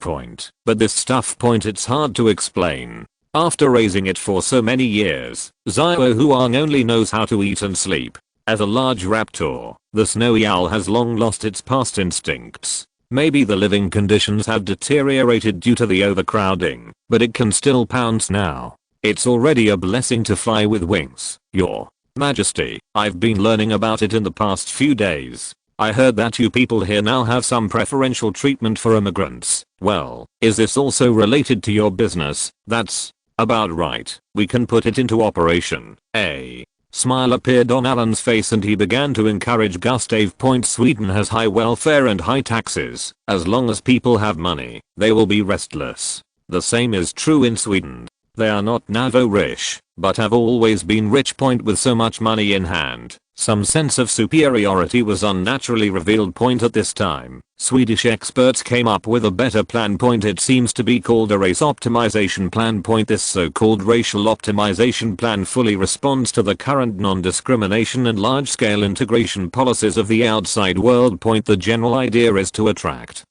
But this stuff. It's hard to explain. After raising it for so many years, Xiao Huang only knows how to eat and sleep. As a large raptor, the snowy owl has long lost its past instincts. Maybe the living conditions have deteriorated due to the overcrowding, but it can still pounce now. It's already a blessing to fly with wings, Your Majesty. I've been learning about it in the past few days. I heard that you people here now have some preferential treatment for immigrants. Well, is this also related to your business? That's about right. We can put it into operation. A smile appeared on Alan's face and he began to encourage Gustav. Sweden has high welfare and high taxes. As long as people have money, they will be restless. The same is true in Sweden. They are not now rich, but have always been rich. With so much money in hand, some sense of superiority was unnaturally revealed. At this time, Swedish experts came up with a better plan. It seems to be called a race optimization plan. This so-called racial optimization plan fully responds to the current non-discrimination and large-scale integration policies of the outside world. The general idea is to attract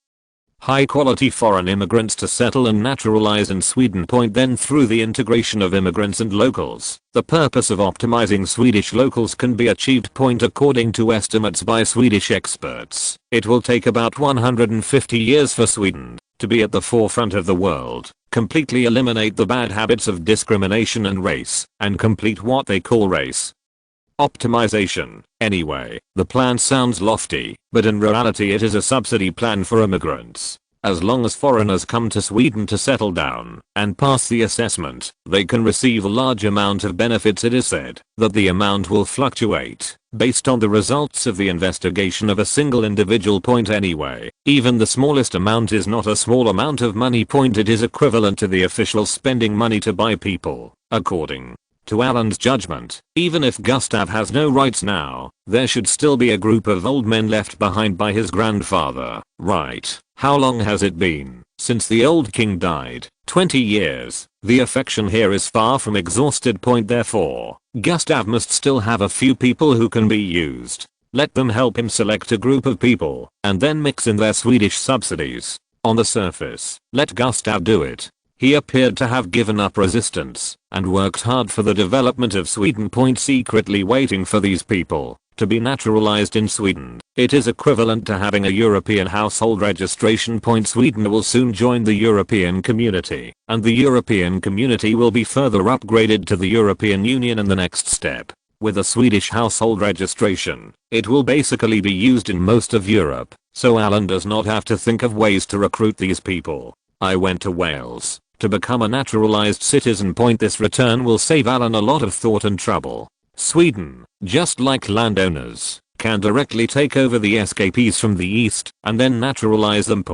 high-quality foreign immigrants to settle and naturalize in Sweden. Then through the integration of immigrants and locals, the purpose of optimizing Swedish locals can be achieved. According to estimates by Swedish experts, it will take about 150 years for Sweden to be at the forefront of the world, completely eliminate the bad habits of discrimination and race, and complete what they call race optimization. Anyway, the plan sounds lofty, but in reality it is a subsidy plan for immigrants. As long as foreigners come to Sweden to settle down and pass the assessment, they can receive a large amount of benefits. It is said that the amount will fluctuate based on the results of the investigation of a single individual. Anyway, even the smallest amount is not a small amount of money. It is equivalent to the officials spending money to buy people, according to Alan's judgment. Even if Gustav has no rights now, there should still be a group of old men left behind by his grandfather, right? How long has it been since the old king died? 20 years. The affection here is far from exhausted. Therefore, Gustav must still have a few people who can be used. Let them help him select a group of people, and then mix in their Swedish subsidies. On the surface, let Gustav do it. He appeared to have given up resistance and worked hard for the development of Sweden. Secretly waiting for these people to be naturalized in Sweden. It is equivalent to having a European household registration. Sweden will soon join the European community, and the European community will be further upgraded to the European Union in the next step. With a Swedish household registration, it will basically be used in most of Europe, so Alan does not have to think of ways to recruit these people. I went to Wales to become a naturalized citizen. This return will save Alan a lot of thought and trouble. Sweden, just like landowners, can directly take over the escapees from the east and then naturalize them.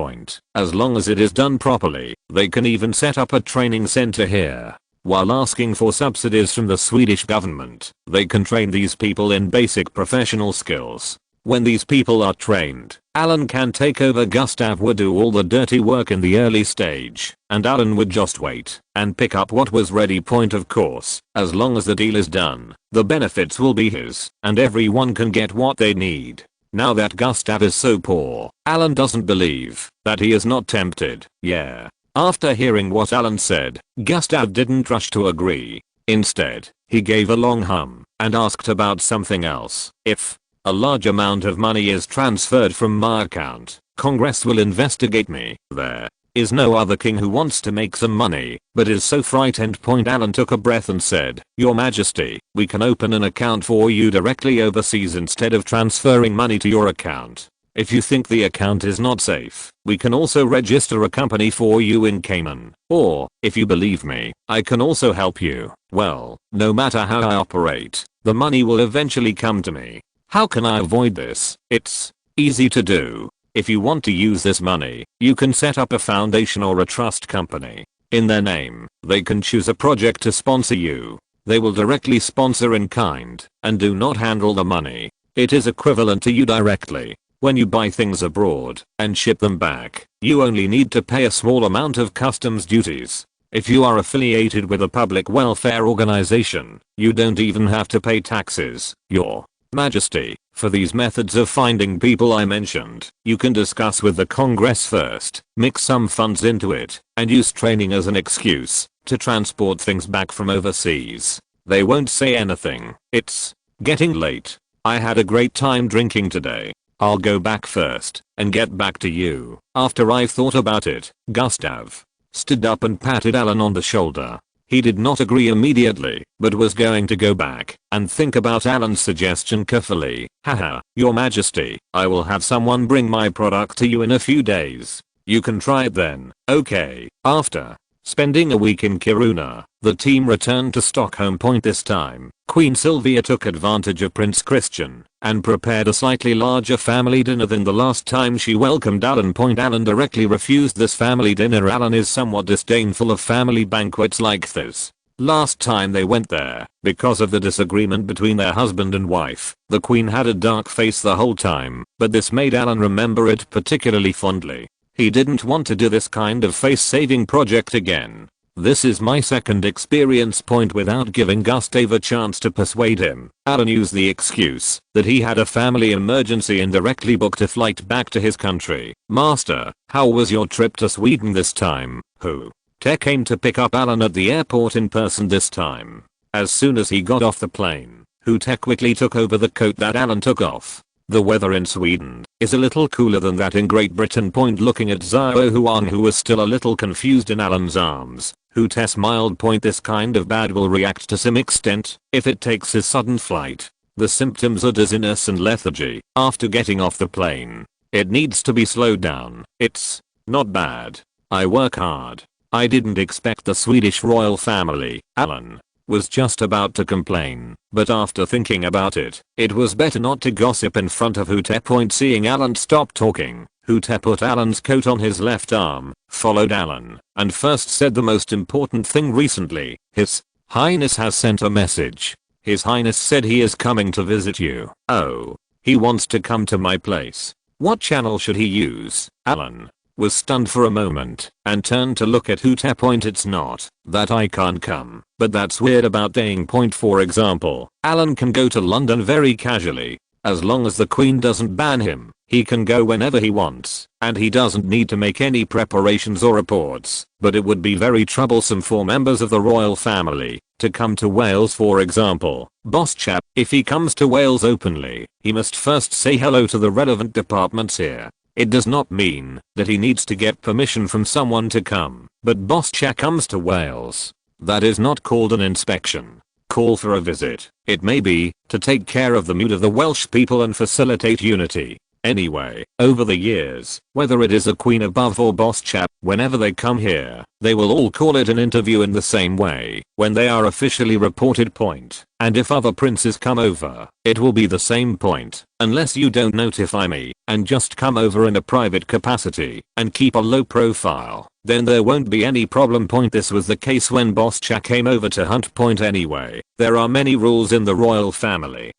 As long as it is done properly, they can even set up a training center here. While asking for subsidies from the Swedish government, they can train these people in basic professional skills. When these people are trained, Alan can take over. Gustav would do all the dirty work in the early stage, and Alan would just wait and pick up what was ready. Of course, as long as the deal is done, the benefits will be his, and everyone can get what they need. Now that Gustav is so poor, Alan doesn't believe that he is not tempted. Yeah. After hearing what Alan said, Gustav didn't rush to agree. Instead, he gave a long hum and asked about something else. If a large amount of money is transferred from my account, Congress will investigate me. There is no other king who wants to make some money, but is so frightened. Alan took a breath and said, Your Majesty, we can open an account for you directly overseas instead of transferring money to your account. If you think the account is not safe, we can also register a company for you in Cayman. Or, if you believe me, I can also help you. Well, no matter how I operate, the money will eventually come to me. How can I avoid this? It's easy to do. If you want to use this money, you can set up a foundation or a trust company. In their name, they can choose a project to sponsor you. They will directly sponsor in kind and do not handle the money. It is equivalent to you directly. When you buy things abroad and ship them back, you only need to pay a small amount of customs duties. If you are affiliated with a public welfare organization, you don't even have to pay taxes. Your Majesty, for these methods of finding people I mentioned, you can discuss with the Congress first, mix some funds into it, and use training as an excuse to transport things back from overseas. They won't say anything. It's getting late. I had a great time drinking today. I'll go back first and get back to you after I've thought about it. Gustav stood up and patted Alan on the shoulder. He did not agree immediately, but was going to go back and think about Alan's suggestion carefully. Haha, Your Majesty, I will have someone bring my product to you in a few days. You can try it then. Okay. After spending a week in Kiruna, the team returned to Stockholm Point this time. Queen Sylvia took advantage of Prince Christian and prepared a slightly larger family dinner than the last time she welcomed Alan Point. Alan directly refused this family dinner. Alan is somewhat disdainful of family banquets like this. Last time they went there, because of the disagreement between their husband and wife, the Queen had a dark face the whole time, but this made Alan remember it particularly fondly. He didn't want to do this kind of face-saving project again. This is my second experience point without giving Gustav a chance to persuade him. Alan used the excuse that he had a family emergency and directly booked a flight back to his country. Master, how was your trip to Sweden this time? Who? Tech came to pick up Alan at the airport in person this time. As soon as he got off the plane, Tech quickly took over the coat that Alan took off. The weather in Sweden is a little cooler than that in Great Britain. Point looking at Xiao Huang, who was still a little confused in Alan's arms. Tech smiled. Point this kind of bad will react to some extent if it takes a sudden flight. The symptoms are dizziness and lethargy after getting off the plane. It needs to be slowed down. It's not bad. I work hard. I didn't expect the Swedish royal family. Alan was just about to complain, but after thinking about it, it was better not to gossip in front of Tech. Point seeing Alan stop talking, Tech put Alan's coat on his left arm, followed Alan, and first said the most important thing recently. His Highness has sent a message. His Highness said he is coming to visit you. Oh, he wants to come to my place. What channel should he use? Alan was stunned for a moment and turned to look at Tech. Point it's not that I can't come, but that's weird about Dane. Point for example, Alan can go to London very casually. As long as the Queen doesn't ban him, he can go whenever he wants, and he doesn't need to make any preparations or reports. But it would be very troublesome for members of the royal family to come to Wales. For example, Boss Chap, if he comes to Wales openly, he must first say hello to the relevant departments here. It does not mean that he needs to get permission from someone to come, but Boss Chap comes to Wales. That is not called an inspection. Call for a visit. It may be to take care of the mood of the Welsh people and facilitate unity. Anyway, over the years, whether it is a queen above or Boss Chap, whenever they come here, they will all call it an interview in the same way when they are officially reported. Point. And if other princes come over, it will be the same point, unless you don't notify me and just come over in a private capacity and keep a low profile, then there won't be any problem. Point this was the case when Boss Chap came over to Hunt. Point anyway, there are many rules in the royal family,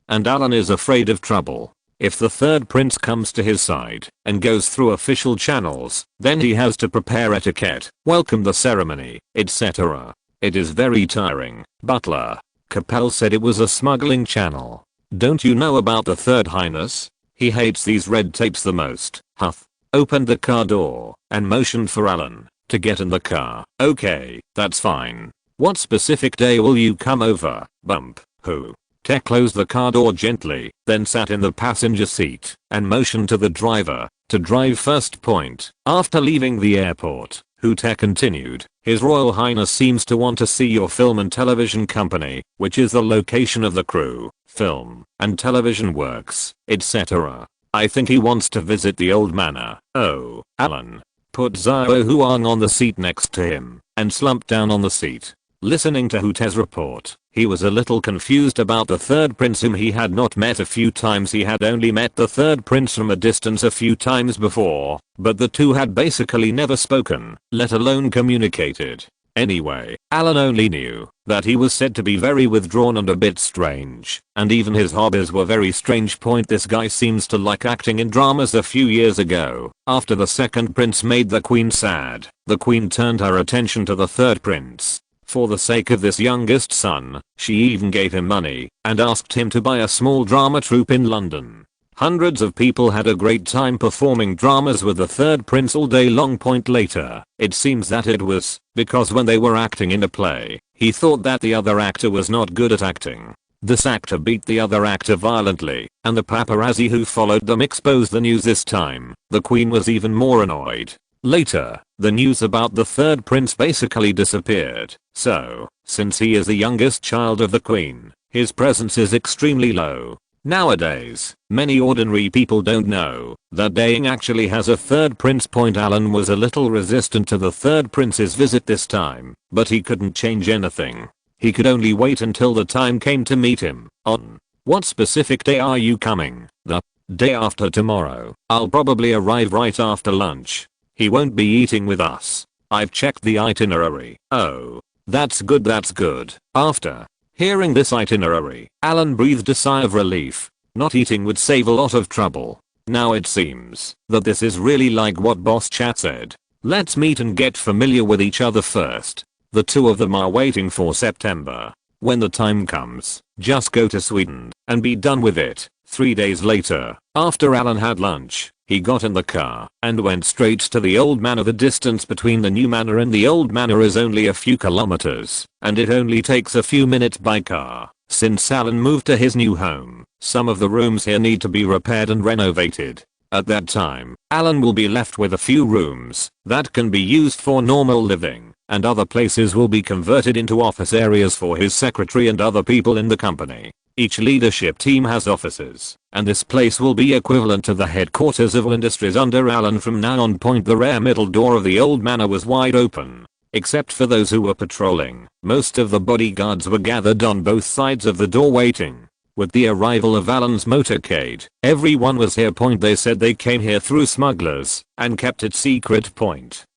and Alan is afraid of trouble. If the third prince comes to his side and goes through official channels, then he has to prepare etiquette, welcome the ceremony, etc. It is very tiring. Butler Capel said it was a smuggling channel. Don't you know about the Third Highness? He hates these red tapes the most. Huff opened the car door and motioned for Alan to get in the car. Okay, that's fine. What specific day will you come over? Bump. Who? Tech closed the car door gently, then sat in the passenger seat and motioned to the driver to drive first. Point. After leaving the airport, Tech continued, His Royal Highness seems to want to see your film and television company, which is the location of the crew, film, and television works, etc. I think he wants to visit the old manor. Oh, Alan. Put Zhao Huang on the seat next to him and slumped down on the seat. Listening to Hute's report, he was a little confused about the third prince whom he had not met a few times. He had only met the third prince from a distance a few times before, but the two had basically never spoken, let alone communicated. Anyway, Alan only knew that he was said to be very withdrawn and a bit strange, and even his hobbies were very strange. This guy seems to like acting in dramas. A few years ago, after the second prince made the queen sad, the queen turned her attention to the third prince. For the sake of this youngest son, she even gave him money and asked him to buy a small drama troupe in London. Hundreds of people had a great time performing dramas with the third prince all day long. Later, it seems that it was because when they were acting in a play, he thought that the other actor was not good at acting. This actor beat the other actor violently, and the paparazzi who followed them exposed the news. This time, the queen was even more annoyed. Later, the news about the third prince basically disappeared. So, since he is the youngest child of the queen, his presence is extremely low. Nowadays, many ordinary people don't know that Daying actually has a third prince. Alan was a little resistant to the third prince's visit this time, but he couldn't change anything. He could only wait until the time came to meet him. On what specific day are you coming? The day after tomorrow. I'll probably arrive right after lunch. He won't be eating with us. I've checked the itinerary. Oh, that's good, that's good. After hearing this itinerary, Alan breathed a sigh of relief. Not eating would save a lot of trouble. Now it seems that this is really like what Boss Chat said. Let's meet and get familiar with each other first. The two of them are waiting for September. When the time comes, just go to Sweden and be done with it. 3 days later, after Alan had lunch, he got in the car and went straight to the old manor. The distance between the new manor and the old manor is only a few kilometers, and it only takes a few minutes by car. Since Alan moved to his new home, some of the rooms here need to be repaired and renovated. At that time, Alan will be left with a few rooms that can be used for normal living, and other places will be converted into office areas for his secretary and other people in the company. Each leadership team has offices, and this place will be equivalent to the headquarters of all industries under Alan from now on. The rear middle door of the old manor was wide open, except for those who were patrolling. Most of the bodyguards were gathered on both sides of the door waiting. With the arrival of Alan's motorcade, everyone was here. They said they came here through smugglers and kept it secret.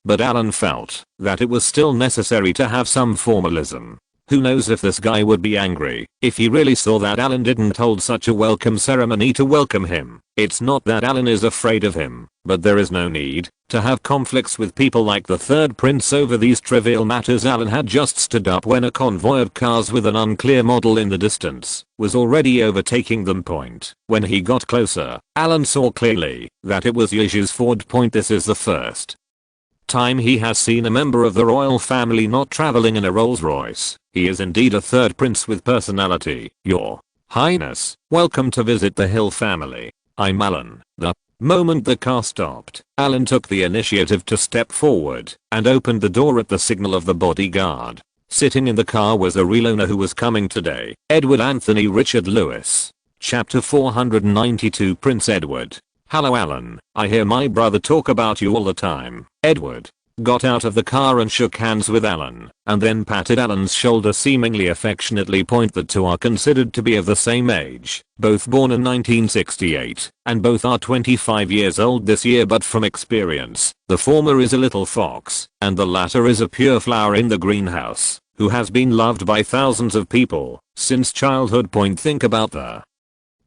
But Alan felt that it was still necessary to have some formalism. Who knows if this guy would be angry if he really saw that Alan didn't hold such a welcome ceremony to welcome him. It's not that Alan is afraid of him, but there is no need to have conflicts with people like the third prince over these trivial matters. Alan had just stood up when a convoy of cars with an unclear model in the distance was already overtaking them. When he got closer, Alan saw clearly that it was Yeshu's Ford. This is the first time he has seen a member of the royal family not traveling in a Rolls Royce. He is indeed a third prince with personality. Your Highness, welcome to visit the Hill family. I'm Alan. The moment the car stopped, Alan took the initiative to step forward and opened the door at the signal of the bodyguard. Sitting in the car was a real owner who was coming today, Edward Anthony Richard Lewis. Chapter 492 Prince Edward. Hello Alan, I hear my brother talk about you all the time. Edward got out of the car and shook hands with Alan, and then patted Alan's shoulder seemingly affectionately. The two are considered to be of the same age, both born in 1968, and both are 25 years old this year. But from experience, the former is a little fox, and the latter is a pure flower in the greenhouse, who has been loved by thousands of people since childhood. Think about the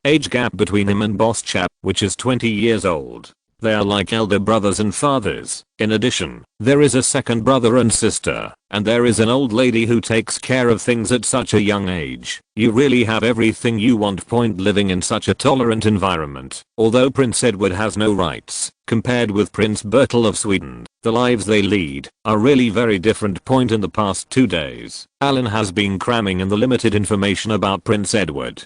age gap between him and Boss Chap, which is 20 years old. They are like elder brothers and fathers. In addition, there is a second brother and sister, and there is an old lady who takes care of things at such a young age. You really have everything you want. Living in such a tolerant environment. Although Prince Edward has no rights, compared with Prince Bertil of Sweden, the lives they lead are really very different. In the past 2 days, Alan has been cramming in the limited information about Prince Edward,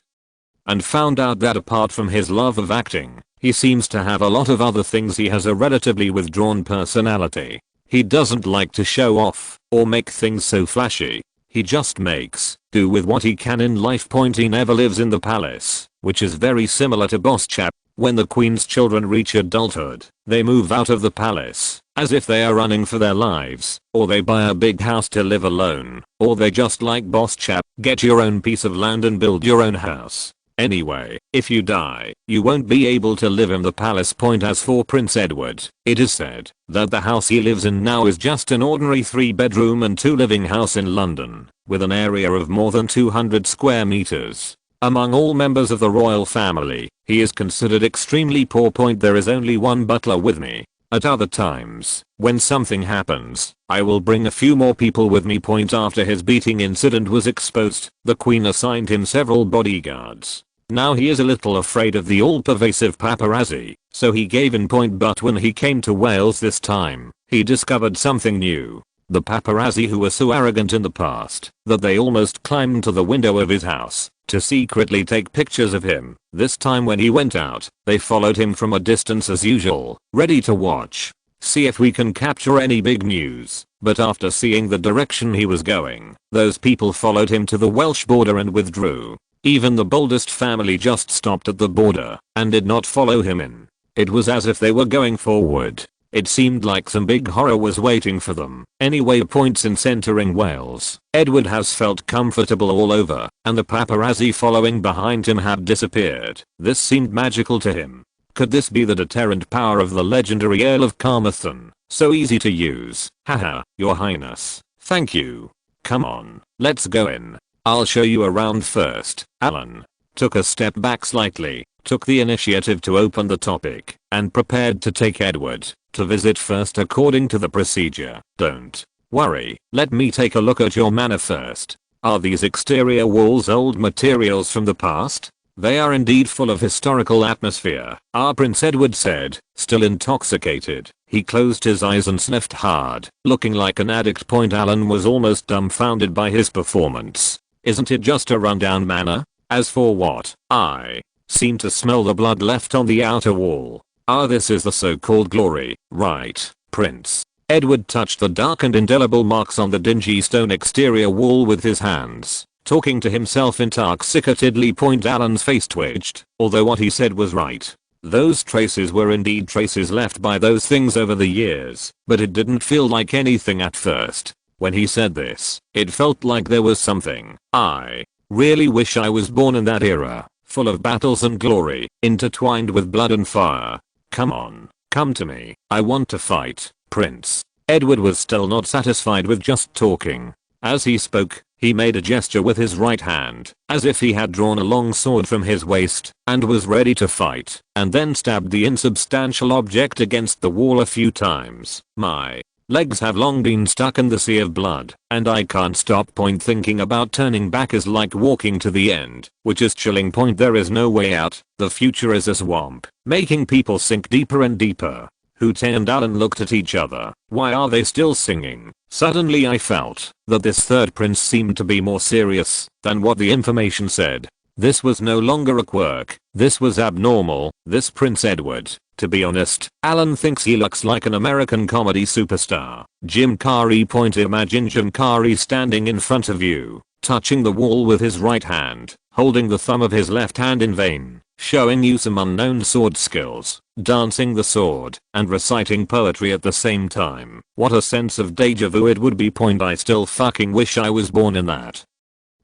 and found out that apart from his love of acting, he seems to have a lot of other things. He has a relatively withdrawn personality. He doesn't like to show off or make things so flashy. He just makes do with what he can in life. He never lives in the palace, which is very similar to Boss Chap. When the queen's children reach adulthood, they move out of the palace, as if they are running for their lives, or they buy a big house to live alone, or they just like boss chap, get your own piece of land and build your own house. Anyway, if you die, you won't be able to live in the palace. As for Prince Edward, it is said that the house he lives in now is just an ordinary 3-bedroom and 2-living house in London, with an area of more than 200 square meters. Among all members of the royal family, he is considered extremely poor. There is only one butler with me. At other times, when something happens, I will bring a few more people with me. After his beating incident was exposed, the queen assigned him several bodyguards. Now he is a little afraid of the all-pervasive paparazzi, so he gave in. But when he came to Wales this time, he discovered something new. The paparazzi, who were so arrogant in the past that they almost climbed to the window of his house to secretly take pictures of him, this time when he went out, they followed him from a distance as usual, ready to watch, see if we can capture any big news. But after seeing the direction he was going, those people followed him to the Welsh border and withdrew. Even the boldest family just stopped at the border and did not follow him in. It was as if they were going forward. It seemed like some big horror was waiting for them. Anyway, since entering Wales, Edward has felt comfortable all over, and the paparazzi following behind him have disappeared. This seemed magical to him. Could this be the deterrent power of the legendary Earl of Carmarthen? So easy to use. Haha, your highness. Thank you. Come on, let's go in. I'll show you around first. Alan took a step back slightly, took the initiative to open the topic, and prepared to take Edward to visit first according to the procedure. Don't worry, let me take a look at your manor first. Are these exterior walls old materials from the past? They are indeed full of historical atmosphere, Prince Edward said, still intoxicated. He closed his eyes and sniffed hard, looking like an addict. Alan was almost dumbfounded by his performance. Isn't it just a rundown manor? As for what, I seem to smell the blood left on the outer wall. This is the so-called glory, right, Prince? Edward touched the dark and indelible marks on the dingy stone exterior wall with his hands, talking to himself intoxicatedly. Alan's face twitched, although what he said was right. Those traces were indeed traces left by those things over the years, but it didn't feel like anything at first. When he said this, it felt like there was something. I really wish I was born in that era, full of battles and glory, intertwined with blood and fire. Come on, come to me. I want to fight, Prince. Edward was still not satisfied with just talking. As he spoke, he made a gesture with his right hand, as if he had drawn a long sword from his waist and was ready to fight, and then stabbed the insubstantial object against the wall a few times. My legs have long been stuck in the sea of blood, and I can't stop. Thinking about turning back is like walking to the end, which is chilling. There is no way out. The future is a swamp, making people sink deeper and deeper. Hooty and Alan looked at each other. Why are they still singing? Suddenly I felt that this third prince seemed to be more serious than what the information said. This was no longer a quirk. This was abnormal. This Prince Edward, to be honest, Alan thinks he looks like an American comedy superstar. Jim Carrey. Imagine Jim Carrey standing in front of you, touching the wall with his right hand, holding the thumb of his left hand in vain, showing you some unknown sword skills, dancing the sword, and reciting poetry at the same time. What a sense of deja vu it would be. I still fucking wish I was born in that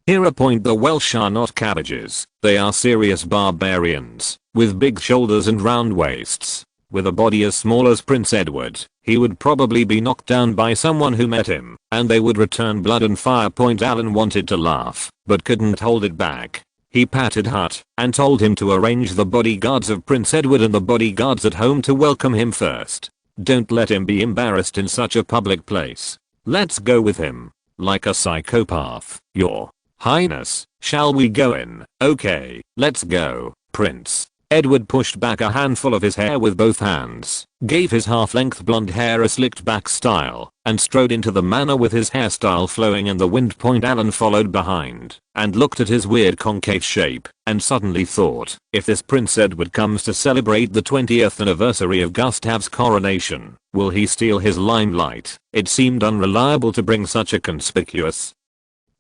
era. The Welsh are not cabbages. They are serious barbarians, with big shoulders and round waists. With a body as small as Prince Edward, he would probably be knocked down by someone who met him, and they would return blood and fire. Alan wanted to laugh, but couldn't hold it back. He patted Hut and told him to arrange the bodyguards of Prince Edward and the bodyguards at home to welcome him first. Don't let him be embarrassed in such a public place. Let's go with him. Like a psychopath, Your Highness. Shall we go in? Okay, let's go, Prince. Edward pushed back a handful of his hair with both hands, gave his half-length blonde hair a slicked back style, and strode into the manor with his hairstyle flowing in the wind. Alan followed behind and looked at his weird concave shape and suddenly thought, if this Prince Edward comes to celebrate the 20th anniversary of Gustav's coronation, will he steal his limelight? It seemed unreliable to bring such a conspicuous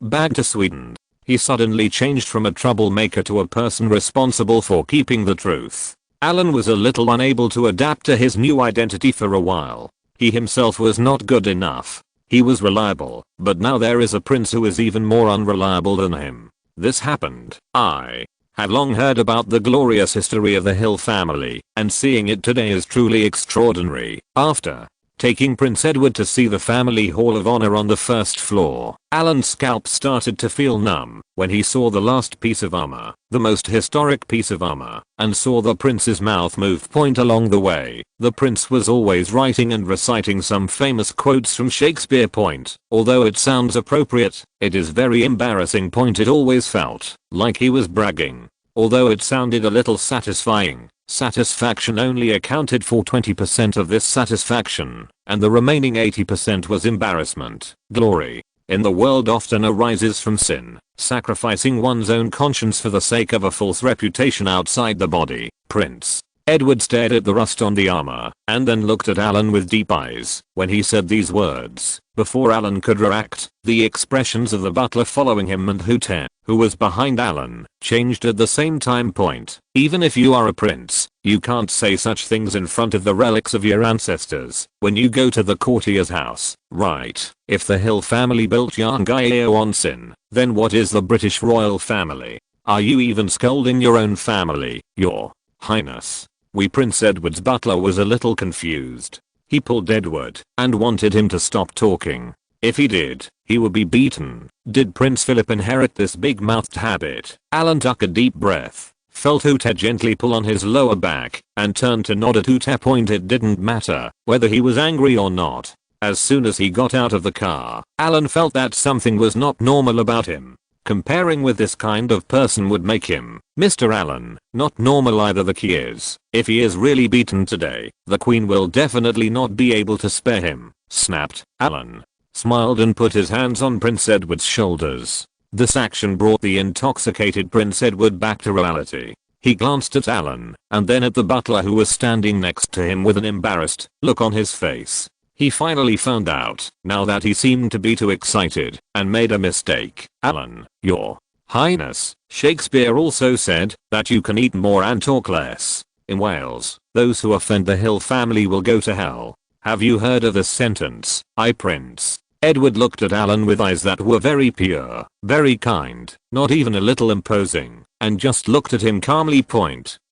bag to Sweden. He suddenly changed from a troublemaker to a person responsible for keeping the truth. Alan was a little unable to adapt to his new identity for a while. He himself was not good enough. He was reliable, but now there is a prince who is even more unreliable than him. This happened. I have long heard about the glorious history of the Hill family, and seeing it today is truly extraordinary. After taking Prince Edward to see the family Hall of Honor on the first floor, Alan's scalp started to feel numb when he saw the last piece of armor, the most historic piece of armor, and saw the prince's mouth move point along the way. The prince was always writing and reciting some famous quotes from Shakespeare point. Although it sounds appropriate, it is very embarrassing point. It always felt like he was bragging. Although it sounded a little satisfying, satisfaction only accounted for 20% of this satisfaction, and the remaining 80% was embarrassment. Glory in the world often arises from sin, sacrificing one's own conscience for the sake of a false reputation outside the body. Prince Edward stared at the rust on the armor, and then looked at Alan with deep eyes when he said these words. Before Alan could react, the expressions of the butler following him and who was behind Alan, changed at the same time point. Even if you are a prince, you can't say such things in front of the relics of your ancestors when you go to the courtier's house, right? If the Hill family built Yarngaya on sin, then what is the British royal family? Are you even scolding your own family, your highness? Prince Edward's butler was a little confused. He pulled Edward and wanted him to stop talking. If he did, he would be beaten. Did Prince Philip inherit this big-mouthed habit? Alan took a deep breath, felt Hooter gently pull on his lower back, and turned to nod at Hooter. It didn't matter whether he was angry or not. As soon as he got out of the car, Alan felt that something was not normal about him. Comparing with this kind of person would make him, Mr. Allen, not normal either. The key is, if he is really beaten today, the Queen will definitely not be able to spare him, snapped. Alan smiled and put his hands on Prince Edward's shoulders. This action brought the intoxicated Prince Edward back to reality. He glanced at Alan, and then at the butler who was standing next to him with an embarrassed look on his face. He finally found out, now that he seemed to be too excited, and made a mistake. Alan, your highness, Shakespeare also said that you can eat more and talk less. In Wales, those who offend the Hill family will go to hell. Have you heard of this sentence? Prince Edward looked at Alan with eyes that were very pure, very kind, not even a little imposing, and just looked at him calmly.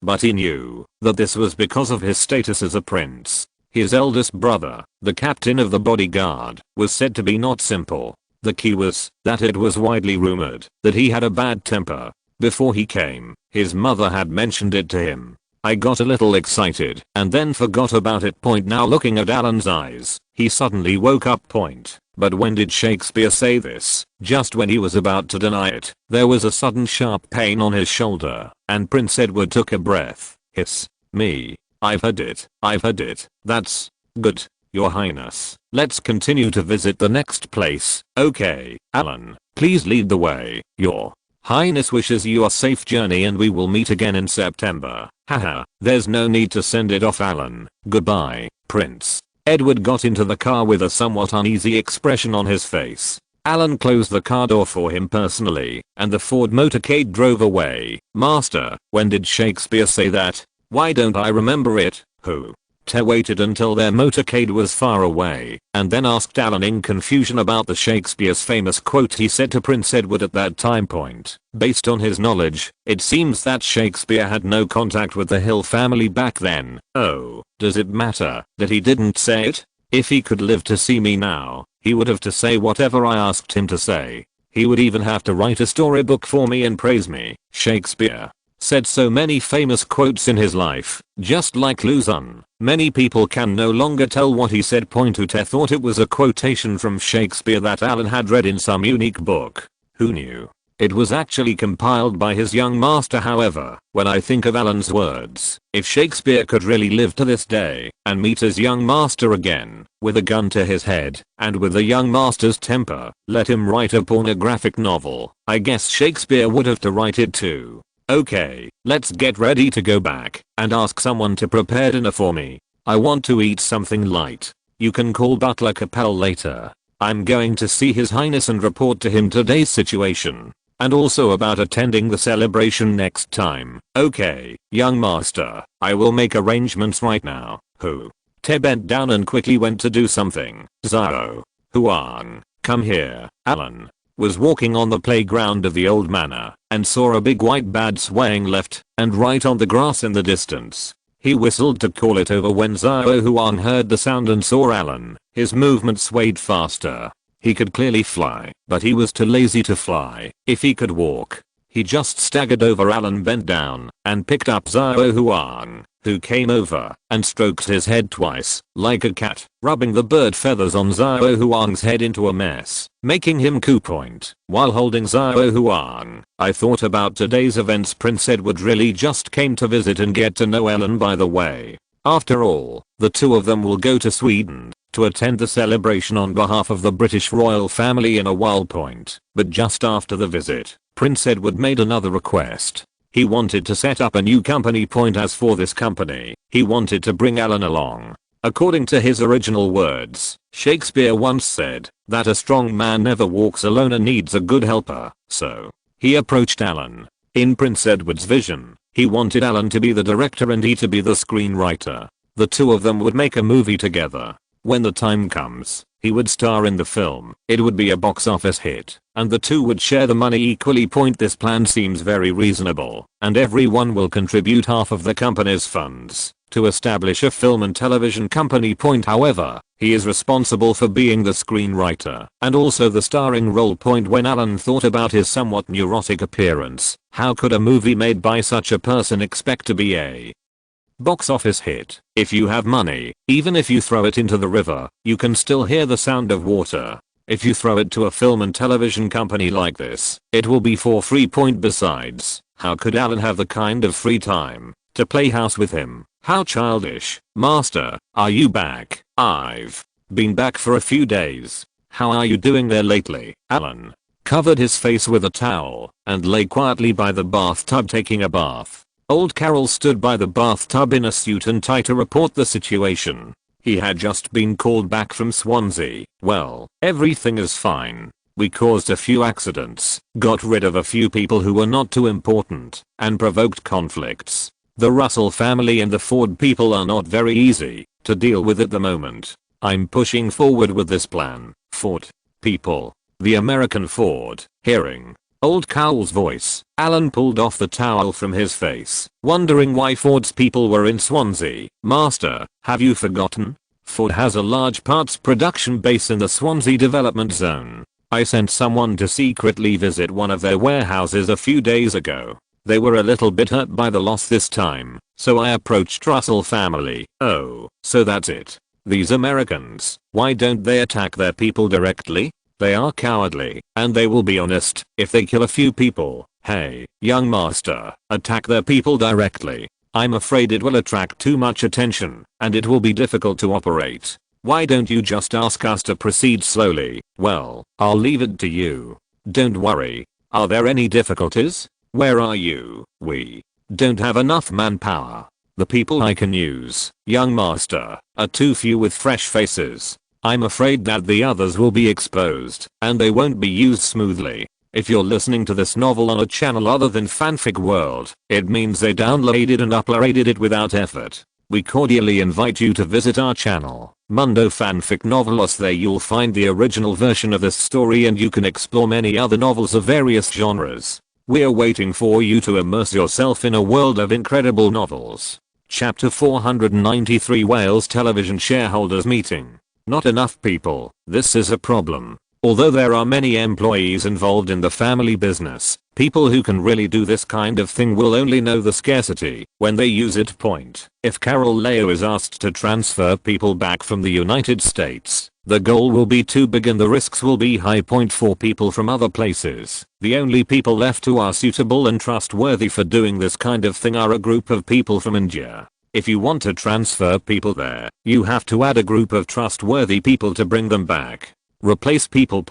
But he knew that this was because of his status as a prince. His eldest brother, the captain of the bodyguard, was said to be not simple. The key was that it was widely rumored that he had a bad temper. Before he came, his mother had mentioned it to him. I got a little excited and then forgot about it. Now looking at Alan's eyes, he suddenly woke up. But when did Shakespeare say this? Just when he was about to deny it, there was a sudden sharp pain on his shoulder, and Prince Edward took a breath. Hiss. Me. I've heard it. That's good, your highness. Let's continue to visit the next place. Okay, Alan, please lead the way. Your highness wishes you a safe journey and we will meet again in September. Haha, there's no need to send it off, Alan. Goodbye, Prince. Edward got into the car with a somewhat uneasy expression on his face. Alan closed the car door for him personally, and the Ford motorcade drove away. Master, when did Shakespeare say that? Why don't I remember it? Who? Te waited until their motorcade was far away, and then asked Alan in confusion about the Shakespeare's famous quote he said to Prince Edward at that time point. Based on his knowledge, it seems that Shakespeare had no contact with the Hill family back then. Oh, does it matter that he didn't say it? If he could live to see me now, he would have to say whatever I asked him to say. He would even have to write a storybook for me and praise me. Shakespeare said so many famous quotes in his life, just like Luzon. Many people can no longer tell what he said. Ute thought it was a quotation from Shakespeare that Alan had read in some unique book. Who knew? It was actually compiled by his young master. However, when I think of Alan's words, if Shakespeare could really live to this day and meet his young master again, with a gun to his head, and with the young master's temper, let him write a pornographic novel, I guess Shakespeare would have to write it too. Okay, let's get ready to go back and ask someone to prepare dinner for me. I want to eat something light. You can call Butler Capel later. I'm going to see His Highness and report to him today's situation. and also about attending the celebration next time. Okay, young master, I will make arrangements right now. Who? Te bent down and quickly went to do something. Zhao. Huang, come here. Alan was walking on the playground of the old manor and saw a big white bat swaying left and right on the grass in the distance. He whistled to call it over when Zhao Huang heard the sound and saw Alan. His movement swayed faster. He could clearly fly, but he was too lazy to fly. If he could walk, he just staggered over. Alan bent down and picked up Zhao Huang, who came over and stroked his head twice, like a cat, rubbing the bird feathers on Zhao Huang's head into a mess, making him coup point. While holding Zhao Huang, I thought about today's events. Prince Edward really just came to visit and get to know Ellen. By the way, after all, the two of them will go to Sweden to attend the celebration on behalf of the British royal family in a while. But just after the visit, Prince Edward made another request. He wanted to set up a new company. As for this company, he wanted to bring Alan along. According to his original words, Shakespeare once said that a strong man never walks alone and needs a good helper. So, he approached Alan. In Prince Edward's vision, he wanted Alan to be the director and he to be the screenwriter. The two of them would make a movie together. When the time comes, he would star in the film. It would be a box office hit, and the two would share the money equally. This plan seems very reasonable, and everyone will contribute half of the company's funds to establish a film and television company. However, he is responsible for being the screenwriter and also the starring role. When Alan thought about his somewhat neurotic appearance, how could a movie made by such a person expect to be a box office hit? If you have money, even if you throw it into the river, you can still hear the sound of water. If you throw it to a film and television company like this, it will be for free. Besides, how could Alan have the kind of free time to play house with him? How childish. Master, are you back? I've been back for a few days. How are you doing there lately? Alan covered his face with a towel and lay quietly by the bathtub taking a bath. Old Carol stood by the bathtub in a suit and tie to report the situation. He had just been called back from Swansea. Well, everything is fine. We caused a few accidents, got rid of a few people who were not too important, and provoked conflicts. The Russell family and the Ford people are not very easy to deal with at the moment. I'm pushing forward with this plan. Ford people. The American Ford. Hearing Old Cowl's voice, Alan pulled off the towel from his face, wondering why Ford's people were in Swansea. Master, have you forgotten? Ford has a large parts production base in the Swansea development zone. I sent someone to secretly visit one of their warehouses a few days ago. They were a little bit hurt by the loss this time, so I approached Russell family. Oh, so that's it. These Americans, why don't they attack their people directly? They are cowardly, and they will be honest if they kill a few people. Hey, young master, attack their people directly. I'm afraid it will attract too much attention, and it will be difficult to operate. Why don't you just ask us to proceed slowly? Well, I'll leave it to you. Don't worry. Are there any difficulties? Where are you? We don't have enough manpower. The people I can use, young master, are too few with fresh faces. I'm afraid that the others will be exposed, and they won't be used smoothly. If you're listening to this novel on a channel other than Fanfic World, it means they downloaded and uploaded it without effort. We cordially invite you to visit our channel, Mundo Fanfic Novelos. There you'll find the original version of this story and you can explore many other novels of various genres. We're waiting for you to immerse yourself in a world of incredible novels. Chapter 493 Wales Television Shareholders Meeting. Not enough people. This is a problem. Although there are many employees involved in the family business, people who can really do this kind of thing will only know the scarcity when they use it. If Carol Leo is asked to transfer people back from the United States, the goal will be too big and the risks will be high. For people from other places, the only people left who are suitable and trustworthy for doing this kind of thing are a group of people from India. If you want to transfer people there, you have to add a group of trustworthy people to bring them back. Replace people.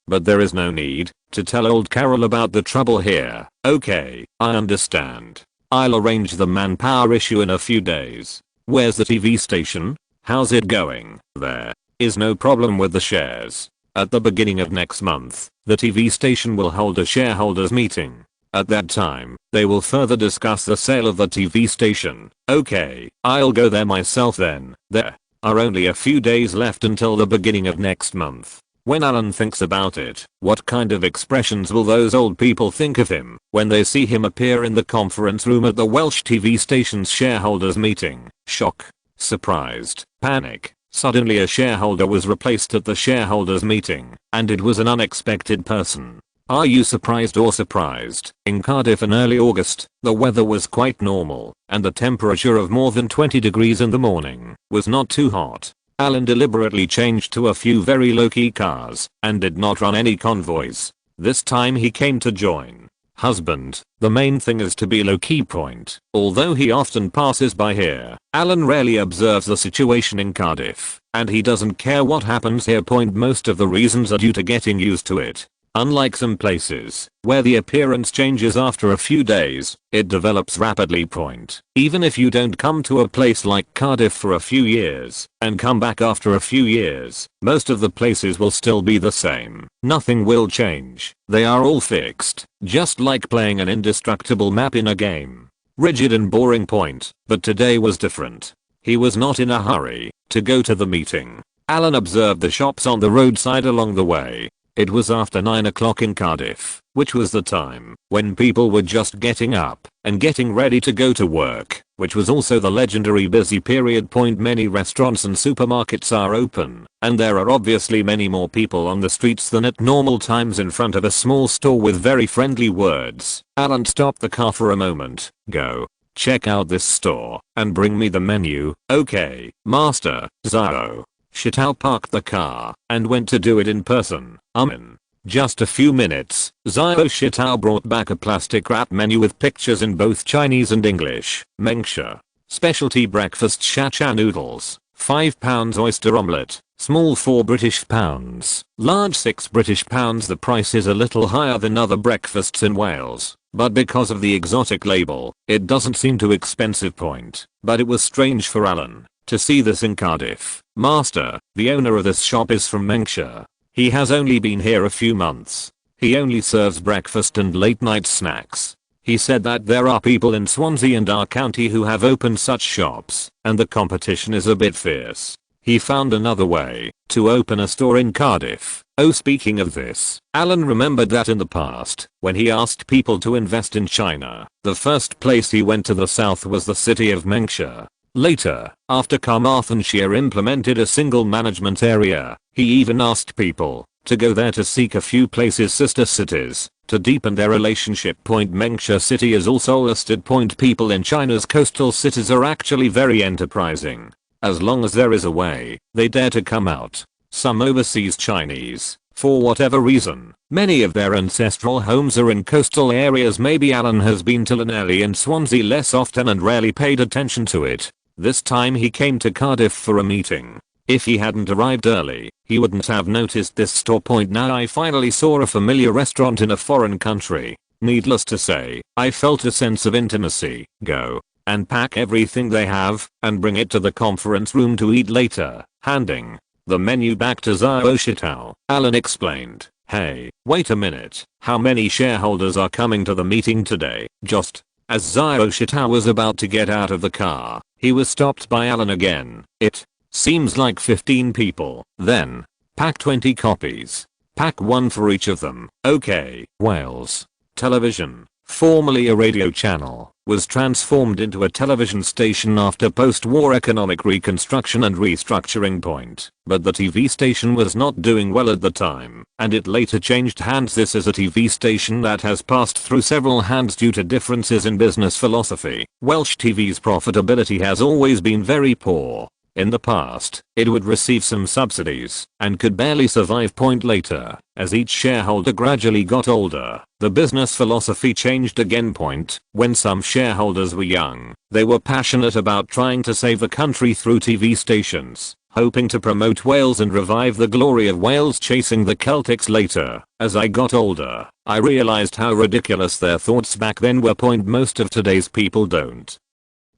But there is no need to tell old Carol about the trouble here. Okay, I understand. I'll arrange the manpower issue in a few days. Where's the TV station? How's it going? There is no problem with the shares. At the beginning of next month, the TV station will hold a shareholders meeting. At that time, they will further discuss the sale of the TV station. Okay, I'll go there myself then. There are only a few days left until the beginning of next month. When Alan thinks about it, what kind of expressions will those old people think of him when they see him appear in the conference room at the Welsh TV station's shareholders meeting? Shock, surprised, panic. Suddenly a shareholder was replaced at the shareholders meeting, and it was an unexpected person. Are you surprised or surprised? In Cardiff in early August, the weather was quite normal, and the temperature of more than 20 degrees in the morning was not too hot. Alan deliberately changed to a few very low-key cars, and did not run any convoys. This time he came to join. Husband, the main thing is to be low-key point. Although he often passes by here, Alan rarely observes the situation in Cardiff, and he doesn't care what happens here. Point most of the reasons are due to getting used to it. Unlike some places, where the appearance changes after a few days, it develops rapidly. Point. Even if you don't come to a place like Cardiff for a few years, and come back after a few years, most of the places will still be the same. Nothing will change. They are all fixed, just like playing an indestructible map in a game. Rigid and boring. Point. But today was different. He was not in a hurry to go to the meeting. Alan observed the shops on the roadside along the way. It was after 9 o'clock in Cardiff, which was the time when people were just getting up and getting ready to go to work, which was also the legendary busy period. Point. Many restaurants and supermarkets are open, and there are obviously many more people on the streets than at normal times in front of a small store with very friendly words. Alan stopped the car for a moment. Go. Check out this store and bring me the menu. Okay, master. Zio Shitao parked the car and went to do it in person. In just a few minutes, Zio Shitao brought back a plastic wrap menu with pictures in both Chinese and English. Mengsha. Specialty breakfast cha-cha noodles. £5 oyster omelette. Small £4 British. Large £6 British. The price is a little higher than other breakfasts in Wales, but because of the exotic label, it doesn't seem too expensive. Point. But it was strange for Alan to see this in Cardiff. Master, the owner of this shop is from Mengsha. He has only been here a few months. He only serves breakfast and late night snacks. He said that there are people in Swansea and our county who have opened such shops, and the competition is a bit fierce. He found another way to open a store in Cardiff. Oh, speaking of this, Alan remembered that in the past, when he asked people to invest in China, the first place he went to the south was the city of Mengsha. Later, after Carmarthenshire implemented a single management area, he even asked people to go there to seek a few places sister cities to deepen their relationship. Point. Mengsha city is also listed. Point. People in China's coastal cities are actually very enterprising. As long as there is a way, they dare to come out. Some overseas Chinese, for whatever reason, many of their ancestral homes are in coastal areas. Maybe Alan has been to Llanelli and Swansea less often and rarely paid attention to it. This time he came to Cardiff for a meeting. If he hadn't arrived early, he wouldn't have noticed this store. Point. Now I finally saw a familiar restaurant in a foreign country. Needless to say, I felt a sense of intimacy. Go and pack everything they have and bring it to the conference room to eat later. Handing the menu back to Zio Shitao, Alan explained, "Hey, wait a minute. How many shareholders are coming to the meeting today?" Just as Zio Shitao was about to get out of the car, he was stopped by Alan again. "It seems like 15 people." "Then pack 20 copies. Pack one for each of them." "Okay." Wales Television, formerly a radio channel, was transformed into a television station after post-war economic reconstruction and restructuring. Point. But the TV station was not doing well at the time, and it later changed hands. This is a TV station that has passed through several hands due to differences in business philosophy. Welsh TV's profitability has always been very poor. In the past, it would receive some subsidies and could barely survive. Point. Later, as each shareholder gradually got older, the business philosophy changed again. Point. When some shareholders were young, they were passionate about trying to save the country through TV stations, hoping to promote Wales and revive the glory of Wales, chasing the Celtics. Later, as I got older, I realized how ridiculous their thoughts back then were. Point. Most of today's people don't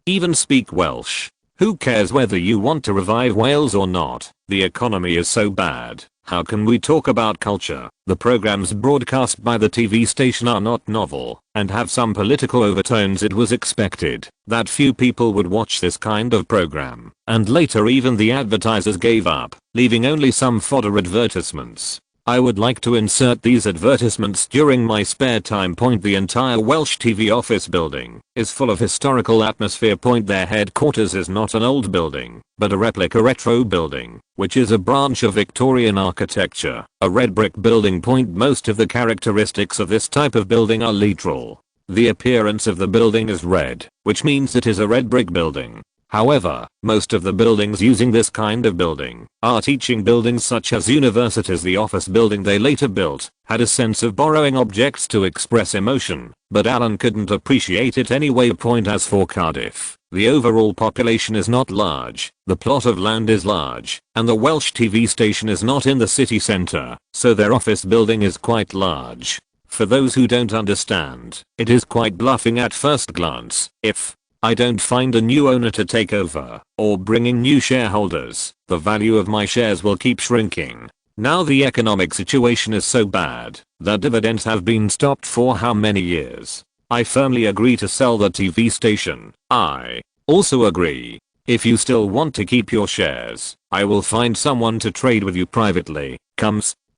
even speak Welsh. Who cares whether you want to revive Wales or not? The economy is so bad. How can we talk about culture? The programs broadcast by the TV station are not novel and have some political overtones. It was expected that few people would watch this kind of program, and later even the advertisers gave up, leaving only some fodder advertisements. I would like to insert these advertisements during my spare time. The entire Welsh TV office building is full of historical atmosphere. Their headquarters is not an old building, but a replica retro building, which is a branch of Victorian architecture, a red brick building. Most of the characteristics of this type of building are literal. The appearance of the building is red, which means it is a red brick building. However, most of the buildings using this kind of building are teaching buildings such as universities. The office building they later built had a sense of borrowing objects to express emotion, but Alan couldn't appreciate it anyway. As for Cardiff, the overall population is not large, the plot of land is large, and the Welsh TV station is not in the city centre, so their office building is quite large. For those who don't understand, it is quite bluffing at first glance. If I don't find a new owner to take over, or bringing new shareholders, the value of my shares will keep shrinking. Now the economic situation is so bad that dividends have been stopped for how many years? I firmly agree to sell the TV station. I also agree. If you still want to keep your shares, I will find someone to trade with you privately.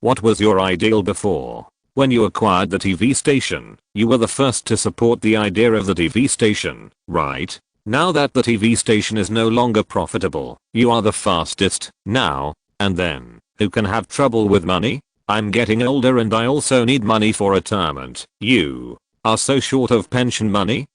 What was your ideal before? When you acquired the TV station, you were the first to support the idea of the TV station, right? Now that the TV station is no longer profitable, you are the fastest. Now and then, who can have trouble with money? I'm getting older and I also need money for retirement. You are so short of pension money?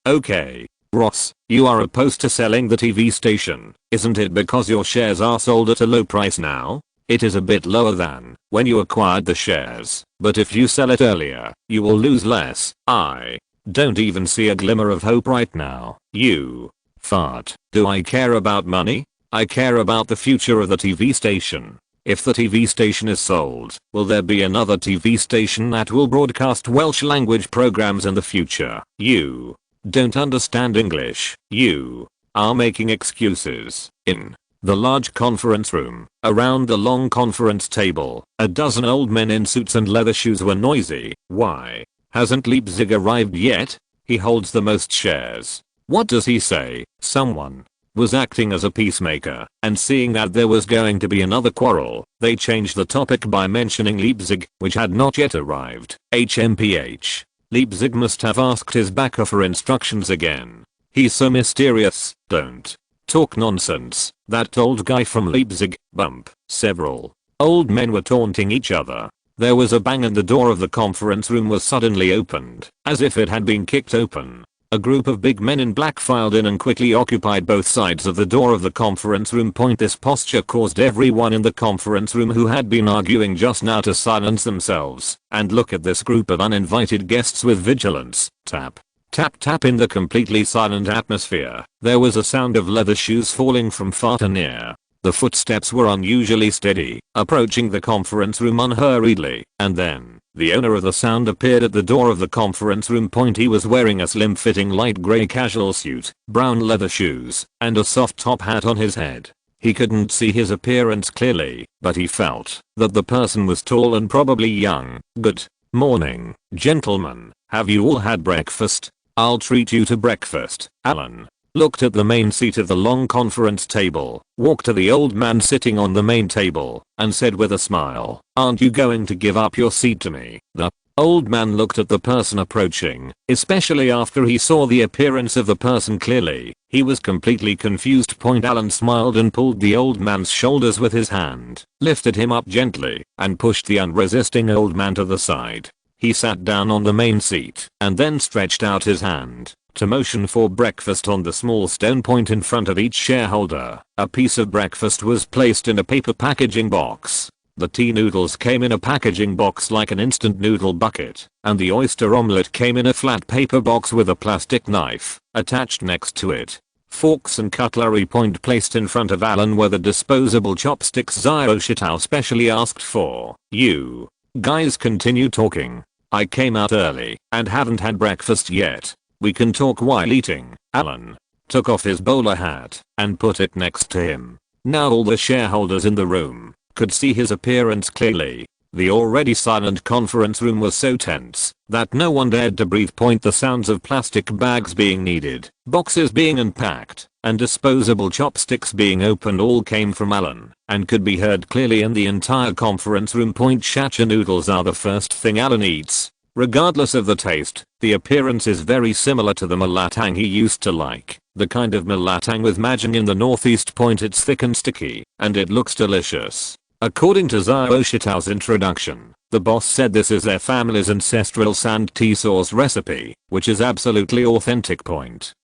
Okay. Ross, you are opposed to selling the TV station. Isn't it because your shares are sold at a low price now? It is a bit lower than when you acquired the shares, but if you sell it earlier, you will lose less. I don't even see a glimmer of hope right now. You fart. Do I care about money? I care about the future of the TV station. If the TV station is sold, will there be another TV station that will broadcast Welsh language programs in the future? You don't understand English. You are making excuses. In the large conference room, around the long conference table, a dozen old men in suits and leather shoes were noisy. Why hasn't Leipzig arrived yet? He holds the most shares. What does he say? Someone was acting as a peacemaker, and seeing that there was going to be another quarrel, they changed the topic by mentioning Leipzig, which had not yet arrived. HMPH. Leipzig must have asked his backer for instructions again. He's so mysterious. Don't talk nonsense. That old guy from Leipzig. Bump. Several old men were taunting each other. There was a bang and the door of the conference room was suddenly opened, as if it had been kicked open. A group of big men in black filed in and quickly occupied both sides of the door of the conference room. This posture caused everyone in the conference room who had been arguing just now to silence themselves and look at this group of uninvited guests with vigilance. Tap. Tap tap. In the completely silent atmosphere, there was a sound of leather shoes falling from far and near. The footsteps were unusually steady, approaching the conference room unhurriedly, and then the owner of the sound appeared at the door of the conference room. He was wearing a slim-fitting light grey casual suit, brown leather shoes, and a soft top hat on his head. He couldn't see his appearance clearly, but he felt that the person was tall and probably young. Good morning, gentlemen. Have you all had breakfast? I'll treat you to breakfast. Alan looked at the main seat of the long conference table, walked to the old man sitting on the main table, and said with a smile, "Aren't you going to give up your seat to me?" The old man looked at the person approaching, especially after he saw the appearance of the person clearly. He was completely confused. Alan smiled and pulled the old man's shoulders with his hand, lifted him up gently, and pushed the unresisting old man to the side. He sat down on the main seat and then stretched out his hand to motion for breakfast on the small stone point in front of each shareholder. A piece of breakfast was placed in a paper packaging box. The tea noodles came in a packaging box like an instant noodle bucket, and the oyster omelette came in a flat paper box with a plastic knife attached next to it. Forks and cutlery placed in front of Alan were the disposable chopsticks Zio Shitao specially asked for. "You guys continue talking. I came out early and haven't had breakfast yet. We can talk while eating." Alan took off his bowler hat and put it next to him. Now all the shareholders in the room could see his appearance clearly. The already silent conference room was so tense that no one dared to breathe. The sounds of plastic bags being needed, boxes being unpacked, and disposable chopsticks being opened all came from Alan and could be heard clearly in the entire conference room. Shacha noodles are the first thing Alan eats. Regardless of the taste, the appearance is very similar to the malatang he used to like. The kind of malatang with Majang in the northeast. It's thick and sticky, and it looks delicious. According to Xiao Shitao's introduction, the boss said this is their family's ancestral sand tea sauce recipe, which is absolutely authentic.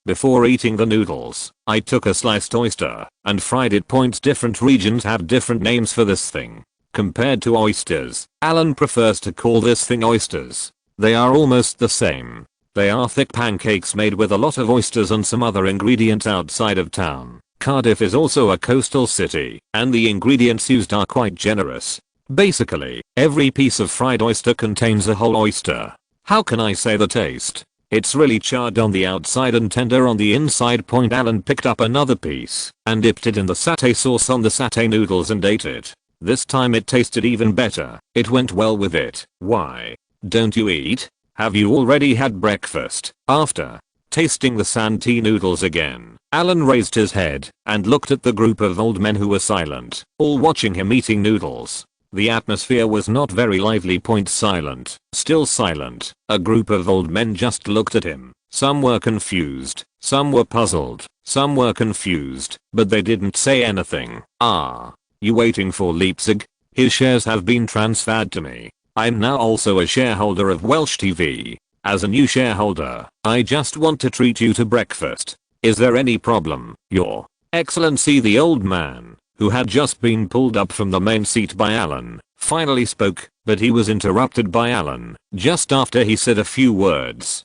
Before eating the noodles, I took a sliced oyster and fried it. Different regions have different names for this thing. Compared to oysters, Alan prefers to call this thing oysters. They are almost the same. They are thick pancakes made with a lot of oysters and some other ingredients outside of town. Cardiff is also a coastal city, and the ingredients used are quite generous. Basically, every piece of fried oyster contains a whole oyster. How can I say the taste? It's really charred on the outside and tender on the inside. Alan picked up another piece and dipped it in the satay sauce on the satay noodles and ate it. This time it tasted even better. It went well with it. Why don't you eat? Have you already had breakfast? After tasting the sand tea noodles again, Alan raised his head and looked at the group of old men who were silent, all watching him eating noodles. The atmosphere was not very lively. Silent. Still silent. A group of old men just looked at him. Some were confused, some were puzzled, some were confused, but they didn't say anything. You waiting for Leipzig? His shares have been transferred to me. I'm now also a shareholder of Welsh TV. As a new shareholder, I just want to treat you to breakfast. Is there any problem, Your Excellency? The old man, who had just been pulled up from the main seat by Alan, finally spoke, but he was interrupted by Alan just after he said a few words.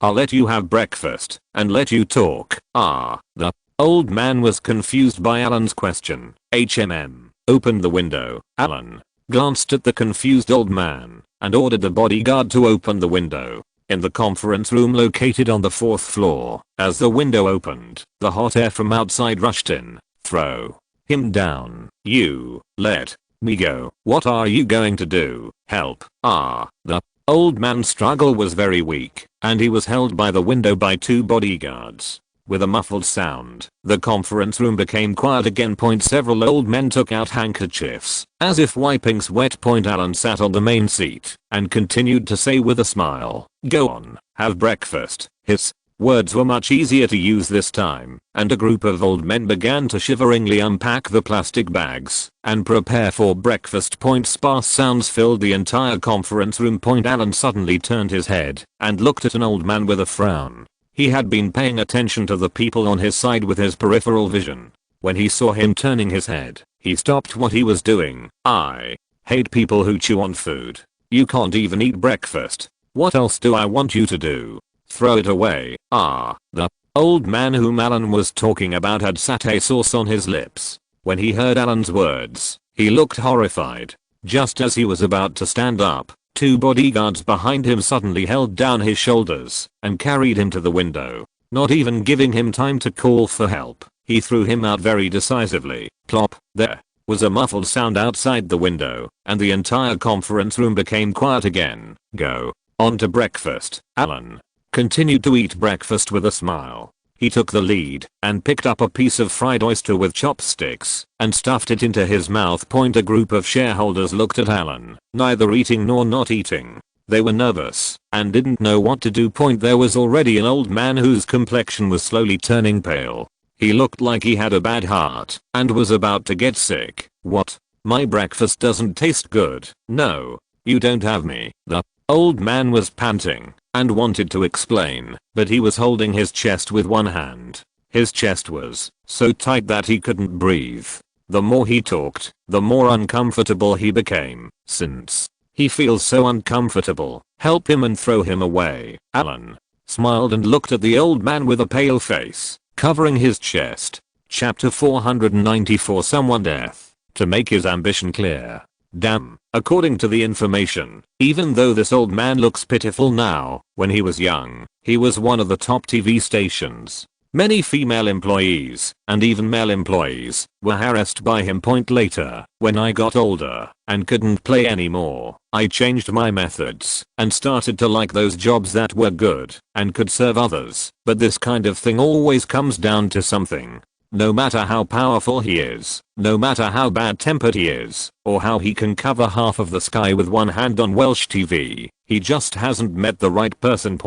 I'll let you have breakfast and let you talk. The old man was confused by Alan's question. Opened the window. Alan glanced at the confused old man and ordered the bodyguard to open the window. In the conference room located on the 4th floor, as the window opened, the hot air from outside rushed in. Throw him down. You let me go. What are you going to do? Help. The old man's struggle was very weak, and he was held by the window by 2 bodyguards. With a muffled sound, the conference room became quiet again. Several old men took out handkerchiefs, as if wiping sweat. Alan sat on the main seat and continued to say with a smile, "Go on, have breakfast." His words were much easier to use this time, and a group of old men began to shiveringly unpack the plastic bags and prepare for breakfast. Sparse sounds filled the entire conference room. Alan suddenly turned his head and looked at an old man with a frown. He had been paying attention to the people on his side with his peripheral vision. When he saw him turning his head, he stopped what he was doing. I hate people who chew on food. You can't even eat breakfast. What else do I want you to do? Throw it away. The old man whom Alan was talking about had satay sauce on his lips. When he heard Alan's words, he looked horrified. Just as he was about to stand up, 2 bodyguards behind him suddenly held down his shoulders and carried him to the window. Not even giving him time to call for help, he threw him out very decisively. Plop. There was a muffled sound outside the window, and the entire conference room became quiet again. Go on to breakfast. Alan continued to eat breakfast with a smile. He took the lead and picked up a piece of fried oyster with chopsticks and stuffed it into his mouth. A group of shareholders looked at Alan, neither eating nor not eating. They were nervous and didn't know what to do. There was already an old man whose complexion was slowly turning pale. He looked like he had a bad heart and was about to get sick. What? My breakfast doesn't taste good. No, you don't have me. The old man was panting and wanted to explain, but he was holding his chest with one hand. His chest was so tight that he couldn't breathe. The more he talked, the more uncomfortable he became. Since he feels so uncomfortable, help him and throw him away. Alan smiled and looked at the old man with a pale face, covering his chest. Chapter 494. Someone death. To make his ambition clear. Damn. According to the information, even though this old man looks pitiful now, when he was young, he was one of the top TV stations. Many female employees, and even male employees, were harassed by him. Later, when I got older and couldn't play anymore, I changed my methods and started to like those jobs that were good and could serve others. But this kind of thing always comes down to something. No matter how powerful he is, no matter how bad-tempered he is, or how he can cover half of the sky with one hand on Welsh TV, he just hasn't met the right person.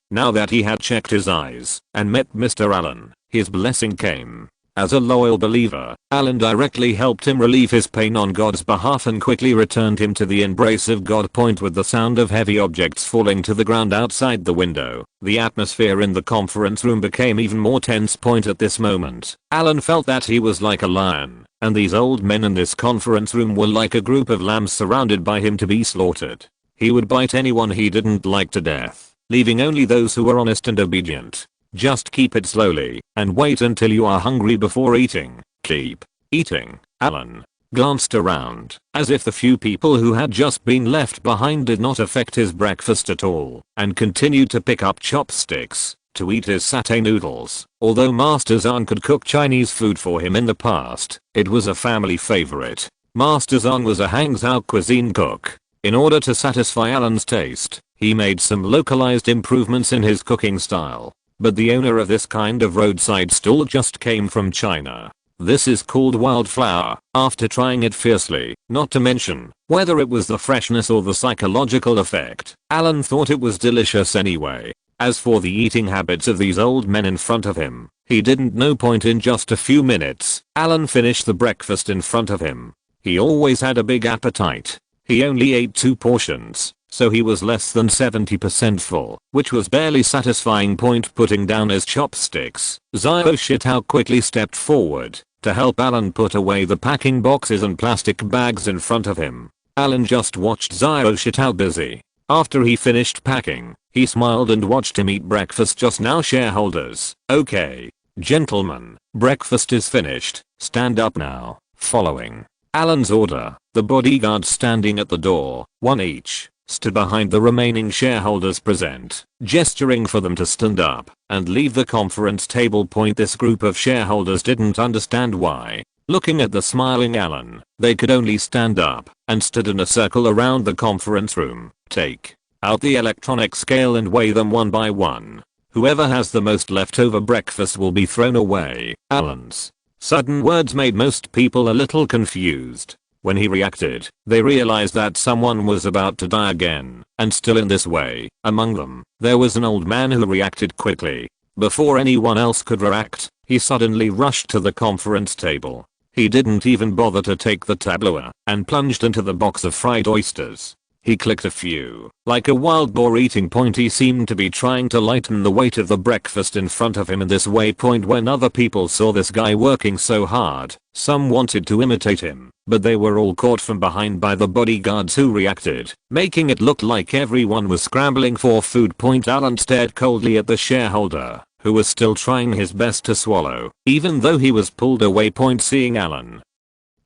Now that he had checked his eyes and met Mr. Allen, his blessing came. As a loyal believer, Allen directly helped him relieve his pain on God's behalf and quickly returned him to the embrace of God. With the sound of heavy objects falling to the ground outside the window, the atmosphere in the conference room became even more tense. At this moment, Allen felt that he was like a lion, and these old men in this conference room were like a group of lambs surrounded by him to be slaughtered. He would bite anyone he didn't like to death, leaving only those who were honest and obedient. Just keep it slowly, and wait until you are hungry before eating. Keep eating. Allen glanced around, as if the few people who had just been left behind did not affect his breakfast at all, and continued to pick up chopsticks to eat his satay noodles. Although Master Zahn could cook Chinese food for him in the past, it was a family favorite. Master Zahn was a Hangzhou cuisine cook. In order to satisfy Allen's taste, he made some localized improvements in his cooking style. But the owner of this kind of roadside stall just came from China. This is called wildflower, after trying it fiercely, not to mention whether it was the freshness or the psychological effect. Allen thought it was delicious anyway. As for the eating habits of these old men in front of him, he didn't know. In just a few minutes, Allen finished the breakfast in front of him. He always had a big appetite. He only ate 2 portions, so he was less than 70% full, which was barely satisfying. Putting down his chopsticks, Xiao Shitao quickly stepped forward to help Allen put away the packing boxes and plastic bags in front of him. Allen just watched Xiao Shitao busy. After he finished packing, he smiled and watched him eat breakfast. Just now, shareholders. Okay, gentlemen, breakfast is finished. Stand up now. Following Allen's order, the bodyguards standing at the door, one each, stood behind the remaining shareholders present, gesturing for them to stand up and leave the conference table. This group of shareholders didn't understand why. Looking at the smiling Allen, they could only stand up and stood in a circle around the conference room. Take out the electronic scale and weigh them one by one. Whoever has the most leftover breakfast will be thrown away. Allen's sudden words made most people a little confused. When he reacted, they realized that someone was about to die again, and still in this way. Among them, there was an old man who reacted quickly. Before anyone else could react, he suddenly rushed to the conference table. He didn't even bother to take the tabloid and plunged into the box of fried oysters. He clicked a few, like a wild boar eating. He seemed to be trying to lighten the weight of the breakfast in front of him in this way. When other people saw this guy working so hard, some wanted to imitate him, but they were all caught from behind by the bodyguards who reacted, making it look like everyone was scrambling for food. Allen stared coldly at the shareholder, who was still trying his best to swallow, even though he was pulled away. Seeing Allen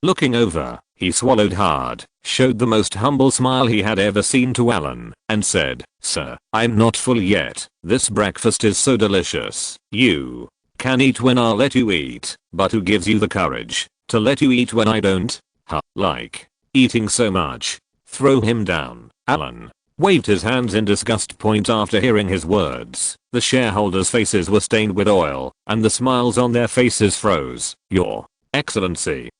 looking over, he swallowed hard, showed the most humble smile he had ever seen to Allen, and said, "Sir, I'm not full yet. This breakfast is so delicious. You can eat when I'll let you eat, but who gives you the courage to let you eat when I don't? Like eating so much. Throw him down." Allen waved his hands in disgust. After hearing his words, the shareholders' faces were stained with oil, and the smiles on their faces froze. "Your Excellency."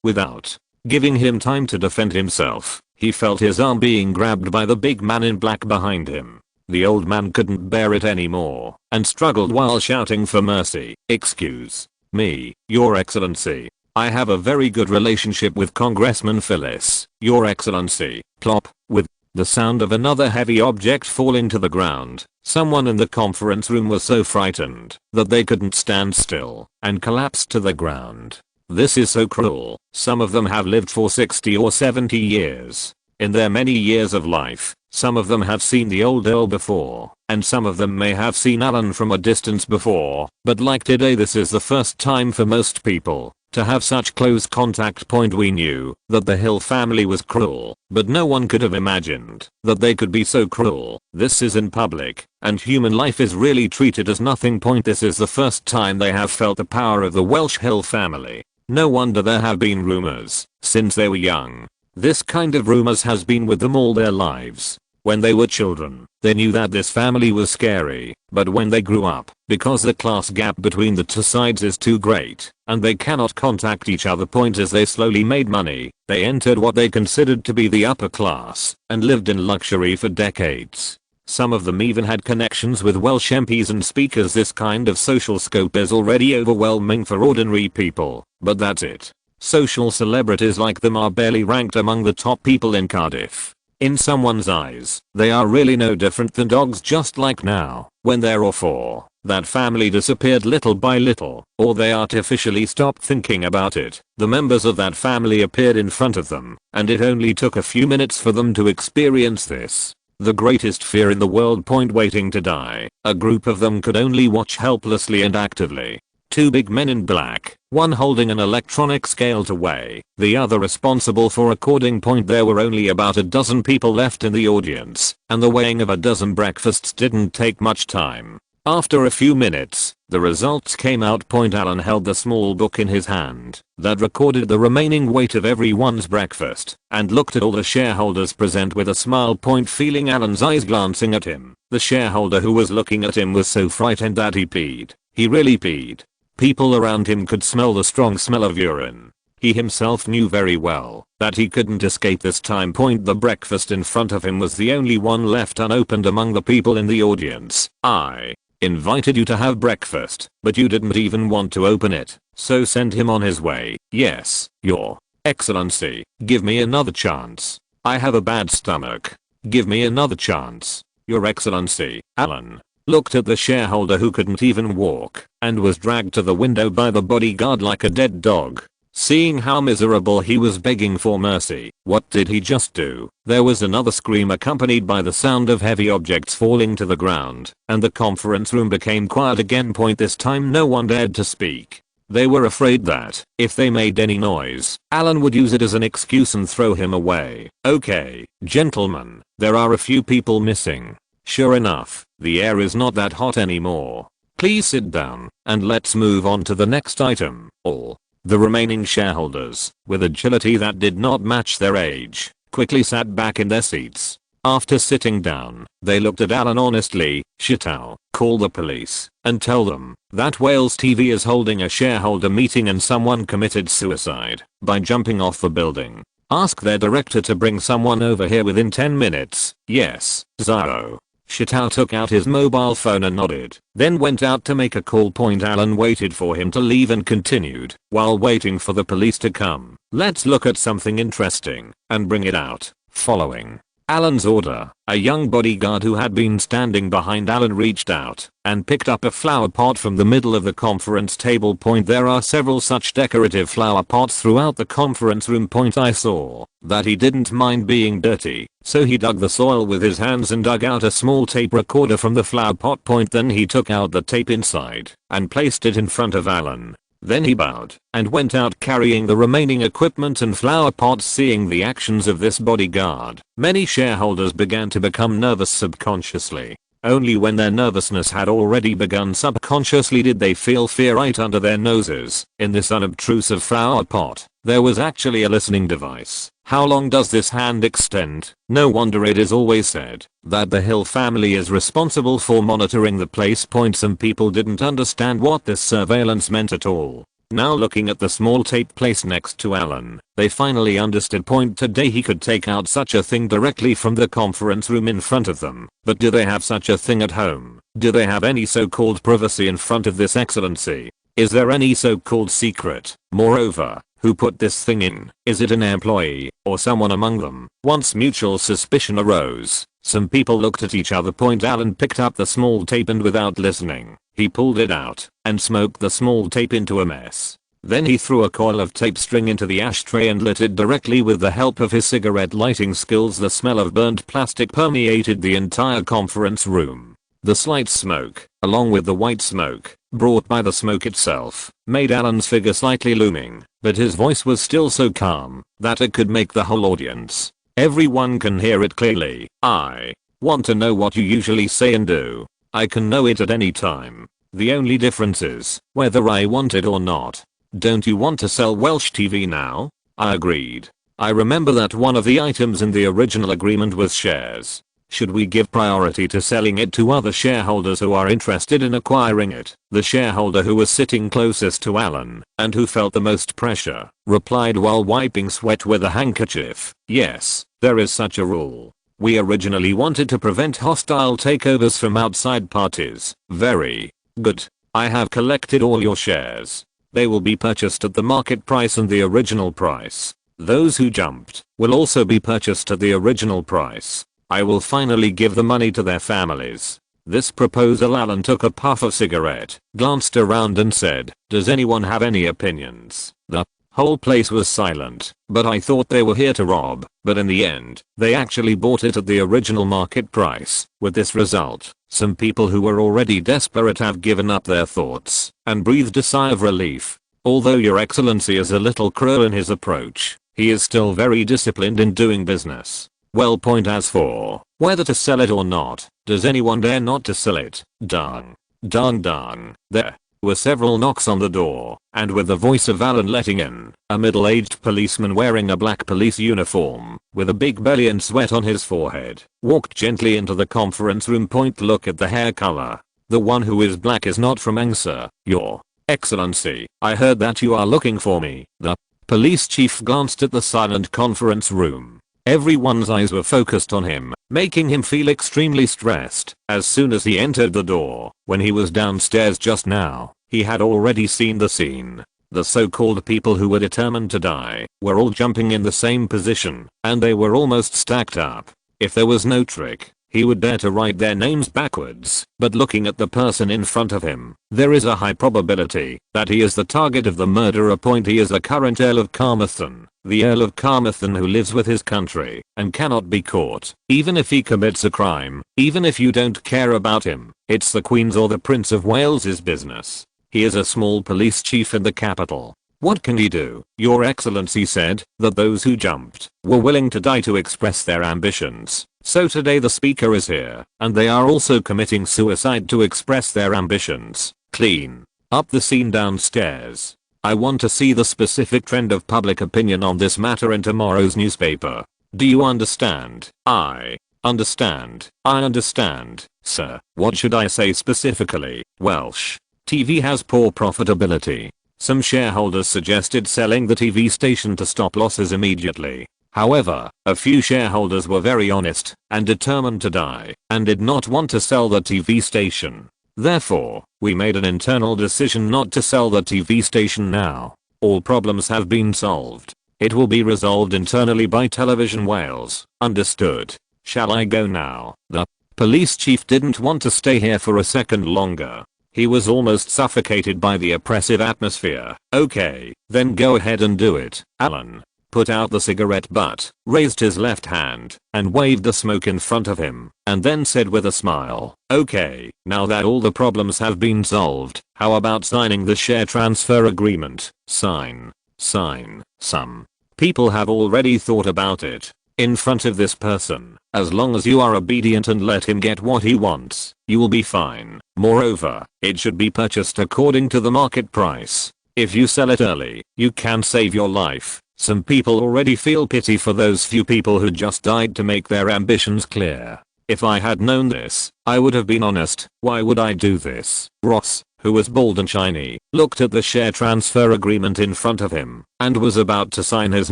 Without giving him time to defend himself, he felt his arm being grabbed by the big man in black behind him. The old man couldn't bear it anymore, and struggled while shouting for mercy. "Excuse me, Your Excellency. I have a very good relationship with Congressman Phyllis, Your Excellency." Plop. With the sound of another heavy object falling to the ground, someone in the conference room was so frightened that they couldn't stand still and collapsed to the ground. This is so cruel. Some of them have lived for 60 or 70 years. In their many years of life, some of them have seen the old Earl before, and some of them may have seen Allen from a distance before, but like today, this is the first time for most people To have such close contact. We knew that the Hill family was cruel, but no one could have imagined that they could be so cruel. This is in public, and human life is really treated as nothing. This is the first time they have felt the power of the Welsh Hill family. No wonder there have been rumors since they were young. This kind of rumors has been with them all their lives. When they were children, they knew that this family was scary, but when they grew up, because the class gap between the two sides is too great, and they cannot contact each other. As they slowly made money, they entered what they considered to be the upper class, and lived in luxury for decades. Some of them even had connections with Welsh MPs and speakers. This kind of social scope is already overwhelming for ordinary people, but that's it. Social celebrities like them are barely ranked among the top people in Cardiff. In someone's eyes, they are really no different than dogs. Just like now, when their or for that family disappeared little by little, or they artificially stopped thinking about it, the members of that family appeared in front of them, and it only took a few minutes for them to experience this. The greatest fear in the world. Waiting to die. A group of them could only watch helplessly and actively. Two big men in black, one holding an electronic scale to weigh, the other responsible for recording. There were only about a dozen people left in the audience, and the weighing of a dozen breakfasts didn't take much time. After a few minutes, the results came out. Alan held the small book in his hand that recorded the remaining weight of everyone's breakfast, and looked at all the shareholders present with a smile. Feeling Alan's eyes glancing at him, the shareholder who was looking at him was so frightened that he peed. He really peed. People around him could smell the strong smell of urine. He himself knew very well that he couldn't escape this time. The breakfast in front of him was the only one left unopened among the people in the audience. I invited you to have breakfast, but you didn't even want to open it, so send him on his way. Yes, Your Excellency, give me another chance. I have a bad stomach. Give me another chance. Your Excellency. Alan looked at the shareholder who couldn't even walk and was dragged to the window by the bodyguard like a dead dog. Seeing how miserable he was begging for mercy, what did he just do? There was another scream accompanied by the sound of heavy objects falling to the ground, and the conference room became quiet again. This time no one dared to speak. They were afraid that, if they made any noise, Alan would use it as an excuse and throw him away. Okay, gentlemen, there are a few people missing. Sure enough, the air is not that hot anymore. Please sit down, and let's move on to the next item. All the remaining shareholders, with agility that did not match their age, quickly sat back in their seats. After sitting down, they looked at Alan honestly. Shitao, call the police, and tell them that Wales TV is holding a shareholder meeting and someone committed suicide by jumping off the building. Ask their director to bring someone over here within 10 minutes. Yes, Zaro. Shitao took out his mobile phone and nodded, then went out to make a call. Alan waited for him to leave and continued, while waiting for the police to come. Let's look at something interesting, and bring it out. Following Alan's order, a young bodyguard who had been standing behind Alan reached out and picked up a flower pot from the middle of the conference table. There are several such decorative flower pots throughout the conference room. I saw that he didn't mind being dirty, so he dug the soil with his hands and dug out a small tape recorder from the flower pot. Then he took out the tape inside and placed it in front of Alan. Then he bowed and went out carrying the remaining equipment and flower pots. Seeing the actions of this bodyguard, many shareholders began to become nervous subconsciously. Only when their nervousness had already begun subconsciously did they feel fear right under their noses. In this unobtrusive flower pot, there was actually a listening device. How long does this hand extend? No wonder it is always said that the Hill family is responsible for monitoring the place. Some people didn't understand what this surveillance meant at all. Now looking at the small tape placed next to Alan, they finally understood. Today he could take out such a thing directly from the conference room in front of them. But do they have such a thing at home? Do they have any so-called privacy in front of this excellency? Is there any so-called secret? Moreover, who put this thing in? Is it an employee, or someone among them? Once mutual suspicion arose, some people looked at each other. Alan picked up the small tape and without listening, he pulled it out and smoked the small tape into a mess. Then he threw a coil of tape string into the ashtray and lit it directly with the help of his cigarette lighting skills. The smell of burnt plastic permeated the entire conference room. The slight smoke along with the white smoke brought by the smoke itself, made Alan's figure slightly looming, but his voice was still so calm that it could make the whole audience. Everyone can hear it clearly. I want to know what you usually say and do. I can know it at any time. The only difference is whether I want it or not. Don't you want to sell Welsh TV now? I agreed. I remember that one of the items in the original agreement was shares. Should we give priority to selling it to other shareholders who are interested in acquiring it? The shareholder who was sitting closest to Alan and who felt the most pressure replied while wiping sweat with a handkerchief, yes, there is such a rule. We originally wanted to prevent hostile takeovers from outside parties. Very good. I have collected all your shares. They will be purchased at the market price and the original price. Those who jumped will also be purchased at the original price. I will finally give the money to their families. This proposal. Alan took a puff of cigarette, glanced around and said, does anyone have any opinions? The whole place was silent, but I thought they were here to rob, but in the end, they actually bought it at the original market price. With this result, some people who were already desperate have given up their thoughts and breathed a sigh of relief. Although Your Excellency is a little cruel in his approach, he is still very disciplined in doing business. Well, point as for whether to sell it or not, does anyone dare not to sell it? Dang. Dang dang. There were several knocks on the door, and with the voice of Alan letting in, a middle-aged policeman wearing a black police uniform, with a big belly and sweat on his forehead, walked gently into the conference room. Point, look at the hair color. The one who is black is not from Angsa, Your Excellency. I heard that you are looking for me. The police chief glanced at the silent conference room. Everyone's eyes were focused on him, making him feel extremely stressed. As soon as he entered the door, when he was downstairs just now, he had already seen the scene. The so-called people who were determined to die were all jumping in the same position, and they were almost stacked up. If there was no trick, he would dare to write their names backwards, but looking at the person in front of him, there is a high probability that he is the target of the murderer. Point, he is the current Earl of Carmarthen, the Earl of Carmarthen who lives with his country and cannot be caught, even if he commits a crime. Even if you don't care about him, it's the Queen's or the Prince of Wales's business. He is a small police chief in the capital. What can he do? Your Excellency said that those who jumped were willing to die to express their ambitions. So today the speaker is here, and they are also committing suicide to express their ambitions. Clean up the scene downstairs. I want to see the specific trend of public opinion on this matter in tomorrow's newspaper. Do you understand? I understand. I understand, sir. What should I say specifically? Welsh TV has poor profitability. Some shareholders suggested selling the TV station to stop losses immediately. However, a few shareholders were very honest and determined to die and did not want to sell the TV station. Therefore, we made an internal decision not to sell the TV station now. All problems have been solved. It will be resolved internally by Television Wales. Understood. Shall I go now? The police chief didn't want to stay here for a second longer. He was almost suffocated by the oppressive atmosphere. Okay, then go ahead and do it. Alan put out the cigarette butt, raised his left hand, and waved the smoke in front of him, and then said with a smile, okay, now that all the problems have been solved, how about signing the share transfer agreement? Sign. Some people have already thought about it. In front of this person, as long as you are obedient and let him get what he wants, you will be fine. Moreover, it should be purchased according to the market price. If you sell it early, you can save your life. Some people already feel pity for those few people who just died to make their ambitions clear. If I had known this, I would have been honest. Why would I do this? Ross, who was bald and shiny, looked at the share transfer agreement in front of him and was about to sign his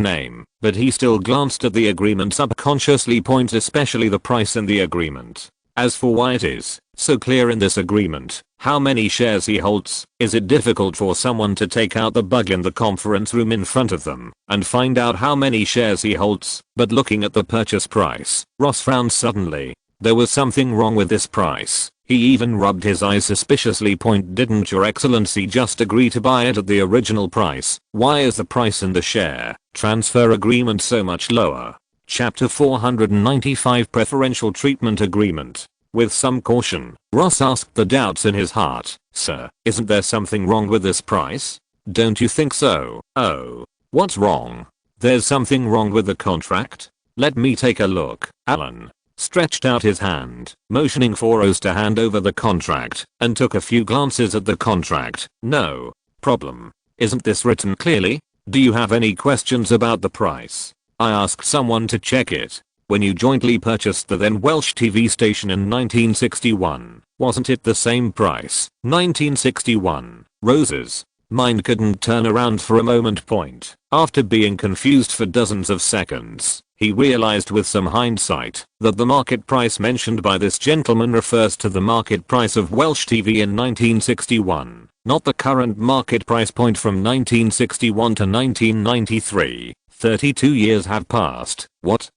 name, but he still glanced at the agreement subconsciously. Points, especially the price in the agreement. As for why it is so clear in this agreement how many shares he holds, is it difficult for someone to take out the bug in the conference room in front of them and find out how many shares he holds? But looking at the purchase price, Ross frowned suddenly. There was something wrong with this price. He even rubbed his eyes suspiciously. Point, didn't Your Excellency just agree to buy it at the original price? Why is the price in the share transfer agreement so much lower? Chapter 495 Preferential Treatment Agreement. With some caution, Ross asked the doubts in his heart, "Sir, isn't there something wrong with this price? Don't you think so?" "Oh. What's wrong?" "There's something wrong with the contract." "Let me take a look." Alan stretched out his hand, motioning for Rose to hand over the contract, and took a few glances at the contract. "No problem. Isn't this written clearly? Do you have any questions about the price? I asked someone to check it. When you jointly purchased the then Welsh TV station in 1961, wasn't it the same price?" 1961. Rose's mind couldn't turn around for a moment. After being confused for dozens of seconds, he realized with some hindsight that the market price mentioned by this gentleman refers to the market price of Welsh TV in 1961, not the current market price. From 1961 to 1993, 32 years have passed. What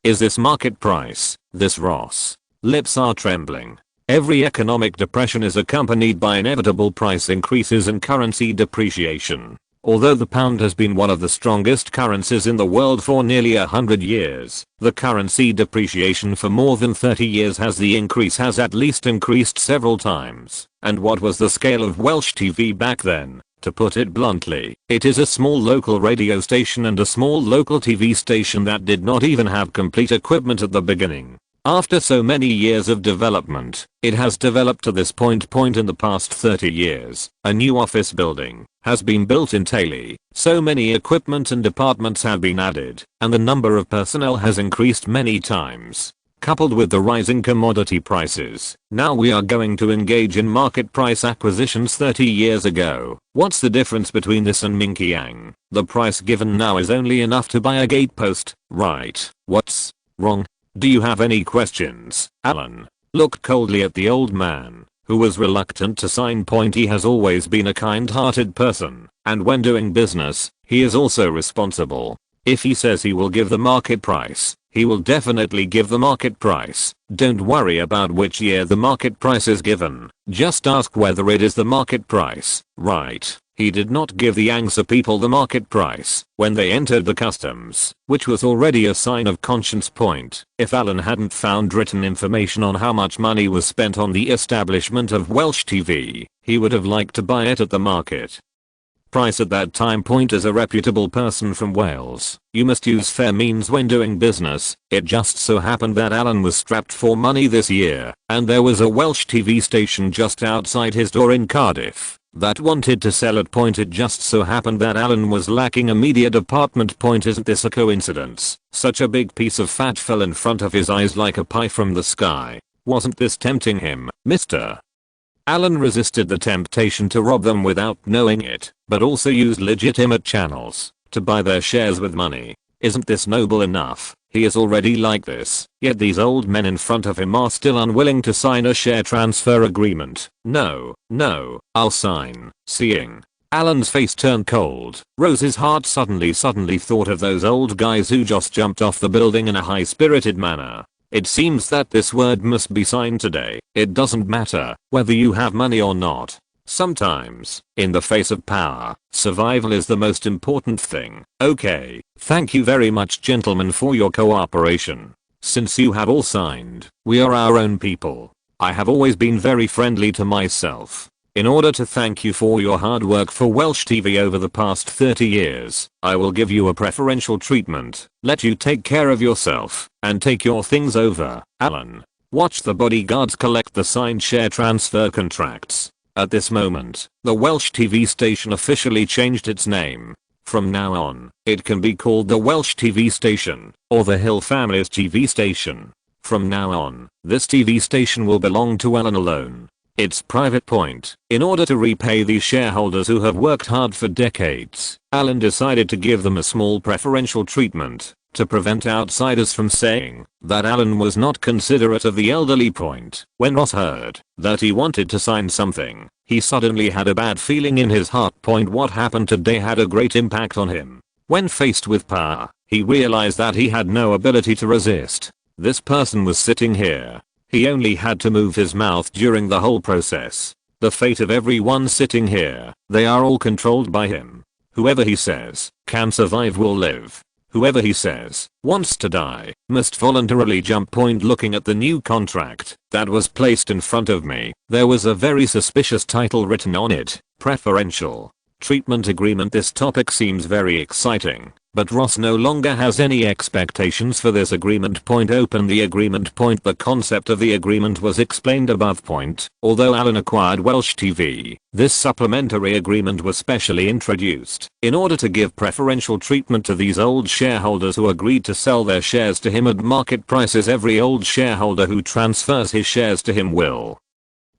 is this market price? This Ross lips are trembling. Every economic depression is accompanied by inevitable price increases and currency depreciation. Although the pound has been one of the strongest currencies in the world for nearly 100 years, the currency depreciation for more than 30 years the increase has at least increased several times. And what was the scale of Welsh TV back then? To put it bluntly, it is a small local radio station and a small local TV station that did not even have complete equipment at the beginning. After so many years of development, it has developed to this point. In the past 30 years, a new office building has been built in Taylor, so many equipment and departments have been added, and the number of personnel has increased many times. Coupled with the rising commodity prices, now we are going to engage in market price acquisitions 30 years ago. What's the difference between this and Minky Yang? The price given now is only enough to buy a gatepost, right? What's wrong? Do you have any questions? Alan looked coldly at the old man, who was reluctant to sign. He has always been a kind-hearted person, and when doing business, he is also responsible. If he says he will give the market price, he will definitely give the market price. Don't worry about which year the market price is given, just ask whether it is the market price, right? He did not give the Angsa people the market price when they entered the customs, which was already a sign of conscience. If Alan hadn't found written information on how much money was spent on the establishment of Welsh TV, he would have liked to buy it at the market price at that time. As a reputable person from Wales, you must use fair means when doing business. It just so happened that Alan was strapped for money this year, and there was a Welsh TV station just outside his door in Cardiff that wanted to sell it. It just so happened that Alan was lacking a media department. Isn't this a coincidence? Such a big piece of fat fell in front of his eyes like a pie from the sky. Wasn't this tempting him, Mr. Alan resisted the temptation to rob them without knowing it, but also used legitimate channels to buy their shares with money. Isn't this noble enough? He is already like this, yet these old men in front of him are still unwilling to sign a share transfer agreement. No, I'll sign. Seeing Alan's face turn cold, Rose's heart suddenly thought of those old guys who just jumped off the building in a high-spirited manner. It seems that this word must be signed today. It doesn't matter whether you have money or not. Sometimes, in the face of power, survival is the most important thing. Okay, thank you very much gentlemen for your cooperation. Since you have all signed, we are our own people. I have always been very friendly to myself. In order to thank you for your hard work for Welsh TV over the past 30 years, I will give you a preferential treatment, let you take care of yourself, and take your things over. Alan watched the bodyguards collect the signed share transfer contracts. At this moment, the Welsh TV station officially changed its name. From now on, it can be called the Welsh TV station, or the Hill family's TV station. From now on, this TV station will belong to Alan alone. It's private. In order to repay these shareholders who have worked hard for decades, Alan decided to give them a small preferential treatment to prevent outsiders from saying that Alan was not considerate of the elderly. When Ross heard that he wanted to sign something, he suddenly had a bad feeling in his heart. What happened today had a great impact on him. When faced with power, he realized that he had no ability to resist. This person was sitting here. He only had to move his mouth during the whole process. The fate of everyone sitting here, they are all controlled by him. Whoever he says can survive will live. Whoever he says wants to die must voluntarily jump. Looking at the new contract that was placed in front of me, there was a very suspicious title written on it: Preferential Treatment Agreement. This topic seems very exciting, but Ross no longer has any expectations for this agreement. Open the agreement. The concept of the agreement was explained above. Although Alan acquired Welsh TV, this supplementary agreement was specially introduced in order to give preferential treatment to these old shareholders who agreed to sell their shares to him at market prices. Every old shareholder who transfers his shares to him will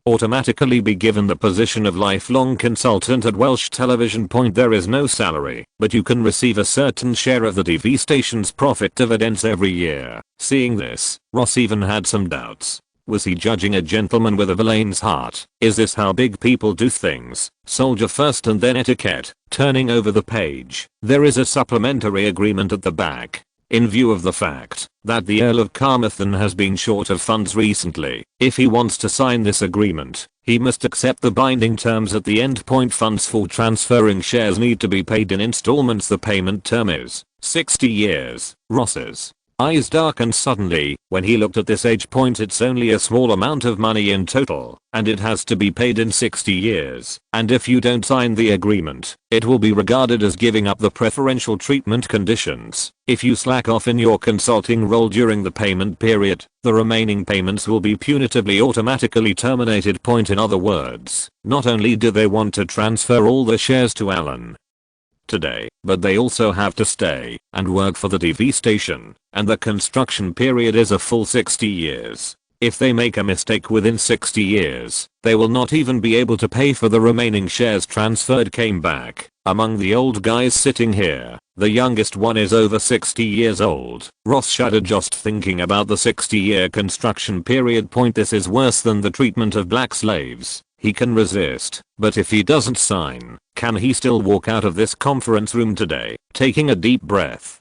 automatically be given the position of lifelong consultant at Welsh Television. There is no salary, but you can receive a certain share of the TV station's profit dividends every year. Seeing this, Ross even had some doubts. Was he judging a gentleman with a villain's heart? Is this how big people do things? Soldier first and then etiquette. Turning over the page, there is a supplementary agreement at the back. In view of the fact that the Earl of Carmarthen has been short of funds recently, if he wants to sign this agreement, he must accept the binding terms at the end. Funds for transferring shares need to be paid in installments. The payment term is 60 years. Ross's eyes darkened suddenly when he looked at this age. It's only a small amount of money in total, and it has to be paid in 60 years. And if you don't sign the agreement, it will be regarded as giving up the preferential treatment conditions. If you slack off in your consulting role during the payment period, the remaining payments will be punitively automatically terminated. In other words, not only do they want to transfer all the shares to Alan today, but they also have to stay and work for the TV station, and the construction period is a full 60 years. If they make a mistake within 60 years, they will not even be able to pay for the remaining shares transferred. Came back. Among the old guys sitting here, the youngest one is over 60 years old. Ross shuddered just thinking about the 60-year construction period. This is worse than the treatment of black slaves. He can resist, but if he doesn't sign, can he still walk out of this conference room today? Taking a deep breath,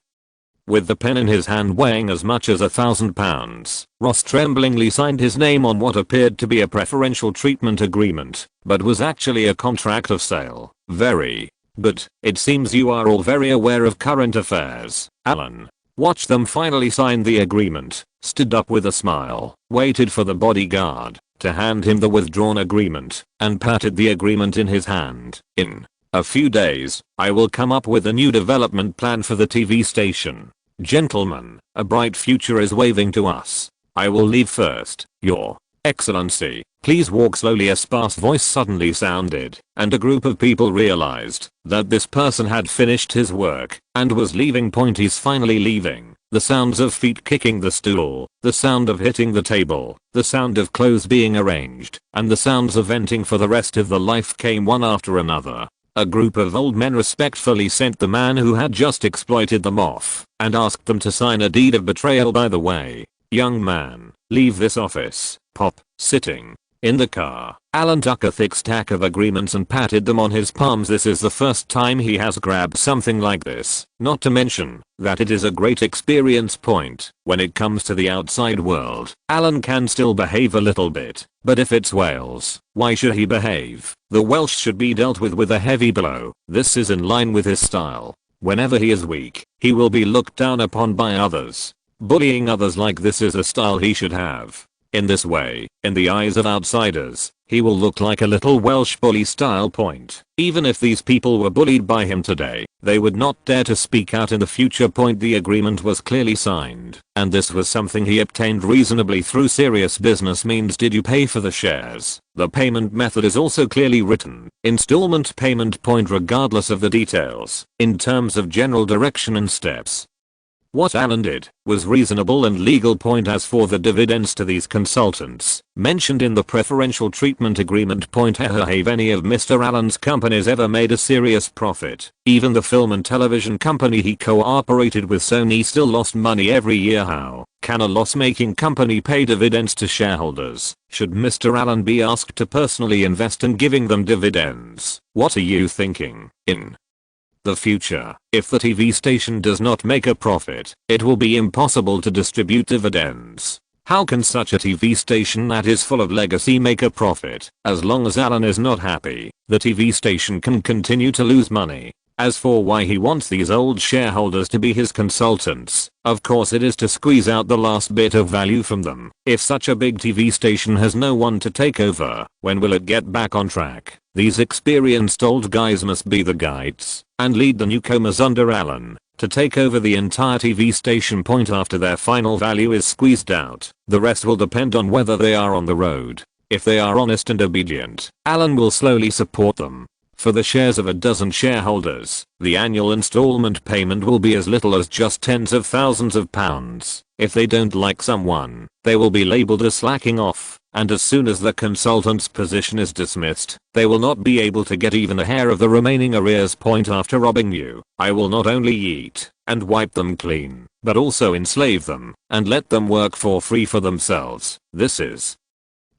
with the pen in his hand weighing as much as 1,000 pounds, Ross tremblingly signed his name on what appeared to be a preferential treatment agreement, but was actually a contract of sale. Very good. It seems you are all very aware of current affairs. Alan watched them finally sign the agreement, stood up with a smile, waited for the bodyguard to hand him the withdrawn agreement, and patted the agreement in his hand. In a few days, I will come up with a new development plan for the TV station. Gentlemen, a bright future is waving to us. I will leave first, Your Excellency. Please walk slowly. A sparse voice suddenly sounded, and a group of people realized that this person had finished his work and was leaving. He's finally leaving. The sounds of feet kicking the stool, the sound of hitting the table, the sound of clothes being arranged, and the sounds of venting for the rest of the life came one after another. A group of old men respectfully sent the man who had just exploited them off and asked them to sign a deed of betrayal. By the way, young man, leave this office. Pop, sitting in the car, Alan took a thick stack of agreements and patted them on his palms. This is the first time he has grabbed something like this, not to mention that it is a great experience. When it comes to the outside world, Alan can still behave a little bit, but if it's Wales, why should he behave? The Welsh should be dealt with a heavy blow. This is in line with his style. Whenever he is weak, he will be looked down upon by others. Bullying others like this is a style he should have. In this way, in the eyes of outsiders, he will look like a little Welsh bully style. Even if these people were bullied by him today, they would not dare to speak out in the future. The agreement was clearly signed, and this was something he obtained reasonably through serious business means. Did you pay for the shares? The payment method is also clearly written. Installment payment. Regardless of the details, in terms of general direction and steps, what Alan did was reasonable and legal. As for the dividends to these consultants mentioned in the preferential treatment agreement, have any of Mr. Allen's companies ever made a serious profit? Even the film and television company he cooperated with, Sony, still lost money every year. How can a loss-making company pay dividends to shareholders? Should Mr. Allen be asked to personally invest in giving them dividends? What are you thinking? In the future, if the TV station does not make a profit, it will be impossible to distribute dividends. How can such a TV station that is full of legacy make a profit? As long as Alan is not happy, the TV station can continue to lose money. As for why he wants these old shareholders to be his consultants, of course it is to squeeze out the last bit of value from them. If such a big TV station has no one to take over, when will it get back on track? These experienced old guys must be the guides and lead the newcomers under Alan to take over the entire TV station point after their final value is squeezed out. The rest will depend on whether they are on the road. If they are honest and obedient, Alan will slowly support them. For the shares of a dozen shareholders, the annual installment payment will be as little as just tens of thousands of pounds. If they don't like someone, they will be labeled as slacking off, and as soon as the consultant's position is dismissed, they will not be able to get even a hair of the remaining arrears point after robbing you. I will not only eat and wipe them clean, but also enslave them and let them work for free for themselves. This is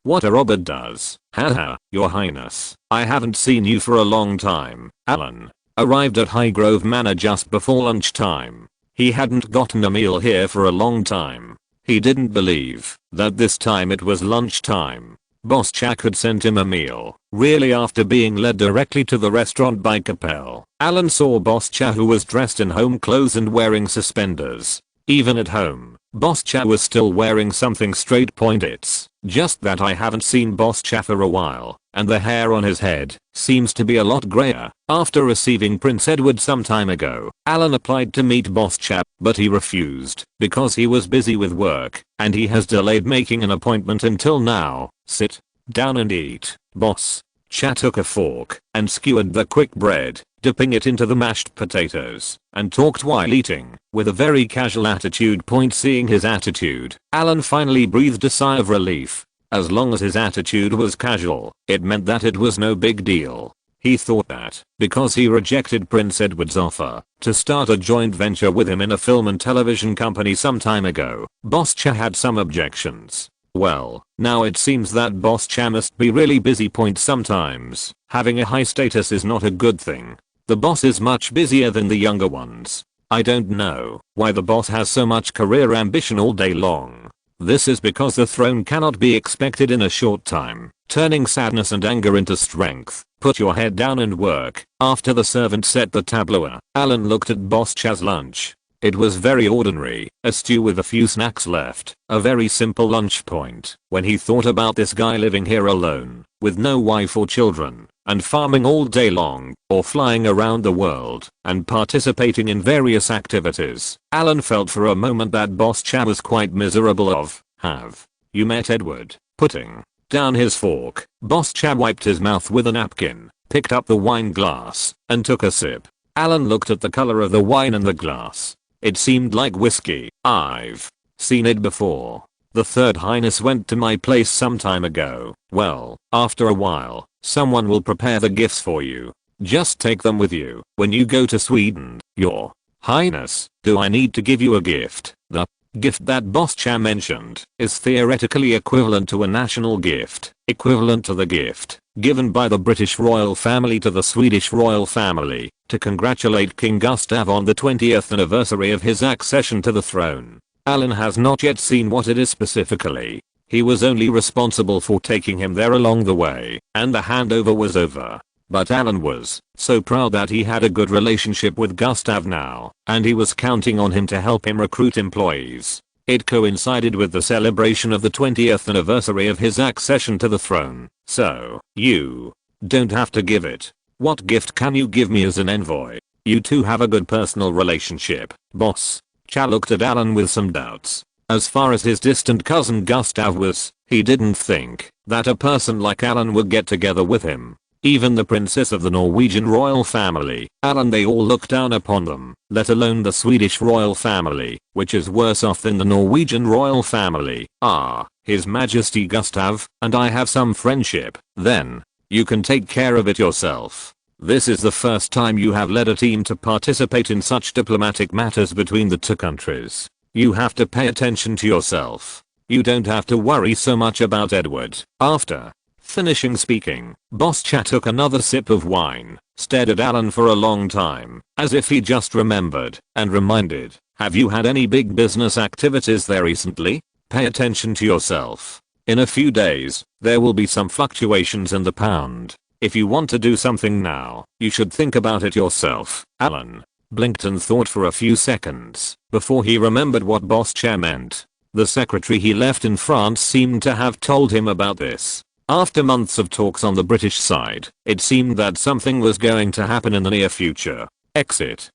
what a robber does. Haha, your highness, I haven't seen you for a long time. Alan arrived at Highgrove Manor just before lunchtime. He hadn't gotten a meal here for a long time. He didn't believe that this time it was lunchtime. Boss Jack had sent him a meal, really, after being led directly to the restaurant by Capel. Alan saw Boss Cha, who was dressed in home clothes and wearing suspenders. Even at home, Boss Cha was still wearing something straight point. It's just that I haven't seen Boss Cha for a while, and the hair on his head seems to be a lot grayer. After receiving Prince Edward some time ago, Alan applied to meet Boss Cha, but he refused because he was busy with work, and he has delayed making an appointment until now. Sit down and eat. Boss Cha took a fork and skewered the quick bread, dipping it into the mashed potatoes, and talked while eating, with a very casual attitude. Seeing his attitude, Alan finally breathed a sigh of relief. As long as his attitude was casual, it meant that it was no big deal. He thought that, because he rejected Prince Edward's offer to start a joint venture with him in a film and television company some time ago, Boss Cha had some objections. Well, now it seems that Boss Cha must be really busy. Sometimes, having a high status is not a good thing. The boss is much busier than the younger ones. I don't know why the boss has so much career ambition all day long. This is because the throne cannot be expected in a short time. Turning sadness and anger into strength. Put your head down and work. After the servant set the tableau, Alan looked at Boss Cha's lunch. It was very ordinary, a stew with a few snacks left, a very simple lunch point. When he thought about this guy living here alone, with no wife or children, and farming all day long, or flying around the world, and participating in various activities, Alan felt for a moment that Boss Cha was quite miserable. Have you met Edward? Putting down his fork, Boss Cha wiped his mouth with a napkin, picked up the wine glass, and took a sip. Alan looked at the color of the wine in the glass. It seemed like whiskey. I've seen it before. The Third Highness went to my place some time ago. Well, after a while, someone will prepare the gifts for you. Just take them with you when you go to Sweden. Your Highness, do I need to give you a gift? The gift that Boss Cha mentioned is theoretically equivalent to a national gift, equivalent to the gift given by the British royal family to the Swedish royal family to congratulate King Gustav on the 20th anniversary of his accession to the throne. Alan has not yet seen what it is specifically. He was only responsible for taking him there along the way, and the handover was over. But Alan was so proud that he had a good relationship with Gustav now, and he was counting on him to help him recruit employees. It coincided with the celebration of the 20th anniversary of his accession to the throne, so you don't have to give it. What gift can you give me as an envoy? You two have a good personal relationship. Boss Cha looked at Alan with some doubts. As far as his distant cousin Gustav was, he didn't think that a person like Alan would get together with him. Even the princess of the Norwegian royal family, Alan, they all look down upon them, let alone the Swedish royal family, which is worse off than the Norwegian royal family. His Majesty Gustav and I have some friendship. Then you can take care of it yourself. This is the first time you have led a team to participate in such diplomatic matters between the two countries. You have to pay attention to yourself. You don't have to worry so much about Edward. After finishing speaking, Boss Cha took another sip of wine, stared at Alan for a long time, as if he just remembered, and reminded, have you had any big business activities there recently? Pay attention to yourself. In a few days, there will be some fluctuations in the pound. If you want to do something now, you should think about it yourself. Alan blinked and thought for a few seconds before he remembered what boss chair meant. The secretary he left in France seemed to have told him about this. After months of talks on the British side, it seemed that something was going to happen in the near future. Exit.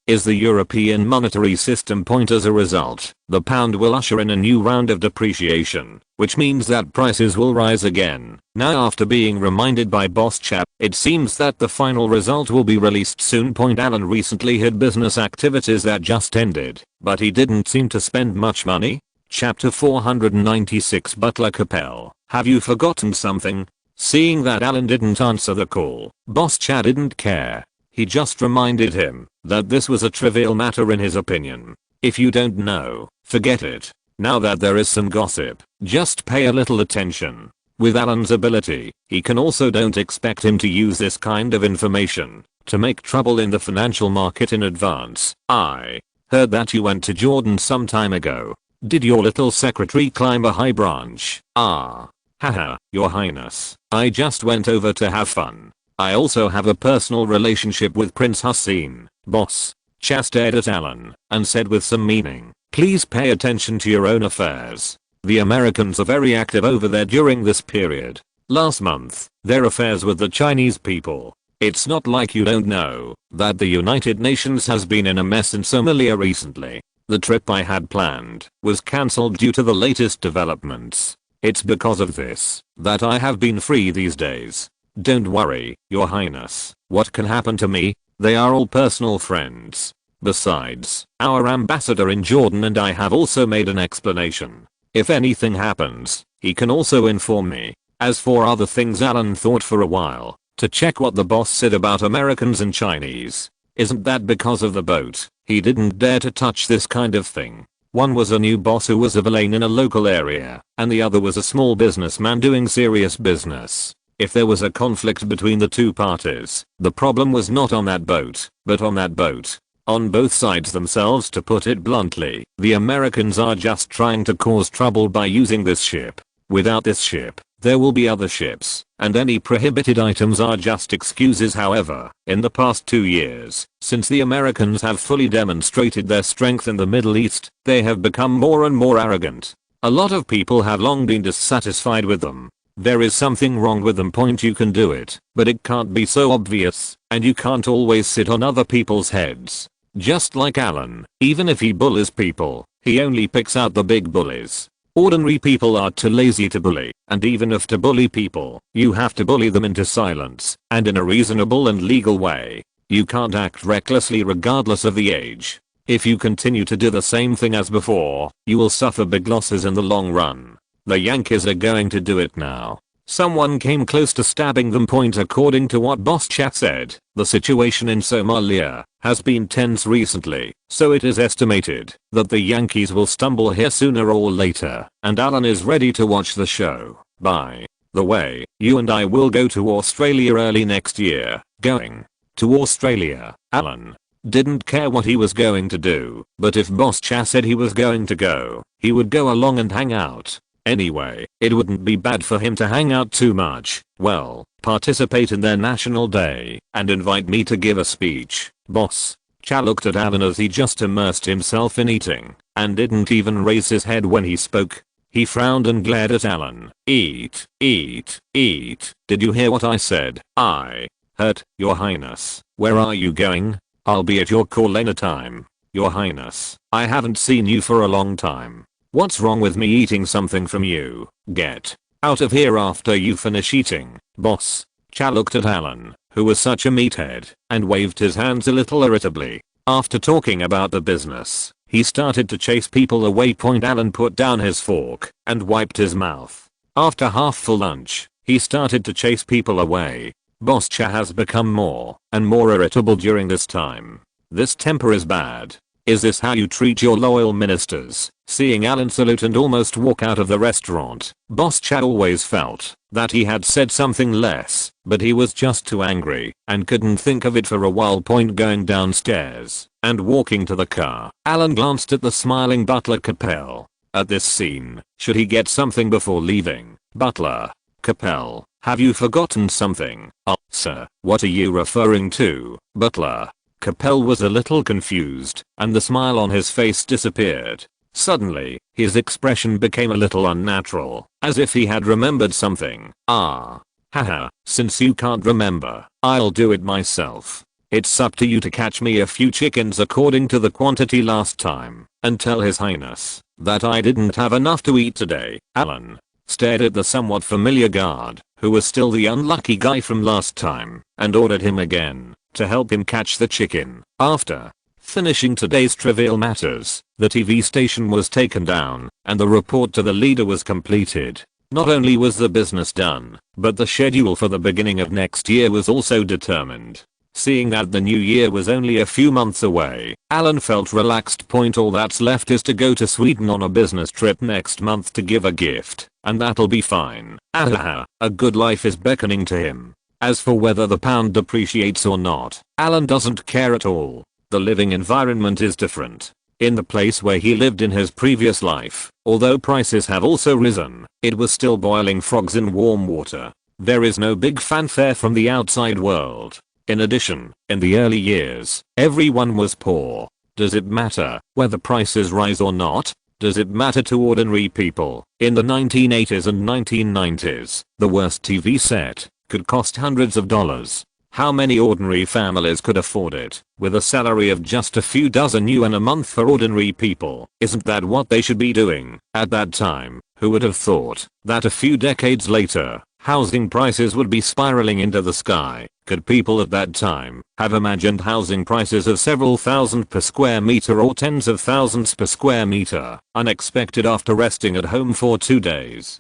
Is the European monetary system point as a result? The pound will usher in a new round of depreciation, which means that prices will rise again. Now after being reminded by boss chap, it seems that the final result will be released soon. Alan recently had business activities that just ended, but he didn't seem to spend much money. Chapter 496 Butler Capel. Have you forgotten something? Seeing that Alan didn't answer the call, boss Chad didn't care. He just reminded him that this was a trivial matter in his opinion. If you don't know, forget it. Now that there is some gossip, just pay a little attention. With Alan's ability, he can also don't expect him to use this kind of information to make trouble in the financial market in advance. I heard that you went to Jordan some time ago. Did your little secretary climb a high branch? Ah. Haha, your highness. I just went over to have fun. I also have a personal relationship with Prince Hussein. Boss Cha stared at Alan and said with some meaning, please pay attention to your own affairs. The Americans are very active over there during this period. Last month, their affairs with the Chinese people. It's not like you don't know that the United Nations has been in a mess in Somalia recently. The trip I had planned was cancelled due to the latest developments. It's because of this that I have been free these days. Don't worry, your highness. What can happen to me? They are all personal friends. Besides, our ambassador in Jordan and I have also made an explanation. If anything happens, he can also inform me. As for other things, Alan thought for a while to check what the boss said about Americans and Chinese. Isn't that because of the boat? He didn't dare to touch this kind of thing. One was a new boss who was a villain in a local area, and the other was a small businessman doing serious business. If there was a conflict between the two parties, the problem was not on that boat, but on that boat. On both sides themselves, to put it bluntly. The Americans are just trying to cause trouble by using this ship. Without this ship, there will be other ships, and any prohibited items are just excuses. However, in the past 2 years, since the Americans have fully demonstrated their strength in the Middle East, they have become more and more arrogant. A lot of people have long been dissatisfied with them. There is something wrong with them. You can do it, but it can't be so obvious, and you can't always sit on other people's heads. Just like Alan, even if he bullies people, he only picks out the big bullies. Ordinary people are too lazy to bully, and even if to bully people, you have to bully them into silence, and in a reasonable and legal way. You can't act recklessly regardless of the age. If you continue to do the same thing as before, you will suffer big losses in the long run. The Yankees are going to do it now. Someone came close to stabbing them. According to what boss chat said, the situation in Somalia has been tense recently, so it is estimated that the Yankees will stumble here sooner or later, and Alan is ready to watch the show. By the way, you and I will go to Australia early next year. Going to Australia. Alan didn't care what he was going to do, but if boss Cha said he was going to go, he would go along and hang out. Anyway, it wouldn't be bad for him to hang out too much. Well, participate in their national day and invite me to give a speech. Boss Cha looked at Alan as he just immersed himself in eating and didn't even raise his head when he spoke. He frowned and glared at Alan. Eat, eat, eat. Did you hear what I said? I heard, your highness. Where are you going? I'll be at your call anytime. Your highness, I haven't seen you for a long time. What's wrong with me eating something from you? Get out of here after you finish eating. Boss Cha looked at Alan, who was such a meathead, and waved his hands a little irritably. After talking about the business, he started to chase people away. Alan put down his fork and wiped his mouth. After half full lunch, he started to chase people away. Boss Cha has become more and more irritable during this time. This temper is bad. Is this how you treat your loyal ministers? Seeing Alan salute and almost walk out of the restaurant, boss Cha always felt that he had said something less, but he was just too angry and couldn't think of it for a while. Going downstairs and walking to the car, Alan glanced at the smiling Butler Capel. At this scene, should he get something before leaving? Butler Capel Have you forgotten something? Oh, sir, what are you referring to, butler? Capel was a little confused, and the smile on his face disappeared. Suddenly, his expression became a little unnatural, as if he had remembered something. Haha, since you can't remember, I'll do it myself. It's up to you to catch me a few chickens according to the quantity last time, and tell His Highness that I didn't have enough to eat today. Alan stared at the somewhat familiar guard, who was still the unlucky guy from last time, and ordered him again to help him catch the chicken. After finishing today's trivial matters, the TV station was taken down, and the report to the leader was completed. Not only was the business done, but the schedule for the beginning of next year was also determined. Seeing that the new year was only a few months away, Alan felt relaxed. All that's left is to go to Sweden on a business trip next month to give a gift, and that'll be fine. A good life is beckoning to him. As for whether the pound depreciates or not, Alan doesn't care at all. The living environment is different. In the place where he lived in his previous life, although prices have also risen, it was still boiling frogs in warm water. There is no big fanfare from the outside world. In addition, in the early years, everyone was poor. Does it matter whether prices rise or not? Does it matter to ordinary people? In the 1980s and 1990s, the worst TV set could cost hundreds of dollars. How many ordinary families could afford it, with a salary of just a few dozen yuan a month for ordinary people? Isn't that what they should be doing at that time? Who would have thought that a few decades later, housing prices would be spiraling into the sky? Could people at that time have imagined housing prices of several thousand per square meter or tens of thousands per square meter, unexpected after resting at home for 2 days?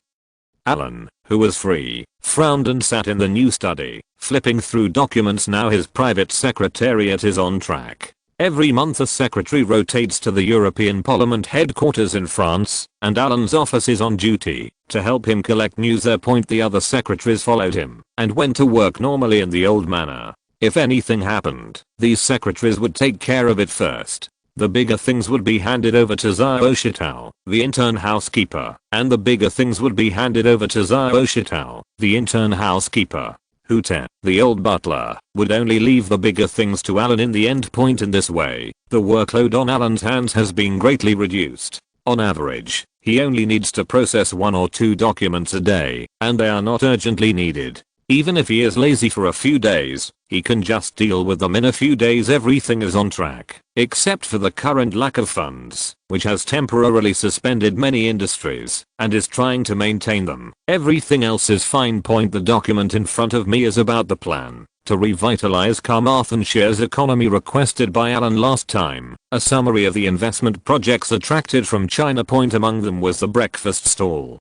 Alan, who was free, frowned and sat in the new study, flipping through documents. Now his private secretariat is on track. Every month a secretary rotates to the European Parliament headquarters in France, and Alan's office is on duty to help him collect news. The other secretaries followed him and went to work normally in the old manner. If anything happened, these secretaries would take care of it first. The bigger things would be handed over to Zhao Shitao, the intern housekeeper, and the bigger things would be handed over to Zhao Shitao, the intern housekeeper. Hooter, the old butler, would only leave the bigger things to Alan in the end. In this way, the workload on Alan's hands has been greatly reduced. On average, he only needs to process 1 or 2 documents a day, and they are not urgently needed. Even if he is lazy for a few days, he can just deal with them in a few days. Everything is on track, except for the current lack of funds, which has temporarily suspended many industries, and is trying to maintain them. Everything else is fine. The document in front of me is about the plan to revitalize Carmarthanshire's economy requested by Alan last time. A summary of the investment projects attracted from China. Among them was the breakfast stall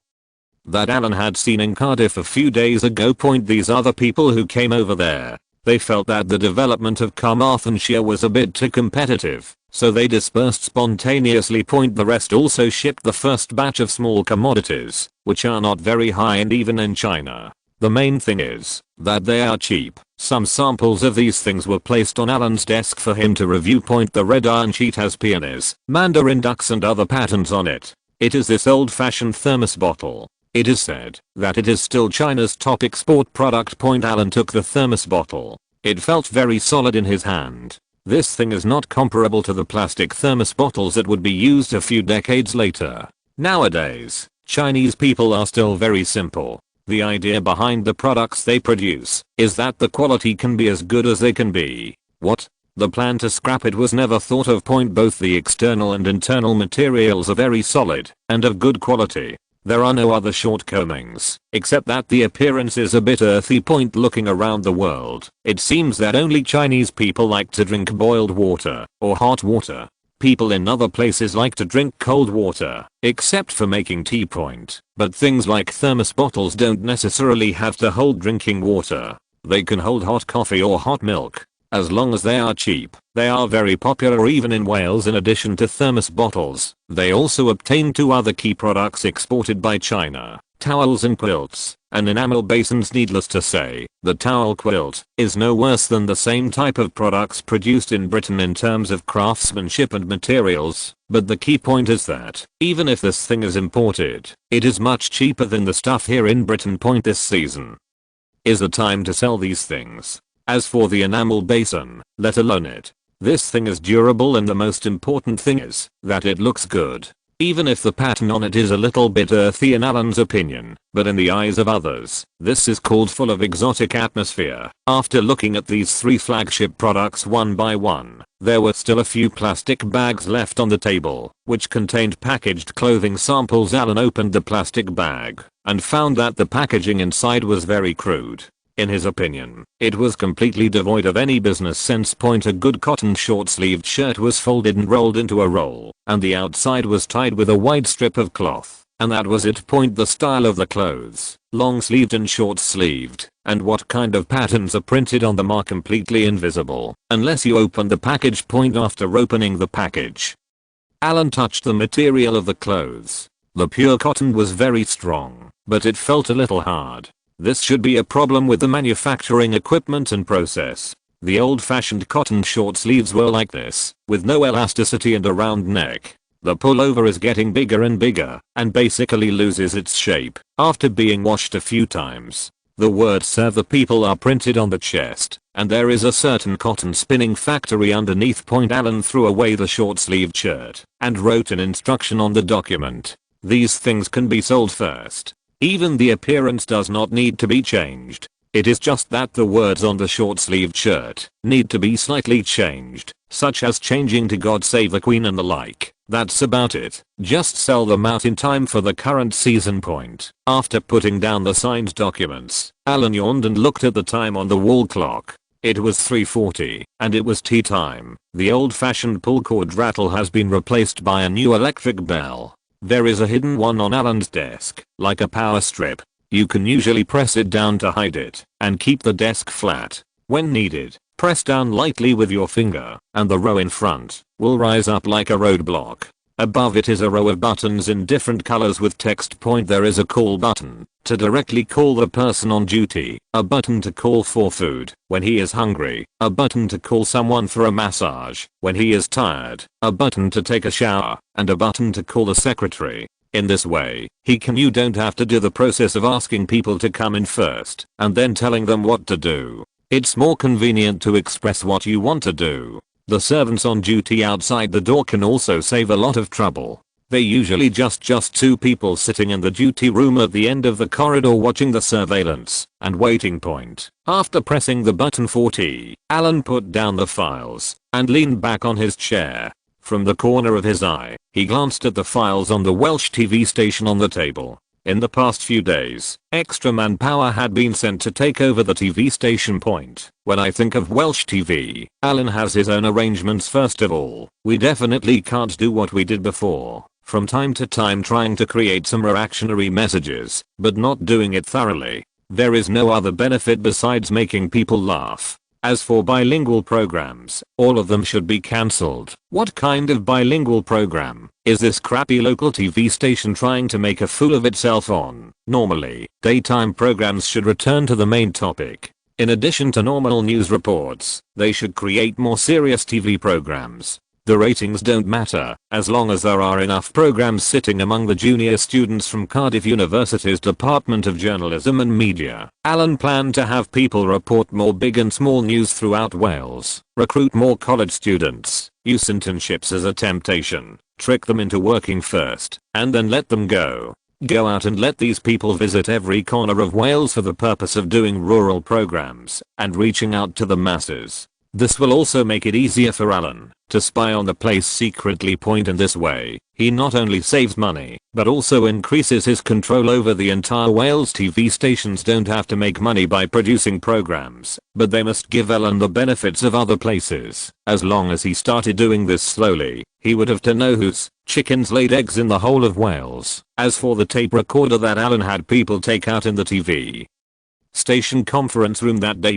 that Alan had seen in Cardiff a few days ago. These are the people who came over there. They felt that the development of Carmarthanshire was a bit too competitive, so they dispersed spontaneously. The rest also shipped the first batch of small commodities, which are not very high end even in China. The main thing is that they are cheap. Some samples of these things were placed on Alan's desk for him to review. The red iron sheet has peonies, mandarin ducks and other patterns on it. It is this old-fashioned thermos bottle. It is said that it is still China's top export product. Alan took the thermos bottle. It felt very solid in his hand. This thing is not comparable to the plastic thermos bottles that would be used a few decades later. Nowadays, Chinese people are still very simple. The idea behind the products they produce is that the quality can be as good as they can be. What? The plan to scrap it was never thought of. Both the external and internal materials are very solid and of good quality. There are no other shortcomings, except that the appearance is a bit earthy. Looking around the world, it seems that only Chinese people like to drink boiled water or hot water. People in other places like to drink cold water, except for making tea. But things like thermos bottles don't necessarily have to hold drinking water. They can hold hot coffee or hot milk. As long as they are cheap, they are very popular even in Wales. In addition to thermos bottles, they also obtain 2 other key products exported by China: towels and quilts, and enamel basins. Needless to say, the towel quilt is no worse than the same type of products produced in Britain in terms of craftsmanship and materials, but the key point is that, even if this thing is imported, it is much cheaper than the stuff here in Britain. This season, is the time to sell these things. As for the enamel basin, let alone it. This thing is durable, and the most important thing is that it looks good. Even if the pattern on it is a little bit earthy in Alan's opinion, but in the eyes of others, this is called full of exotic atmosphere. After looking at these 3 flagship products one by one, there were still a few plastic bags left on the table, which contained packaged clothing samples. Alan opened the plastic bag and found that the packaging inside was very crude. In his opinion, it was completely devoid of any business sense. A good cotton short-sleeved shirt was folded and rolled into a roll, and the outside was tied with a wide strip of cloth, and that was it. The style of the clothes, long-sleeved and short-sleeved, and what kind of patterns are printed on them are completely invisible, unless you open the package. After opening the package, Alan touched the material of the clothes. The pure cotton was very strong, but it felt a little hard. This should be a problem with the manufacturing equipment and process. The old-fashioned cotton short sleeves were like this, with no elasticity and a round neck. The pullover is getting bigger and bigger, and basically loses its shape after being washed a few times. The words "Serve the People" are printed on the chest, and there is a certain cotton spinning factory underneath. Alan threw away the short-sleeved shirt and wrote an instruction on the document. These things can be sold first. Even the appearance does not need to be changed. It is just that the words on the short-sleeved shirt need to be slightly changed, such as changing to "God Save the Queen" and the like. That's about it. Just sell them out in time for the current season. After putting down the signed documents, Alan yawned and looked at the time on the wall clock. It was 3:40, and it was tea time. The old-fashioned pull cord rattle has been replaced by a new electric bell. There is a hidden one on Alan's desk, like a power strip. You can usually press it down to hide it and keep the desk flat. When needed, press down lightly with your finger, and the row in front will rise up like a roadblock. Above it is a row of buttons in different colors with text. There is a call button to directly call the person on duty, a button to call for food when he is hungry, a button to call someone for a massage when he is tired, a button to take a shower, and a button to call the secretary. In this way, you don't have to do the process of asking people to come in first and then telling them what to do. It's more convenient to express what you want to do. The servants on duty outside the door can also save a lot of trouble. They're usually just 2 people sitting in the duty room at the end of the corridor watching the surveillance and waiting. After pressing the button for tea, Alan put down the files and leaned back on his chair. From the corner of his eye, he glanced at the files on the Welsh TV station on the table. In the past few days, extra manpower had been sent to take over the TV station. When I think of Welsh TV, Alan has his own arrangements. First of all, we definitely can't do what we did before. From time to time trying to create some reactionary messages, but not doing it thoroughly. There is no other benefit besides making people laugh. As for bilingual programs, all of them should be cancelled. What kind of bilingual program is this crappy local TV station trying to make a fool of itself on? Normally, daytime programs should return to the main topic. In addition to normal news reports, they should create more serious TV programs. The ratings don't matter, as long as there are enough programs sitting among the junior students from Cardiff University's Department of Journalism and Media. Alan planned to have people report more big and small news throughout Wales, recruit more college students, use internships as a temptation, trick them into working first, and then let them go. Go out and let these people visit every corner of Wales for the purpose of doing rural programs and reaching out to the masses. This will also make it easier for Alan to spy on the place secretly. In this way, he not only saves money, but also increases his control over the entire Wales. TV stations don't have to make money by producing programs, but they must give Alan the benefits of other places. As long as he started doing this slowly, he would have to know whose chickens laid eggs in the whole of Wales. As for the tape recorder that Alan had people take out in the TV station conference room that day,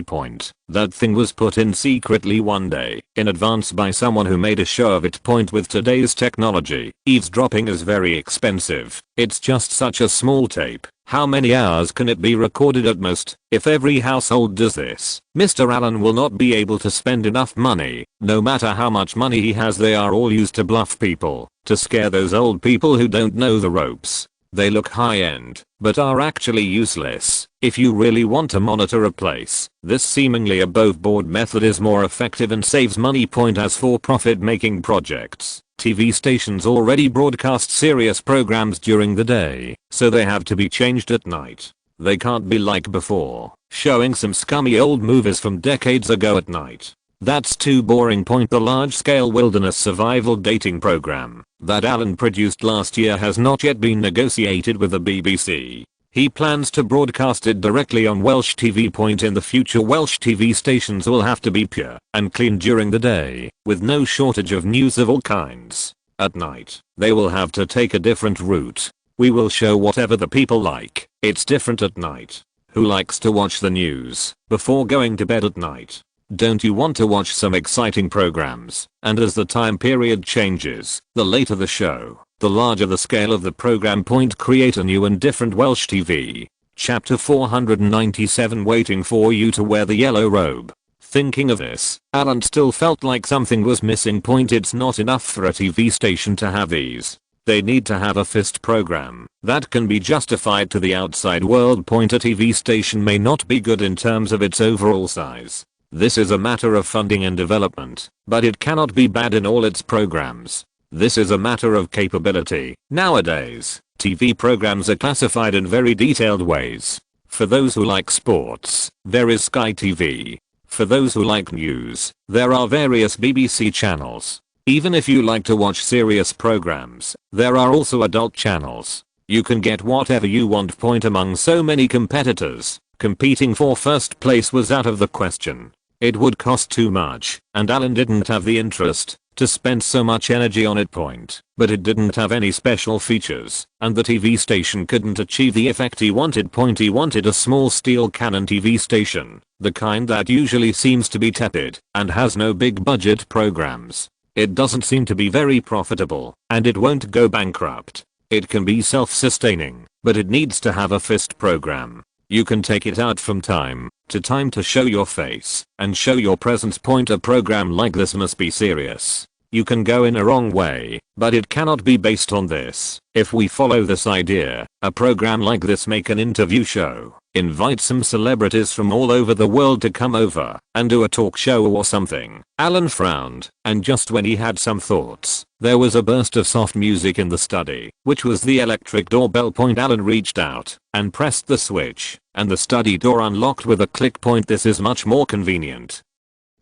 that thing was put in secretly one day in advance by someone who made a show of it. With today's technology, eavesdropping is very expensive. It's just such a small tape. How many hours can it be recorded at most? If every household does this, Mr. Allen will not be able to spend enough money. No matter how much money he has, they are all used to bluff people, to scare those old people who don't know the ropes. They look high-end, but are actually useless. If you really want to monitor a place, this seemingly above-board method is more effective and saves money. As for profit-making projects, TV stations already broadcast serious programs during the day, so they have to be changed at night. They can't be like before, showing some scummy old movies from decades ago at night. That's too boring. The large-scale wilderness survival dating program that Alan produced last year has not yet been negotiated with the BBC. He plans to broadcast it directly on Welsh TV. In the future, Welsh TV stations will have to be pure and clean during the day, with no shortage of news of all kinds. At night, they will have to take a different route. We will show whatever the people like. It's different at night. Who likes to watch the news before going to bed at night? Don't you want to watch some exciting programs? And as the time period changes, the later the show, the larger the scale of the program. Create a new and different Welsh TV. Chapter 497, waiting for you to wear the yellow robe. Thinking of this, Alan still felt like something was missing. It's not enough for a TV station to have these. They need to have a fixed program that can be justified to the outside world. A TV station may not be good in terms of its overall size. This is a matter of funding and development, but it cannot be bad in all its programs. This is a matter of capability. Nowadays, TV programs are classified in very detailed ways. For those who like sports, there is Sky TV. For those who like news, there are various BBC channels. Even if you like to watch serious programs, there are also adult channels. You can get whatever you want. Among so many competitors, competing for first place was out of the question. It would cost too much, and Alan didn't have the interest to spend so much energy on it. But it didn't have any special features, and the TV station couldn't achieve the effect he wanted. He wanted a small steel cannon TV station, the kind that usually seems to be tepid and has no big budget programs. It doesn't seem to be very profitable, and it won't go bankrupt. It can be self-sustaining, but it needs to have a fixed program. You can take it out from time to time to show your face and show your presence. A program like this must be serious. You can go in a wrong way, but it cannot be based on this. If we follow this idea, a program like this, make an interview show, invite some celebrities from all over the world to come over and do a talk show or something. Alan frowned, and just when he had some thoughts, there was a burst of soft music in the study, which was the electric doorbell. Alan reached out and pressed the switch, and the study door unlocked with a click. This is much more convenient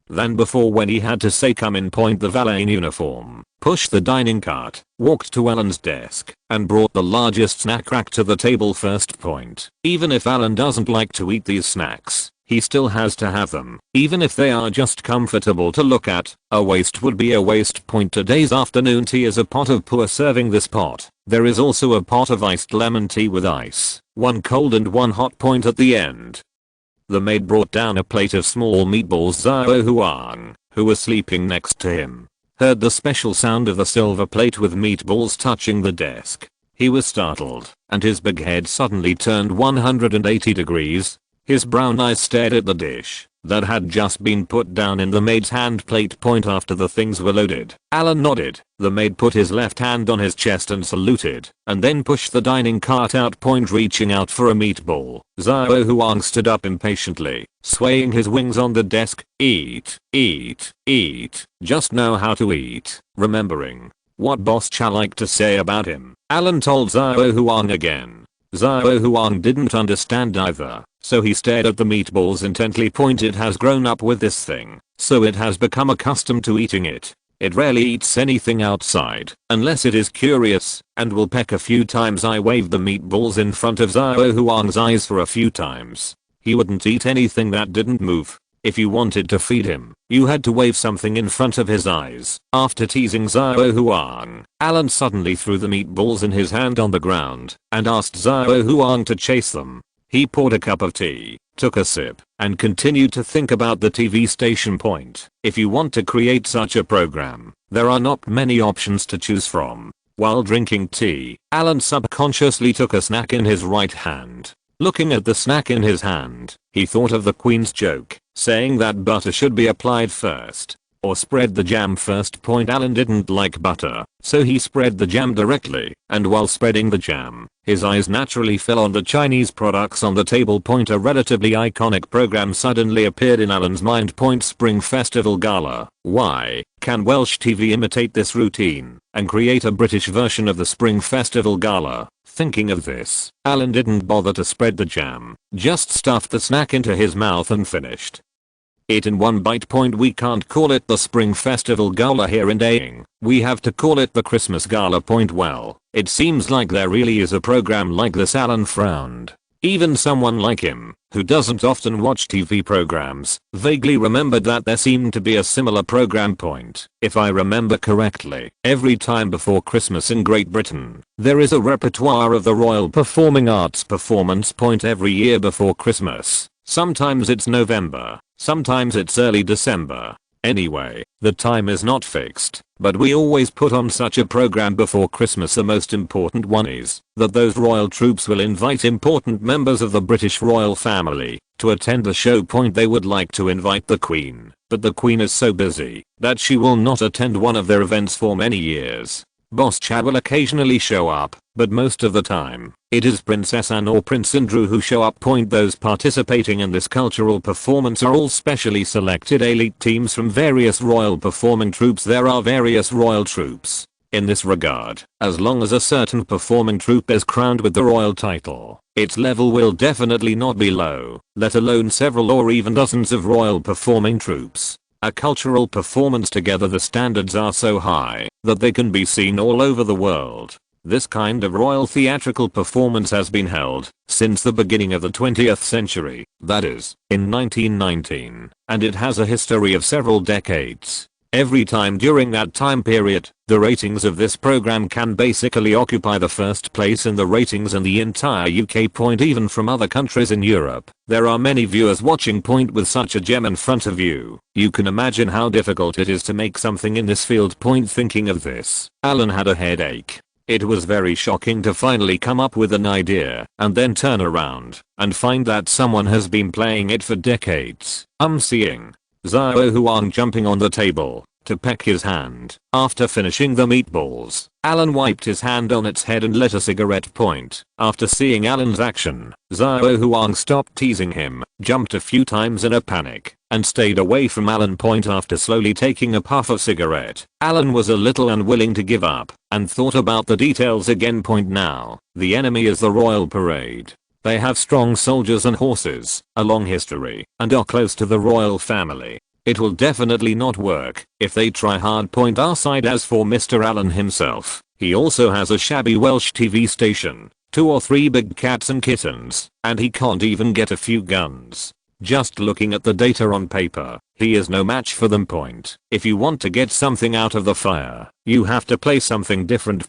than before when he had to say come in. The valet in uniform pushed the dining cart, walked to Alan's desk, and brought the largest snack rack to the table first. Even if Alan doesn't like to eat these snacks, he still has to have them, even if they are just comfortable to look at. A waste would be a waste. Today's afternoon tea is a pot of pour. Serving this pot, there is also a pot of iced lemon tea with ice, one cold and one hot. At the end, the maid brought down a plate of small meatballs. Zhao Huang, who was sleeping next to him, heard the special sound of the silver plate with meatballs touching the desk. He was startled, and his big head suddenly turned 180 degrees. His brown eyes stared at the dish that had just been put down in the maid's hand plate. After the things were loaded, Alan nodded. The maid put his left hand on his chest and saluted, and then pushed the dining cart out. Reaching out for a meatball, Zhao Huang stood up impatiently, swaying his wings on the desk. Eat, eat, eat. Just know how to eat. Remembering what Boss Cha liked to say about him, Alan told Zhao Huang again. Zhao Huang didn't understand either, so he stared at the meatballs intently. It has grown up with this thing, so it has become accustomed to eating it. It rarely eats anything outside, unless it is curious, and will peck a few times. I waved the meatballs in front of Zhao Huang's eyes for a few times. He wouldn't eat anything that didn't move. If you wanted to feed him, you had to wave something in front of his eyes. After teasing Zhao Huang, Alan suddenly threw the meatballs in his hand on the ground and asked Zhao Huang to chase them. He poured a cup of tea, took a sip, and continued to think about the TV station. If you want to create such a program, there are not many options to choose from. While drinking tea, Alan subconsciously took a snack in his right hand. Looking at the snack in his hand, he thought of the Queen's joke, saying that butter should be applied first. or spread the jam first. Alan didn't like butter, so he spread the jam directly, and while spreading the jam, his eyes naturally fell on the Chinese products on the table. A relatively iconic program suddenly appeared in Alan's mind. Spring Festival Gala. Why can Welsh TV imitate this routine and create a British version of the Spring Festival Gala? Thinking of this, Alan didn't bother to spread the jam, just stuffed the snack into his mouth and finished it in one bite. We can't call it the Spring Festival Gala here in Daying, we have to call it the Christmas Gala. Well, it seems like there really is a program like this. Alan frowned. Even someone like him, who doesn't often watch TV programs, vaguely remembered that there seemed to be a similar program. If I remember correctly, every time before Christmas in Great Britain, there is a repertoire of the Royal Performing Arts performance. Every year before Christmas. Sometimes it's November, sometimes it's early December. Anyway, the time is not fixed, but we always put on such a program before Christmas. The most important one is that those royal troops will invite important members of the British royal family to attend the show. They would like to invite the Queen, but the Queen is so busy that she will not attend one of their events for many years. Boss Chad will occasionally show up, but most of the time, it is Princess Anne or Prince Andrew who show up. Those participating in this cultural performance are all specially selected elite teams from various royal performing troops. There are various royal troops. In this regard, as long as a certain performing troupe is crowned with the royal title, its level will definitely not be low, let alone several or even dozens of royal performing troops. A cultural performance together, the standards are so high that they can be seen all over the world. This kind of royal theatrical performance has been held since the beginning of the 20th century, that is, in 1919, and it has a history of several decades. Every time during that time period, the ratings of this program can basically occupy the first place in the ratings in the entire UK. Even from other countries in Europe, there are many viewers watching. With such a gem in front of you, you can imagine how difficult it is to make something in this field. Thinking of this, Alan had a headache. It was very shocking to finally come up with an idea and then turn around and find that someone has been playing it for decades. Seeing Xiao Huang jumping on the table to peck his hand after finishing the meatballs. Alan wiped his hand on its head and lit a cigarette. After seeing Alan's action, Xiao Huang stopped teasing him, jumped a few times in a panic, and stayed away from Alan. After slowly taking a puff of cigarette, Alan was a little unwilling to give up and thought about the details again. Now, the enemy is the royal parade. They have strong soldiers and horses, a long history, and are close to the royal family. It will definitely not work if they try hard. Our side. As for Mr. Allen himself, he also has a shabby Welsh TV station, 2 or 3 big cats and kittens, and he can't even get a few guns. Just looking at the data on paper, he is no match for them. If you want to get something out of the fire, you have to play something different.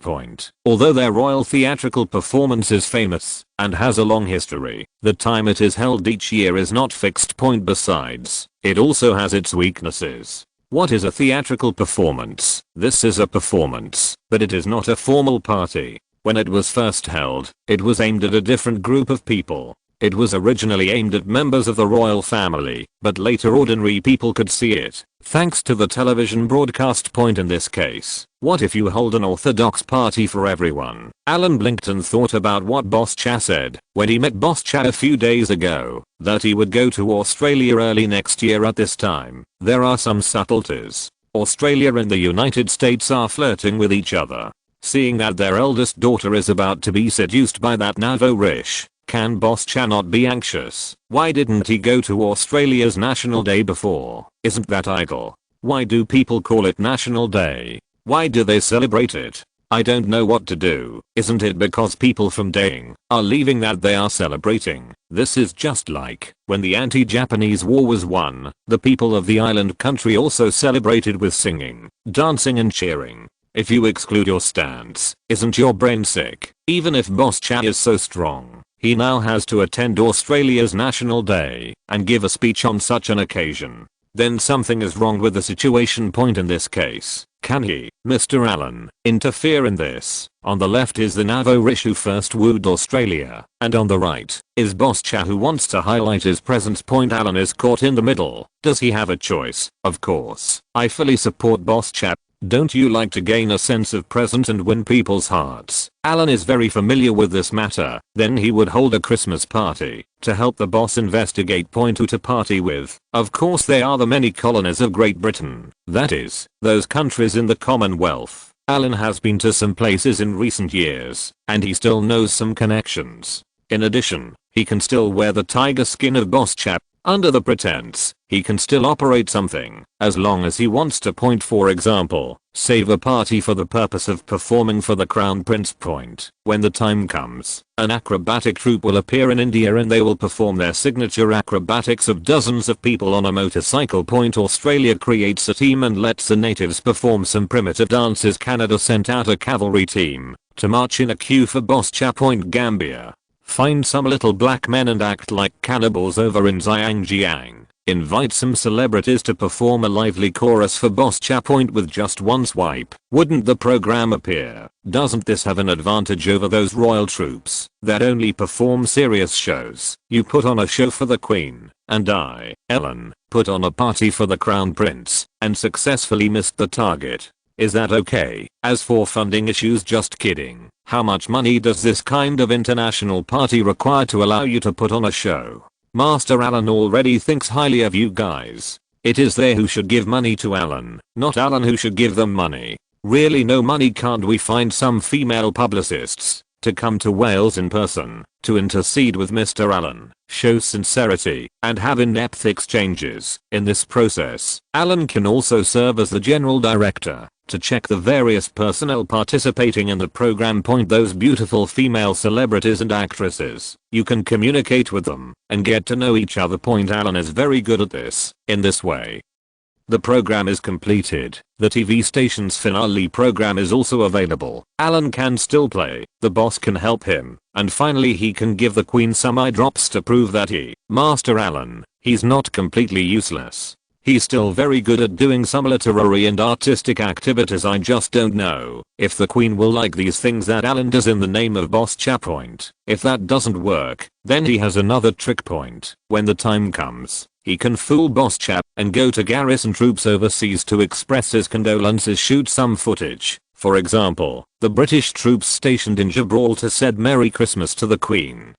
Although their royal theatrical performance is famous and has a long history, the time it is held each year is not fixed. Besides, it also has its weaknesses. What is a theatrical performance? This is a performance, but it is not a formal party. When it was first held, it was aimed at a different group of people. It was originally aimed at members of the royal family, but later ordinary people could see it, thanks to the television broadcast. In this case, what if you hold an orthodox party for everyone? Alan blinked and thought about what Boss Cha said when he met Boss Cha a few days ago, that he would go to Australia early next year at this time. There are some subtleties. Australia and the United States are flirting with each other. Seeing that their eldest daughter is about to be seduced by that Navo Rish, can Boss Cha not be anxious? Why didn't he go to Australia's National Day before? Isn't that idle? Why do people call it National Day? Why do they celebrate it? I don't know what to do. Isn't it because people from Daying are leaving that they are celebrating? This is just like when the anti-Japanese war was won, the people of the island country also celebrated with singing, dancing and cheering. If you exclude your stance, isn't your brain sick? Even if Boss Cha is so strong, he now has to attend Australia's National Day and give a speech on such an occasion. then something is wrong with the situation. Point in this case. Can he, Mr. Allen, interfere in this? On the left is the Navo Rish who first wooed Australia, and on the right is Boss Cha who wants to highlight his presence. Point Allen is caught in the middle. Does he have a choice? Of course. I fully support Boss Cha. Don't you like to gain a sense of presence and win people's hearts? Allen is very familiar with this matter. Then he would hold a Christmas party to help the boss investigate. Point who to party with? Of course they are the many colonies of Great Britain. That is, those countries in the Commonwealth. Allen has been to some places in recent years, and he still knows some connections. In addition, he can still wear the tiger skin of Boss Chap. Under the pretense, he can still operate something, as long as he wants to. Point for example, save a party for the purpose of performing for the Crown Prince. Point. When the time comes, an acrobatic troupe will appear in India and they will perform their signature acrobatics of dozens of people on a motorcycle. Point Australia creates a team and lets the natives perform some primitive dances. Canada sent out a cavalry team to march in a queue for Boss Cha. Point Gambia. Find some little black men and act like cannibals over in Zhangjiang. Invite some celebrities to perform a lively chorus for Boss Cha. Point with just one swipe. Wouldn't the program appear? Doesn't this have an advantage over those royal troops that only perform serious shows? You put on a show for the Queen, and I, Ellen, put on a party for the Crown Prince, and successfully missed the target. Is that okay? As for funding issues, just kidding. How much money does this kind of international party require to allow you to put on a show? Master Allen already thinks highly of you guys. It is they who should give money to Allen, not Allen who should give them money. Really no money? Can't we find some female publicists to come to Wales in person to intercede with Mr. Allen, show sincerity, and have in-depth exchanges? In this process, Allen can also serve as the general director to check the various personnel participating in the program. Point those beautiful female celebrities and actresses. You can communicate with them and get to know each other. Point Allen is very good at this. In this way, the program is completed. The TV station's finale program is also available. Allen can still play, the boss can help him, and finally he can give the Queen some eye drops to prove that Master Allen, he's not completely useless. He's still very good at doing some literary and artistic activities. I just don't know if the Queen will like these things that Allen does in the name of Boss Cha. Point. If that doesn't work, then he has another trick. Point. When the time comes, he can fool Boss Cha and go to garrison troops overseas to express his condolences. Shoot some footage. For example, the British troops stationed in Gibraltar said Merry Christmas to the Queen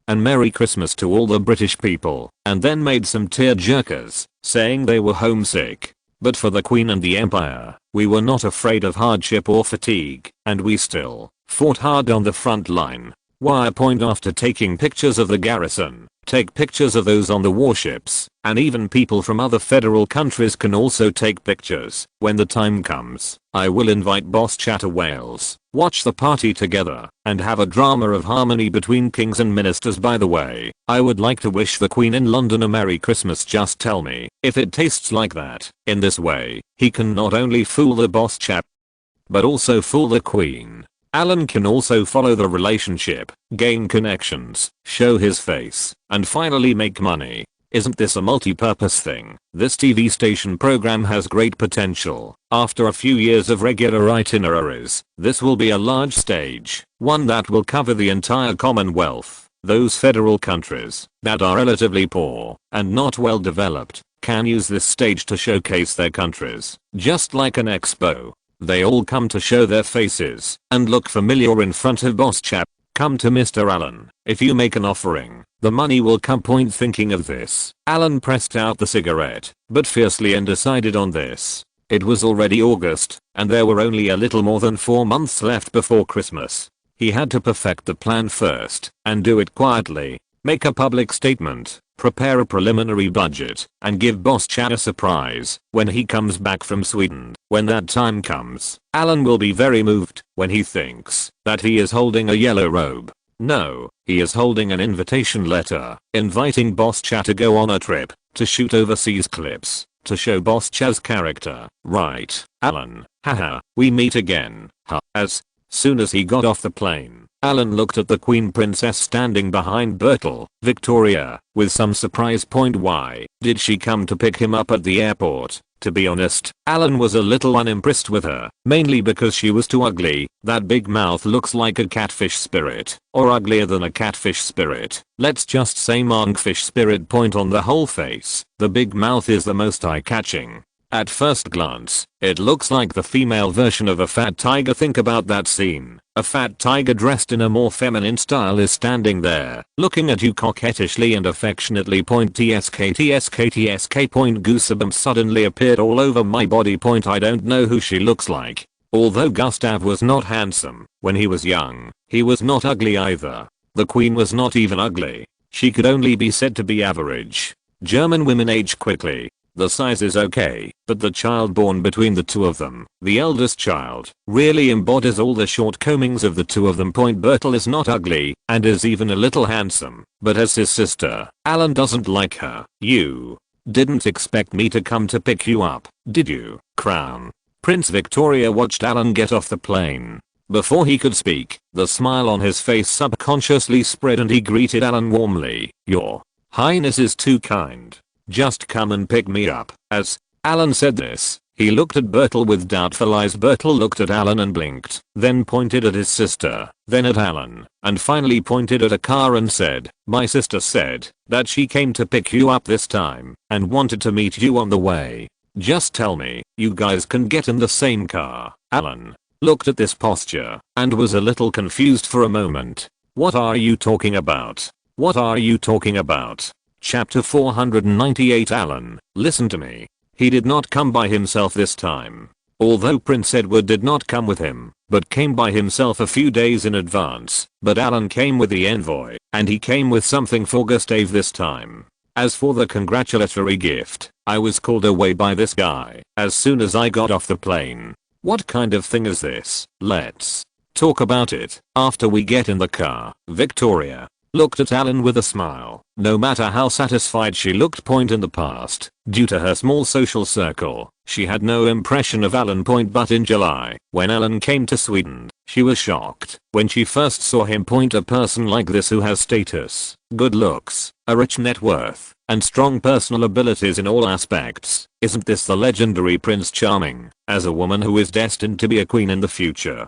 and Merry Christmas to all the British people, and then made some tearjerkers, saying they were homesick. But for the Queen and the Empire, we were not afraid of hardship or fatigue, and we still fought hard on the front line. Why? Point after taking pictures of the garrison, take pictures of those on the warships, and even people from other federal countries can also take pictures. When the time comes, I will invite Boss Cha to Wales, watch the party together, and have a drama of harmony between kings and ministers. By the way, I would like to wish the Queen in London a Merry Christmas. Just tell me if it tastes like that. In this way, he can not only fool the Boss Cha, but also fool the Queen. Allen can also follow the relationship, gain connections, show his face, and finally make money. Isn't this a multi-purpose thing? This TV station program has great potential. After a few years of regular itineraries, this will be a large stage, one that will cover the entire Commonwealth. Those federal countries that are relatively poor and not well developed can use this stage to showcase their countries, just like an expo. They all come to show their faces and look familiar in front of Boss Cha. Come to Mr. Allen. If you make an offering, the money will come. Point thinking of this, Allen pressed out the cigarette, but fiercely, and decided on this. It was already August, and there were only a little more than 4 months left before Christmas. He had to perfect the plan first, and do it quietly. Make a public statement, prepare a preliminary budget, and give Boss Cha a surprise when he comes back from Sweden. When that time comes, Allen will be very moved when he thinks that he is holding a yellow robe. No, he is holding an invitation letter, inviting Boss Cha to go on a trip, to shoot overseas clips, to show Boss Cha's character. Right, Allen, haha, we meet again, ha. As soon as he got off the plane, Alan looked at the Queen Princess standing behind Bertel, Victoria, with some surprise. Why did she come to pick him up at the airport? To be honest, Alan was a little unimpressed with her, mainly because she was too ugly. That big mouth looks like a catfish spirit, or uglier than a catfish spirit. Let's just say monkfish spirit. On the whole face, the big mouth is the most eye-catching. At first glance, it looks like the female version of a fat tiger. Think about that scene. A fat tiger dressed in a more feminine style is standing there, looking at you coquettishly and affectionately. Tsk. Goosebumps suddenly appeared all over my body. I don't know who she looks like. Although Gustav was not handsome when he was young, he was not ugly either. The queen was not even ugly. She could only be said to be average. German women age quickly. The size is okay, but the child born between the two of them, the eldest child, really embodies all the shortcomings of the two of them. Bertel is not ugly, and is even a little handsome, but as his sister, Alan doesn't like her. You didn't expect me to come to pick you up, did you, Crown? Prince Victoria watched Alan get off the plane. Before he could speak, the smile on his face subconsciously spread and he greeted Alan warmly. Your Highness is too kind. Just come and pick me up. As Alan said this, he looked at Bertel with doubtful eyes. Bertel looked at Alan and blinked, then pointed at his sister, then at Alan, and finally pointed at a car and said, my sister said that she came to pick you up this time and wanted to meet you on the way. Just tell me you guys can get in the same car. Alan looked at this posture and was a little confused for a moment. What are you talking about? What are you talking about? Chapter 498. Alan, listen to me. He did not come by himself this time. Although Prince Edward did not come with him, but came by himself a few days in advance, but Alan came with the envoy, and he came with something for Gustav this time. As for the congratulatory gift, I was called away by this guy as soon as I got off the plane. What kind of thing is this? Let's talk about it after we get in the car. Victoria looked at Alan with a smile. No matter how satisfied she looked in the past, due to her small social circle, she had no impression of Alan. But in July, when Alan came to Sweden, she was shocked when she first saw him. A person like this who has status, good looks, a rich net worth, and strong personal abilities in all aspects. Isn't this the legendary Prince Charming? As a woman who is destined to be a queen in the future,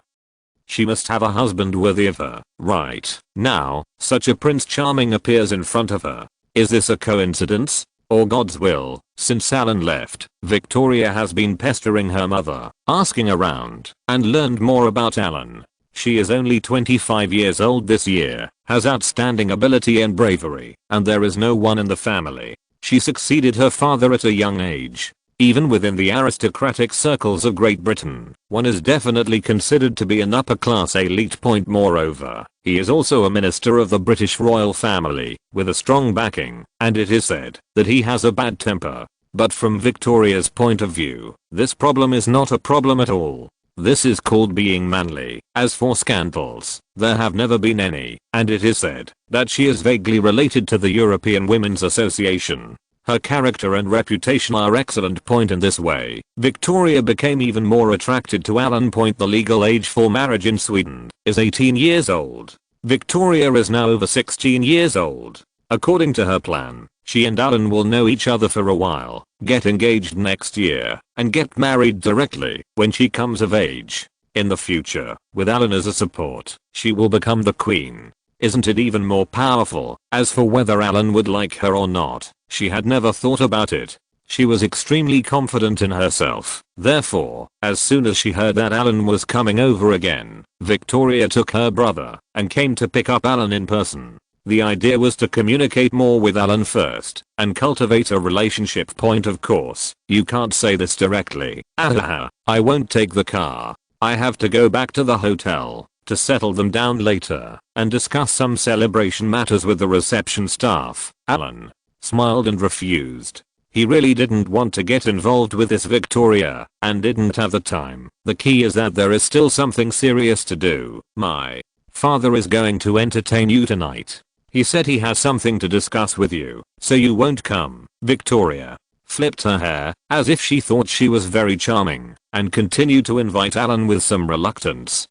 she must have a husband worthy of her. Right now, such a Prince Charming appears in front of her. Is this a coincidence? Or God's will? Since Alan left, Victoria has been pestering her mother, asking around, and learned more about Alan. She is only 25 years old this year, has outstanding ability and bravery, and there is no one in the family. She succeeded her father at a young age. Even within the aristocratic circles of Great Britain, one is definitely considered to be an upper-class elite. Moreover, he is also a minister of the British royal family, with a strong backing, and it is said that he has a bad temper. But from Victoria's point of view, this problem is not a problem at all. This is called being manly. As for scandals, there have never been any, and it is said that she is vaguely related to the European Women's Association. Her character and reputation are excellent. In this way, Victoria became even more attracted to Alan. The legal age for marriage in Sweden is 18 years old. Victoria is now over 16 years old. According to her plan, she and Alan will know each other for a while, get engaged next year, and get married directly when she comes of age. In the future, with Alan as a support, she will become the queen. Isn't it even more powerful? As for whether Alan would like her or not, she had never thought about it. She was extremely confident in herself. Therefore, as soon as she heard that Alan was coming over again, Victoria took her brother and came to pick up Alan in person. The idea was to communicate more with Alan first and cultivate a relationship. Of course, you can't say this directly. I won't take the car. I have to go back to the hotel to settle them down later and discuss some celebration matters with the reception staff. Alan smiled and refused. He really didn't want to get involved with this Victoria and didn't have the time. The key is that there is still something serious to do. My father is going to entertain you tonight. He said he has something to discuss with you, so you won't come. Victoria flipped her hair as if she thought she was very charming and continued to invite Alan with some reluctance.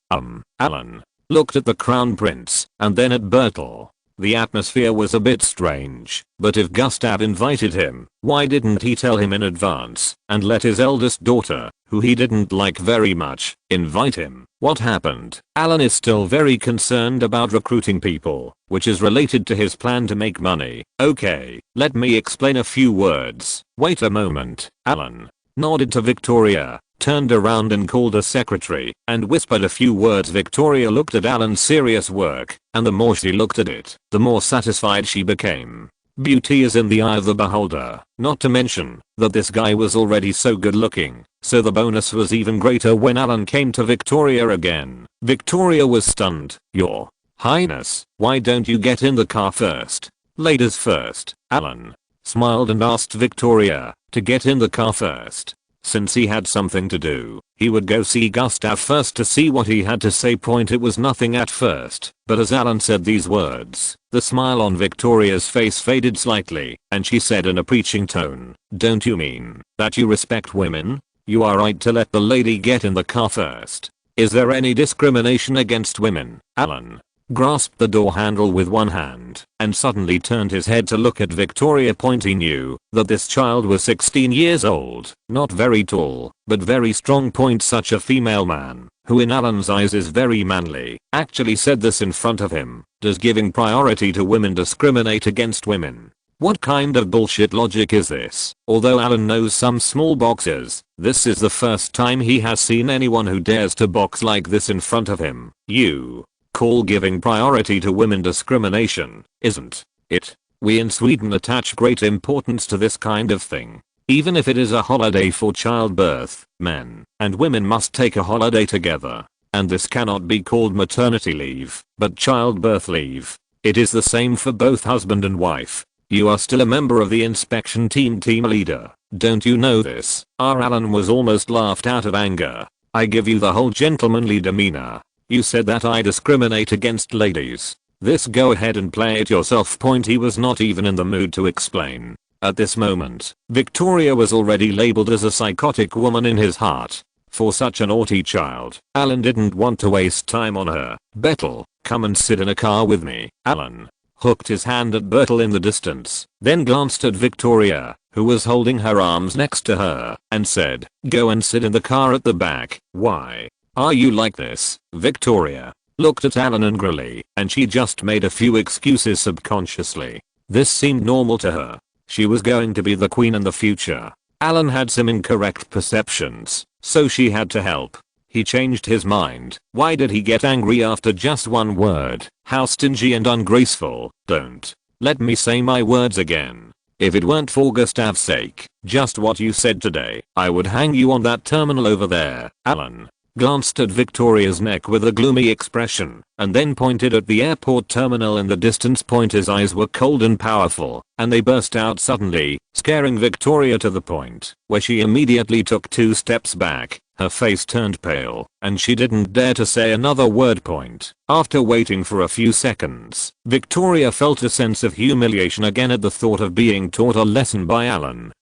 Alan looked at the crown prince, and then at Bertel. The atmosphere was a bit strange, but if Gustav invited him, why didn't he tell him in advance and let his eldest daughter, who he didn't like very much, invite him? What happened? Alan is still very concerned about recruiting people, which is related to his plan to make money. Okay, let me explain a few words. Wait a moment. Alan nodded to Victoria, turned around and called a secretary, and whispered a few words. Victoria looked at Alan's serious work, and the more she looked at it, the more satisfied she became. Beauty is in the eye of the beholder, not to mention that this guy was already so good looking, so the bonus was even greater when Alan came to Victoria again. Victoria was stunned. "Your Highness, why don't you get in the car first?" "Ladies first." Alan smiled and asked Victoria to get in the car first. Since he had something to do, he would go see Gustav first to see what he had to say. It was nothing at first, but as Alan said these words, the smile on Victoria's face faded slightly, and she said in a preaching tone, "Don't you mean that you respect women? You are right to let the lady get in the car first. Is there any discrimination against women?" Alan grasped the door handle with one hand and suddenly turned his head to look at Victoria. He knew that this child was 16 years old, not very tall, but very strong. Such a female man, who in Alan's eyes is very manly, actually said this in front of him. Does giving priority to women discriminate against women? What kind of bullshit logic is this? Although Alan knows some small boxers, this is the first time he has seen anyone who dares to box like this in front of him. You call giving priority to women discrimination, isn't it? We in Sweden attach great importance to this kind of thing. Even if it is a holiday for childbirth, men and women must take a holiday together. And this cannot be called maternity leave, but childbirth leave. It is the same for both husband and wife. You are still a member of the inspection team leader. Don't you know this? Alan was almost laughed out of anger. I give you the whole gentlemanly demeanor. You said that I discriminate against ladies. This go ahead and play it yourself. He was not even in the mood to explain. At this moment, Victoria was already labeled as a psychotic woman in his heart. For such a naughty child, Alan didn't want to waste time on her. "Bertel, come and sit in a car with me." Alan hooked his hand at Bertel in the distance, then glanced at Victoria, who was holding her arms next to her, and said, "Go and sit in the car at the back." "Why are you like this?" Victoria looked at Alan angrily, and she just made a few excuses subconsciously. This seemed normal to her. She was going to be the queen in the future. Alan had some incorrect perceptions, so she had to help. He changed his mind. Why did he get angry after just one word? How stingy and ungraceful. Don't let me say my words again. If it weren't for Gustav's sake, just what you said today, I would hang you on that terminal over there. Alan glanced at Victoria's neck with a gloomy expression, and then pointed at the airport terminal in the distance. His eyes were cold and powerful, and they burst out suddenly, scaring Victoria to the point where she immediately took 2 steps back. Her face turned pale, and she didn't dare to say another word. After waiting for a few seconds, Victoria felt a sense of humiliation again at the thought of being taught a lesson by Alan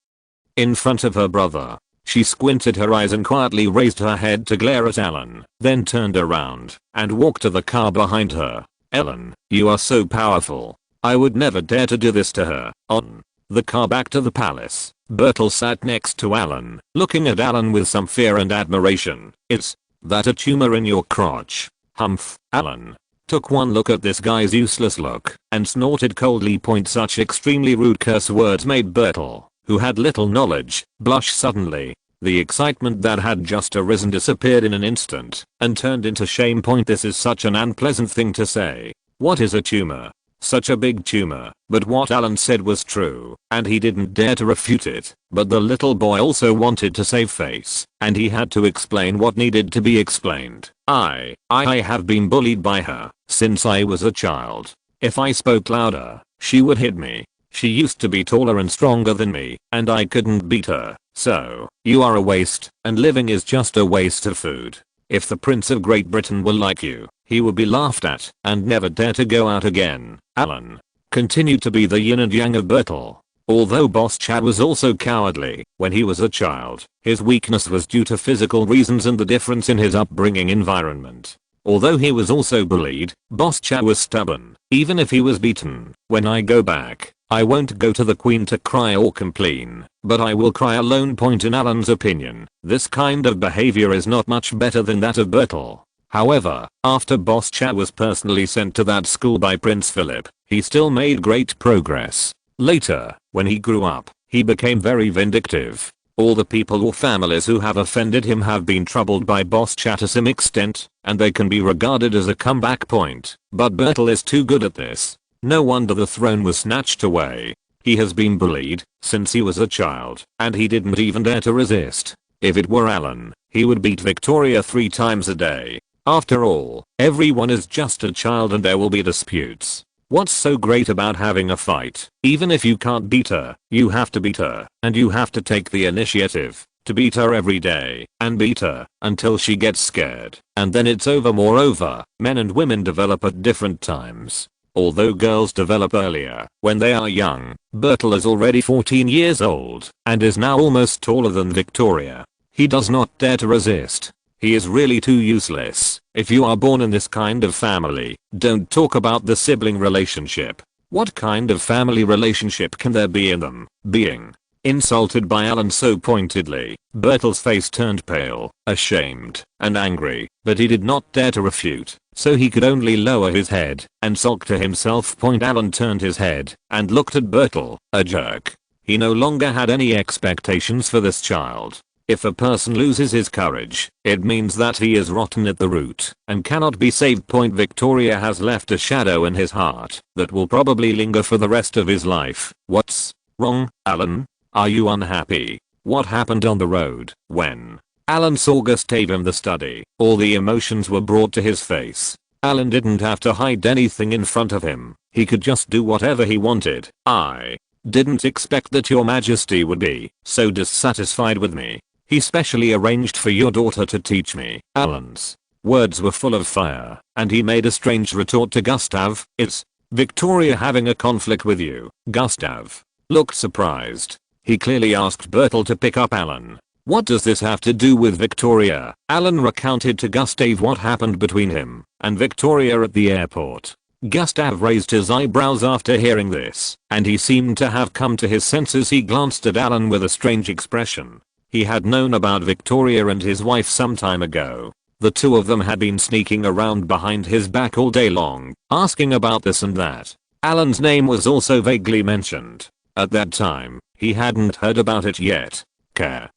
in front of her brother. She squinted her eyes and quietly raised her head to glare at Alan, then turned around and walked to the car behind her. "Ellen, you are so powerful. I would never dare to do this to her." On the car back to the palace, Bertel sat next to Alan, looking at Alan with some fear and admiration. "Is that a tumor in your crotch?" "Humph." Alan took one look at this guy's useless look and snorted coldly. Such extremely rude curse words made Bertel, who had little knowledge, blush suddenly. The excitement that had just arisen disappeared in an instant and turned into shame. This is such an unpleasant thing to say. What is a tumor? Such a big tumor. But what Alan said was true, and he didn't dare to refute it. But the little boy also wanted to save face, and he had to explain what needed to be explained. I have been bullied by her since I was a child. If I spoke louder, she would hit me. She used to be taller and stronger than me, and I couldn't beat her. So, you are a waste, and living is just a waste of food. If the Prince of Great Britain were like you, he would be laughed at and never dare to go out again. Alan continued to be the yin and yang of Bertel. Although Boss Chad was also cowardly when he was a child, his weakness was due to physical reasons and the difference in his upbringing environment. Although he was also bullied, Boss Cha was stubborn. Even if he was beaten, when I go back, I won't go to the queen to cry or complain, but I will cry alone. Point in Alan's opinion, this kind of behavior is not much better than that of Bertel. However, after Boss Cha was personally sent to that school by Prince Philip, he still made great progress. Later, when he grew up, he became very vindictive. All the people or families who have offended him have been troubled by Boss Cha to some extent, and they can be regarded as a comeback point. But Bertel is too good at this. No wonder the throne was snatched away. He has been bullied since he was a child, and he didn't even dare to resist. If it were Alan, he would beat Victoria 3 times a day. After all, everyone is just a child and there will be disputes. What's so great about having a fight? Even if you can't beat her, you have to beat her, and you have to take the initiative to beat her every day, and beat her until she gets scared, and then it's over. Moreover, men and women develop at different times. Although girls develop earlier, when they are young, Bertel is already 14 years old, and is now almost taller than Victoria. He does not dare to resist. He is really too useless. If you are born in this kind of family, don't talk about the sibling relationship. What kind of family relationship can there be in them? Being insulted by Alan so pointedly, Bertel's face turned pale, ashamed, and angry, but he did not dare to refute, so he could only lower his head and sulk to himself. Alan turned his head and looked at Bertel, a jerk. He no longer had any expectations for this child. If a person loses his courage, it means that he is rotten at the root and cannot be saved. Victoria has left a shadow in his heart that will probably linger for the rest of his life. What's wrong, Alan? Are you unhappy? What happened on the road? When Alan saw Gustave in the study, all the emotions were brought to his face. Alan didn't have to hide anything in front of him. He could just do whatever he wanted. I didn't expect that your majesty would be so dissatisfied with me. He specially arranged for your daughter to teach me. Alan's words were full of fire, and he made a strange retort to Gustave. Is Victoria having a conflict with you? Gustave looked surprised. He clearly asked Bertel to pick up Alan. What does this have to do with Victoria? Alan recounted to Gustave what happened between him and Victoria at the airport. Gustave raised his eyebrows after hearing this, and he seemed to have come to his senses. He glanced at Alan with a strange expression. He had known about Victoria and his wife some time ago. The two of them had been sneaking around behind his back all day long, asking about this and that. Alan's name was also vaguely mentioned. At that time, he hadn't heard about it yet.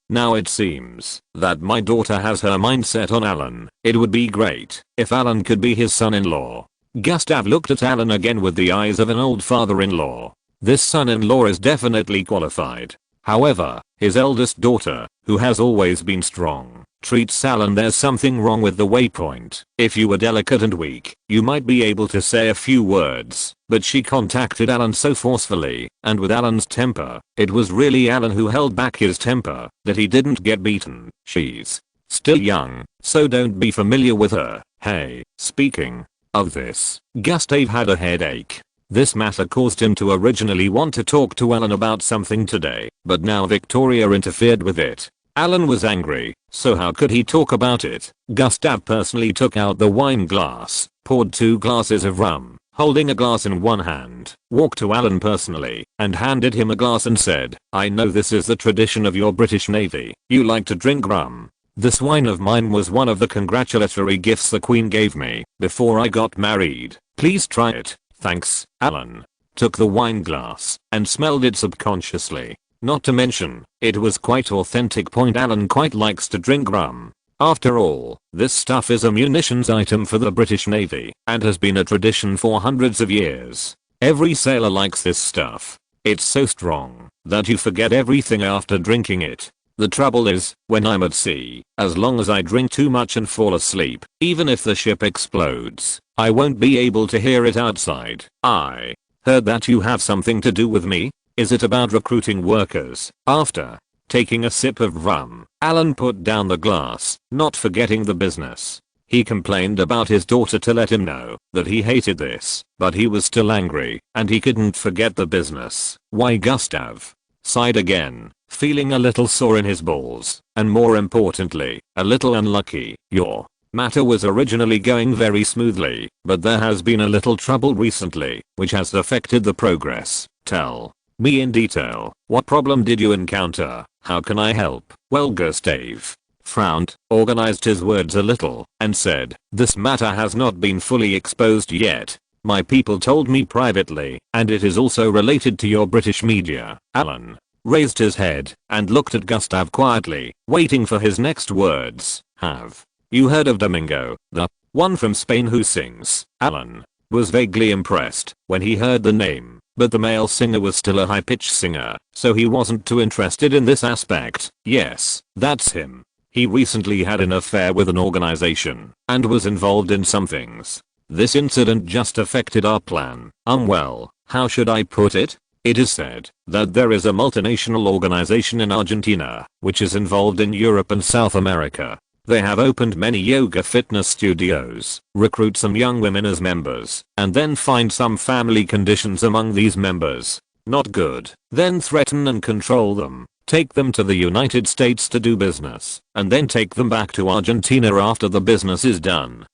Now it seems that my daughter has her mind set on Alan. It would be great if Alan could be his son-in-law. Gustave looked at Alan again with the eyes of an old father-in-law. This son-in-law is definitely qualified. However, his eldest daughter, who has always been strong, treats Alan. There's something wrong with the waypoint. If you were delicate and weak, you might be able to say a few words, but she contacted Alan so forcefully, and with Alan's temper, it was really Alan who held back his temper, that he didn't get beaten. She's still young, so don't be familiar with her. Hey, speaking of this, Gustave had a headache. This matter caused him to originally want to talk to Alan about something today, but now Victoria interfered with it. Alan was angry, so how could he talk about it? Gustave personally took out the wine glass, poured 2 glasses of rum, holding a glass in one hand, walked to Alan personally, and handed him a glass and said, I know this is the tradition of your British Navy. You like to drink rum. This wine of mine was one of the congratulatory gifts the Queen gave me before I got married. Please try it. Thanks. Alan took the wine glass and smelled it subconsciously. Not to mention, it was quite authentic. Alan quite likes to drink rum. After all, this stuff is a munitions item for the British Navy and has been a tradition for hundreds of years. Every sailor likes this stuff. It's so strong that you forget everything after drinking it. The trouble is, when I'm at sea, as long as I drink too much and fall asleep, even if the ship explodes, I won't be able to hear it outside. I heard that you have something to do with me. Is it about recruiting workers? After taking a sip of rum, Alan put down the glass, not forgetting the business. He complained about his daughter to let him know that he hated this, but he was still angry, and he couldn't forget the business. Why? Gustave sighed again, feeling a little sore in his balls, and more importantly, a little unlucky. Your Matter was originally going very smoothly, but there has been a little trouble recently, which has affected the progress. Tell me in detail, what problem did you encounter? How can I help? Well, Gustav frowned, organized his words a little, and said, this matter has not been fully exposed yet. My people told me privately, and it is also related to your British media. Alan raised his head and looked at Gustav quietly, waiting for his next words. Have you heard of Domingo, the one from Spain who sings? Alan was vaguely impressed when he heard the name, but the male singer was still a high-pitched singer, so he wasn't too interested in this aspect. Yes, that's him. He recently had an affair with an organization and was involved in some things. This incident just affected our plan. Well, how should I put it? It is said that there is a multinational organization in Argentina which is involved in Europe and South America. They have opened many yoga fitness studios, recruit some young women as members, and then find some family conditions among these members. Not good. Then threaten and control them, take them to the United States to do business, and then take them back to Argentina after the business is done.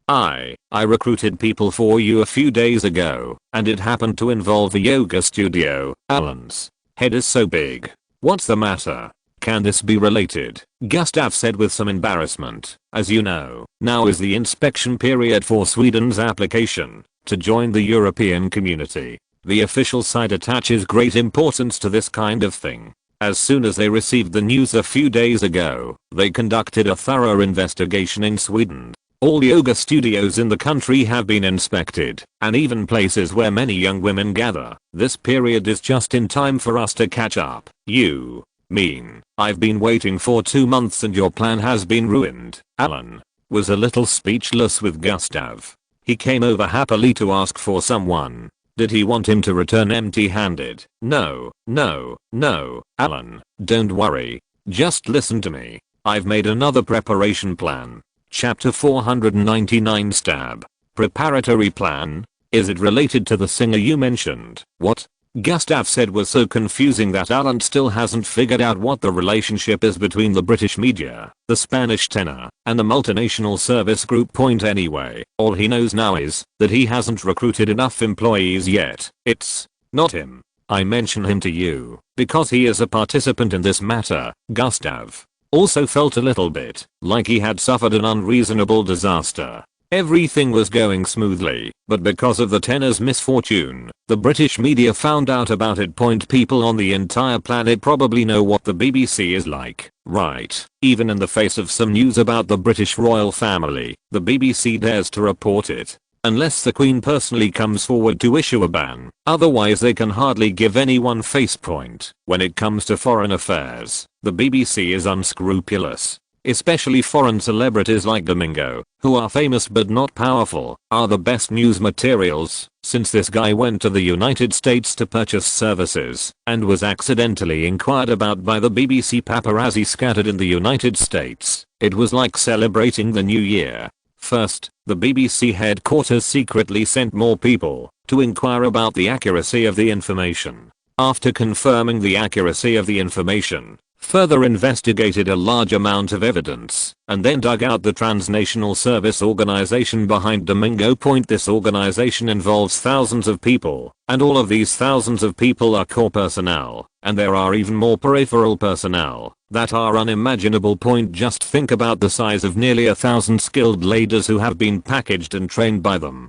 I recruited people for you a few days ago, and it happened to involve the yoga studio. Alan's head is so big. What's the matter? Can this be related? Gustav said with some embarrassment. As you know, now is the inspection period for Sweden's application to join the European community. The official site attaches great importance to this kind of thing. As soon as they received the news a few days ago, they conducted a thorough investigation in Sweden. All yoga studios in the country have been inspected, and even places where many young women gather. This period is just in time for us to catch up. You mean I've been waiting for 2 months and your plan has been ruined? Alan was a little speechless with Gustav. He came over happily to ask for someone. Did he want him to return empty-handed? No, no, no. Alan, don't worry. Just listen to me. I've made another preparation plan. Chapter 499 Stab. Preparatory plan? Is it related to the singer you mentioned? What Gustav said was so confusing that Alan still hasn't figured out what the relationship is between the British media, the Spanish tenor, and the multinational service group. Point anyway, all he knows now is that he hasn't recruited enough employees yet. It's not him. I mention him to you because he is a participant in this matter. Gustav also felt a little bit like he had suffered an unreasonable disaster. Everything was going smoothly, but because of the tenor's misfortune, the British media found out about it. People on the entire planet probably know what the BBC is like, right? Even in the face of some news about the British royal family, the BBC dares to report it. Unless the Queen personally comes forward to issue a ban, otherwise they can hardly give anyone face point. When it comes to foreign affairs, the BBC is unscrupulous. Especially foreign celebrities like Domingo, who are famous but not powerful, are the best news materials. Since this guy went to the United States to purchase services and was accidentally inquired about by the BBC paparazzi scattered in the United States, it was like celebrating the new year. First, the BBC headquarters secretly sent more people to inquire about the accuracy of the information. After confirming the accuracy of the information, further investigated a large amount of evidence, and then dug out the transnational service organization behind Domingo. This organization involves thousands of people, and all of these thousands of people are core personnel, and there are even more peripheral personnel that are unimaginable. Just think about the size of nearly 1,000 skilled ladies who have been packaged and trained by them.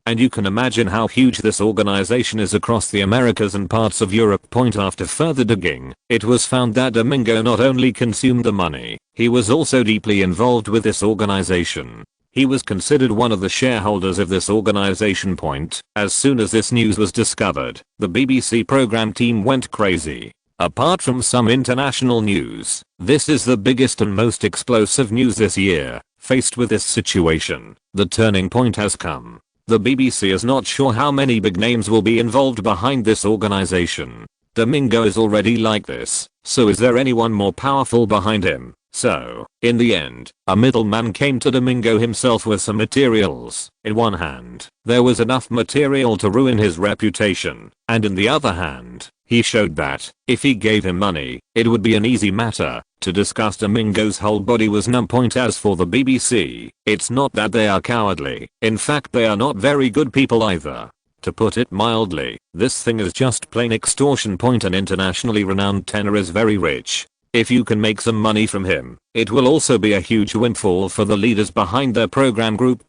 And you can imagine how huge this organization is across the Americas and parts of Europe. After further digging, it was found that Domingo not only consumed the money, he was also deeply involved with this organization. He was considered one of the shareholders of this organization. As soon as this news was discovered, the BBC program team went crazy. Apart from some international news, this is the biggest and most explosive news this year. Faced with this situation, the turning point has come. The BBC is not sure how many big names will be involved behind this organization. Domingo is already like this, so is there anyone more powerful behind him? So, in the end, a middleman came to Domingo himself with some materials. In one hand, there was enough material to ruin his reputation, and in the other hand, He showed that, if he gave him money, it would be an easy matter to discuss. Domingo's whole body was numb. As for the BBC, it's not that they are cowardly, in fact they are not very good people either. To put it mildly, this thing is just plain extortion. An internationally renowned tenor is very rich. If you can make some money from him, it will also be a huge windfall for the leaders behind their program group.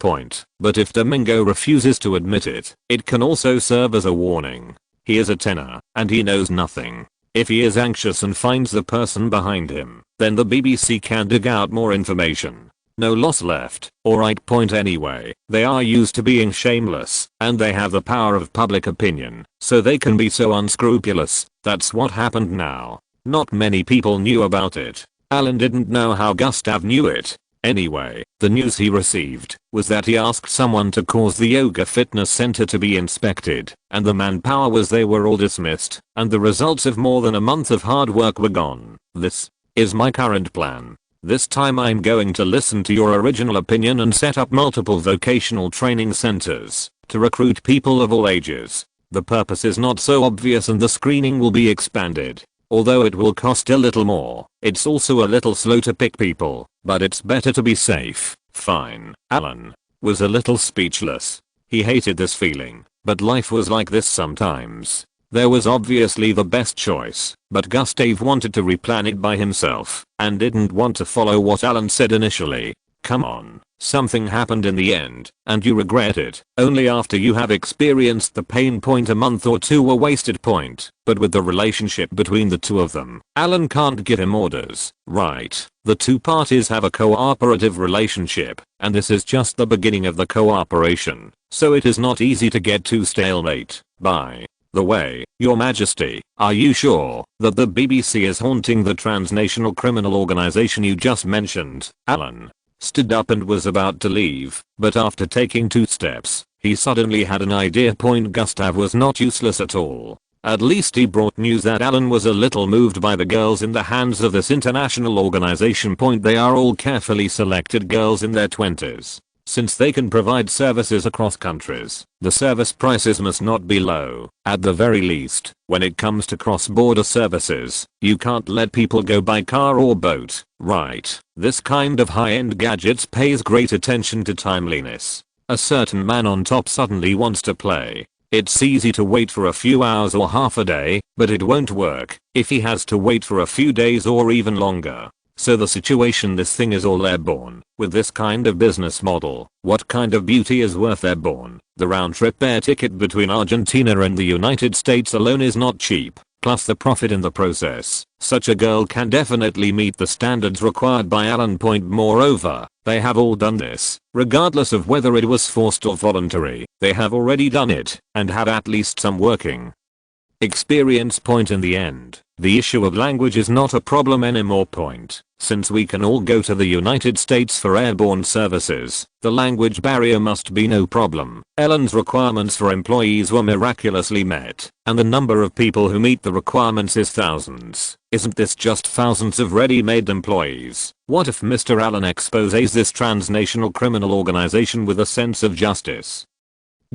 But if Domingo refuses to admit it, it can also serve as a warning. He is a tenor, and he knows nothing. If he is anxious and finds the person behind him, then the BBC can dig out more information. No loss left. Alright. Anyway, they are used to being shameless, and they have the power of public opinion, so they can be so unscrupulous. That's what happened now. Not many people knew about it. Alan didn't know how Gustav knew it. Anyway, the news he received was that he asked someone to cause the yoga fitness center to be inspected, and the manpower was they were all dismissed, and the results of more than a month of hard work were gone. This is my current plan. This time I'm going to listen to your original opinion and set up multiple vocational training centers to recruit people of all ages. The purpose is not so obvious and the screening will be expanded. Although it will cost a little more, it's also a little slow to pick people, but it's better to be safe. Fine. Alan was a little speechless. He hated this feeling, but life was like this sometimes. There was obviously the best choice, but Gustav wanted to replan it by himself, and didn't want to follow what Alan said initially. Come on. Something happened in the end, and you regret it only after you have experienced the pain. A month or two were wasted. But with the relationship between the two of them, Alan can't give him orders, right? The two parties have a cooperative relationship, and this is just the beginning of the cooperation, so it is not easy to get to stalemate. By the way, Your Majesty, are you sure that the BBC is haunting the transnational criminal organization you just mentioned? Alan stood up and was about to leave, but after taking 2 steps, he suddenly had an idea. Gustav was not useless at all. At least he brought news that Alan was a little moved by the girls in the hands of this international organization. They are all carefully selected girls in their 20s. Since they can provide services across countries, the service prices must not be low. At the very least, when it comes to cross-border services, you can't let people go by car or boat, right? This kind of high-end gadgets pays great attention to timeliness. A certain man on top suddenly wants to play. It's easy to wait for a few hours or half a day, but it won't work if he has to wait for a few days or even longer. So the situation, this thing is all airborne. With this kind of business model, what kind of beauty is worth airborne? The round-trip air ticket between Argentina and the United States alone is not cheap, plus the profit in the process. Such a girl can definitely meet the standards required by Alan. Moreover, they have all done this, regardless of whether it was forced or voluntary. They have already done it, and have at least some working experience. In the end, the issue of language is not a problem anymore. Since we can all go to the United States for airborne services, the language barrier must be no problem. Ellen's requirements for employees were miraculously met, and the number of people who meet the requirements is thousands. Isn't this just thousands of ready-made employees? What if Mr. Allen exposes this transnational criminal organization with a sense of justice,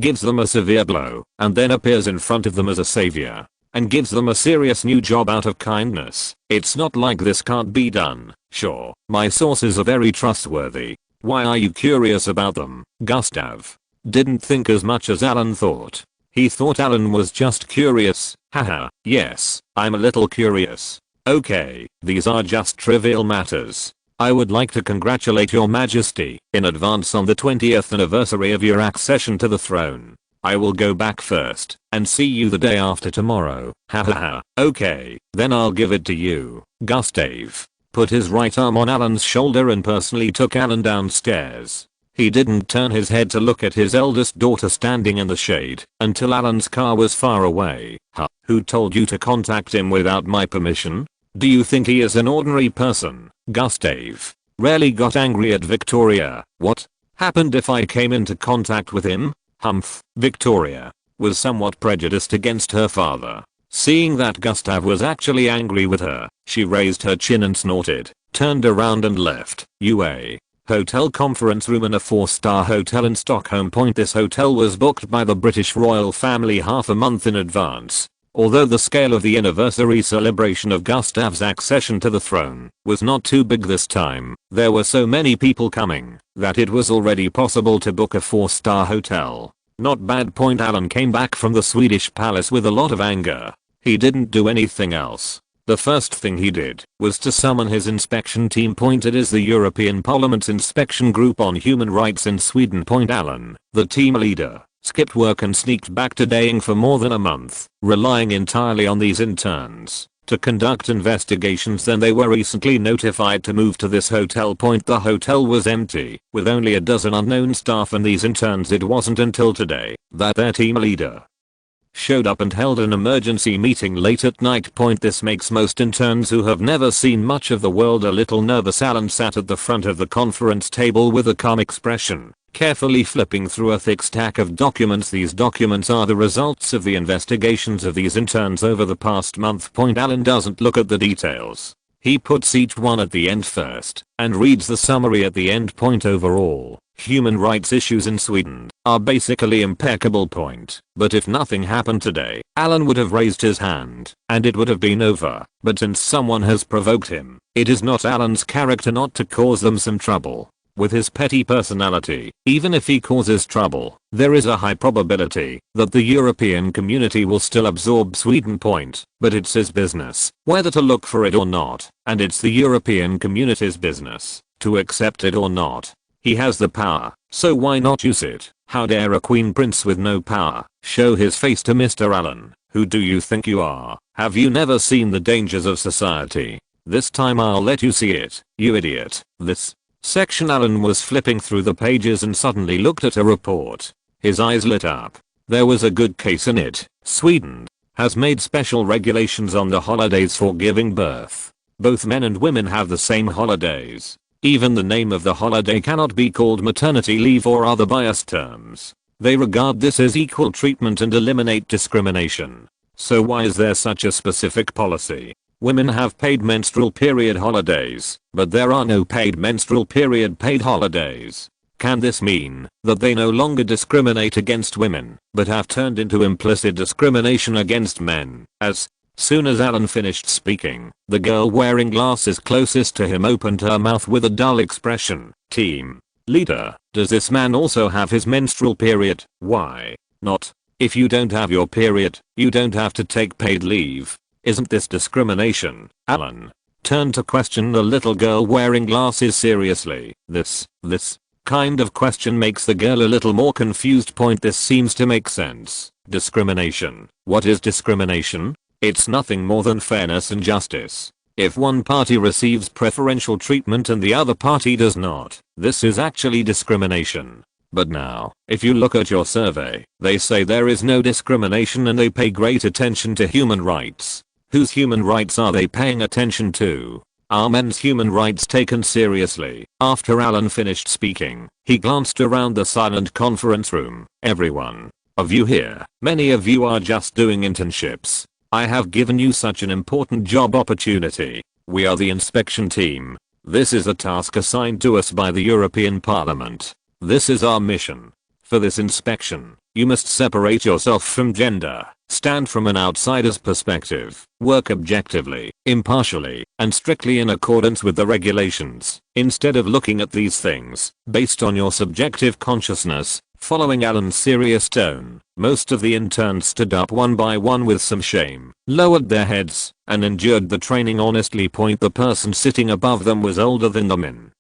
gives them a severe blow, and then appears in front of them as a savior, and gives them a serious new job out of kindness? It's not like this can't be done. Sure, my sources are very trustworthy. Why are you curious about them? Gustav didn't think as much as Alan thought. He thought Alan was just curious. Haha, yes, I'm a little curious. Okay, these are just trivial matters. I would like to congratulate Your Majesty in advance on the 20th anniversary of your accession to the throne. I will go back first and see you the day after tomorrow. Hahaha. Okay, then I'll give it to you. Gustav put his right arm on Alan's shoulder and personally took Alan downstairs. He didn't turn his head to look at his eldest daughter standing in the shade until Alan's car was far away. Huh? Who told you to contact him without my permission? Do you think he is an ordinary person? Gustav rarely got angry at Victoria. What happened if I came into contact with him? Humph. Victoria was somewhat prejudiced against her father. Seeing that Gustav was actually angry with her, she raised her chin and snorted, turned around and left. UA hotel conference room in a 4-star hotel in Stockholm. This hotel was booked by the British royal family half a month in advance. Although the scale of the anniversary celebration of Gustav's accession to the throne was not too big this time, there were so many people coming that it was already possible to book a 4-star hotel. Not bad. Alan came back from the Swedish palace with a lot of anger. He didn't do anything else. The first thing he did was to summon his inspection team. It is the European Parliament's inspection group on human rights in Sweden. Alan, the team leader, skipped work and sneaked back to staying for more than a month, relying entirely on these interns to conduct investigations. Then they were recently notified to move to this hotel. The hotel was empty, with only a dozen unknown staff and these interns. It wasn't until today that their team leader showed up and held an emergency meeting late at night. This makes most interns who have never seen much of the world a little nervous. Alan sat at the front of the conference table with a calm expression, carefully flipping through a thick stack of documents. These documents are the results of the investigations of these interns over the past month. Alan doesn't look at the details. He puts each one at the end first and reads the summary at the end. Overall, human rights issues in Sweden are basically impeccable. But if nothing happened today, Alan would have raised his hand and it would have been over. But since someone has provoked him, it is not Alan's character not to cause them some trouble. With his petty personality, even if he causes trouble, there is a high probability that the European community will still absorb Sweden. But it's his business whether to look for it or not, and it's the European community's business to accept it or not. He has the power, so why not use it? How dare a queen prince with no power show his face to Mr. Allen? Who do you think you are? Have you never seen the dangers of society? This time I'll let you see it, you idiot. This section. Alan was flipping through the pages and suddenly looked at a report. His eyes lit up. There was a good case in it. Sweden has made special regulations on the holidays for giving birth. Both men and women have the same holidays. Even the name of the holiday cannot be called maternity leave or other biased terms. They regard this as equal treatment and eliminate discrimination. So why is there such a specific policy? Women have paid menstrual period holidays, but there are no paid menstrual period paid holidays. Can this mean that they no longer discriminate against women, but have turned into implicit discrimination against men? As soon as Alan finished speaking, the girl wearing glasses closest to him opened her mouth with a dull expression. Team leader, does this man also have his menstrual period? Why not? If you don't have your period, you don't have to take paid leave. Isn't this discrimination? Alan turned to question the little girl wearing glasses seriously. This kind of question makes the girl a little more confused. This seems to make sense. Discrimination. What is discrimination? It's nothing more than fairness and justice. If one party receives preferential treatment and the other party does not, this is actually discrimination. But now, if you look at your survey, they say there is no discrimination and they pay great attention to human rights. Whose human rights are they paying attention to? Are men's human rights taken seriously? After Alan finished speaking, he glanced around the silent conference room. Everyone of you here, many of you are just doing internships. I have given you such an important job opportunity. We are the inspection team. This is a task assigned to us by the European Parliament. This is our mission. For this inspection, you must separate yourself from gender, stand from an outsider's perspective, work objectively, impartially, and strictly in accordance with the regulations. Instead of looking at these things based on your subjective consciousness. Following Alan's serious tone, most of the interns stood up one by one with some shame, lowered their heads, and endured the training honestly. The person sitting above them was older than them in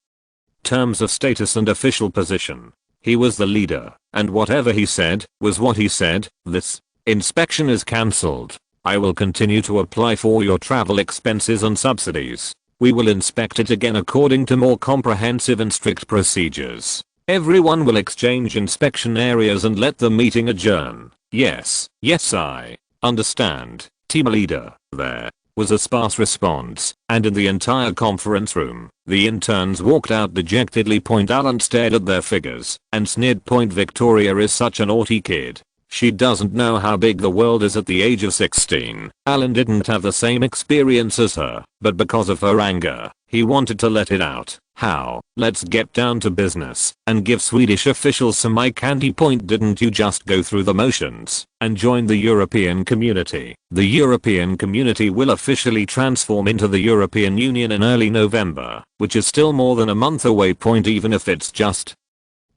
terms of status and official position. He was the leader, and whatever he said was what he said. This inspection is cancelled. I will continue to apply for your travel expenses and subsidies. We will inspect it again according to more comprehensive and strict procedures. Everyone will exchange inspection areas and let the meeting adjourn. Yes, I understand, team leader. There was a sparse response, and in the entire conference room, the interns walked out dejectedly. Alan stared at their figures and sneered. Victoria is such a naughty kid. She doesn't know how big the world is at the age of 16. Alan didn't have the same experience as her, but because of her anger, he wanted to let it out. How? Let's get down to business and give Swedish officials some eye candy. Didn't you just go through the motions and join the European community? The European community will officially transform into the European Union in early November, which is still more than a month away. Even if it's just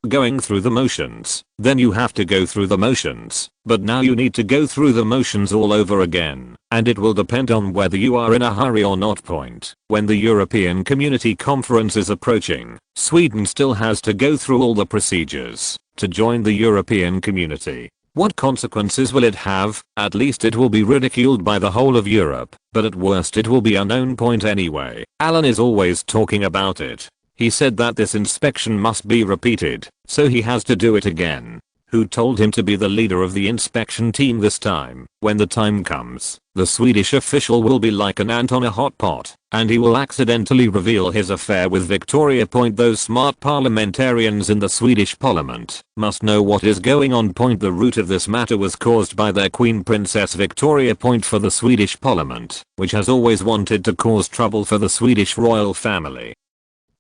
going through the motions, then you have to go through the motions, but now you need to go through the motions all over again, and it will depend on whether you are in a hurry or not. When the European Community Conference is approaching, Sweden still has to go through all the procedures to join the European community. What consequences will it have? At least it will be ridiculed by the whole of Europe, but at worst it will be unknown. Anyway, Alan is always talking about it. He said that this inspection must be repeated, so he has to do it again. Who told him to be the leader of the inspection team this time? When the time comes, the Swedish official will be like an ant on a hot pot, and he will accidentally reveal his affair with Victoria. Those smart parliamentarians in the Swedish parliament must know what is going on. The root of this matter was caused by their Queen Princess Victoria. For the Swedish parliament, which has always wanted to cause trouble for the Swedish royal family.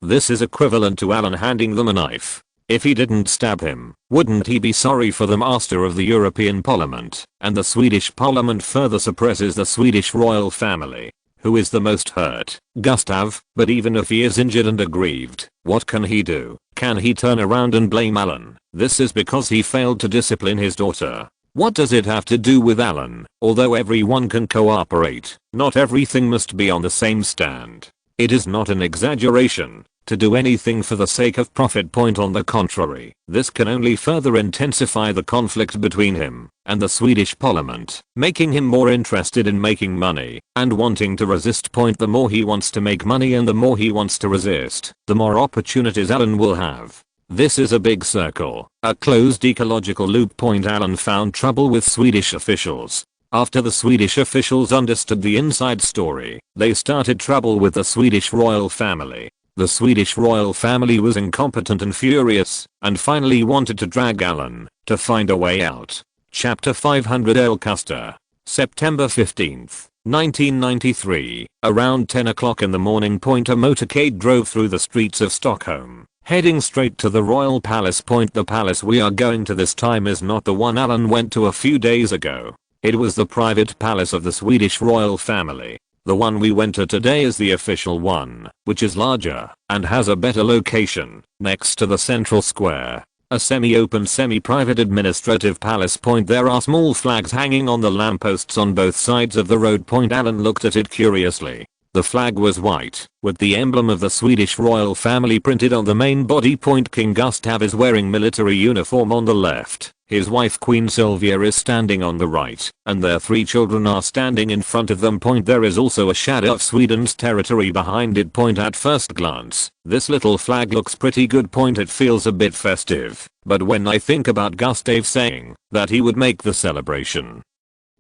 This is equivalent to Alan handing them a knife. If he didn't stab him, wouldn't he be sorry for the master of the European Parliament? And the Swedish Parliament further suppresses the Swedish royal family. Who is the most hurt? Gustav. But even if he is injured and aggrieved, what can he do? Can he turn around and blame Alan? This is because he failed to discipline his daughter. What does it have to do with Alan? Although everyone can cooperate, not everything must be on the same stand. It is not an exaggeration to do anything for the sake of profit. On the contrary, this can only further intensify the conflict between him and the Swedish parliament, making him more interested in making money and wanting to resist. The more he wants to make money and the more he wants to resist, the more opportunities Alan will have. This is a big circle, a closed ecological loop. Alan found trouble with Swedish officials. After the Swedish officials understood the inside story, they started trouble with the Swedish royal family. The Swedish royal family was incompetent and furious, and finally wanted to drag Alan to find a way out. Chapter 500 Custer. September 15th, 1993, around 10 o'clock in the morning. A motorcade drove through the streets of Stockholm, heading straight to the royal palace. The palace we are going to this time is not the one Alan went to a few days ago. It was the private palace of the Swedish royal family. The one we went to today is the official one, which is larger and has a better location next to the central square. A semi-open semi-private administrative palace. There are small flags hanging on the lampposts on both sides of the road. Alan looked at it curiously. The flag was white, with the emblem of the Swedish royal family printed on the main body. King Gustav is wearing military uniform on the left. His wife Queen Sylvia is standing on the right, and their 3 children are standing in front of them. There is also a shadow of Sweden's territory behind it. At first glance, this little flag looks pretty good. It feels a bit festive, but when I think about Gustav saying that he would make the celebration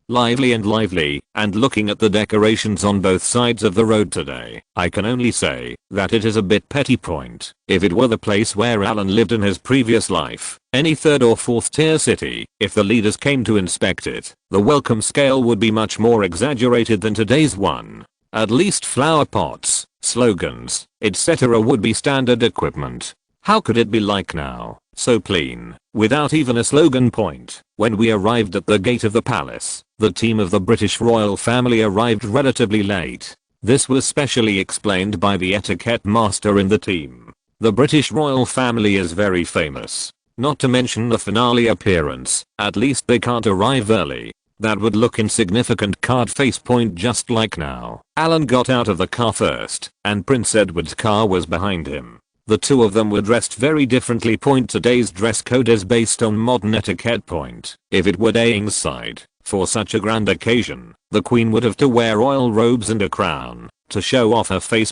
lively, and looking at the decorations on both sides of the road today, I can only say that it is a bit petty. If it were the place where Alan lived in his previous life, any 3rd or 4th tier city, if the leaders came to inspect it, the welcome scale would be much more exaggerated than today's one. At least flower pots, slogans, etc. would be standard equipment. How could it be like now, so plain, without even a slogan? When we arrived at the gate of the palace, the team of the British royal family arrived relatively late. This was specially explained by the etiquette master in the team. The British royal family is very famous. Not to mention the finale appearance, at least they can't arrive early. That would look insignificant. Face. Just like now, Alan got out of the car first, and Prince Edward's car was behind him. The two of them were dressed very differently. Today's dress code is based on modern etiquette. If it were Daying's side, for such a grand occasion, the Queen would have to wear royal robes and a crown to show off her face.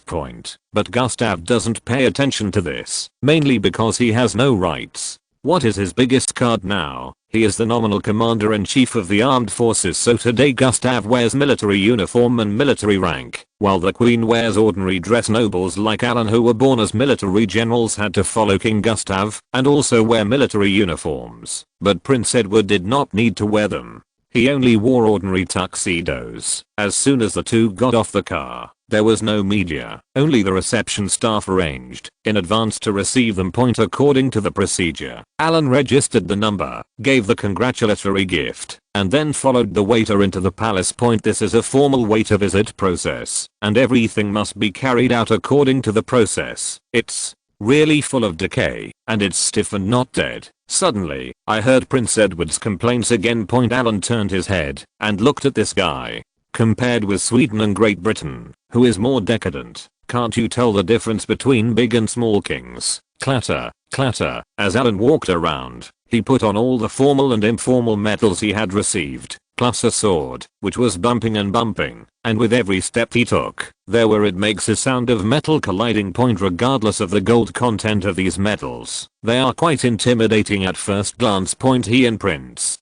But Gustav doesn't pay attention to this, mainly because he has no rights. What is his biggest card now? He is the nominal commander-in-chief of the armed forces, so today Gustav wears military uniform and military rank, while the queen wears ordinary dress. Nobles like Alan who were born as military generals had to follow King Gustav and also wear military uniforms, but Prince Edward did not need to wear them. He only wore ordinary tuxedos. As soon as the two got off the car, there was no media, only the reception staff arranged in advance to receive them. According to the procedure, Alan registered the number, gave the congratulatory gift, and then followed the waiter into the palace. This is a formal waiter visit process, and everything must be carried out according to the process. It's really full of decay, and it's stiff and not dead. Suddenly, I heard Prince Edward's complaints again. Alan turned his head and looked at this guy. Compared with Sweden and Great Britain, who is more decadent, can't you tell the difference between big and small kings? Clatter, clatter. As Alan walked around, he put on all the formal and informal medals he had received, plus a sword, which was bumping and bumping, and with every step he took, it makes a sound of metal colliding. Regardless of the gold content of these medals, they are quite intimidating at first glance. He and Prince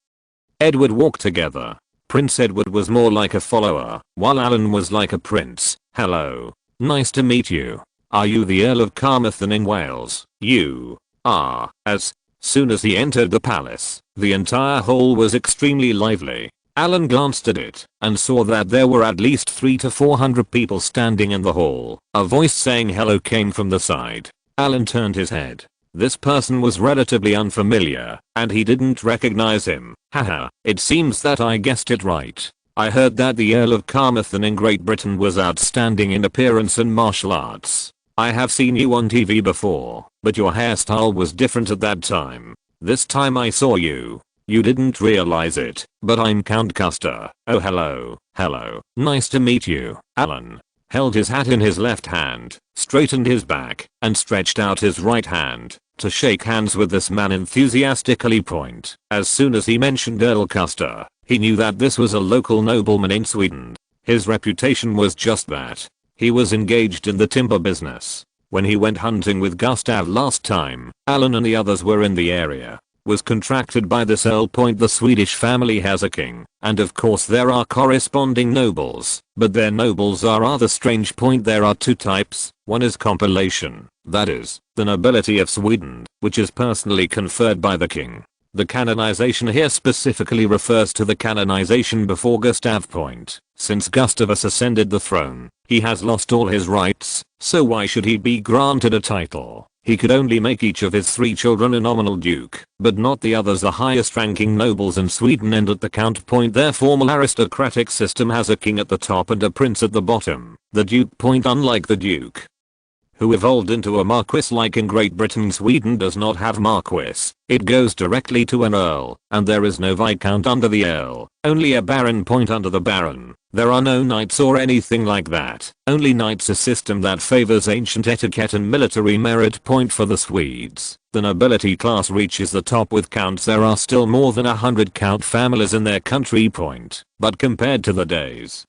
Edward walked together. Prince Edward was more like a follower, while Alan was like a prince. Hello. Nice to meet you. Are you the Earl of Carmarthen in Wales? You are. As soon as he entered the palace, the entire hall was extremely lively. Alan glanced at it and saw that there were at least 300 to 400 people standing in the hall. A voice saying hello came from the side. Alan turned his head. This person was relatively unfamiliar, and he didn't recognize him. Haha, it seems that I guessed it right. I heard that the Earl of Carmarthen in Great Britain was outstanding in appearance and martial arts. I have seen you on TV before, but your hairstyle was different at that time. This time I saw you. You didn't realize it, but I'm Count Custer. Oh hello, hello. Nice to meet you. Alan held his hat in his left hand, straightened his back, and stretched out his right hand to shake hands with this man enthusiastically. As soon as he mentioned Earl Custer, he knew that this was a local nobleman in Sweden. His reputation was just that. He was engaged in the timber business. When he went hunting with Gustav last time, Alan and the others were in the area. Was contracted by this Earl. The Swedish family has a king, and of course there are corresponding nobles, but their nobles are rather strange. There are two types. One is compilation, that is, the nobility of Sweden, which is personally conferred by the king. The canonization here specifically refers to the canonization before Gustav. Since Gustavus ascended the throne, he has lost all his rights, so why should he be granted a title? He could only make each of his 3 children a nominal duke, but not the others. The highest ranking nobles in Sweden end at the count. Their formal aristocratic system has a king at the top and a prince at the bottom. The duke. Unlike the duke, who evolved into a marquis like in Great Britain, Sweden does not have marquis. It goes directly to an earl, and there is no viscount under the earl, only a baron. Under the baron, there are no knights or anything like that. Only knights, a system that favors ancient etiquette and military merit. For the Swedes, the nobility class reaches the top with counts. There are still more than 100 count families in their country. But compared to the days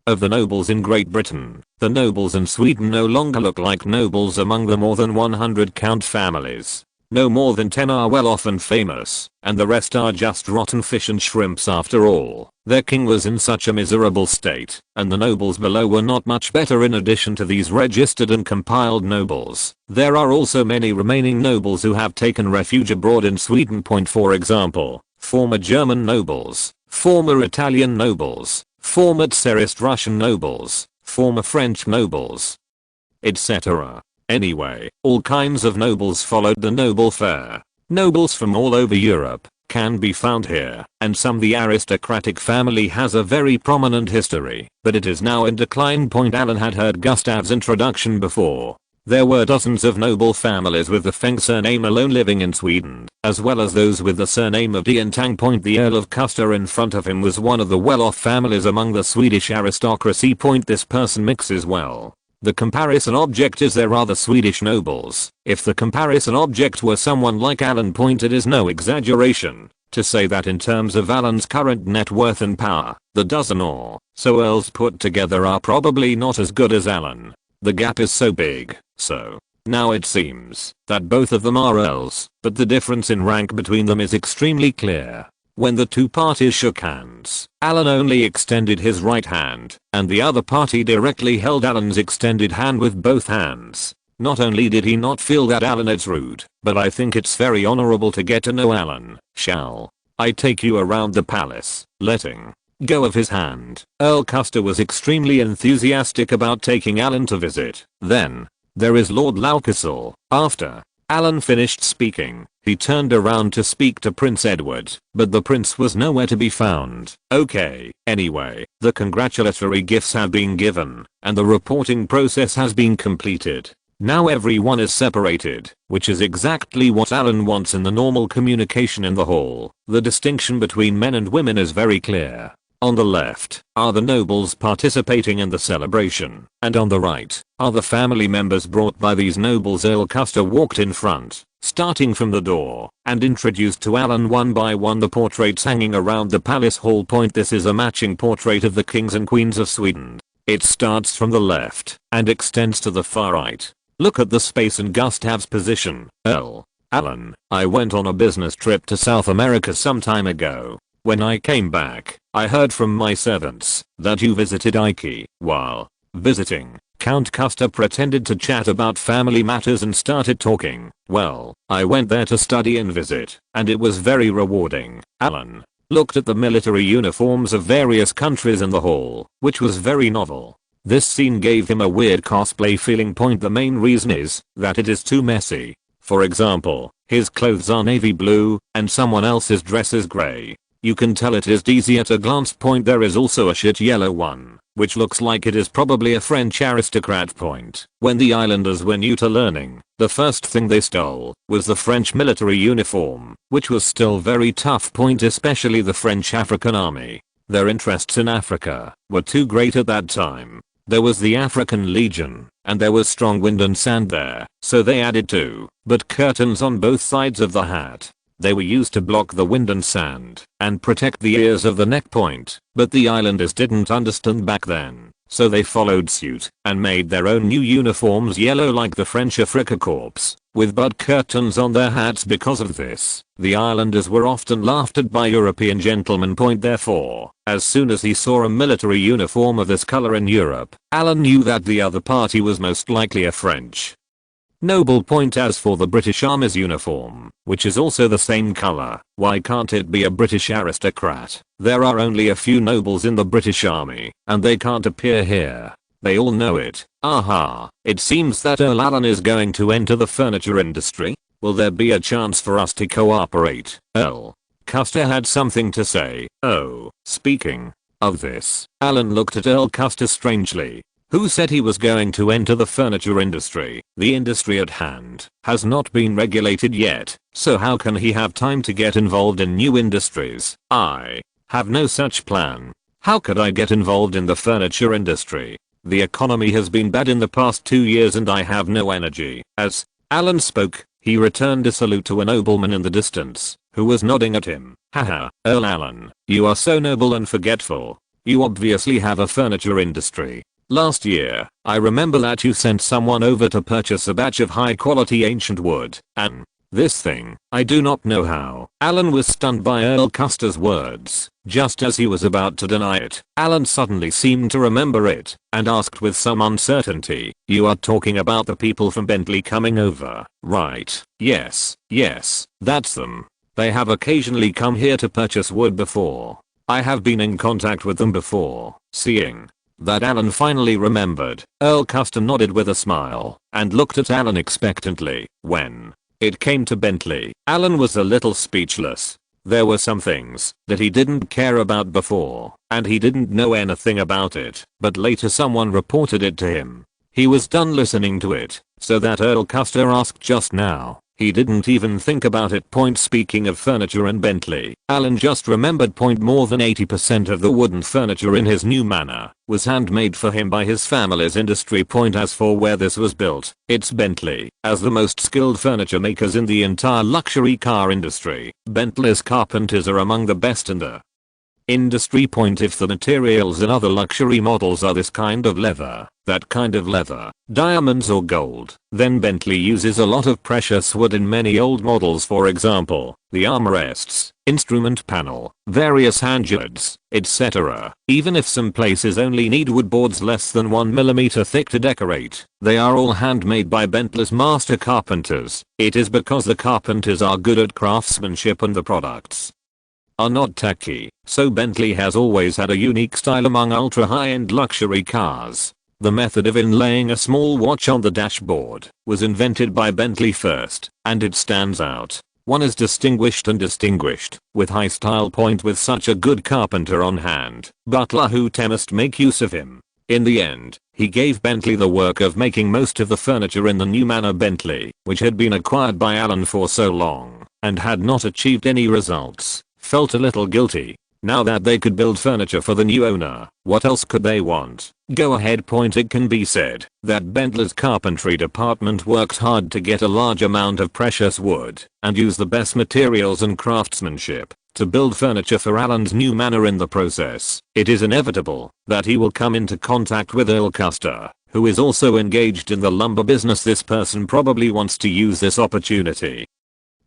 of the nobles in Great Britain, the nobles in Sweden no longer look like nobles. Among the more than 100 count families, no more than 10 are well off and famous, and the rest are just rotten fish and shrimps. After all, their king was in such a miserable state, and the nobles below were not much better. In addition to these registered and compiled nobles, there are also many remaining nobles who have taken refuge abroad in Sweden. For example, former German nobles, former Italian nobles, former Tsarist Russian nobles, former French nobles, etc. Anyway, all kinds of nobles followed the noble fare. Nobles from all over Europe can be found here, and the aristocratic family has a very prominent history, but it is now in decline. Alan had heard Gustav's introduction before. There were dozens of noble families with the Feng surname alone living in Sweden, as well as those with the surname of Dientang. The Earl of Custer in front of him was one of the well-off families among the Swedish aristocracy. This person mixes well. The comparison object is there are the Swedish nobles. If the comparison object were someone like Alan. It is no exaggeration to say that in terms of Alan's current net worth and power, the dozen or so earls put together are probably not as good as Alan. The gap is so big, so Now it seems that both of them are earls, but the difference in rank between them is extremely clear. When the two parties shook hands, Alan only extended his right hand, and the other party directly held Alan's extended hand with both hands. Not only did he not feel that Alan is rude, but I think it's very honorable to get to know Alan. Shall I take you around the palace? Letting go of his hand, Earl Custer was extremely enthusiastic about taking Alan to visit. Then there is Lord Laucastle. After Alan finished speaking, he turned around to speak to Prince Edward, but the prince was nowhere to be found. Okay, anyway, the congratulatory gifts have been given, and the reporting process has been completed. Now everyone is separated, which is exactly what Alan wants in the normal communication in the hall. The distinction between men and women is very clear. On the left are the nobles participating in the celebration, and on the right are the family members brought by these nobles. Earl Custer walked in front, starting from the door, and introduced to Alan one by one the portraits hanging around the palace hall. This is a matching portrait of the kings and queens of Sweden. It starts from the left and extends to the far right. Look at the space and Gustav's position. Alan, I went on a business trip to South America some time ago. When I came back, I heard from my servants that you visited Ike. While visiting, Count Custer pretended to chat about family matters and started talking. Well, I went there to study and visit, and it was very rewarding. Alan looked at the military uniforms of various countries in the hall, which was very novel. This scene gave him a weird cosplay feeling. The main reason is that it is too messy. For example, his clothes are navy blue, and someone else's dress is grey. You can tell it is easy at a glance. There is also a shit yellow one, which looks like it is probably a French aristocrat. When the islanders were new to learning, the first thing they stole was the French military uniform, which was still very tough. Especially the French African army. Their interests in Africa were too great at that time. There was the African Legion, and there was strong wind and sand there, so they added two, but curtains on both sides of the hat. They were used to block the wind and sand and protect the ears of the neck. But the islanders didn't understand back then, so they followed suit and made their own new uniforms yellow like the French Afrika Corps, with bud curtains on their hats. Because of this, the islanders were often laughed at by European gentlemen. Therefore, as soon as he saw a military uniform of this color in Europe, Alan knew that the other party was most likely a French noble. As for the British Army's uniform, which is also the same color, why can't it be a British aristocrat? There are only a few nobles in the British Army, and they can't appear here. They all know it. Aha, it seems that Earl Alan is going to enter the furniture industry. Will there be a chance for us to cooperate? Earl Custer had something to say. Oh, speaking of this, Alan looked at Earl Custer strangely. Who said he was going to enter the furniture industry? The industry at hand has not been regulated yet, so how can he have time to get involved in new industries? I have no such plan. How could I get involved in the furniture industry? The economy has been bad in the past 2 years and I have no energy. As Alan spoke, he returned a salute to a nobleman in the distance, who was nodding at him. Haha, Earl Alan, you are so noble and forgetful. You obviously have a furniture industry. Last year, I remember that you sent someone over to purchase a batch of high quality ancient wood, and this thing, I do not know how. Alan was stunned by Earl Custer's words. Just as he was about to deny it, Alan suddenly seemed to remember it, and asked with some uncertainty, you are talking about the people from Bentley coming over, right? Yes, that's them. They have occasionally come here to purchase wood before. I have been in contact with them before. Seeing that Alan finally remembered, Earl Custer nodded with a smile, and looked at Alan expectantly. When it came to Bentley, Alan was a little speechless. There were some things that he didn't care about before, and he didn't know anything about it, but later someone reported it to him. He was done listening to it, so that Earl Custer asked just now. He didn't even think about it. Speaking of furniture and Bentley, Alan just remembered. More than 80% of the wooden furniture in his new manor was handmade for him by his family's industry. As for where this was built, it's Bentley. As the most skilled furniture makers in the entire luxury car industry, Bentley's carpenters are among the best in the Industry point: if the materials in other luxury models are this kind of leather, that kind of leather, diamonds or gold, then Bentley uses a lot of precious wood in many old models, for example, the armrests, instrument panel, various handguards, etc. Even if some places only need wood boards less than 1mm thick to decorate, they are all handmade by Bentley's master carpenters. It is because the carpenters are good at craftsmanship and the products are not tacky, so Bentley has always had a unique style among ultra high-end luxury cars. The method of inlaying a small watch on the dashboard was invented by Bentley first, and it stands out. One is distinguished, with high style point. With such a good carpenter on hand, Butler Hooter must make use of him. In the end, he gave Bentley the work of making most of the furniture in the new Manor Bentley, which had been acquired by Allen for so long, and had not achieved any results. Felt a little guilty. Now that they could build furniture for the new owner, what else could they want? Go ahead. Point: it can be said that Bentley's carpentry department worked hard to get a large amount of precious wood and use the best materials and craftsmanship to build furniture for Allen's new manor. In the process, it is inevitable that he will come into contact with Earl Custer, who is also engaged in the lumber business. This person probably wants to use this opportunity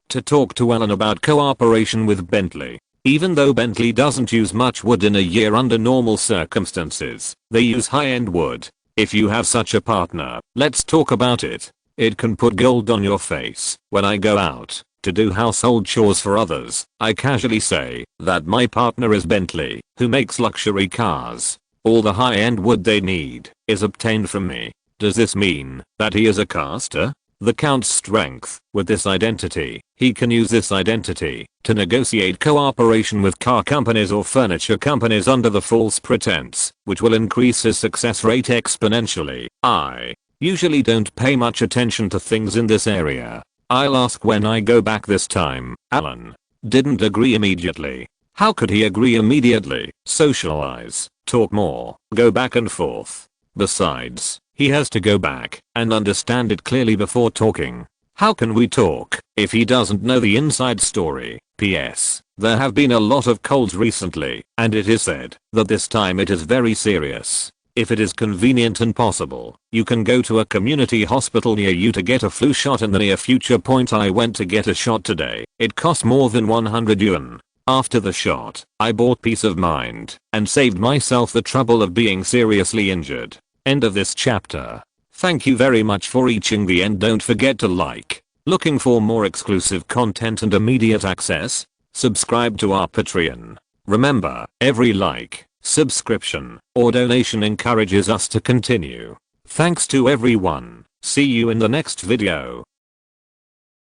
to talk to Allen about cooperation with Bentley. Even though Bentley doesn't use much wood in a year under normal circumstances, they use high-end wood. If you have such a partner, let's talk about it. It can put gold on your face. When I go out to do household chores for others, I casually say that my partner is Bentley, who makes luxury cars. All the high-end wood they need is obtained from me. Does this mean that he is a caster? The Count's strength: with this identity, he can use this identity to negotiate cooperation with car companies or furniture companies under the false pretense, which will increase his success rate exponentially. I usually don't pay much attention to things in this area. I'll ask when I go back. This time, Allen didn't agree immediately. How could he agree immediately? Socialize, talk more, go back and forth. Besides, he has to go back and understand it clearly before talking. How can we talk if he doesn't know the inside story? P.S. There have been a lot of colds recently, and it is said that this time it is very serious. If it is convenient and possible, you can go to a community hospital near you to get a flu shot in the near future. Point: I went to get a shot today. It cost more than 100 yuan. After the shot, I bought peace of mind and saved myself the trouble of being seriously injured. End of this chapter. Thank you very much for reaching the end. Don't forget to like. Looking for more exclusive content and immediate access? Subscribe to our Patreon. Remember, every like, subscription, or donation encourages us to continue. Thanks to everyone. See you in the next video.